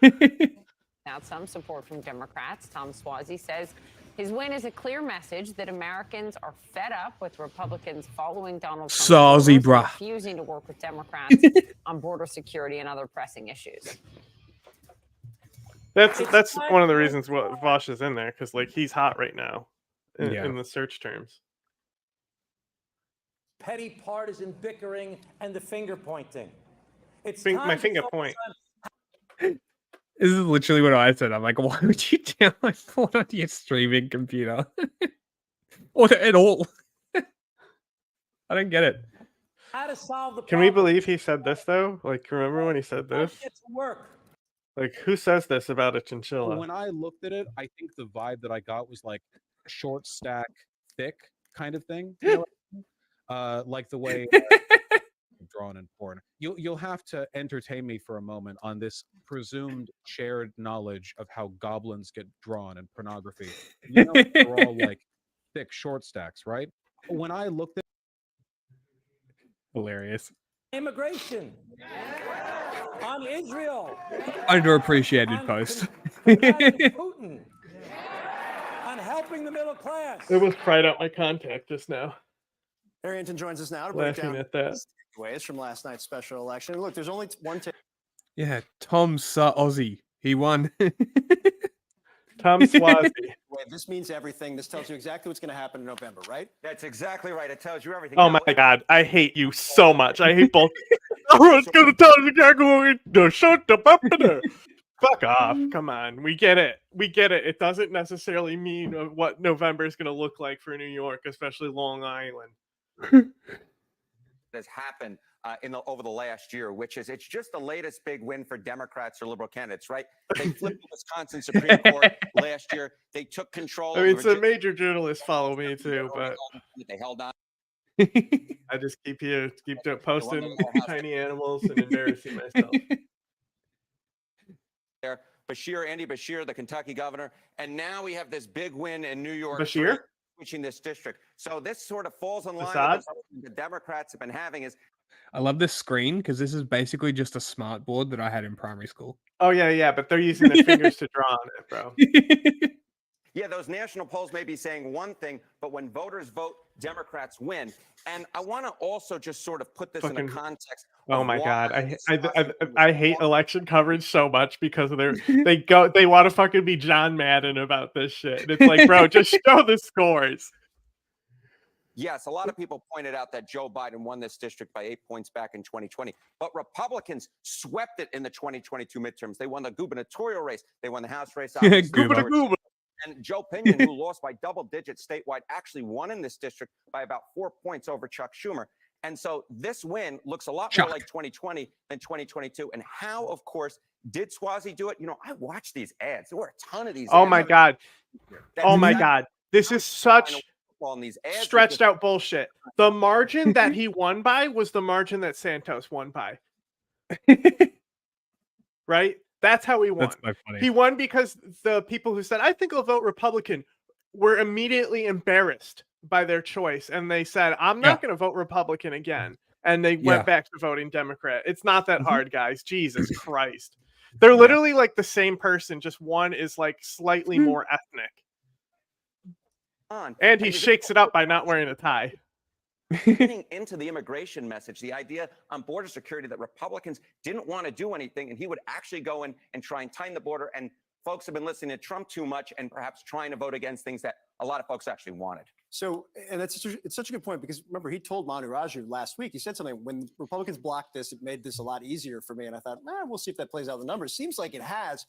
Without some support from Democrats, Tom Suozzi says his win is a clear message that Americans are fed up with Republicans following Donald Trump and refusing to work with Democrats on border security and other pressing issues. That's one of the reasons Vosh is in there, because like he's hot right now in the search terms. Petty partisan bickering and the finger pointing. It's my finger point. This is literally what I said. I'm like, why would you download porn on your streaming computer? Or at all? I don't get it. How to solve the Can we believe he said this though? Like, remember when he said this? Like, who says this about a chinchilla? When I looked at it, I think the vibe that I got was like short stack, thick kind of thing. You know? Like the way drawn in porn. You'll have to entertain me for a moment on this presumed shared knowledge of how goblins get drawn in pornography. You know, they're all like thick short stacks, right? when I looked at Hilarious. Immigration. On Israel. Underappreciated post. Putin. On helping the middle class. It was cried out my contact just now. Harrington joins us now to break Laughing down at that. takeaways from last night's special election. And look, there's only one take. Yeah, Tom Aussie. He won. Tom Swazi. This means everything. This tells you exactly what's going to happen in November, right? That's exactly right. It tells you everything. Oh my God, I hate you so much. I hate both. Oh, it's gonna tell us exactly what we shut the up. Fuck off. Come on. We get it. We get it. It doesn't necessarily mean what November is gonna look like for New York, especially Long Island. Has happened over the last year, which is it's just the latest big win for Democrats or liberal candidates, right? They flipped the Wisconsin Supreme Court last year. They took control. I mean, some major journalists follow me too, but they held on. I just keep posting tiny animals and embarrassing myself. There, Andy Bashir, the Kentucky governor, and now we have this big win in New York. Bashir? Switching this district. So this sort of falls in line Assad? with the Democrats have been having is. I love this screen because this is basically just a smart board that I had in primary school. Oh yeah, but they're using their fingers to draw on it, bro. Yeah, those national polls may be saying one thing, but when voters vote, Democrats win. And I want to also just sort of put this in a context. Oh my God, I hate election coverage so much because of they want to fucking be John Madden about this shit. And it's like, bro, just show the scores. Yes, a lot of people pointed out that Joe Biden won this district by 8 points back in 2020, but Republicans swept it in the 2022 midterms. They won the gubernatorial race. They won the House race. And Joe Pinion, who lost by double digits statewide, actually won in this district by about 4 points over Chuck Schumer. And so this win looks a lot more like 2020 than 2022. And how, of course, did Swazi do it? You know, I watched these ads. There were a ton of these ads. Oh my God. Oh my God. This is such stretched out bullshit. The margin that he won by was the margin that Santos won by. Right? That's how he won. He won because the people who said, I think I'll vote Republican, were immediately embarrassed by their choice. And they said, I'm not going to vote Republican again. And they went back to voting Democrat. It's not that hard, guys. Jesus Christ. They're literally like the same person. Just one is like slightly more ethnic. And he shakes it up by not wearing a tie. Getting into the immigration message, the idea on border security that Republicans didn't want to do anything, and he would actually go in and try and tighten the border. And folks have been listening to Trump too much and perhaps trying to vote against things that a lot of folks actually wanted. So, and it's such a good point because remember, he told Manu Raju last week, he said something, when Republicans blocked this, it made this a lot easier for me. And I thought, we'll see if that plays out in the numbers. Seems like it has.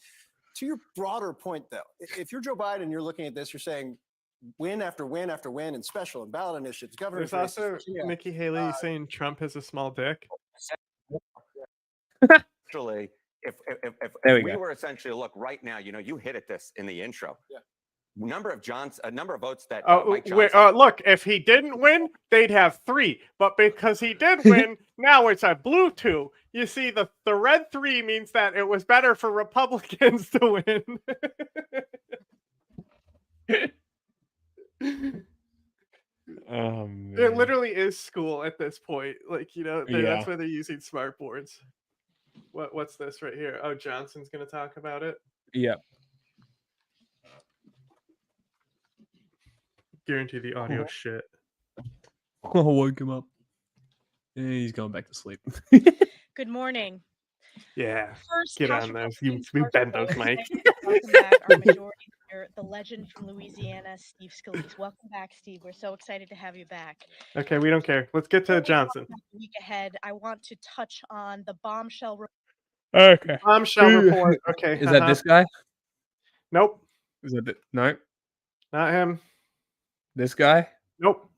To your broader point, though, if you're Joe Biden and you're looking at this, you're saying, win after win after win and special and ballot initiatives. There's also Nikki Haley saying Trump has a small dick. Actually, if we were essentially to look right now, you know, you hit at this in the intro. Yeah. Number of votes that Mike Johnson. Look, if he didn't win, they'd have 3. But because he did win, now it's a blue 2. You see, the red 3 means that it was better for Republicans to win. Oh, man. It literally is school at this point. Like, you know, that's why they're using smart boards. What's this right here? Oh, Johnson's going to talk about it? Yep. Guarantee the audio shit. Oh, woke him up. Yeah, he's going back to sleep. Good morning. Yeah. First, get on those. You bend those, Mike. Welcome back, our majority leader, the legend from Louisiana, Steve Scalise. Welcome back, Steve. We're so excited to have you back. Okay, we don't care. Let's get to Johnson. Week ahead, I want to touch on the bombshell report. Okay. Bombshell report. Okay. Is that this guy? Nope. Is that no? Not him. This guy? Nope.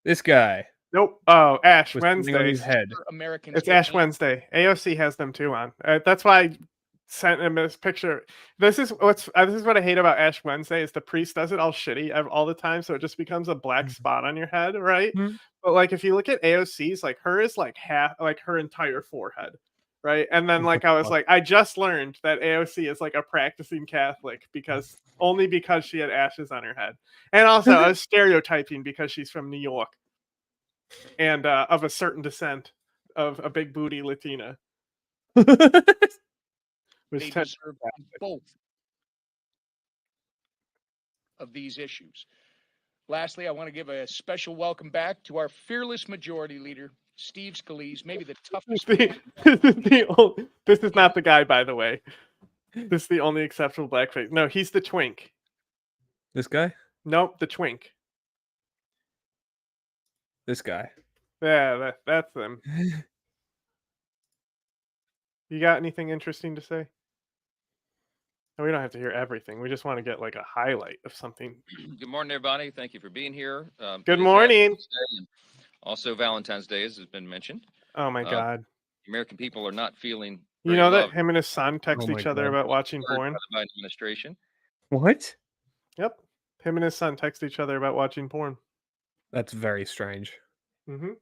This guy? Nope. Oh, Ash With Wednesday. on his head. It's Ash Wednesday. AOC has them too on. That's why I sent him this picture. This is what I hate about Ash Wednesday is the priest does it all shitty all the time, so it just becomes a black spot on your head, right? But like if you look at AOC's, like her is like half, like her entire forehead right? And then like I was like, I just learned that AOC is like a practicing Catholic because she had ashes on her head, and also I was stereotyping because she's from New York and of a certain descent of a big booty Latina. They deserve both of these issues. Lastly, I want to give a special welcome back to our fearless majority leader, Steve Scalise, maybe the toughest. This is not the guy, by the way. This is the only acceptable blackface. No, he's the twink. This guy? Nope, the twink. This guy. Yeah, that's them. You got anything interesting to say? No, we don't have to hear everything. We just want to get like a highlight of something. Good morning, everybody. Thank you for being here. Good morning. Also, Valentine's Day, as has been mentioned. Oh my God. The American people are not feeling. You know that him and his son text each other about watching porn? By the Biden administration. What? Yep. Him and his son text each other about watching porn. That's very strange. Mm-hmm.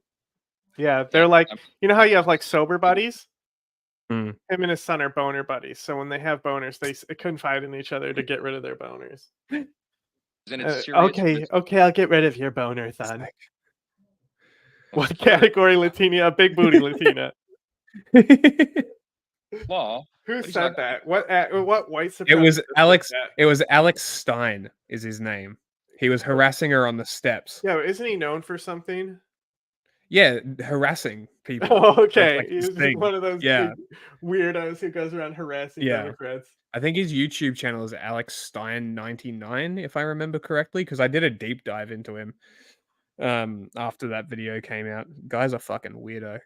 Yeah, they're like, you know how you have like sober buddies? Hmm. Him and his son are boner buddies. So when they have boners, they confide in each other to get rid of their boners. Okay, I'll get rid of your boner, son. What category Latina? A big booty Latina. Law. Who said that? What white supremacist? It was Alex. said that? It was Alex Stein. Is his name? He was harassing her on the steps. Yeah, isn't he known for something? Yeah, harassing people. Oh, okay. Like He's one of those big weirdos who goes around harassing Democrats. I think his YouTube channel is Alex Stein 99, if I remember correctly, because I did a deep dive into him after that video came out. Guy's a fucking weirdo.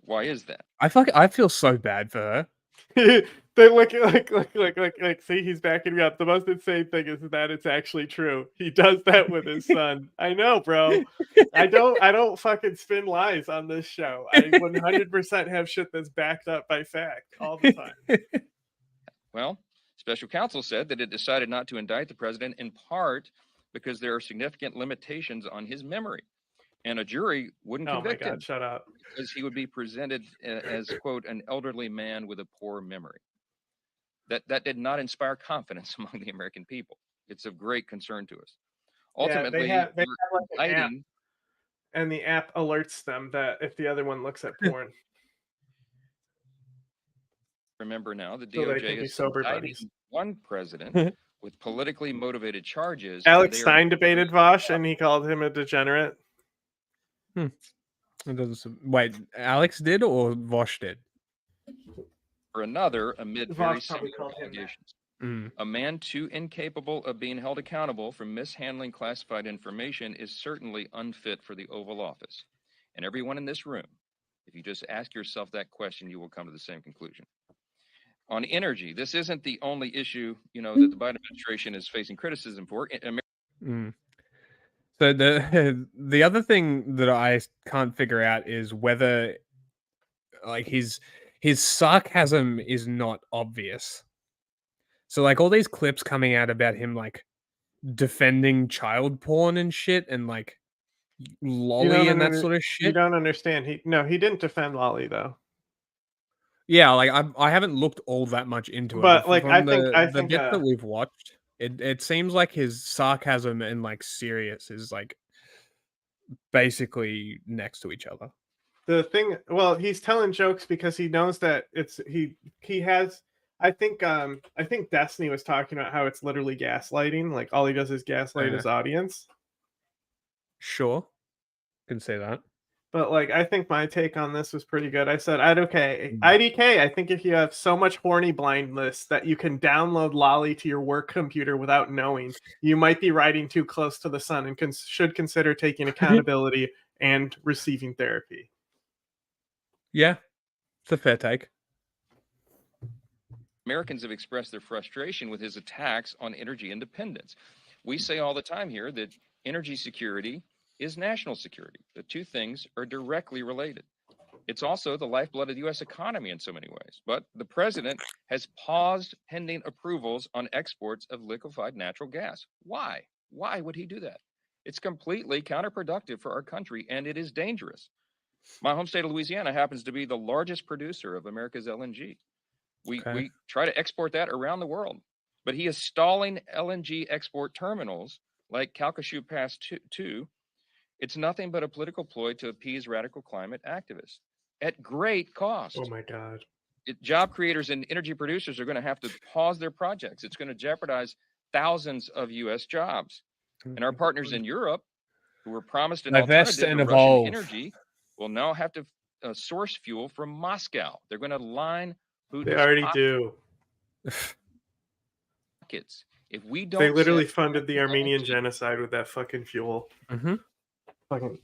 Why is that? I feel so bad for her. They look like see, he's backing me up. The most insane thing is that it's actually true. He does that with his son. I know, bro. I don't fucking spin lies on this show. I 100% have shit that's backed up by fact all the time. Well, special counsel said that it decided not to indict the president in part because there are significant limitations on his memory. And a jury wouldn't convict him. Shut up. Because he would be presented as, quote, an elderly man with a poor memory. That did not inspire confidence among the American people. It's of great concern to us. Ultimately, they have like an app, and the app alerts them that if the other one looks at porn. Remember now, the So they can DOJ be is sober indicting buddies. one president with politically motivated charges. Alex Stein debated Vosh, and he called him a degenerate. It doesn't. Wait, Alex did or Vosh did? For another, amid very Vosh probably similar called him that. allegations. A man too incapable of being held accountable for mishandling classified information is certainly unfit for the Oval Office. And everyone in this room, if you just ask yourself that question, you will come to the same conclusion. On energy, this isn't the only issue, that the Biden administration is facing criticism for. So the other thing that I can't figure out is whether like his sarcasm is not obvious. So like all these clips coming out about him like defending child porn and shit and like Lolly and that sort of shit. You don't understand. He didn't defend Lolly though. Yeah, like I haven't looked all that much into it. But like I the think bit that we've watched, it seems like his sarcasm and like serious is like basically next to each other. The thing, well, he's telling jokes because he knows that he has. I think Destiny was talking about how it's literally gaslighting. Like all he does is gaslight his audience. Sure, can say that. But like, I think my take on this was pretty good. I said, IDK, I think if you have so much horny blindness that you can download Lolly to your work computer without knowing, you might be riding too close to the sun and should consider taking accountability and receiving therapy. Yeah, it's a fair take. Americans have expressed their frustration with his attacks on energy independence. We say all the time here that energy security is national security. The two things are directly related. It's also the lifeblood of the U.S. economy in so many ways. But the president has paused pending approvals on exports of liquefied natural gas. Why? Why would he do that? It's completely counterproductive for our country, and it is dangerous. My home state of Louisiana happens to be the largest producer of America's LNG. We try to export that around the world, but he is stalling LNG export terminals like Calcasieu Pass 2. It's nothing but a political ploy to appease radical climate activists at great cost. Oh my God. Job creators and energy producers are going to have to pause their projects. It's going to jeopardize thousands of U.S. jobs. And our partners in Europe, who were promised an Divest alternative and to evolve. Russian energy, will now have to source fuel from Moscow. They're going to line Putin's They already do. pockets. If we don't, They literally funded the Armenian genocide with that fucking fuel. Mm-hmm. Fucking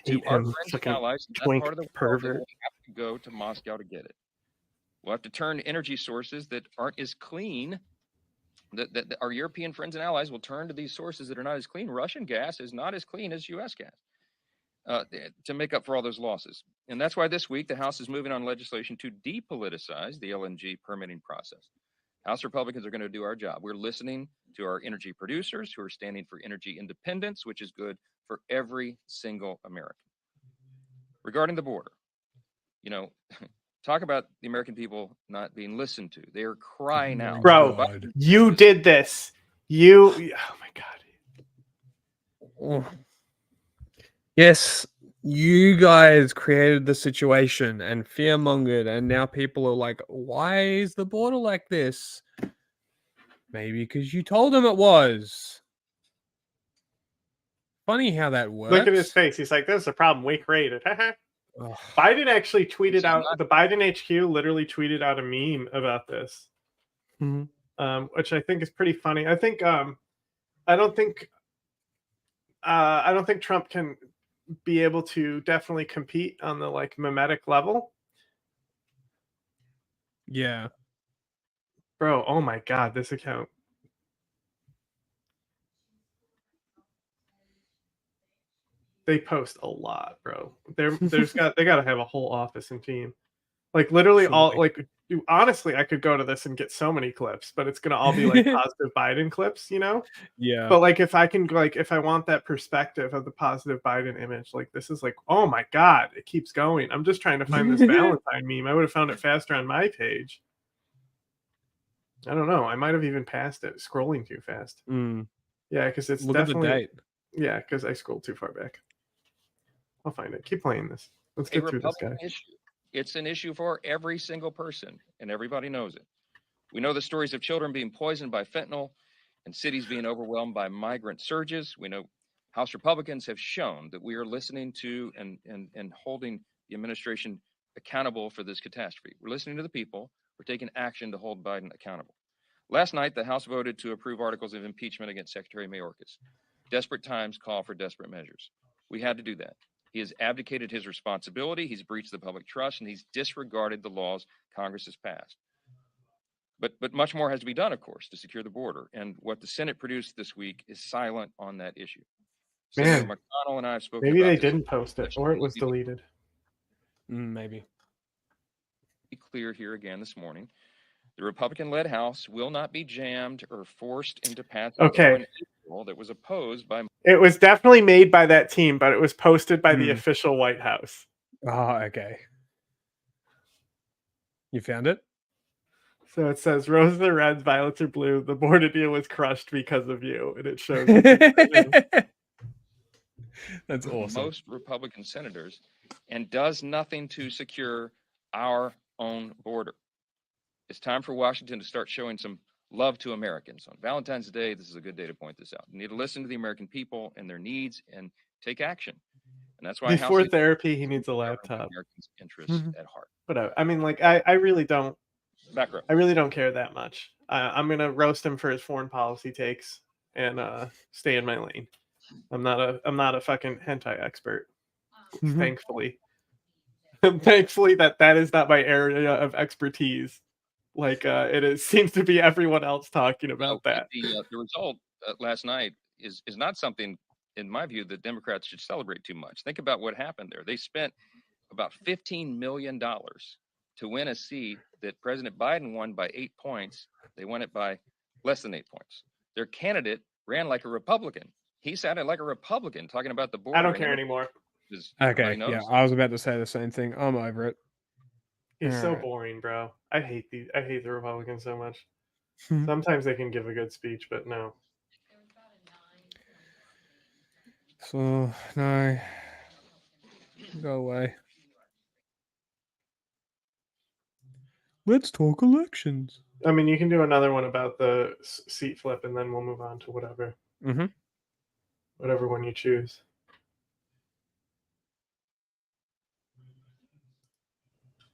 to our friends and allies in that part of the world, pervert. they will have to go to Moscow to get it. We'll have to turn energy sources that aren't as clean. That our European friends and allies will turn to these sources that are not as clean. Russian gas is not as clean as U.S. gas to make up for all those losses. And that's why this week the House is moving on legislation to depoliticize the LNG permitting process. House Republicans are going to do our job. We're listening to our energy producers who are standing for energy independence, which is good for every single American. Regarding the border, talk about the American people not being listened to. They are crying out. Bro, you did this. Oh my God. Yes, you guys created the situation and fear-mongered, and now people are like, why is the border like this? Maybe because you told them it was. Funny how that works. Look at his face. He's like, "This is a problem we created." Biden actually tweeted out, the Biden HQ literally tweeted out a meme about this, which I think is pretty funny. I think I don't think Trump can be able to definitely compete on the mimetic level. Yeah. Bro, oh my God, this account. They post a lot, bro. They got to have a whole office and team. Literally honestly, I could go to this and get so many clips, but it's gonna all be positive Biden clips, Yeah. But if I can if I want that perspective of the positive Biden image, this is oh my God, it keeps going. I'm just trying to find this Valentine meme. I would have found it faster on my page. I don't know. I might have even passed it, scrolling too fast. Yeah, because it's definitely. At the date. Yeah, because I scrolled too far back. I'll find it. Keep playing this. Let's get through this guy. Issue. It's an issue for every single person, and everybody knows it. We know the stories of children being poisoned by fentanyl and cities being overwhelmed by migrant surges. We know House Republicans have shown that we are listening to and holding the administration accountable for this catastrophe. We're listening to the people. We're taking action to hold Biden accountable. Last night, the House voted to approve articles of impeachment against Secretary Mayorkas. Desperate times call for desperate measures. We had to do that. He has abdicated his responsibility, he's breached the public trust, and he's disregarded the laws Congress has passed. But much more has to be done, of course, to secure the border. And what the Senate produced this week is silent on that issue. Man, Senator McConnell and I have spoken maybe about they this. didn't post it, or it was deleted. Maybe. Be clear here again this morning. The Republican-led House will not be jammed or forced into passing a bill that was opposed by. It was definitely made by that team, but it was posted by the official White House. Oh, okay. You found it? So it says, "Roses are red, violets are blue. The border deal was crushed because of you," and it shows. That's awesome. Most Republican senators, and does nothing to secure our own border. It's time for Washington to start showing some love to Americans. On Valentine's Day, this is a good day to point this out. You need to listen to the American people and their needs and take action. And that's why before therapy, he needs a laptop. Americans' interests at heart. But I mean, I really don't. Back row. I really don't care that much. I'm gonna roast him for his foreign policy takes and stay in my lane. I'm not a fucking hentai expert. Thankfully. Thankfully that is not my area of expertise. Seems to be everyone else talking about that. The result last night is not something, in my view, that Democrats should celebrate too much. Think about what happened there. They spent about $15 million to win a seat that President Biden won by 8 points. They won it by less than 8 points. Their candidate ran like a Republican. He sounded like a Republican talking about the border. I don't care anymore. Okay, yeah, I was about to say the same thing. I'm over it. He's so boring, bro. I hate the Republicans so much. Sometimes they can give a good speech, but no. So no, go away. Let's talk elections. I mean, you can do another one about the seat flip, and then we'll move on to whatever. Whatever one you choose.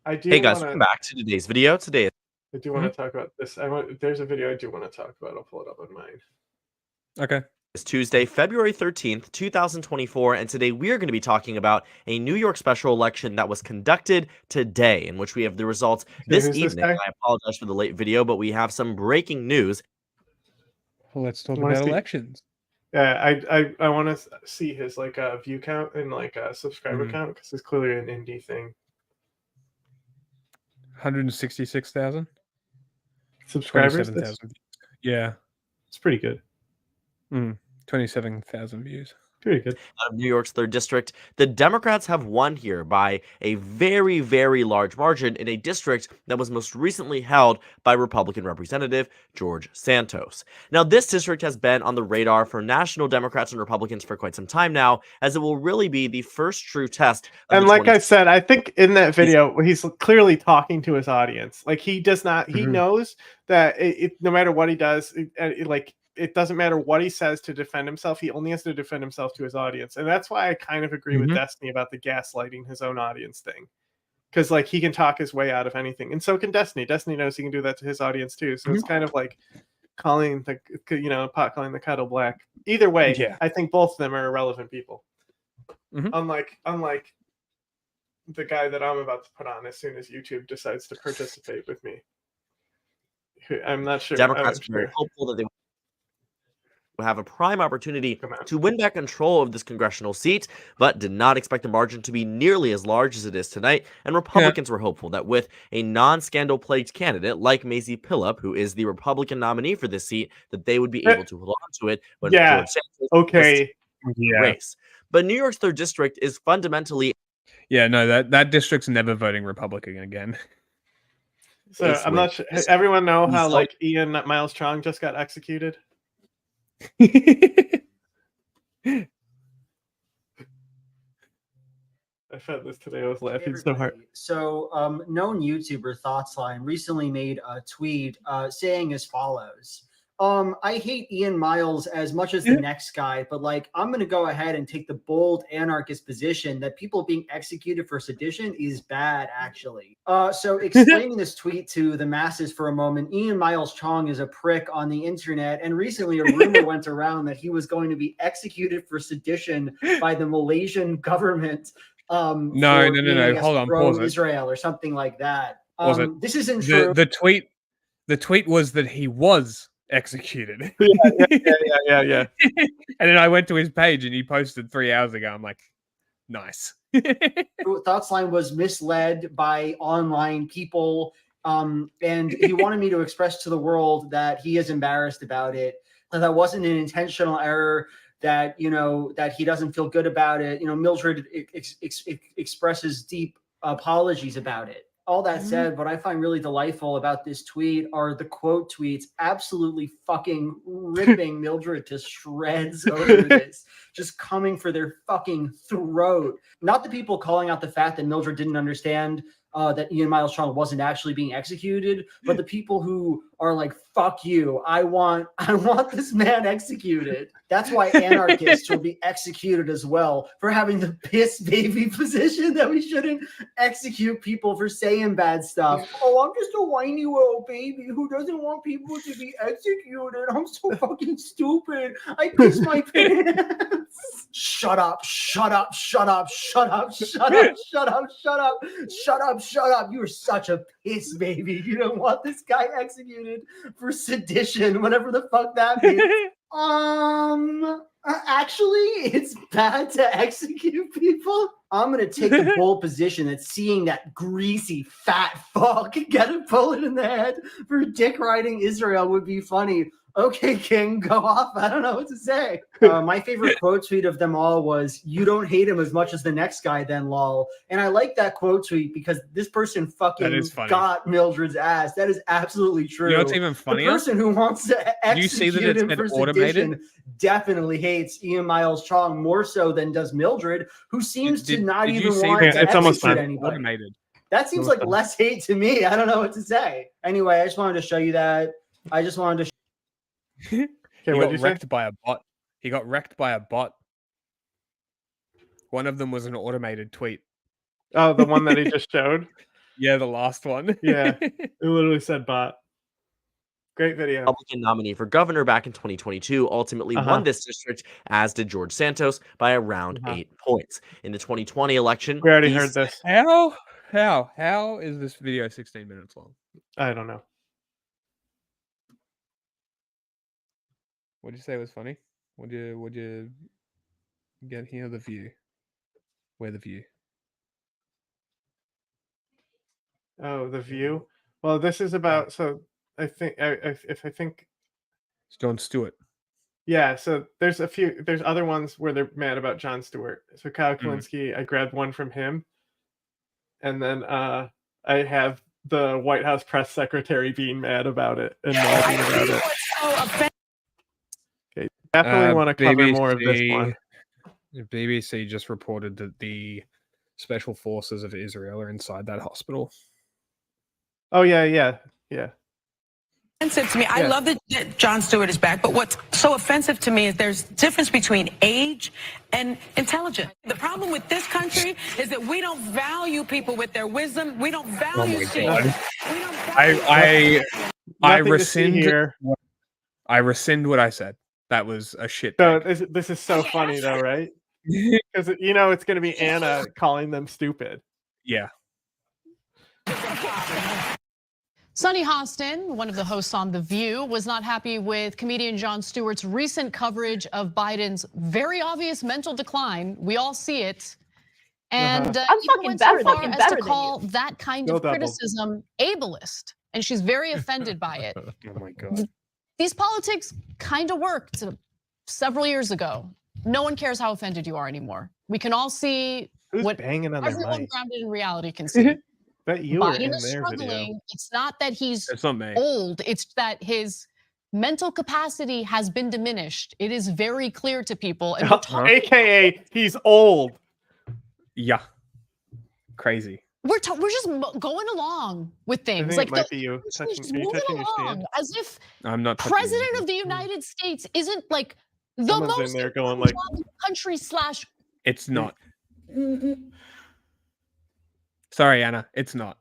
Hey guys, welcome back to today's video. Today, I do want to talk about this. There's a video I do want to talk about. I'll pull it up on mine. Okay. It's Tuesday, February 13th, 2024, and today we are going to be talking about a New York special election that was conducted today, in which we have the results this evening. I apologize for the late video, but we have some breaking news. Well, let's talk about elections. Yeah, I want to see his like view count and like a subscriber count, because it's clearly an indie thing. 166,000 subscribers. 27,000. Yeah, it's pretty good. 27,000 views. Pretty good. Out of New York's 3rd District, the Democrats have won here by a very, very large margin in a district that was most recently held by Republican Representative George Santos. Now, this district has been on the radar for national Democrats and Republicans for quite some time now, as it will really be the first true test. And like I said, I think in that video, he's clearly talking to his audience. Like, he does not, he knows that no matter what he does, it doesn't matter what he says to defend himself. He only has to defend himself to his audience. And that's why I kind of agree with Destiny about the gaslighting his own audience thing. Because like he can talk his way out of anything. And so can Destiny. Destiny knows he can do that to his audience too. So it's kind of like calling the, pot calling the kettle black. Either way, I think both of them are irrelevant people. Unlike the guy that I'm about to put on as soon as YouTube decides to participate with me. I'm not sure. Democrats are very hopeful that they will have a prime opportunity to win back control of this congressional seat, but did not expect the margin to be nearly as large as it is tonight. And Republicans were hopeful that with a non-scandal plagued candidate like Mazie Pillup, who is the Republican nominee for this seat, that they would be able to hold on to it when George Santos was race. But New York's 3rd District is fundamentally that district's never voting Republican again. So I'm not sure. Everyone know how like Ian Miles Strong just got executed? I found this today. I was laughing so hard. So, known YouTuber Thoughtsline recently made a tweet saying as follows. I hate Ian Miles as much as the next guy, but like I'm gonna go ahead and take the bold anarchist position that people being executed for sedition is bad, actually. So explaining this tweet to the masses for a moment, Ian Miles Chong is a prick on the internet, and recently a rumor went around that he was going to be executed for sedition by the Malaysian government. No. Hold on, pause it. Israel or something like that. This isn't true. The tweet was that he was executed. Yeah. And then I went to his page and he posted 3 hours ago. I'm like, nice. Thoughtsline was misled by online people, and he wanted me to express to the world that he is embarrassed about it, that wasn't an intentional error, that that he doesn't feel good about it. Mildred expresses deep apologies about it. All that said, what I find really delightful about this tweet are the quote tweets absolutely fucking ripping Mildred to shreds over this, just coming for their fucking throat. Not the people calling out the fact that Mildred didn't understand that Ian Miles Strong wasn't actually being executed, but the people who are like, fuck you, I want this man executed. That's why anarchists will be executed as well for having the piss baby position that we shouldn't execute people for saying bad stuff. Oh, I'm just a whiny little baby who doesn't want people to be executed. I'm so fucking stupid. I piss my pants. Shut up. You're such a piss baby. You don't want this guy executed for sedition, whatever the fuck that means. Actually, it's bad to execute people. I'm gonna take the bold position that seeing that greasy fat fuck get a bullet in the head for dick riding Israel would be funny. Okay, King, go off. I don't know what to say. My favorite quote tweet of them all was, "You don't hate him as much as the next guy, then lol." And I like that quote tweet because this person fucking got Mildred's ass. That is absolutely true. You know what's even funnier? The person who wants to execute him for sedition definitely hates Ian Miles Chong more so than does Mildred, who seems to not even want to execute anybody. Automated. That seems like less hate to me. I don't know what to say. Anyway, I just wanted to show you that. I just wanted to. He got wrecked by a bot. He got wrecked by a bot. One of them was an automated tweet. Oh, the one that he just showed? Yeah, the last one. Yeah, it literally said bot. Great video. Republican nominee for governor back in 2022 ultimately won this district, as did George Santos, by around 8 points. In the 2020 election, we already heard this. How is this video 16 minutes long? I don't know. What did you say was funny? Would you get here? The view. Where the view? Oh, the view. Well, this is about. So I think if I think it's Jon Stewart. Yeah. So there's other ones where they're mad about Jon Stewart. So Kyle Kalinske, I grabbed one from him, and then I have the White House press secretary being mad about it and nagging about it. Okay, definitely want to cover more of this one. The BBC just reported that the special forces of Israel are inside that hospital. Oh yeah. Offensive to me. I love that Jon Stewart is back, but what's so offensive to me is there's a difference between age and intelligence. The problem with this country is that we don't value people with their wisdom. We don't value I rescind. I rescind what I said. That was a shit. So this is so funny though, right? Because it's going to be Anna calling them stupid. Yeah. Sunny Hostin, one of the hosts on The View, was not happy with comedian Jon Stewart's recent coverage of Biden's very obvious mental decline. We all see it. And even went so far as to call that kind of criticism ableist. And she's very offended by it. Oh my God. These politics kind of worked several years ago. No one cares how offended you are anymore. We can all see what everyone grounded in reality can see. Bet you were in Biden is their struggling. video. It's not that he's not me. old. It's that his mental capacity has been diminished. It is very clear to people. And AKA, he's old. Yeah. Crazy. We're just going along with things. Like it might be you touching your stand. As if I'm not President of the United States isn't like the Someone's most in there going important like job in the country slash. It's not. Sorry, Anna. It's not.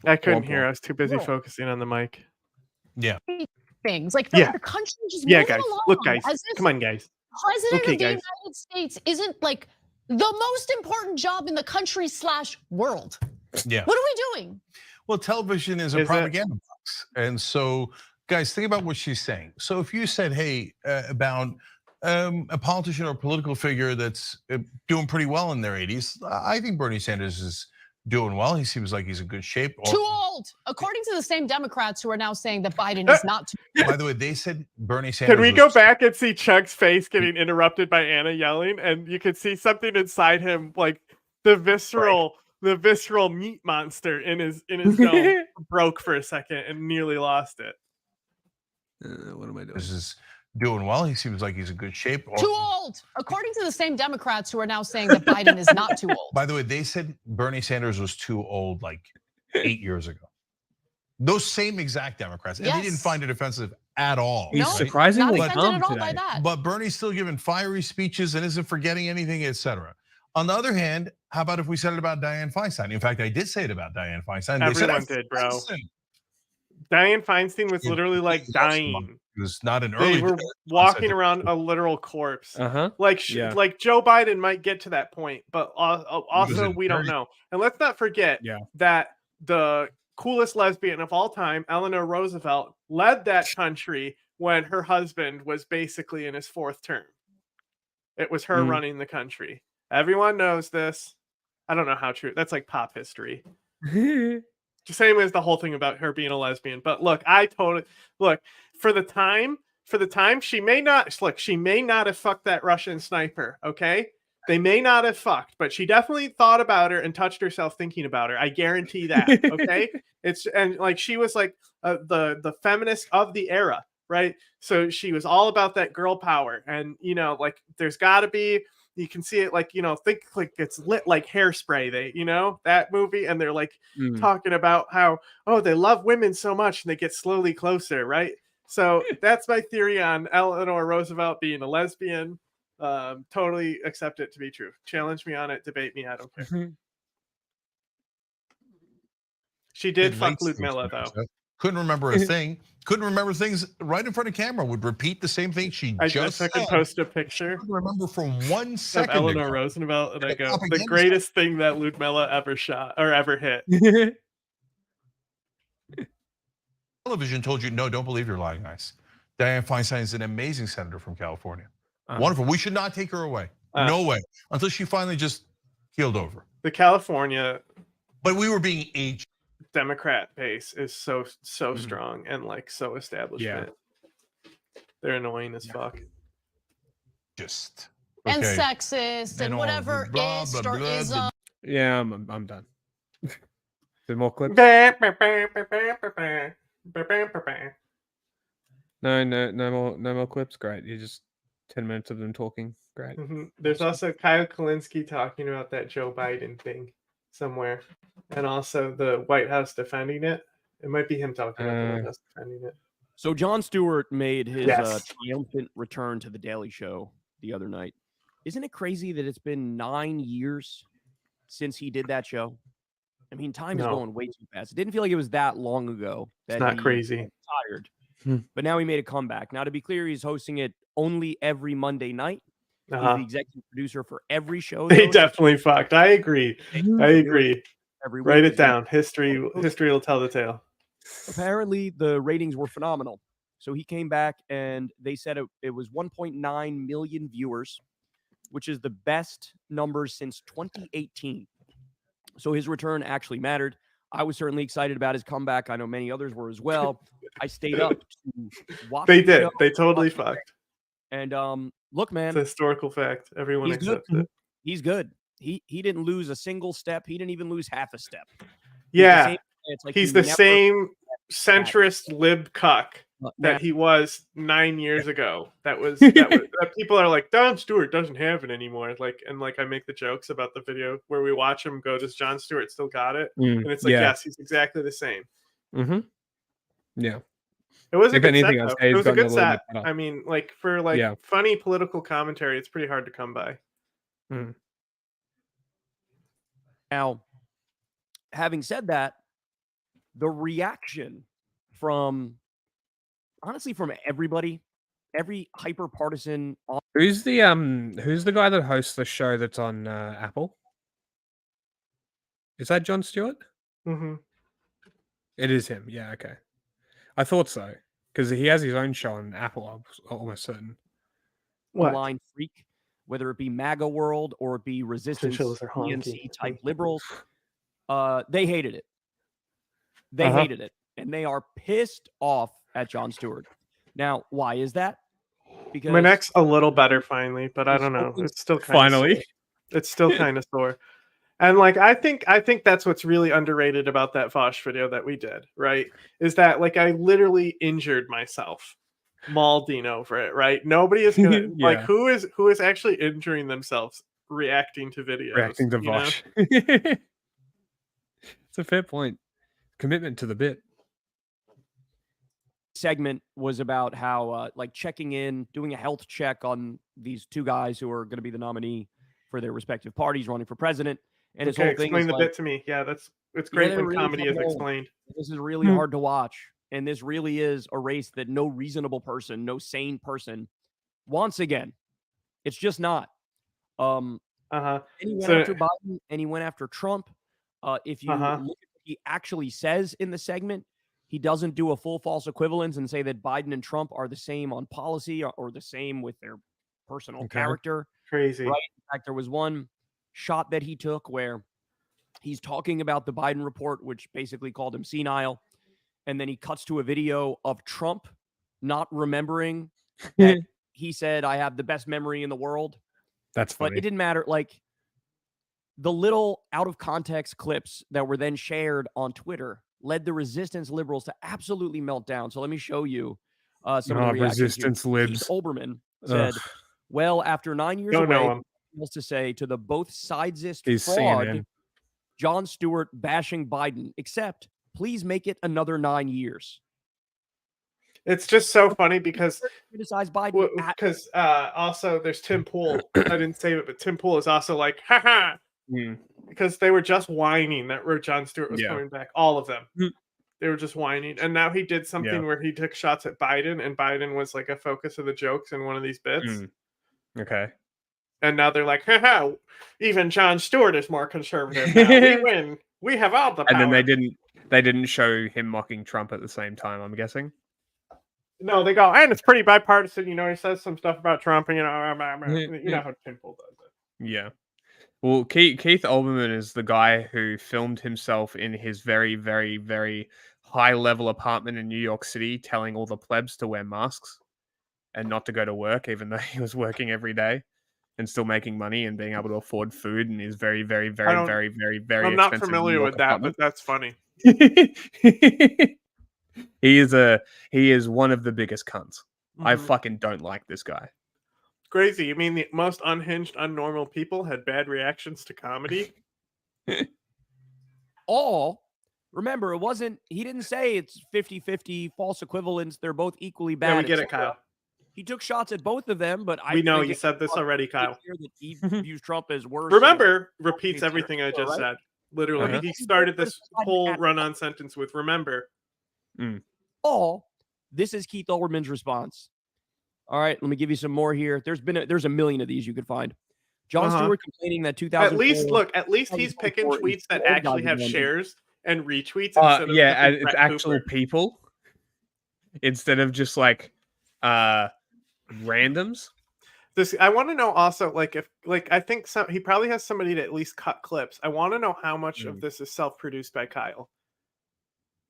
I couldn't hear. I was too busy focusing on the mic. Yeah. Things like the country just moving guys. along. Look, guys. As if Come on, guys. President Okay, of the guys. United States isn't like the most important job in the country slash world. Yeah. What are we doing? Well, television is a propaganda box. And so, guys, think about what she's saying. So if you said, hey, about a politician or political figure that's doing pretty well in their 80s, I think Bernie Sanders is doing well. He seems like he's in good shape. Too old, according to the same Democrats who are now saying that Biden is not too old. By the way, they said Bernie Sanders. Can we go back and see Chuck's face getting interrupted by Anna yelling, and you could see something inside him, like the visceral meat monster in his dome broke for a second and nearly lost it. What am I doing? This is doing well. He seems like he's in good shape. Too old, according to the same Democrats who are now saying that Biden is not too old. By the way, they said Bernie Sanders was too old like 8 years ago. Those same exact Democrats, and they didn't find it offensive at all. He's surprisingly calm today. But Bernie's still giving fiery speeches and isn't forgetting anything, etc. On the other hand, how about if we said it about Dianne Feinstein? In fact, I did say it about Dianne Feinstein. Everyone did, bro. Dianne Feinstein was literally like dying. It was not an early. They were walking around a literal corpse. Like Joe Biden might get to that point, but also we don't know. And let's not forget that the coolest lesbian of all time, Eleanor Roosevelt, led that country when her husband was basically in his 4th term. It was her running the country. Everyone knows this. I don't know how true. That's like pop history. Same as the whole thing about her being a lesbian. But look, for the time, she may not have fucked that Russian sniper. Okay, they may not have fucked, but she definitely thought about her and touched herself thinking about her. I guarantee that. Okay, and like she was like the feminist of the era, right? So she was all about that girl power, and like there's got to be. You can see it like think like it's lit like Hairspray. That movie, and they're like talking about how they love women so much, and they get slowly closer, right? So that's my theory on Eleanor Roosevelt being a lesbian. Totally accept it to be true. Challenge me on it, debate me. I don't care. She did fuck Ludmilla though. Couldn't remember a thing. Couldn't remember things right in front of camera. Would repeat the same thing she just said. I could post a picture. Couldn't remember from 1 second of Eleanor Roosevelt, and I go, the greatest thing that Ludmilla ever shot or ever hit. Television told you, no, don't believe your lying eyes. Dianne Feinstein is an amazing senator from California. Wonderful. We should not take her away. No way. Until she finally just keeled over. The California, but we were being aged. Democrat base is so strong and like so establishment. They're annoying as fuck. Just and sexist and whatever is or ism. Yeah, I'm done. Is more clips? No more clips. Great. You just 10 minutes of them talking. Great. There's also Kyle Kalinske talking about that Joe Biden thing somewhere, and also the White House defending it. It might be him talking about the White House defending it. So Jon Stewart made his triumphant return to the Daily Show the other night. Isn't it crazy that it's been 9 years since he did that show? I mean, time is going way too fast. It didn't feel like it was that long ago that it's not he crazy. Retired. But now he made a comeback. Now, to be clear, he's hosting it only every Monday night. He's the executive producer for every show. They definitely fucked. I agree. Write it down. History will tell the tale. Apparently, the ratings were phenomenal. So he came back, and they said it was 1.9 million viewers, which is the best numbers since 2018. So his return actually mattered. I was certainly excited about his comeback. I know many others were as well. I stayed up to watch. They did. They totally fucked. And look, man, it's a historical fact. Everyone accepts it. He's good. He didn't lose a single step. He didn't even lose half a step. Yeah, he's the same centrist lib cuck that he was 9 years ago. That people are like, Jon Stewart doesn't have it anymore. And I make the jokes about the video where we watch him go, does Jon Stewart still got it? And it's like, yes, he's exactly the same. Yeah. It was a good set. It was a good set. I mean, for funny political commentary, it's pretty hard to come by. Now, having said that, the reaction from everybody, every hyper partisan. Who's the guy that hosts the show that's on Apple? Is that Jon Stewart? It is him. Yeah. Okay. I thought so because he has his own show on Apple. I'm almost certain. Line freak, whether it be MAGA world or it be resistance DNC type liberals, they hated it. They hated it, and they are pissed off at Jon Stewart. Now, why is that? Because my neck's a little better finally, but I don't know. It's still kind of sore. It's still kind of sore. And I think that's what's really underrated about that Vosh video that we did, right? Is that I literally injured myself malding over it, right? Nobody is gonna who is actually injuring themselves reacting to videos. Reacting to Vosh. It's a fair point. Commitment to the bit. Segment was about how checking in, doing a health check on these two guys who are going to be the nominee for their respective parties running for president. And his whole thing explain the bit to me. Yeah, it's great when comedy is explained. This is really hard to watch, and this really is a race that no reasonable person, no sane person wants again. It's just not. And he went after Biden, and he went after Trump. If you look at what he actually says in the segment, he doesn't do a full false equivalence and say that Biden and Trump are the same on policy or the same with their personal character. Crazy. Right? In fact, there was one shot that he took where he's talking about the Biden report, which basically called him senile. And then he cuts to a video of Trump not remembering that he said, I have the best memory in the world. That's funny. But it didn't matter. Like, the little out of context clips that were then shared on Twitter led the resistance liberals to absolutely melt down. So let me show you some of the reactions here. Resistance Keith libs. Olbermann said, well, after 9 years Don't know away, him. else to say to the both sidesist He's fraud, CNN. Jon Stewart bashing Biden, except please make it another 9 years. It's just so funny because criticize Biden also there's Tim Pool. I didn't say it, but Tim Pool is also like, haha. Because they were just whining that Jon Stewart was coming back. All of them. They were just whining. And now he did something where he took shots at Biden, and Biden was like a focus of the jokes in one of these bits. Okay. And now they're like, haha, even Jon Stewart is more conservative now. We win. We have all the power. And then they didn't show him mocking Trump at the same time, I'm guessing. No, they go, and it's pretty bipartisan. You know, he says some stuff about Trump, and you know how Tim Pool does it. Yeah. Well, Keith Olbermann is the guy who filmed himself in his very, very, very high-level apartment in New York City, telling all the plebs to wear masks and not to go to work, even though he was working every day and still making money and being able to afford food in his very, very, very, very, very, very I'm expensive not familiar New York with that, apartment. but that's funny. He is one of the biggest cunts. I fucking don't like this guy. Crazy. You mean the most unhinged, unnormal people had bad reactions to comedy? Remember, he didn't say it's 50-50 false equivalence. They're both equally bad. Yeah, we get it, Kyle. He took shots at both of them, but we know you said this already, Kyle. That he views Trump as worse. Remember repeats everything I just said. Literally, Uh-huh. he started this whole run-on sentence with "remember." This is Keith Olbermann's response. All right, let me give you some more here. There's a million of these you could find. Jon Stewart complaining that 2004. At least he's picking tweets that actually have shares and retweets. It's actual people instead of just like randoms. I want to know also, I think he probably has somebody to at least cut clips. I want to know how much of this is self-produced by Kyle.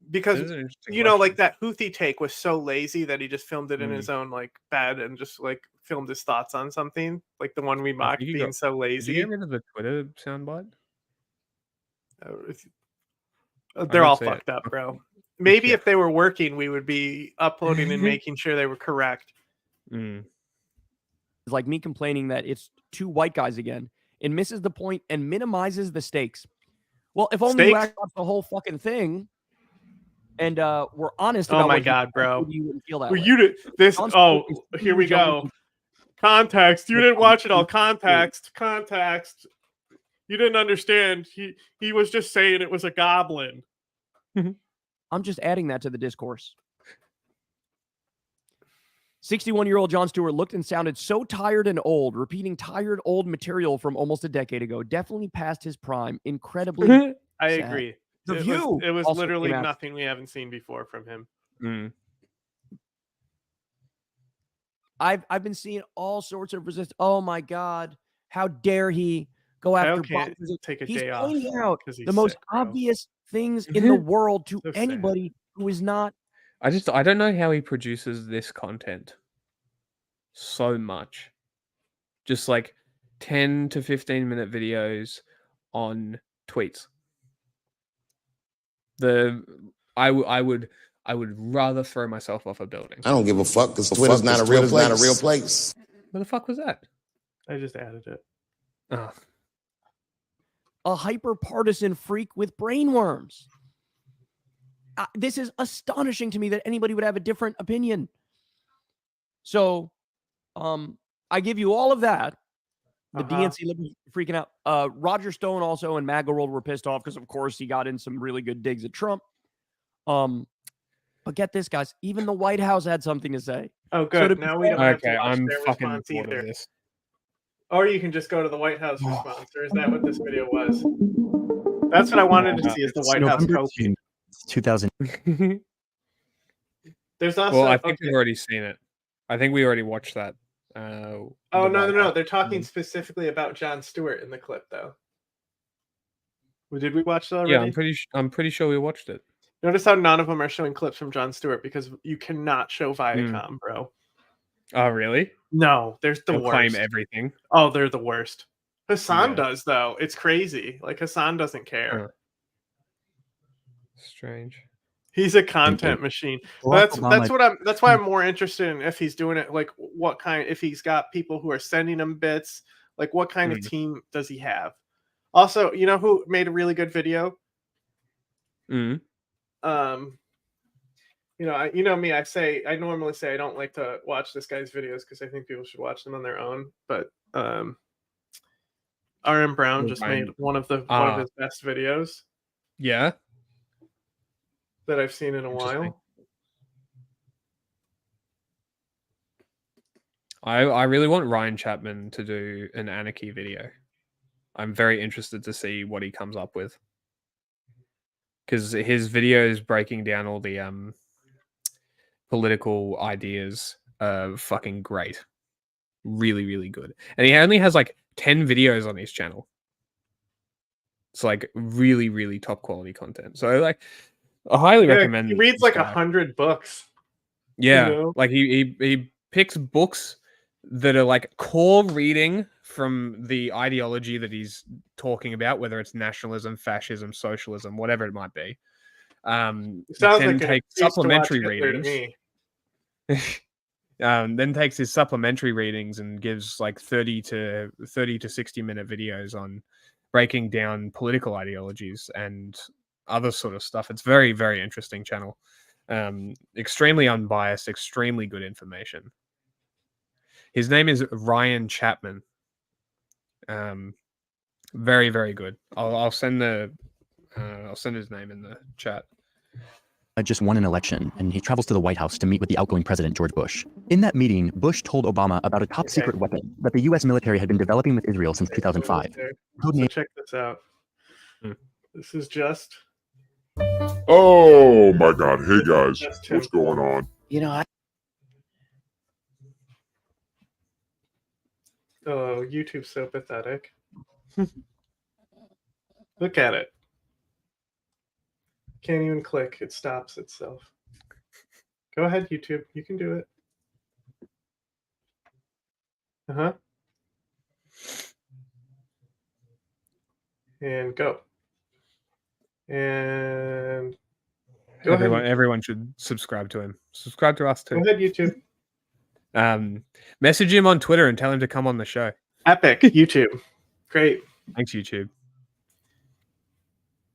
Because like that Houthi take was so lazy that he just filmed it in his own bed and just filmed his thoughts on something, like the one we mocked being so lazy. Did you get rid of the Twitter soundbite? They're all fucked up, bro. Maybe if they were working, we would be uploading and making sure they were correct. It's like me complaining that it's two white guys again and misses the point and minimizes the stakes. Well, if only you act the whole fucking thing. And we're honest about my God, bro. You wouldn't feel that well, way. You did this. Here we go. Context. You didn't watch it all. Context. You didn't understand. He was just saying it was a goblin. I'm just adding that to the discourse. 61-year-old Jon Stewart looked and sounded so tired and old, repeating tired old material from almost a decade ago. Definitely past his prime. Incredibly I sad. agree. The View. It was also literally came out. nothing we haven't seen before from him. I've been seeing all sorts of resistance. Oh my God. How dare he go after can't take a He's day off pointing out 'cause he's the most sick, bro. obvious things in the world to So sad. anybody who is not. I don't know how he produces this content so much. Just like 10 to 15 minute videos on tweets. I would rather throw myself off a building. I don't give a fuck because Twitter's not a real place. Where the fuck was that? I just added it. Oh. A hyper-partisan freak with brainworms. This is astonishing to me that anybody would have a different opinion. So, I give you all of that. The DNC liberals freaking out. Roger Stone also and MAGA World were pissed off because, of course, he got in some really good digs at Trump. But get this, guys. Even the White House had something to say. Oh, good. Now we don't have to watch I'm their fucking response bored either. of this. Or you can just go to the White House response. Or is that what this video was? That's what I wanted to see is the White House copy. 2000. There's also. Well, I think we've already seen it. I think we already watched that. Oh, no. They're talking specifically about Jon Stewart in the clip, though. Did we watch that already? Yeah, I'm pretty sure we watched it. Notice how none of them are showing clips from Jon Stewart because you cannot show Viacom, bro. Oh, really? No, there's the They'll worst. claim everything. Oh, they're the worst. Hassan Yeah. does though. It's crazy. Like Hassan doesn't care. Strange. He's a content machine. That's why I'm more interested in if he's doing it, like what kind, if he's got people who are sending him bits, like what kind of team does he have? Also, you know who made a really good video? You know me, I normally say I don't like to watch this guy's videos because I think people should watch them on their own, but RM Brown just made one of his best videos. Yeah. That I've seen in a while. I really want Ryan Chapman to do an Anarchy video. I'm very interested to see what he comes up with. Because his videos breaking down all the political ideas are fucking great. Really, really good. And he only has like 10 videos on his channel. It's like really, really top quality content. So like I highly recommend. He reads like 100 books. Yeah, you know? like he picks books that are like core reading from the ideology that he's talking about, whether it's nationalism, fascism, socialism, whatever it might be. Sounds then like takes supplementary readings. Then takes his supplementary readings and gives like 30 to 60 minute videos on breaking down political ideologies and other sort of stuff. It's very, very interesting channel. Extremely unbiased, extremely good information. His name is Ryan Chapman. Very, very good. I'll send his name in the chat. Just won an election, and he travels to the White House to meet with the outgoing president, George Bush. In that meeting, Bush told Obama about a top-secret weapon that the U.S. military had been developing with Israel since 2005. So check this out. This is just... Oh my God. Hey guys, what's going on? You know, Oh, YouTube's so pathetic. Look at it. Can't even click. It stops itself. Go ahead, YouTube. You can do it. And go. And go ahead. Everyone should subscribe to him. Subscribe to us too. Go ahead, YouTube. Message him on Twitter and tell him to come on the show. Epic. YouTube. Great. Thanks, YouTube.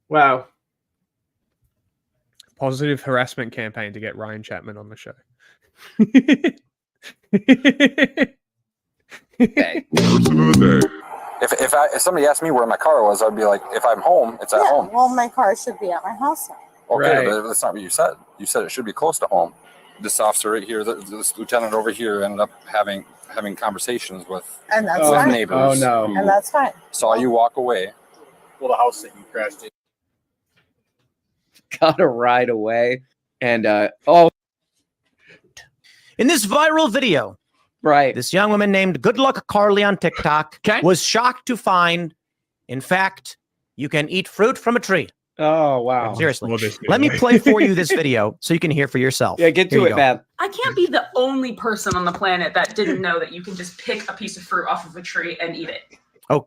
Wow. Positive harassment campaign to get Ryan Chapman on the show. Person of the day. If somebody asked me where my car was, I'd be like, if I'm home, it's at home. Well, my car should be at my house now. Okay, but that's not what you said. You said it should be close to home. This officer right here, this lieutenant over here, ended up having conversations with fine. neighbors. Oh no, and that's fine. Saw you walk away. Well, the house that you crashed in. Got to ride away, and in this viral video, right, this young woman named Good Luck Carly on TikTok was shocked to find, in fact, you can eat fruit from a tree. Oh wow! Seriously, let me play for you this video so you can hear for yourself. Yeah, get to it, man. I can't be the only person on the planet that didn't know that you can just pick a piece of fruit off of a tree and eat it. Oh.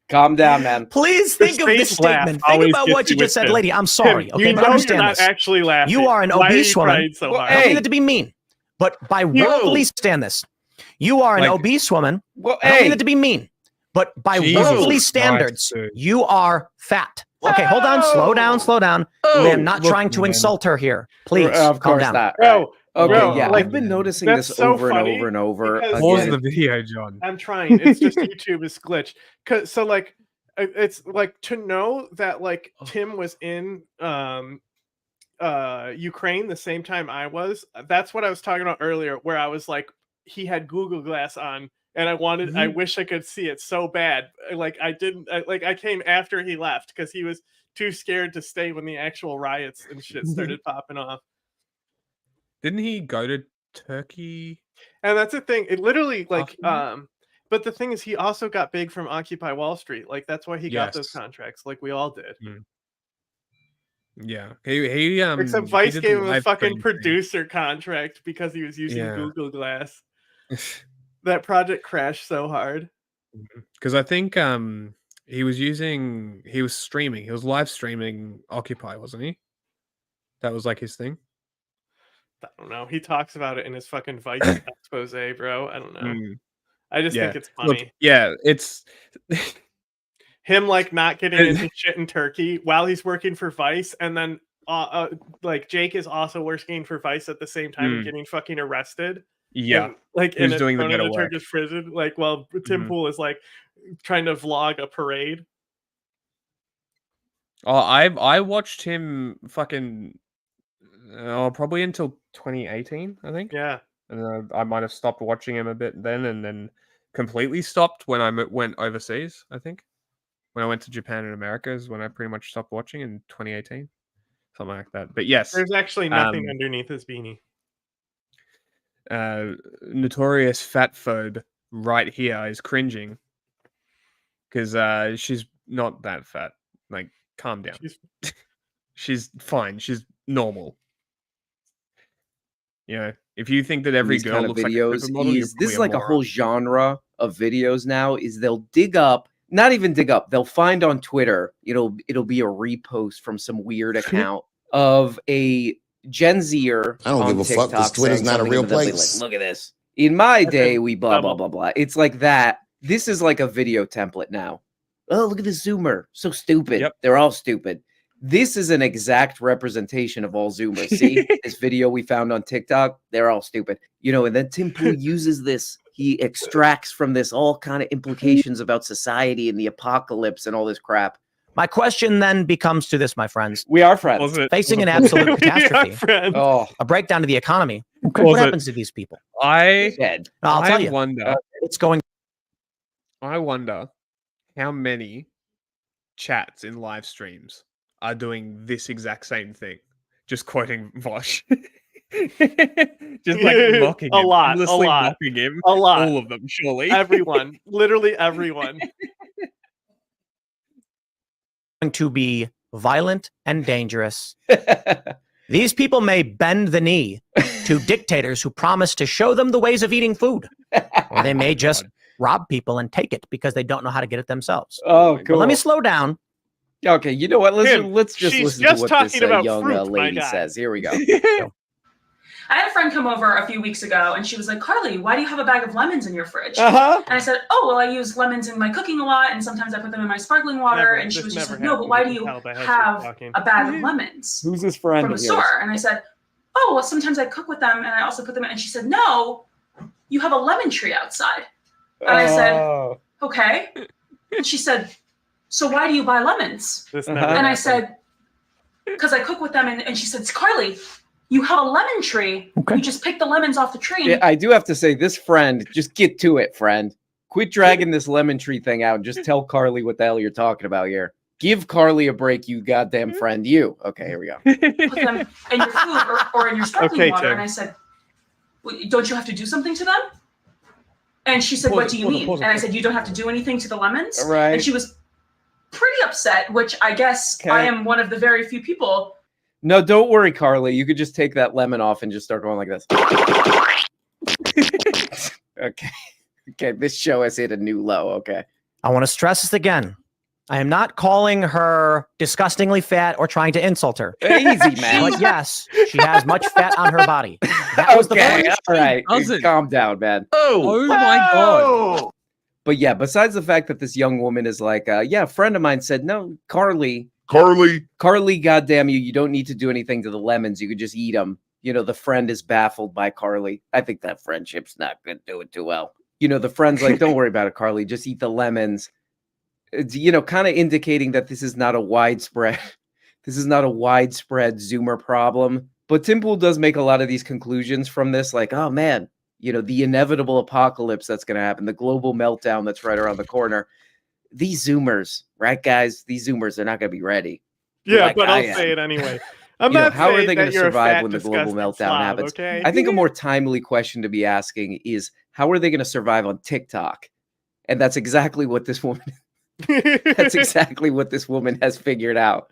Calm down, man. Please think of this statement. Think about what you just said, lady. I'm sorry. Okay, but understand you're not actually laughing. You are an obese woman. So I don't mean that to be mean, but by worldly standards, you are an obese woman. Well, I don't mean that to be mean, but by worldly standards, you are fat. Okay, hold on. Slow down. I'm not trying to insult her here. Please, calm down. Bro, okay, yeah, like, I've been noticing this over and over and over. Pause the video, John. I'm trying. It's just YouTube is glitched. So like, it's like to know that like Tim was in Ukraine the same time I was. That's what I was talking about earlier, where I was like, he had Google Glass on. And I wish I could see it so bad. Like I didn't, I came after he left because he was too scared to stay when the actual riots and shit started popping off. Didn't he go to Turkey? And that's the thing. It literally like, but the thing is, he also got big from Occupy Wall Street. Like that's why he got those contracts. Like we all did. Yeah, he Except he Vice did gave the him a live fucking stream thing. producer contract because he was using Yeah. Google Glass. That project crashed so hard. Because I think he was streaming. He was live streaming Occupy, wasn't he? That was like his thing. I don't know. He talks about it in his fucking Vice expose, bro. I don't know. I just think it's funny. Look, yeah, it's him like not getting into shit in Turkey while he's working for Vice, and then like Jake is also working for Vice at the same time and getting fucking arrested. Yeah, like who's in doing the a better work? Turkish prison. Like while Tim Pool is like trying to vlog a parade. Oh, I watched him fucking probably until 2018, I think. Yeah, and I might have stopped watching him a bit then, and then completely stopped when I went overseas. I think when I went to Japan and America is when I pretty much stopped watching in 2018, something like that. But yes, there's actually nothing underneath his beanie. Notorious fat phobe right here is cringing because she's not that fat. Like, calm down. She's fine. She's normal. You know, if you think that every girl looks like a supermodel, this is like a whole genre of videos now. Is they'll dig up, not even dig up, they'll find on Twitter. It'll be a repost from some weird account of a Gen Zer. I don't give a fuck because Twitter's not a real place. Like, look at this. In my day, we blah blah blah blah. It's like that. This is like a video template now. Oh, look at the Zoomer. So stupid. Yep. They're all stupid. This is an exact representation of all Zoomers. See this video we found on TikTok? They're all stupid. You know, and then Tim Pool uses this. He extracts from this all kind of implications about society and the apocalypse and all this crap. My question then becomes to this, my friends. We are friends. Facing an absolute catastrophe. A breakdown of the economy. What happens to these people? I'll tell you. Wonder. It's going. I wonder how many chats in live streams are doing this exact same thing, just quoting Vosh, just like mocking him, endlessly mocking him. All of them, surely. Everyone, literally everyone. Going to be violent and dangerous. These people may bend the knee to dictators who promise to show them the ways of eating food, or they may just rob people and take it because they don't know how to get it themselves. Oh, cool. But let me slow down. Okay, you know what? Let's just listen to what this young fruit, lady says. Here we go. I had a friend come over a few weeks ago, and she was like, "Carly, why do you have a bag of lemons in your fridge?" And I said, "Oh, well, I use lemons in my cooking a lot, and sometimes I put them in my sparkling water." And she was just like, "No, but why do you have a bag of lemons Who's this friend from the store?" And I said, "Oh, well, sometimes I cook with them, and I also put them in." And she said, "No, you have a lemon tree outside." And I said, "Okay." And she said, "So why do you buy lemons?" And I said, "Because I cook with them." And she said, "Carly, you have a lemon tree. You just pick the lemons off the tree." Yeah, I do have to say, this friend, just get to it, friend. Quit dragging this lemon tree thing out and just tell Carly what the hell you're talking about here. Give Carly a break, you goddamn friend. You. Okay, here we go. Put them in your food or in your sparkling water. And I said, well, "Don't you have to do something to them?" And she said, "What do you mean?" And I said, "You don't have to do anything to the lemons." Right. And she was pretty upset, which I guess I am one of the very few people. No, don't worry, Carly. You could just take that lemon off and just start going like this. Okay. Okay, this show has hit a new low. Okay. I want to stress this again. I am not calling her disgustingly fat or trying to insult her. Easy, man. But yes, she has much fat on her body. That was the all right. Calm down, man. Oh my God. But yeah, besides the fact that this young woman is like, yeah, a friend of mine said, "No, Carly, goddamn you don't need to do anything to the lemons. You could just eat them." You know, the friend is baffled by Carly. I think that friendship's not going to do it too well. You know, the friend's like, "Don't worry about it, Carly. Just eat the lemons." It's, you know, kind of indicating that this is not a widespread Zoomer problem. But Tim Pool does make a lot of these conclusions from this, like, oh man, you know, the inevitable apocalypse that's going to happen, the global meltdown that's right around the corner. These Zoomers, right, guys? These Zoomers, they're not going to be ready. Yeah, but I'll say it anyway. How are they going to survive when the global meltdown happens? Okay? I think a more timely question to be asking is, how are they going to survive on TikTok? And that's exactly what this woman. That's exactly what this woman has figured out.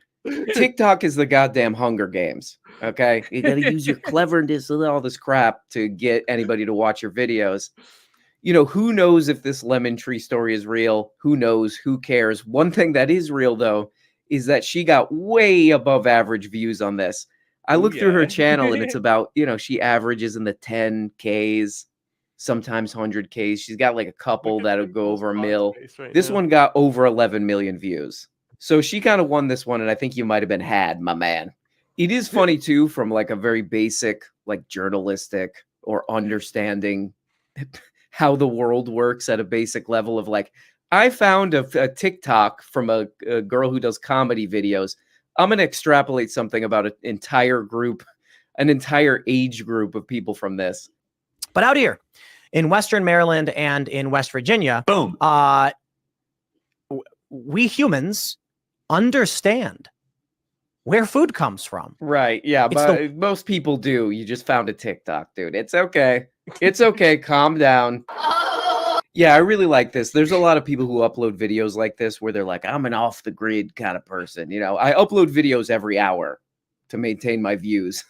TikTok is the goddamn Hunger Games. Okay, you got to use your cleverness and all this crap to get anybody to watch your videos. Who knows if this lemon tree story is real? Who knows? Who cares? One thing that is real, though, is that she got way above average views on this. I looked through her channel, and it's about, she averages in the 10Ks, sometimes 100Ks. She's got like a couple that'll go over a mil. This one got over 11 million views. So she kind of won this one, and I think you might have been had, my man. It is funny, too, from like a very basic, like journalistic or understanding how the world works at a basic level of like, I found a TikTok from a girl who does comedy videos. I'm going to extrapolate something about an entire age group of people from this. But out here in Western Maryland and in West Virginia, boom, we humans understand where food comes from. Right. Yeah. But most people do. You just found a TikTok, dude. It's okay. It's okay. Calm down. Yeah, I really like this. There's a lot of people who upload videos like this where they're like, I'm an off the grid kind of person. I upload videos every hour to maintain my views,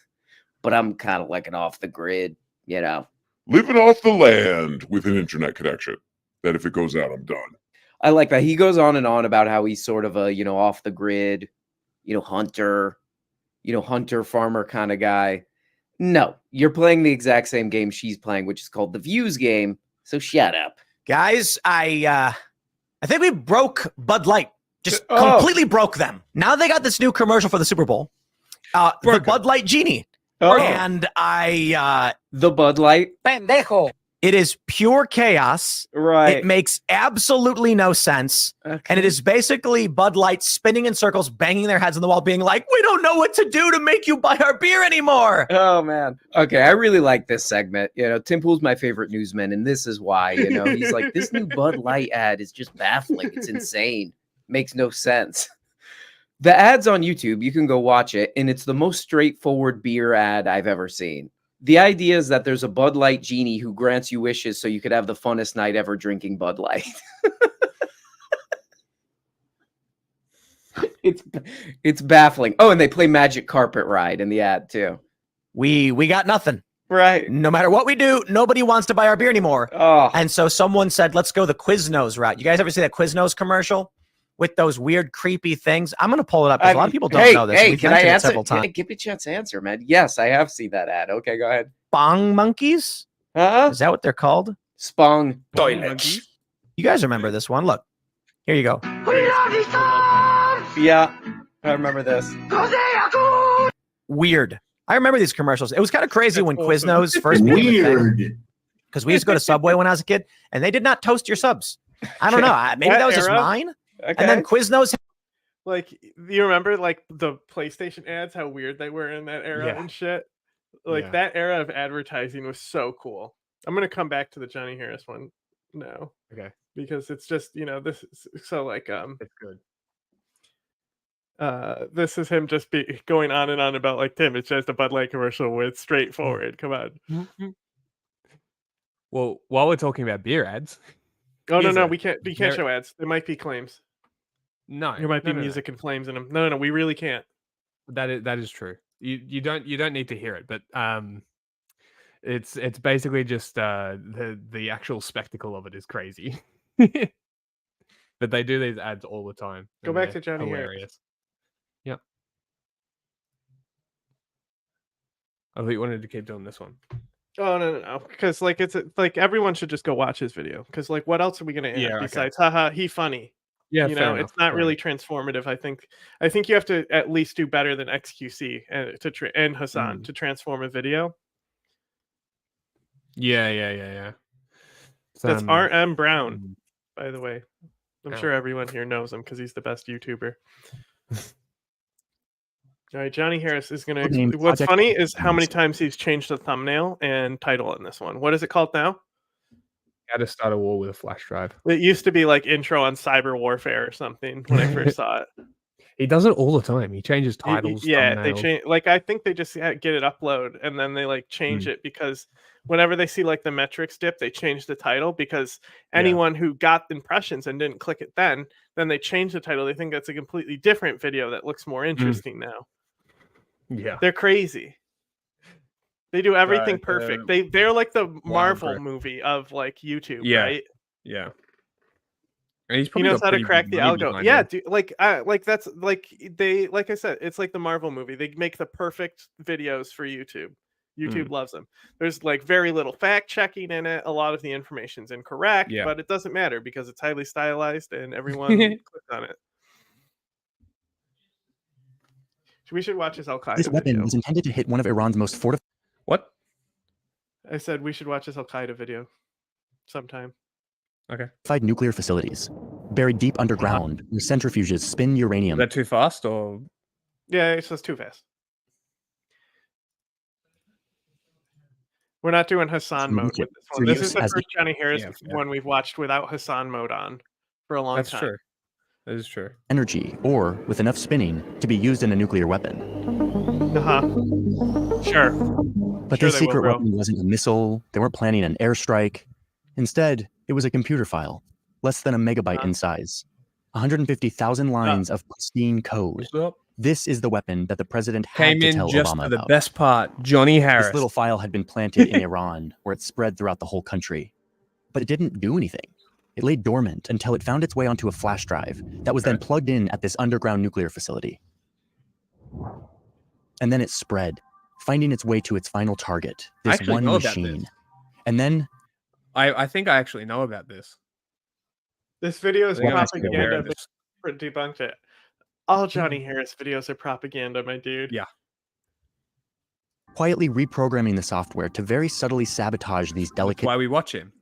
but I'm kind of like an off the grid, Living off the land with an internet connection that if it goes out, I'm done. I like that. He goes on and on about how he's sort of a, off the grid, hunter farmer kind of guy. No, you're playing the exact same game she's playing, which is called the views game. So shut up. Guys, I think we broke Bud Light. Just completely broke them. Now they got this new commercial for the Super Bowl. The Bud Light Genie. And the Bud Light. Pendejo. It is pure chaos. Right. It makes absolutely no sense. Okay. And it is basically Bud Light spinning in circles, banging their heads on the wall, being like, we don't know what to do to make you buy our beer anymore. Oh, man. Okay, I really like this segment. Tim Pool's my favorite newsman, and this is why. He's like, this new Bud Light ad is just baffling. It's insane. Makes no sense. The ad's on YouTube. You can go watch it, and it's the most straightforward beer ad I've ever seen. The idea is that there's a Bud Light genie who grants you wishes so you could have the funnest night ever drinking Bud Light. It's baffling. Oh, and they play Magic Carpet Ride in the ad too. We got nothing. Right. No matter what we do, nobody wants to buy our beer anymore. Oh. And so someone said, let's go the Quiznos route. You guys ever see that Quiznos commercial with those weird, creepy things? I'm going to pull it up because a lot of people don't know this. Hey, We've can I mentioned it answer? several times. Give me a chance to answer, man. Yes, I have seen that ad. Okay, go ahead. Bong monkeys? Is that what they're called? Spong. Toilet. You guys remember this one? Look, here you go. Yeah, I remember this. Weird. I remember these commercials. It was kind of crazy when Quiznos first became a thing. Because we used to go to Subway when I was a kid, and they did not toast your subs. I don't know. Maybe that was just mine. Okay. And then Quiznos. Like, you remember like the PlayStation ads, how weird they were in that era and shit? Like that era of advertising was so cool. I'm going to come back to the Johnny Harris one now. Okay. Because it's just, this is so like, it's good. This is him just going on and on about like, Tim, it's just a Bud Light commercial with straightforward. Come on. Well, while we're talking about beer ads. Oh, no, we can't show ads. There might be claims. No, there might be music and flames in them. No, we really can't. That is true. You don't need to hear it, but it's basically just the actual spectacle of it is crazy. But they do these ads all the time. Go back to Johnny hilarious. Harris. Yep. I thought you wanted to keep doing this one. Oh no! Because like it's like everyone should just go watch his video. Because like, what else are we gonna add besides haha, he funny? Yeah, it's not really transformative. I think you have to at least do better than XQC and Hassan to transform a video. Yeah. That's RM Brown, by the way. I'm sure everyone here knows him because he's the best YouTuber. All right, Johnny Harris is going to... What's funny is how many times he's changed the thumbnail and title in this one. What is it called now? How to start a war with a flash drive. It used to be like intro on cyber warfare or something when I first saw it. He does it all the time. He changes titles, Yeah, they thumbnails. change. Like I think they just get it upload and then they like change it because whenever they see like the metrics dip, they change the title because anyone who got impressions and didn't click it then they change the title. They think that's a completely different video that looks more interesting now. Yeah, they're crazy. They do everything perfect. They're like the Marvel movie of like YouTube, right? Yeah. And he's He probably knows got how to pretty crack big the money algo. behind Yeah, him. dude, like that's like like I said, it's like the Marvel movie. They make the perfect videos for YouTube. YouTube loves them. There's like very little fact checking in it. A lot of the information's incorrect, but it doesn't matter because it's highly stylized and everyone clicks on it. We should watch his Al Qaeda This weapon video. was intended to hit one of Iran's most fortified. What? I said we should watch his Al Qaeda video sometime. Okay. Nuclear facilities buried deep underground where centrifuges spin uranium. Is that too fast or? Yeah, it's just too fast. We're not doing Hassan mode with this one. This is the first Johnny Harris one we've watched without Hassan mode on for a long time. That's true. That is true. Energy, or with enough spinning to be used in a nuclear weapon. Sure. But this secret weapon wasn't a missile. They weren't planning an airstrike. Instead, it was a computer file, less than a megabyte in size. 150,000 lines of pristine code. This is the weapon that the president had to tell just Obama for the about. best part, Johnny Harris. This little file had been planted in Iran, where it spread throughout the whole country. But it didn't do anything. It lay dormant until it found its way onto a flash drive that was then plugged in at this underground nuclear facility. And then it spread, finding its way to its final target, this one machine. And then... I think I actually know about this. This video is propaganda for debunked it. All Johnny Harris videos are propaganda, my dude. Yeah. Quietly reprogramming the software to very subtly sabotage these delicate... That's why we watch him.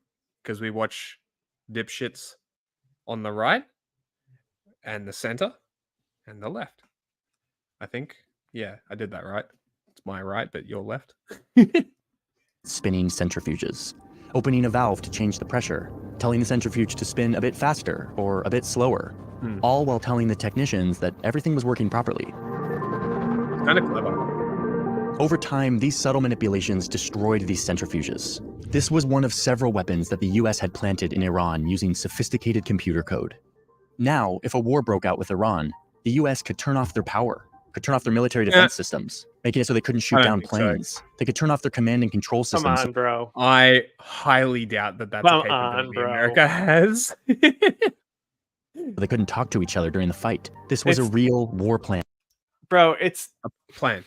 Because we watch dipshits on the right and the center and the left. I think. Yeah, I did that right. It's my right, but your left. Spinning centrifuges. Opening a valve to change the pressure. Telling the centrifuge to spin a bit faster or a bit slower. All while telling the technicians that everything was working properly. It's kind of clever. Over time, these subtle manipulations destroyed these centrifuges. This was one of several weapons that the US had planted in Iran using sophisticated computer code. Now, if a war broke out with Iran, the US could turn off their power, could turn off their military defense systems, making it so they couldn't shoot down planes. They could turn off their command and control systems. Come on, bro. I highly doubt that that's a capability America has. They couldn't talk to each other during the fight. This was a real war plan. Bro, it's a plan.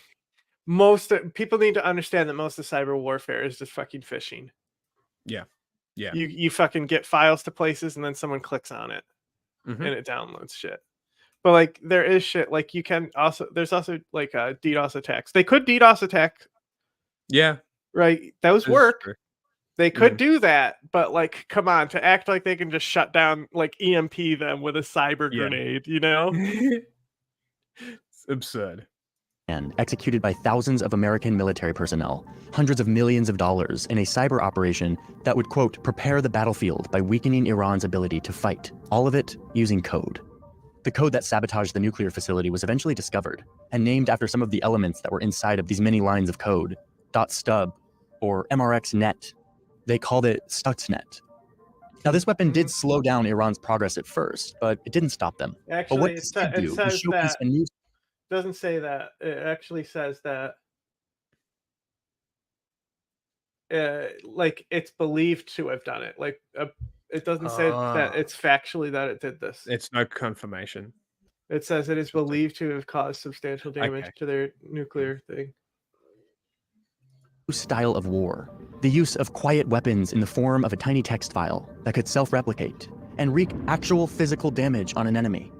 Most people need to understand that most of cyber warfare is just fucking phishing. Yeah. Yeah. You fucking get files to places and then someone clicks on it and it downloads shit. But like there is shit like you can also there's also like DDoS attacks. They could DDoS attack. Yeah. Right. Those work. True. They could do that, but like come on, to act like they can just shut down like EMP them with a cyber grenade, you know? It's absurd. And executed by thousands of American military personnel, hundreds of millions of dollars in a cyber operation that would, quote, prepare the battlefield by weakening Iran's ability to fight. All of it using code. The code that sabotaged the nuclear facility was eventually discovered and named after some of the elements that were inside of these many lines of code. .stub or MRXNet. They called it Stuxnet. Now, this weapon did slow down Iran's progress at first, but it didn't stop them. Actually, but what it this says did do was showcase that a new... doesn't say that. It actually says that like it's believed to have done it. Like it doesn't say that it's factually that it did this. It's no confirmation. It says it is believed to have caused substantial damage to their nuclear thing. Style of war, the use of quiet weapons in the form of a tiny text file that could self-replicate and wreak actual physical damage on an enemy.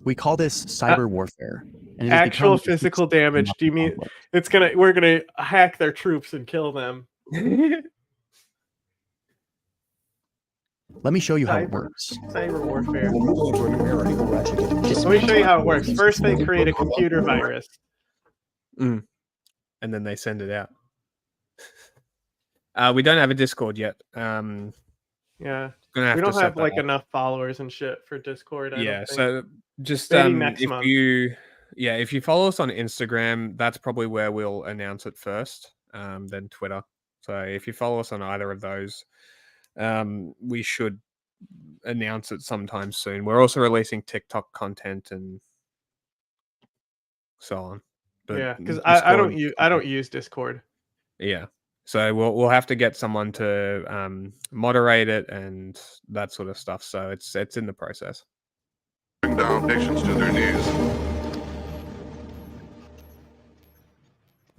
We call this cyber warfare. And actual physical damage. Do you mean we're gonna hack their troops and kill them? Let me show you how it works. Cyber warfare. Let me show you how it works. First, they create a computer virus. And then they send it out. We don't have a Discord yet. Yeah. Gonna have We to don't set have that like up. enough followers and shit for Discord. I Yeah, don't think. so just Maybe next if month. you follow us on Instagram, that's probably where we'll announce it first, then Twitter. So if you follow us on either of those, we should announce it sometime soon. We're also releasing TikTok content and so on. But Yeah, because I don't use Discord. Yeah. So we'll have to get someone to moderate it and that sort of stuff. So it's in the process. Bring down nations to their knees.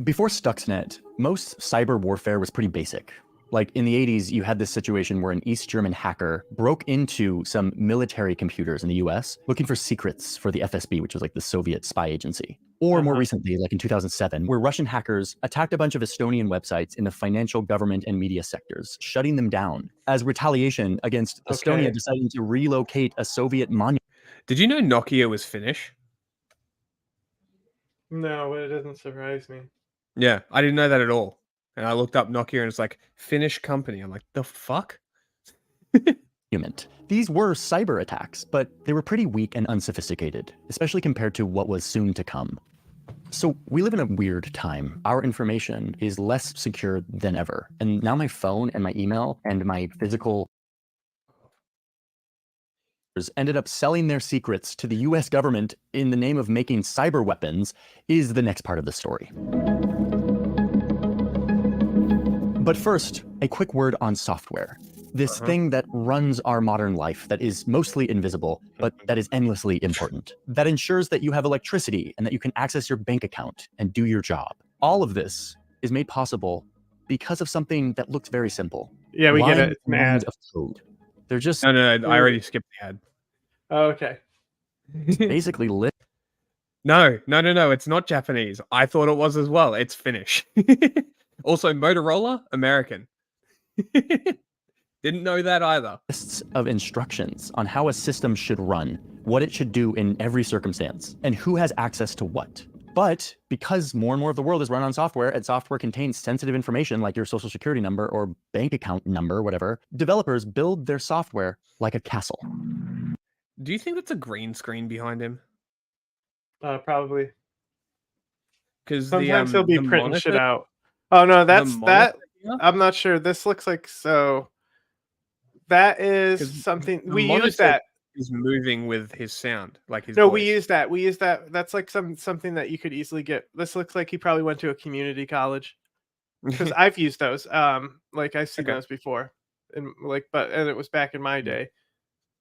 Before Stuxnet, most cyber warfare was pretty basic. Like in the 80s, you had this situation where an East German hacker broke into some military computers in the US looking for secrets for the FSB, which was like the Soviet spy agency. Or more recently, like in 2007, where Russian hackers attacked a bunch of Estonian websites in the financial, government, and media sectors, shutting them down as retaliation against Estonia deciding to relocate a Soviet monument. Did you know Nokia was Finnish? No, but it doesn't surprise me. Yeah, I didn't know that at all. And I looked up Nokia and it's like, Finnish company. I'm like, the fuck? These were cyber attacks, but they were pretty weak and unsophisticated, especially compared to what was soon to come. So we live in a weird time. Our information is less secure than ever. And now my phone and my email and my physical ended up selling their secrets to the US government in the name of making cyber weapons is the next part of the story. But first, a quick word on software. This thing that runs our modern life, that is mostly invisible, but that is endlessly important. That ensures that you have electricity and that you can access your bank account and do your job. All of this is made possible because of something that looks very simple. Yeah, we get it. It's an ad. Of code. They're just No, I already skipped the ad. Oh, okay. Basically lit. No, it's not Japanese. I thought it was as well. It's Finnish. Also, Motorola, American. Didn't know that either. Lists of instructions on how a system should run, what it should do in every circumstance, and who has access to what. But because more and more of the world is run on software, and software contains sensitive information like your social security number or bank account number, whatever, developers build their software like a castle. Do you think that's a green screen behind him? Probably. Because sometimes he'll be printing shit out. Oh no, that's that. I'm not sure. This looks like so. That is something we use that. Is moving with his sound, like his. No, voice. we use that. We use that. That's like something that you could easily get. This looks like he probably went to a community college, because I've used those. Like I've seen those before, and and it was back in my day.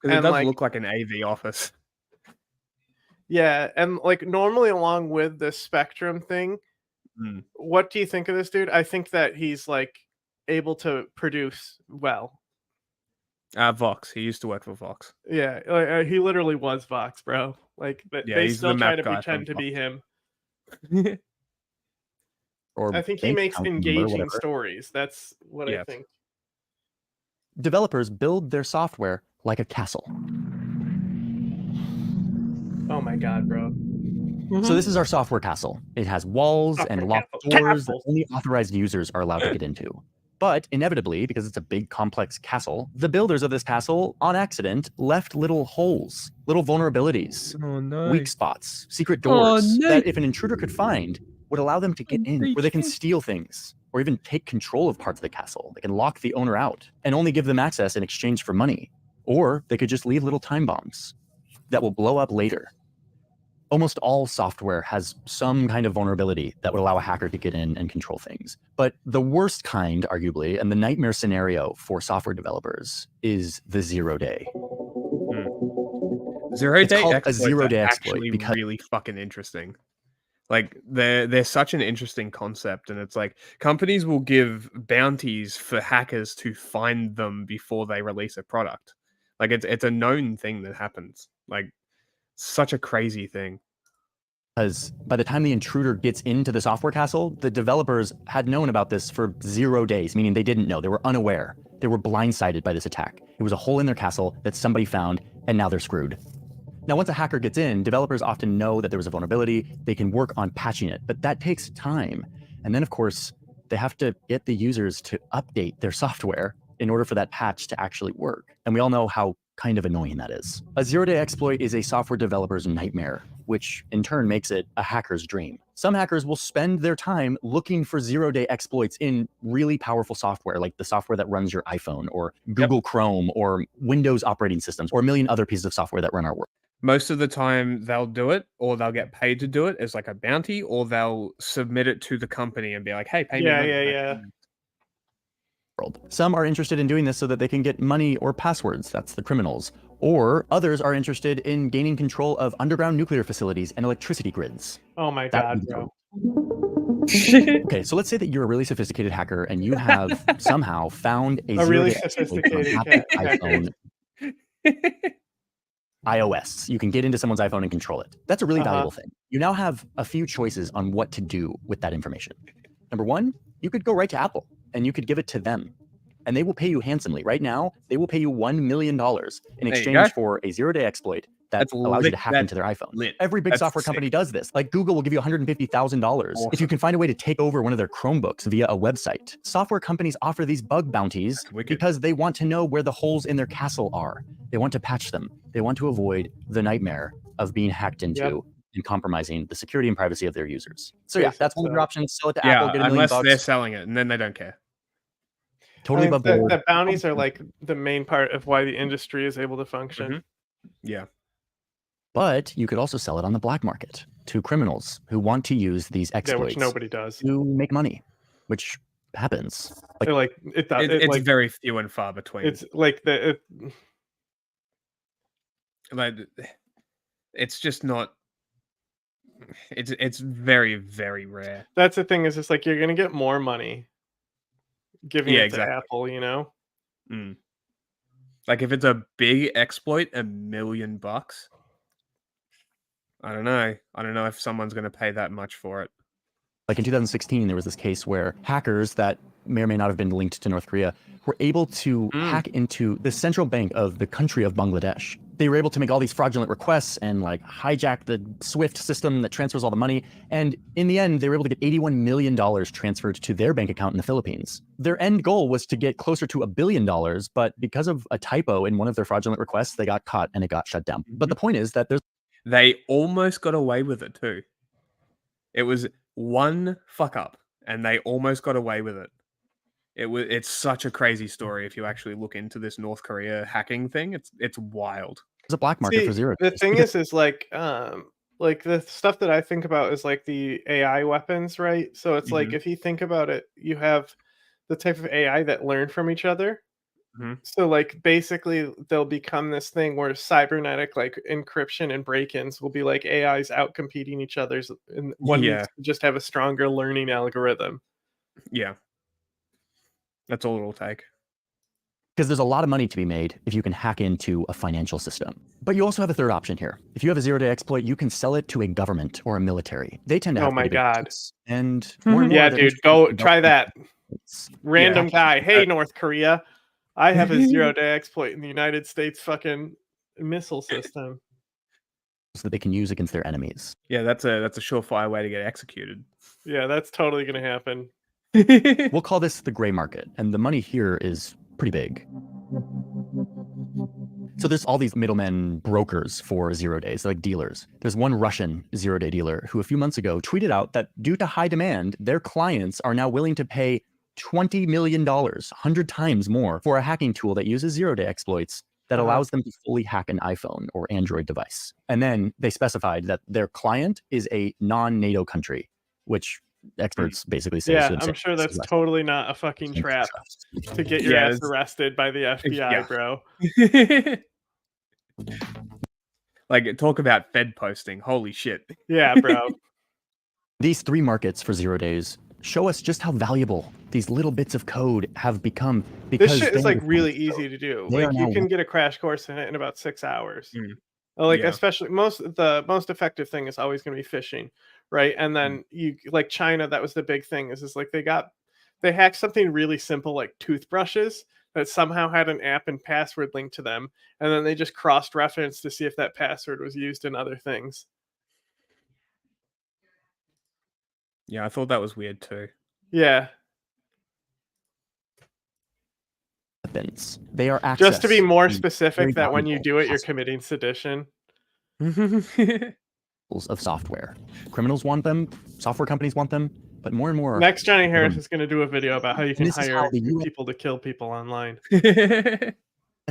Because it does look like an AV office. Yeah, and like normally along with the Spectrum thing, what do you think of this dude? I think that he's like able to produce well. Vox. He used to work for Vox. Yeah, he literally was Vox, bro. Like, but they still try to pretend to be him. Or I think he makes engaging stories. That's what I think. Developers build their software like a castle. Oh my god, bro. So this is our software castle. It has walls and locked doors that only authorized users are allowed to get into. But inevitably, because it's a big, complex castle, the builders of this castle, on accident, left little holes, little vulnerabilities, weak spots, secret doors that if an intruder could find, would allow them to get in, where they can steal things, or even take control of parts of the castle. They can lock the owner out and only give them access in exchange for money. Or they could just leave little time bombs that will blow up later. Almost all software has some kind of vulnerability that would allow a hacker to get in and control things. But the worst kind, arguably, and the nightmare scenario for software developers is the zero-day. Zero-day exploits a zero-day exploit because really fucking interesting. Like they're such an interesting concept, and it's like companies will give bounties for hackers to find them before they release a product. Like it's a known thing that happens. Like such a crazy thing. Because by the time the intruder gets into the software castle, the developers had known about this for 0 days, meaning they didn't know. They were unaware. They were blindsided by this attack. It was a hole in their castle that somebody found, and now they're screwed. Now, once a hacker gets in, developers often know that there was a vulnerability. They can work on patching it, but that takes time. And then, of course, they have to get the users to update their software in order for that patch to actually work. And we all know how kind of annoying that is. A zero-day exploit is a software developer's nightmare, which in turn makes it a hacker's dream. Some hackers will spend their time looking for zero-day exploits in really powerful software, like the software that runs your iPhone or Google Chrome or Windows operating systems or a million other pieces of software that run our world. Most of the time they'll do it, or they'll get paid to do it as like a bounty, or they'll submit it to the company and be like, hey, pay me money. Yeah. Some are interested in doing this so that they can get money or passwords, that's the criminals. Or others are interested in gaining control of underground nuclear facilities and electricity grids. Oh my God, bro. Okay, so let's say that you're a really sophisticated hacker and you have somehow found a really zero-day sophisticated iPhone iOS. You can get into someone's iPhone and control it. That's a really valuable thing. You now have a few choices on what to do with that information. Number one, you could go right to Apple and you could give it to them. And they will pay you handsomely. Right now, they will pay you $1 million in exchange for a zero-day exploit that allows you to hack into their iPhone. Every big software company does this. Like Google will give you $150,000 if you can find a way to take over one of their Chromebooks via a website. Software companies offer these bug bounties because they want to know where the holes in their castle are. They want to patch them. They want to avoid the nightmare of being hacked into and compromising the security and privacy of their users. So yeah, that's one of your options. Sell it to Apple, get $1 million. Unless they're selling it, and then they don't care. Totally above board. The bounties are like the main part of why the industry is able to function. Yeah. But you could also sell it on the black market to criminals who want to use these exploits which nobody does, to make money, which happens. It's very few and far between. It's like it's just not. It's very, very rare. That's the thing, is it's like you're gonna get more money giving it to Apple, you know? Like if it's a big exploit, $1 million. I don't know. I don't know if someone's going to pay that much for it. Like in 2016, there was this case where hackers that may or may not have been linked to North Korea were able to hack into the central bank of the country of Bangladesh. They were able to make all these fraudulent requests and like hijack the SWIFT system that transfers all the money. And in the end, they were able to get $81 million transferred to their bank account in the Philippines. Their end goal was to get closer to $1 billion, but because of a typo in one of their fraudulent requests, they got caught and it got shut down. But the point is that they almost got away with it too. It was one fuck up and they almost got away with it. It's such a crazy story if you actually look into this North Korea hacking thing. It's wild. There's a black market for zero. The thing is like the stuff that I think about is like the AI weapons, right? So it's like if you think about it, you have the type of AI that learn from each other. So like basically they'll become this thing where cybernetic like encryption and break-ins will be like AIs out competing each other's, and one needs to just have a stronger learning algorithm. Yeah. That's all it'll take. Because there's a lot of money to be made if you can hack into a financial system. But you also have a third option here. If you have a zero-day exploit, you can sell it to a government or a military. They tend to have my God. And more and more dude, go try that. Random guy. Hey, North Korea. I have a zero-day exploit in the United States fucking missile system. So that they can use against their enemies. Yeah, that's a surefire way to get executed. Yeah, that's totally going to happen. We'll call this the gray market, and the money here is pretty big. So there's all these middlemen brokers for 0 days, like dealers. There's one Russian 0-day dealer who a few months ago tweeted out that due to high demand, their clients are now willing to pay $20 million, 100 times more, for a hacking tool that uses 0-day exploits that allows them to fully hack an iPhone or Android device. And then they specified that their client is a non-NATO country, which experts basically say. Yeah, I'm sure that's totally not a fucking trap to get your ass arrested by the FBI, bro. Like, talk about Fed posting. Holy shit. Yeah, bro. These 3 markets for 0 days show us just how valuable these little bits of code have become. Because this shit is like really easy to do. Like you can get a crash course in it in about 6 hours. Like especially the most effective thing is always going to be phishing, right? And then you like China, that was the big thing. Is like they hacked something really simple like toothbrushes that somehow had an app and password linked to them, and then they just cross-referenced to see if that password was used in other things. Yeah, I thought that was weird too. Yeah. weapons. They are access. Just to be more to specific, that when you valuable do it, you're committing sedition. of software. Criminals want them. Software companies want them. But more and more. Next, Johnny Harris is going to do a video about how you can hire the people to kill people online.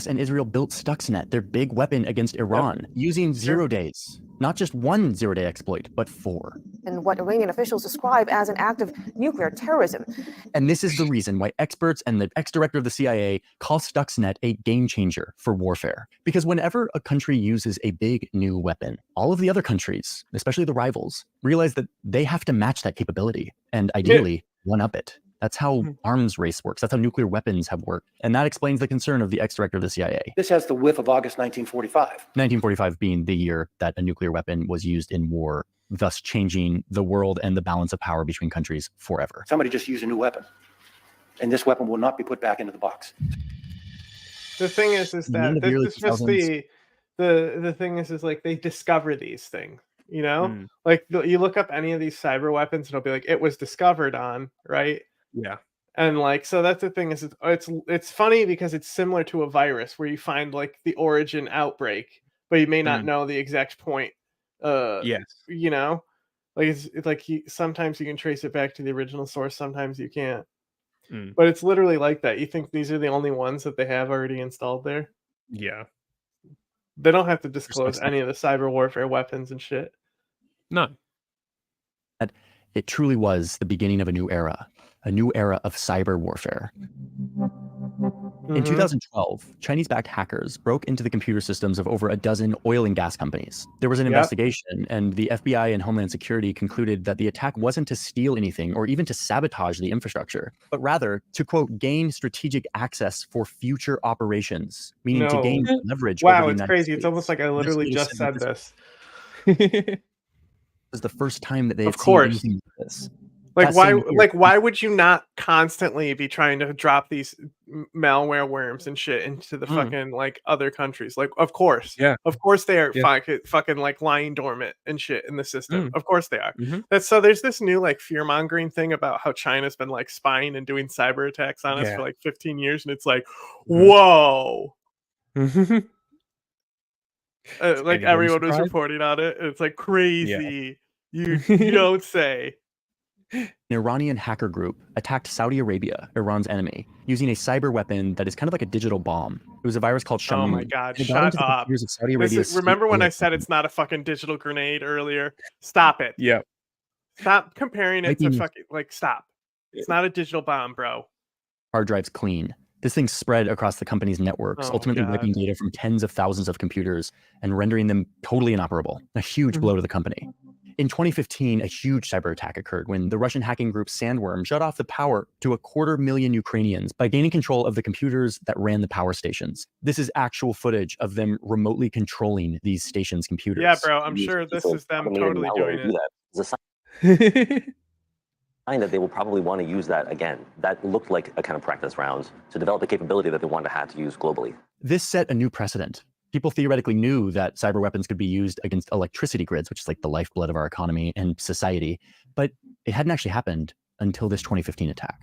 And Israel built Stuxnet, their big weapon against Iran, using 0 days. Not just one 0-day exploit, but 4. And what Iranian officials describe as an act of nuclear terrorism. And this is the reason why experts and the ex-director of the CIA call Stuxnet a game changer for warfare. Because whenever a country uses a big new weapon, all of the other countries, especially the rivals, realize that they have to match that capability and ideally one-up it. That's how arms race works. That's how nuclear weapons have worked. And that explains the concern of the ex-director of the CIA. This has the whiff of August 1945. 1945 being the year that a nuclear weapon was used in war, thus changing the world and the balance of power between countries forever. Somebody just used a new weapon, and this weapon will not be put back into the box. The thing is that this is just the thing is like they discover these things, you know? Like you look up any of these cyber weapons, and it'll be like it was discovered on, right? Yeah. And like, so that's the thing is it's funny because it's similar to a virus where you find like the origin outbreak, but you may not know the exact point. Yes. You know, like it's like sometimes you can trace it back to the original source, sometimes you can't. But it's literally like that. You think these are the only ones that they have already installed there? Yeah. They don't have to disclose any of the cyber warfare weapons and shit. No. It truly was the beginning of a new era of cyber warfare. In 2012, Chinese-backed hackers broke into the computer systems of over a dozen oil and gas companies. There was an investigation, and the FBI and Homeland Security concluded that the attack wasn't to steal anything or even to sabotage the infrastructure, but rather to, quote, gain strategic access for future operations, meaning to gain leverage. Wow, over the it's United crazy. States. It's almost like I literally just said this. This is the first time that they've Of course. seen anything like this. Like why would you not constantly be trying to drop these malware worms and shit into the fucking like other countries? Like of course they are fucking like lying dormant and shit in the system. Of course they are. That's so there's this new like fear mongering thing about how China's been like spying and doing cyber attacks on us for like 15 years, and it's like whoa. Like everyone was reporting on it. It's like crazy. You don't say. An Iranian hacker group attacked Saudi Arabia, Iran's enemy, using a cyber weapon that is kind of like a digital bomb. It was a virus called Shamoon. Oh my god, shut up. Remember when I said it's not a fucking digital grenade earlier? Stop it. Yeah. Stop comparing it to fucking, like, stop. It's not a digital bomb, bro. Hard drives clean. This thing spread across the company's networks, ultimately wiping data from tens of thousands of computers and rendering them totally inoperable. A huge blow to the company. In 2015, a huge cyber attack occurred when the Russian hacking group Sandworm shut off the power to 250,000 Ukrainians by gaining control of the computers that ran the power stations. This is actual footage of them remotely controlling these stations' computers. Yeah, bro, I'm sure this is them totally doing it. It's a sign that they will probably want to use that again. That looked like a kind of practice round to develop the capability that they wanted to have to use globally. This set a new precedent. People theoretically knew that cyber weapons could be used against electricity grids, which is like the lifeblood of our economy and society, but it hadn't actually happened until this 2015 attack.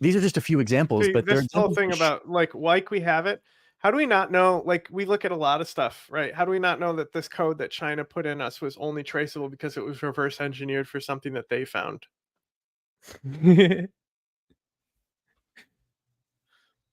These are just a few examples, but this whole thing about like we have it. How do we not know? Like we look at a lot of stuff, right? How do we not know that this code that China put in us was only traceable because it was reverse engineered for something that they found?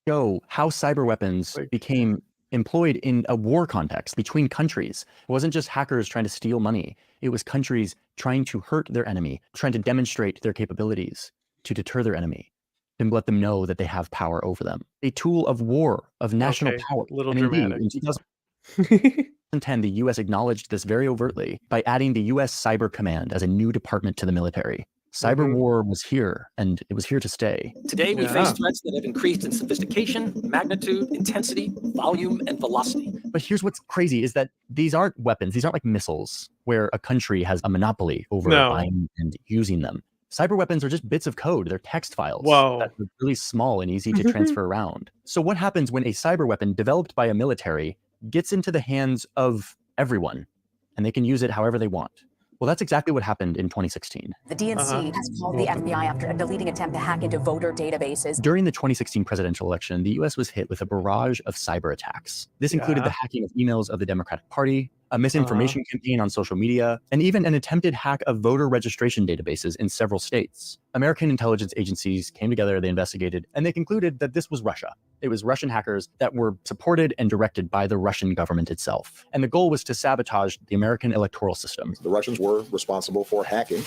Show how cyber weapons became employed in a war context between countries. It wasn't just hackers trying to steal money. It was countries trying to hurt their enemy, trying to demonstrate their capabilities to deter their enemy and let them know that they have power over them. A tool of war, of national power. Little and dramatic. Indeed, in 2010, the US acknowledged this very overtly by adding the US Cyber Command as a new department to the military. Cyber war was here, and it was here to stay. Today, we face threats that have increased in sophistication, magnitude, intensity, volume, and velocity. But here's what's crazy is that these aren't weapons. These aren't like missiles where a country has a monopoly over buying and using them. Cyber weapons are just bits of code. They're text files that are really small and easy to transfer around. So what happens when a cyber weapon developed by a military gets into the hands of everyone and they can use it however they want? Well, that's exactly what happened in 2016. The DNC has called the FBI after a deleting attempt to hack into voter databases. During the 2016 presidential election, the US was hit with a barrage of cyber attacks. This included the hacking of emails of the Democratic Party, a misinformation campaign on social media, and even an attempted hack of voter registration databases in several states. American intelligence agencies came together, they investigated, and they concluded that this was Russia. It was Russian hackers that were supported and directed by the Russian government itself. And the goal was to sabotage the American electoral system. The Russians were responsible for hacking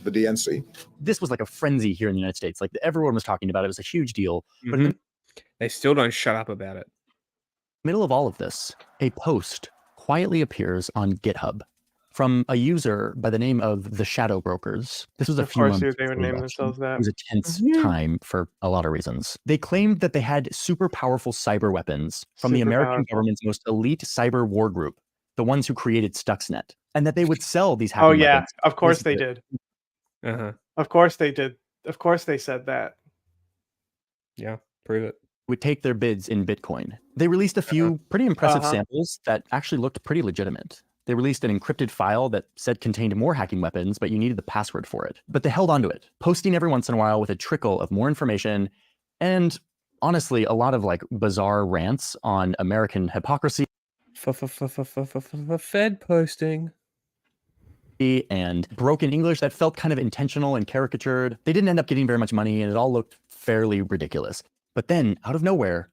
the DNC. This was like a frenzy here in the United States. Like everyone was talking about it. It was a huge deal. But in the They still don't shut up about it. middle of all of this, a post quietly appears on GitHub from a user by the name of the Shadow Brokers. This was a few months they would before the name election. themselves that. It was a tense time for a lot of reasons. They claimed that they had super powerful cyber weapons from the Super American powerful. government's most elite cyber war group, the ones who created Stuxnet, and that they would sell these hacking Oh yeah, weapons. of course they did. Uh-huh. Of course they did. Of course they said that. Yeah, prove it. Would take their bids in Bitcoin. They released a few pretty impressive samples that actually looked pretty legitimate. They released an encrypted file that said contained more hacking weapons, but you needed the password for it. But they held onto it, posting every once in a while with a trickle of more information and honestly, a lot of like bizarre rants on American hypocrisy. Fed posting. And broken English that felt kind of intentional and caricatured. They didn't end up getting very much money and it all looked fairly ridiculous. But then, out of nowhere,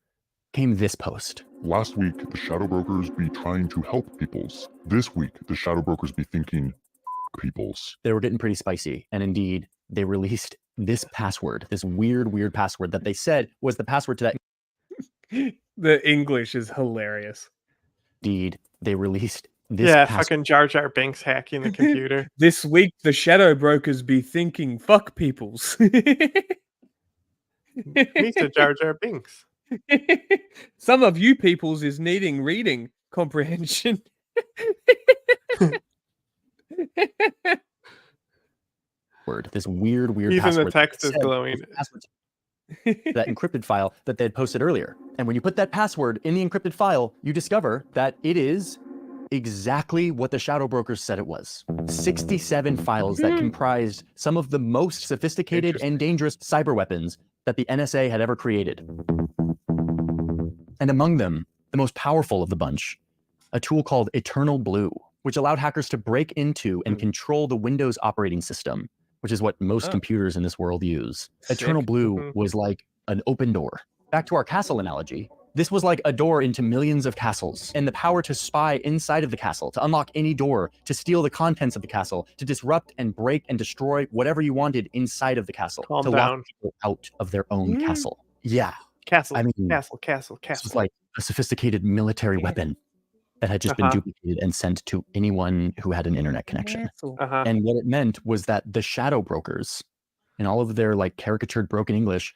came this post. Last week, the shadow brokers be trying to help peoples. This week, the shadow brokers be thinking peoples. They were getting pretty spicy. And indeed, they released this password, this weird password that they said was the password to that. The English is hilarious. Indeed, they released this password. Fucking Jar Jar Binks hacking the computer. This week, the shadow brokers be thinking fuck peoples. He's a Jar Jar Binks. Some of you peoples is needing reading comprehension. This weird Even password. the text is glowing. That encrypted file that they had posted earlier. And when you put that password in the encrypted file, you discover that it is exactly what the shadow brokers said it was. 67 files that comprised some of the most sophisticated and dangerous cyber weapons that the NSA had ever created. And among them, the most powerful of the bunch, a tool called Eternal Blue, which allowed hackers to break into and control the Windows operating system, which is what most computers in this world use. Sick. Eternal Blue was like an open door. Back to our castle analogy, this was like a door into millions of castles, and the power to spy inside of the castle, to unlock any door, to steal the contents of the castle, to disrupt and break and destroy whatever you wanted inside of the castle, to lock people out of their own castle. Yeah. Castle, I mean, castle. This was like a sophisticated military weapon that had just been duplicated and sent to anyone who had an internet connection. And what it meant was that the shadow brokers and all of their like caricatured broken English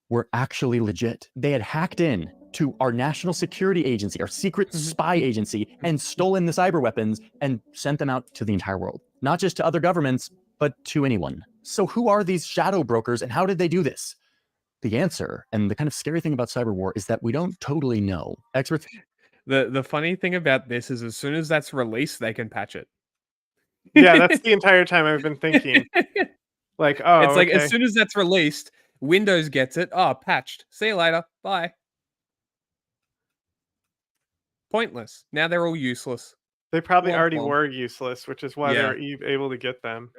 were actually legit. They had hacked in to our national security agency, our secret spy agency, and stolen the cyber weapons and sent them out to the entire world. Not just to other governments, but to anyone. So who are these shadow brokers and how did they do this? The answer, and the kind of scary thing about cyber war, is that we don't totally know. Experts. The funny thing about this is as soon as that's released, they can patch it. Yeah, that's the entire time I've been thinking. Like, oh, it's like as soon as that's released, Windows gets it. Oh, patched. See you later. Bye. Pointless. Now they're all useless. They probably already were useless, which is why they Yeah. were able to get them.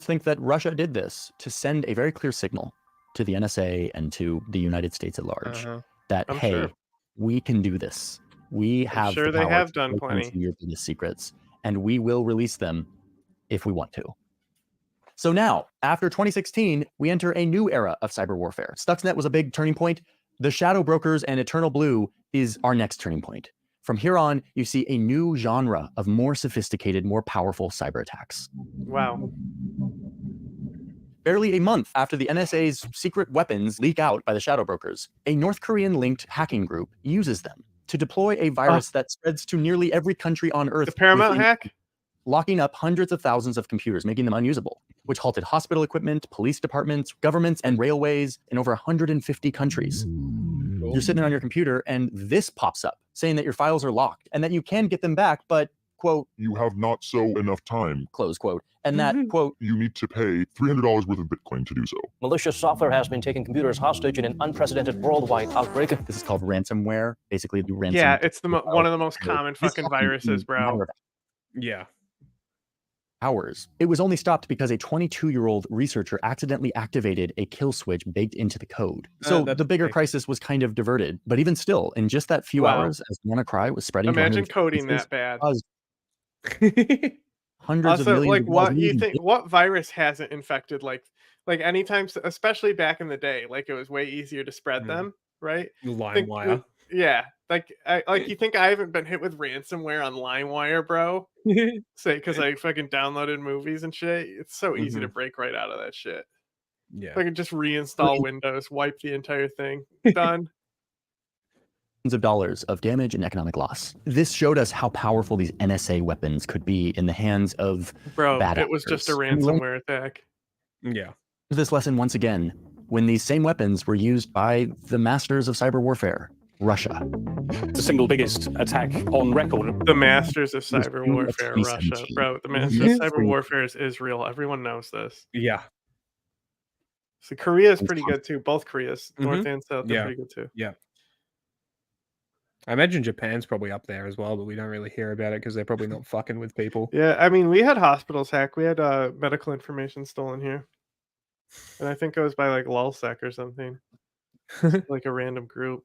Think that Russia did this to send a very clear signal to the NSA and to the United States at large that, I'm hey, sure. we can do this. We have sure the they power have to done break into plenty. your business secrets, and we will release them if we want to. So now, after 2016, we enter a new era of cyber warfare. Stuxnet was a big turning point. The shadow brokers and Eternal Blue is our next turning point. From here on, you see a new genre of more sophisticated, more powerful cyber attacks. Wow. Barely a month after the NSA's secret weapons leak out by the shadow brokers, a North Korean-linked hacking group uses them to deploy a virus that spreads to nearly every country on Earth. The Paramount within- hack? Locking up hundreds of thousands of computers, making them unusable, which halted hospital equipment, police departments, governments, and railways in over 150 countries. You're sitting there on your computer and this pops up saying that your files are locked and that you can get them back, but quote, you have not so enough time, close quote, and that, quote, you need to pay $300 worth of Bitcoin to do so. Malicious software has been taking computers hostage in an unprecedented worldwide outbreak. This is called ransomware. Basically, the ransom. Yeah, it's one of the most common fucking viruses, bro. Yeah. Hours. It was only stopped because a 22-year-old researcher accidentally activated a kill switch baked into the code. So the bigger crisis was kind of diverted. But even still, in just that few hours, as WannaCry was spreading, imagine coding that bad. Hundreds of millions. Like, of what you think? What virus hasn't infected? Like anytime, especially back in the day, like it was way easier to spread them, right? LimeWire. Yeah, like you think I haven't been hit with ransomware on LimeWire, bro? Say because I fucking downloaded movies and shit. It's so easy to break right out of that shit. Yeah, if I could just reinstall Windows, wipe the entire thing, done. Of dollars of damage and economic loss. This showed us how powerful these NSA weapons could be in the hands of bad It was just a ransomware attack. Yeah. This lesson once again when these same weapons were used by the masters of cyber warfare, Russia. The single biggest attack on record. The masters of cyber warfare, Russia. Bro, the masters of cyber warfare is Israel. Everyone knows this. Yeah. So Korea is pretty good too. Both Koreas, North and South, they're pretty good too. Yeah. I imagine Japan's probably up there as well, but we don't really hear about it because they're probably not fucking with people. Yeah, I mean, we had hospitals hacked. We had medical information stolen here. And I think it was by like LulzSec or something. Like a random group.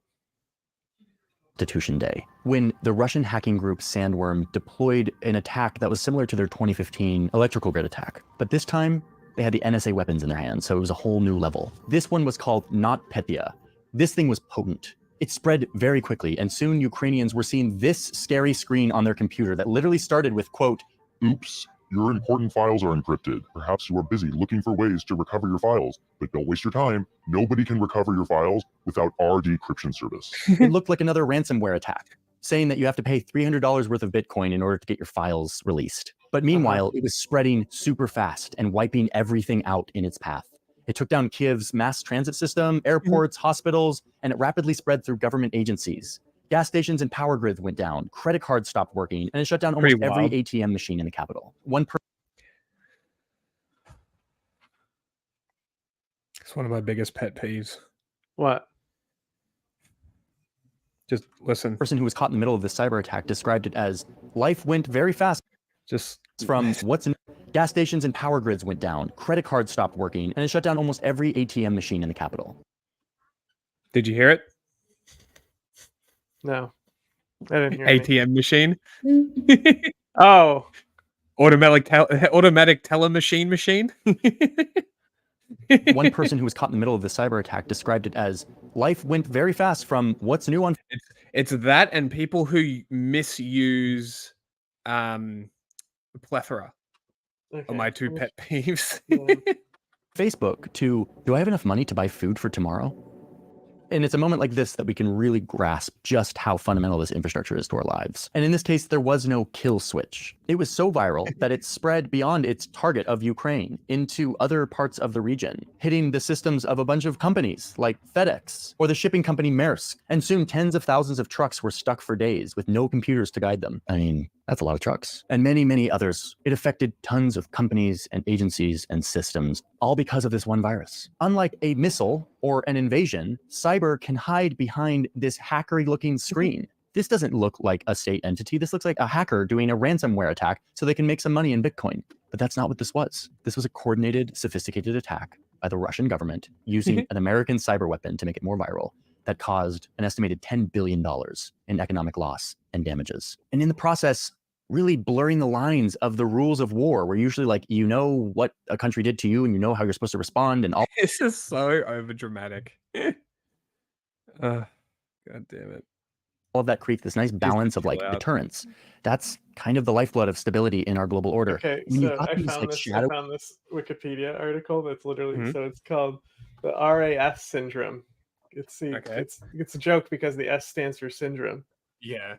Constitution Day, when the Russian hacking group Sandworm deployed an attack that was similar to their 2015 electrical grid attack. But this time, they had the NSA weapons in their hands, so it was a whole new level. This one was called NotPetya. This thing was potent. It spread very quickly, and soon Ukrainians were seeing this scary screen on their computer that literally started with, quote, "Oops, your important files are encrypted. Perhaps you are busy looking for ways to recover your files, but don't waste your time. Nobody can recover your files without our decryption service." It looked like another ransomware attack, saying that you have to pay $300 worth of Bitcoin in order to get your files released. But meanwhile, it was spreading super fast and wiping everything out in its path. It took down Kiev's mass transit system, airports, hospitals, and it rapidly spread through government agencies. Gas stations and power grids went down, credit cards stopped working, and it shut down almost every ATM machine in the capital. It's one of my biggest pet peeves. What? Just listen. The person who was caught in the middle of this cyber attack described it as, life went very fast. Just from what's in gas stations and power grids went down, credit cards stopped working, and it shut down almost every ATM machine in the capital. Did you hear it? No, I didn't hear ATM machine. Oh, automatic teller machine. One person who was caught in the middle of the cyber attack described it as, life went very fast from what's new on. It's that and people who misuse plethora are my two pet peeves. Facebook to, do I have enough money to buy food for tomorrow? And it's a moment like this that we can really grasp just how fundamental this infrastructure is to our lives. And in this case, there was no kill switch. It was so viral that it spread beyond its target of Ukraine into other parts of the region, hitting the systems of a bunch of companies like FedEx or the shipping company Maersk. And soon tens of thousands of trucks were stuck for days with no computers to guide them. I mean, that's a lot of trucks. And many, many others. It affected tons of companies and agencies and systems, all because of this one virus. Unlike a missile or an invasion, cyber can hide behind this hackery-looking screen. This doesn't look like a state entity. This looks like a hacker doing a ransomware attack so they can make some money in Bitcoin. But that's not what this was. This was a coordinated, sophisticated attack by the Russian government using an American cyber weapon to make it more viral that caused an estimated $10 billion in economic loss and damages. And in the process, really blurring the lines of the rules of war, where usually like, you know what a country did to you and you know how you're supposed to respond and all. This is so overdramatic. God damn it. All of that creates this nice balance of like deterrence. That's kind of the lifeblood of stability in our global order. Okay, When so I found this Wikipedia article that's literally, so it's called the RAS syndrome. It's a joke because the S stands for syndrome. Yeah.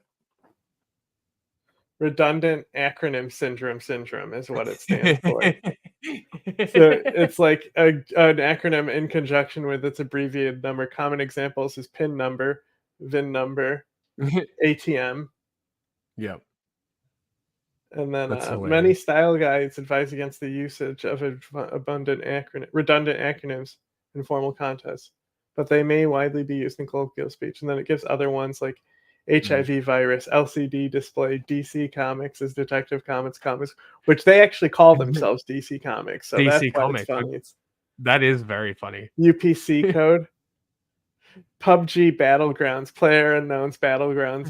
Redundant acronym syndrome is what it stands for. So it's like an acronym in conjunction with its abbreviated number. Common examples is PIN number, VIN number, ATM. Yep. And then That's many hilarious. style guides advise against the usage of redundant acronyms in formal contests, but they may widely be used in colloquial speech. And then it gives other ones like HIV virus, LCD display, DC Comics is Detective Comics, which they actually call themselves DC Comics. So that's DC why it's Comics. funny. That is very funny. UPC code. PUBG Battlegrounds, Player Unknown's Battlegrounds.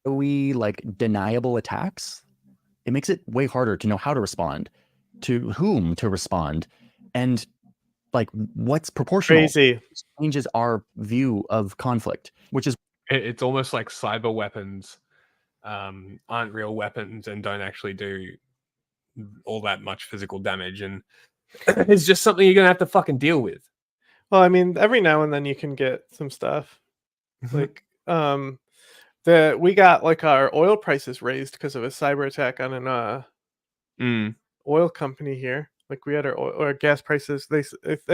We like deniable attacks. It makes it way harder to know how to respond, to whom to respond, and like what's proportional. Crazy. Changes our view of conflict, which is it's almost like cyber weapons aren't real weapons and don't actually do all that much physical damage, and it's just something you're gonna have to fucking deal with. Well, I mean, every now and then you can get some stuff like we got like our oil prices raised because of a cyber attack on an oil company here. Like we had our gas prices. They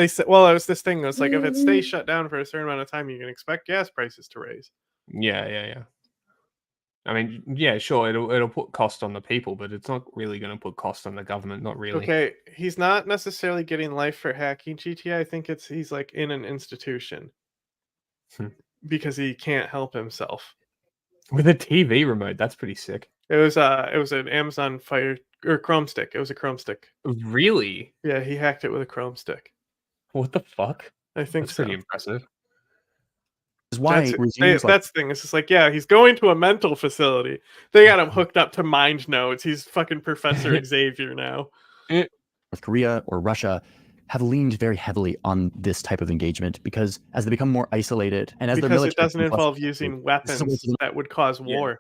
said, well, it was this thing. It was like if it stays shut down for a certain amount of time, you can expect gas prices to raise. Yeah. I mean, yeah, sure, it'll put cost on the people, but it's not really going to put cost on the government. Not really. Okay, he's not necessarily getting life for hacking GTA. I think he's like in an institution because he can't help himself. With a TV remote, that's pretty sick. It was an Amazon Fire or Chrome stick. It was a Chrome stick. Really? Yeah, he hacked it with a Chrome stick. What the fuck? I think that's pretty impressive. Is why that's the thing. It's just like, yeah, he's going to a mental facility. They got him hooked up to mind nodes. He's fucking Professor Xavier now. North Korea or Russia have leaned very heavily on this type of engagement because as they become more isolated and as their military it doesn't involve using weapons that would cause war.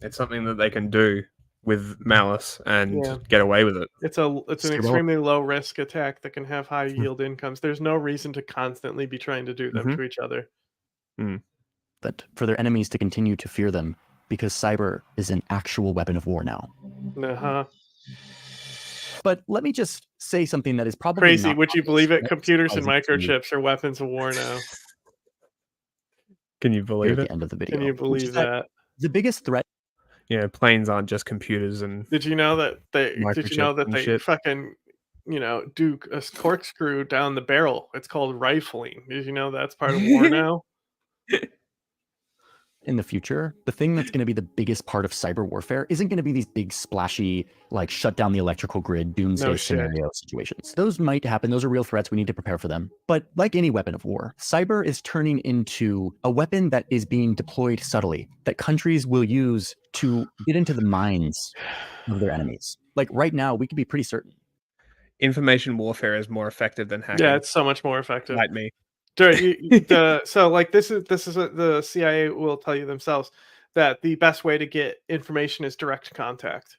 It's something that they can do with malice and get away with it. It's an extremely low risk attack that can have high yield incomes. There's no reason to constantly be trying to do them to each other. That for their enemies to continue to fear them because cyber is an actual weapon of war now. But let me just say something that is probably crazy. Not would you believe it? Computers and microchips are weapons of war now. Can you believe it? At the end of the video. Can you believe that? The biggest threat. Yeah, planes aren't just computers and. Did you know that they fucking, do a corkscrew down the barrel? It's called rifling. Did you know that's part of war now? In the future, the thing that's going to be the biggest part of cyber warfare isn't going to be these big splashy, like shut down the electrical grid, doomsday scenario situations. Those might happen. Those are real threats. We need to prepare for them. But like any weapon of war, cyber is turning into a weapon that is being deployed subtly, that countries will use to get into the minds of their enemies. Like right now, we can be pretty certain. Information warfare is more effective than hacking. Yeah, it's so much more effective. Like me. So like this is what the CIA will tell you themselves, that the best way to get information is direct contact.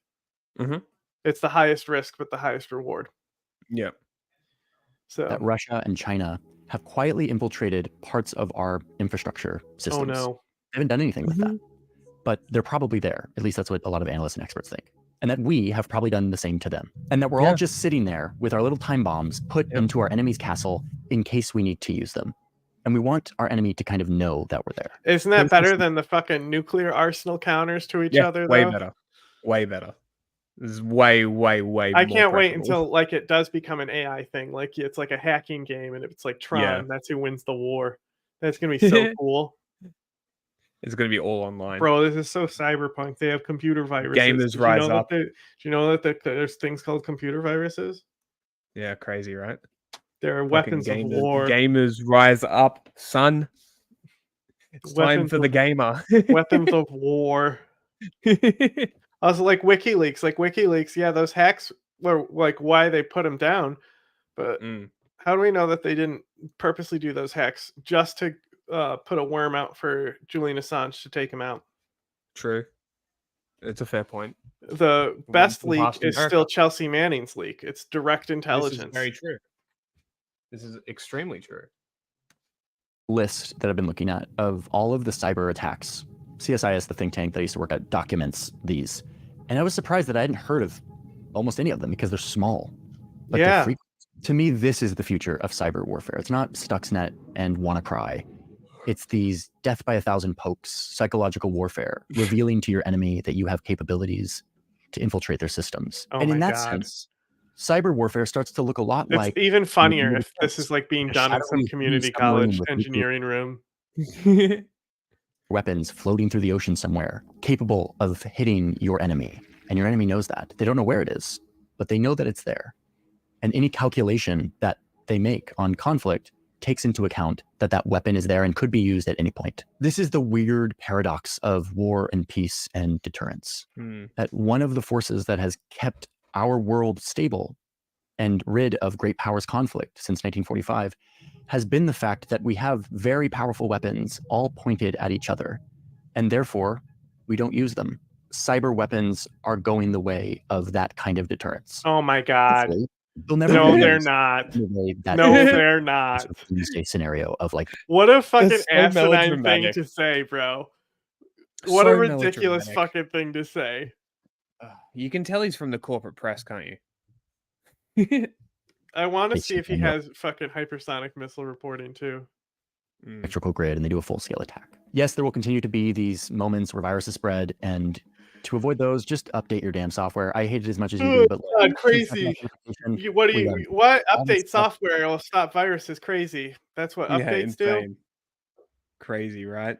It's the highest risk but the highest reward. Yeah. So that Russia and China have quietly infiltrated parts of our infrastructure systems. Oh no. They haven't done anything with that. But they're probably there. At least that's what a lot of analysts and experts think. And that we have probably done the same to them. And that we're all just sitting there with our little time bombs put into our enemy's castle in case we need to use them. And we want our enemy to kind of know that we're there. Isn't that better than the fucking nuclear arsenal counters to each other, way though? better. Way better. This is way I can't wait until like it does become an AI thing. Like it's like a hacking game and it's like Tron. That's who wins the war. That's going to be so cool. It's going to be all online. Bro, this is so cyberpunk. They have computer viruses. Gamers rise up. Do you know that there's things called computer viruses? Yeah, crazy, right? They're weapons of war. Gamers rise up, son. It's time for the gamer. Weapons of war. Also, like WikiLeaks. Yeah, those hacks were like why they put them down. But how do we know that they didn't purposely do those hacks just to put a worm out for Julian Assange to take him out? True. It's a fair point. The best leak is still Chelsea Manning's leak. It's direct intelligence. This is very true. This is extremely true. List that I've been looking at of all of the cyber attacks. CSIS, the think tank that I used to work at, documents these. And I was surprised that I hadn't heard of almost any of them because they're small. But they're to me, this is the future of cyber warfare. It's not Stuxnet and WannaCry. It's these death by 1,000 pokes, psychological warfare, revealing to your enemy that you have capabilities to infiltrate their systems. Oh and in my that God. sense, cyber warfare starts to look a lot It's like even funnier if this is like being a done in some shadowy community submarine college with engineering room. weapons floating through the ocean somewhere, capable of hitting your enemy. And your enemy knows that. They don't know where it is, but they know that it's there. And any calculation that they make on conflict takes into account that that weapon is there and could be used at any point. This is the weird paradox of war and peace and deterrence. That one of the forces that has kept our world stable and rid of great powers conflict since 1945 has been the fact that we have very powerful weapons all pointed at each other, and therefore we don't use them. Cyber weapons are going the way of that kind of deterrence. Oh my God. Hopefully, they'll never No, be they're used not. in the way that No, they're not. sort of doomsday scenario of like, What a fucking That's so asinine thing melodramatic. to say, bro. What So a ridiculous melodramatic. fucking thing to say. You can tell he's from the corporate press, can't you? I want to It's see if he manual. has fucking hypersonic missile reporting too. electrical grid, and they do a full-scale attack. Yes, there will continue to be these moments where viruses spread, and to avoid those, just update your damn software. I hate it as much as you do, but God, crazy. What update software will stop viruses? Crazy. That's what Yeah, updates do. insane. Crazy, right?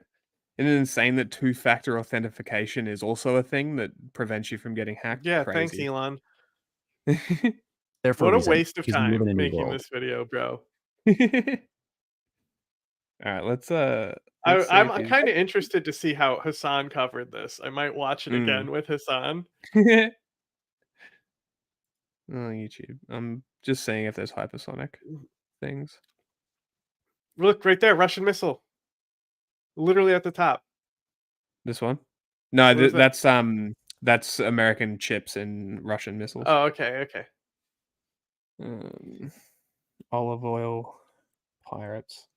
Isn't it insane that two-factor authentication is also a thing that prevents you from getting hacked? Yeah, Crazy. thanks, Elon. There for What a reason, waste of because we live time in a new making world. this video, bro. All right, let's see I'm if he's- kind of interested to see how Hassan covered this. I might watch it Mm. again with Hassan. Oh, YouTube. I'm just seeing if there's hypersonic things. Look right there, Russian missile. Literally at the top. This one? No, What is that? that's American chips in Russian missiles. Oh, okay, okay. Olive oil, pirates,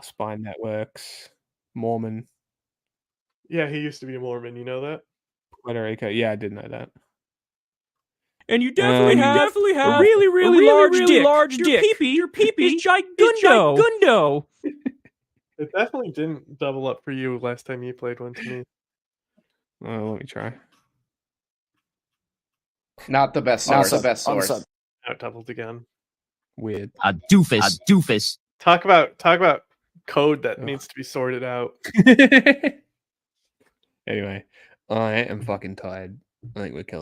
spy networks, Mormon, Yeah, he used to be a Mormon. You know that? Puerto Rico. Yeah, I did know that. And you definitely have a really, large dick. Your peepee is gigundo. It definitely didn't double up for you last time you played one to me. Oh, let me try. Not the best source. Not the best source. Now it doubled again. Weird. A doofus. Talk about code that needs to be sorted out. Anyway, I am fucking tired. I think we're killing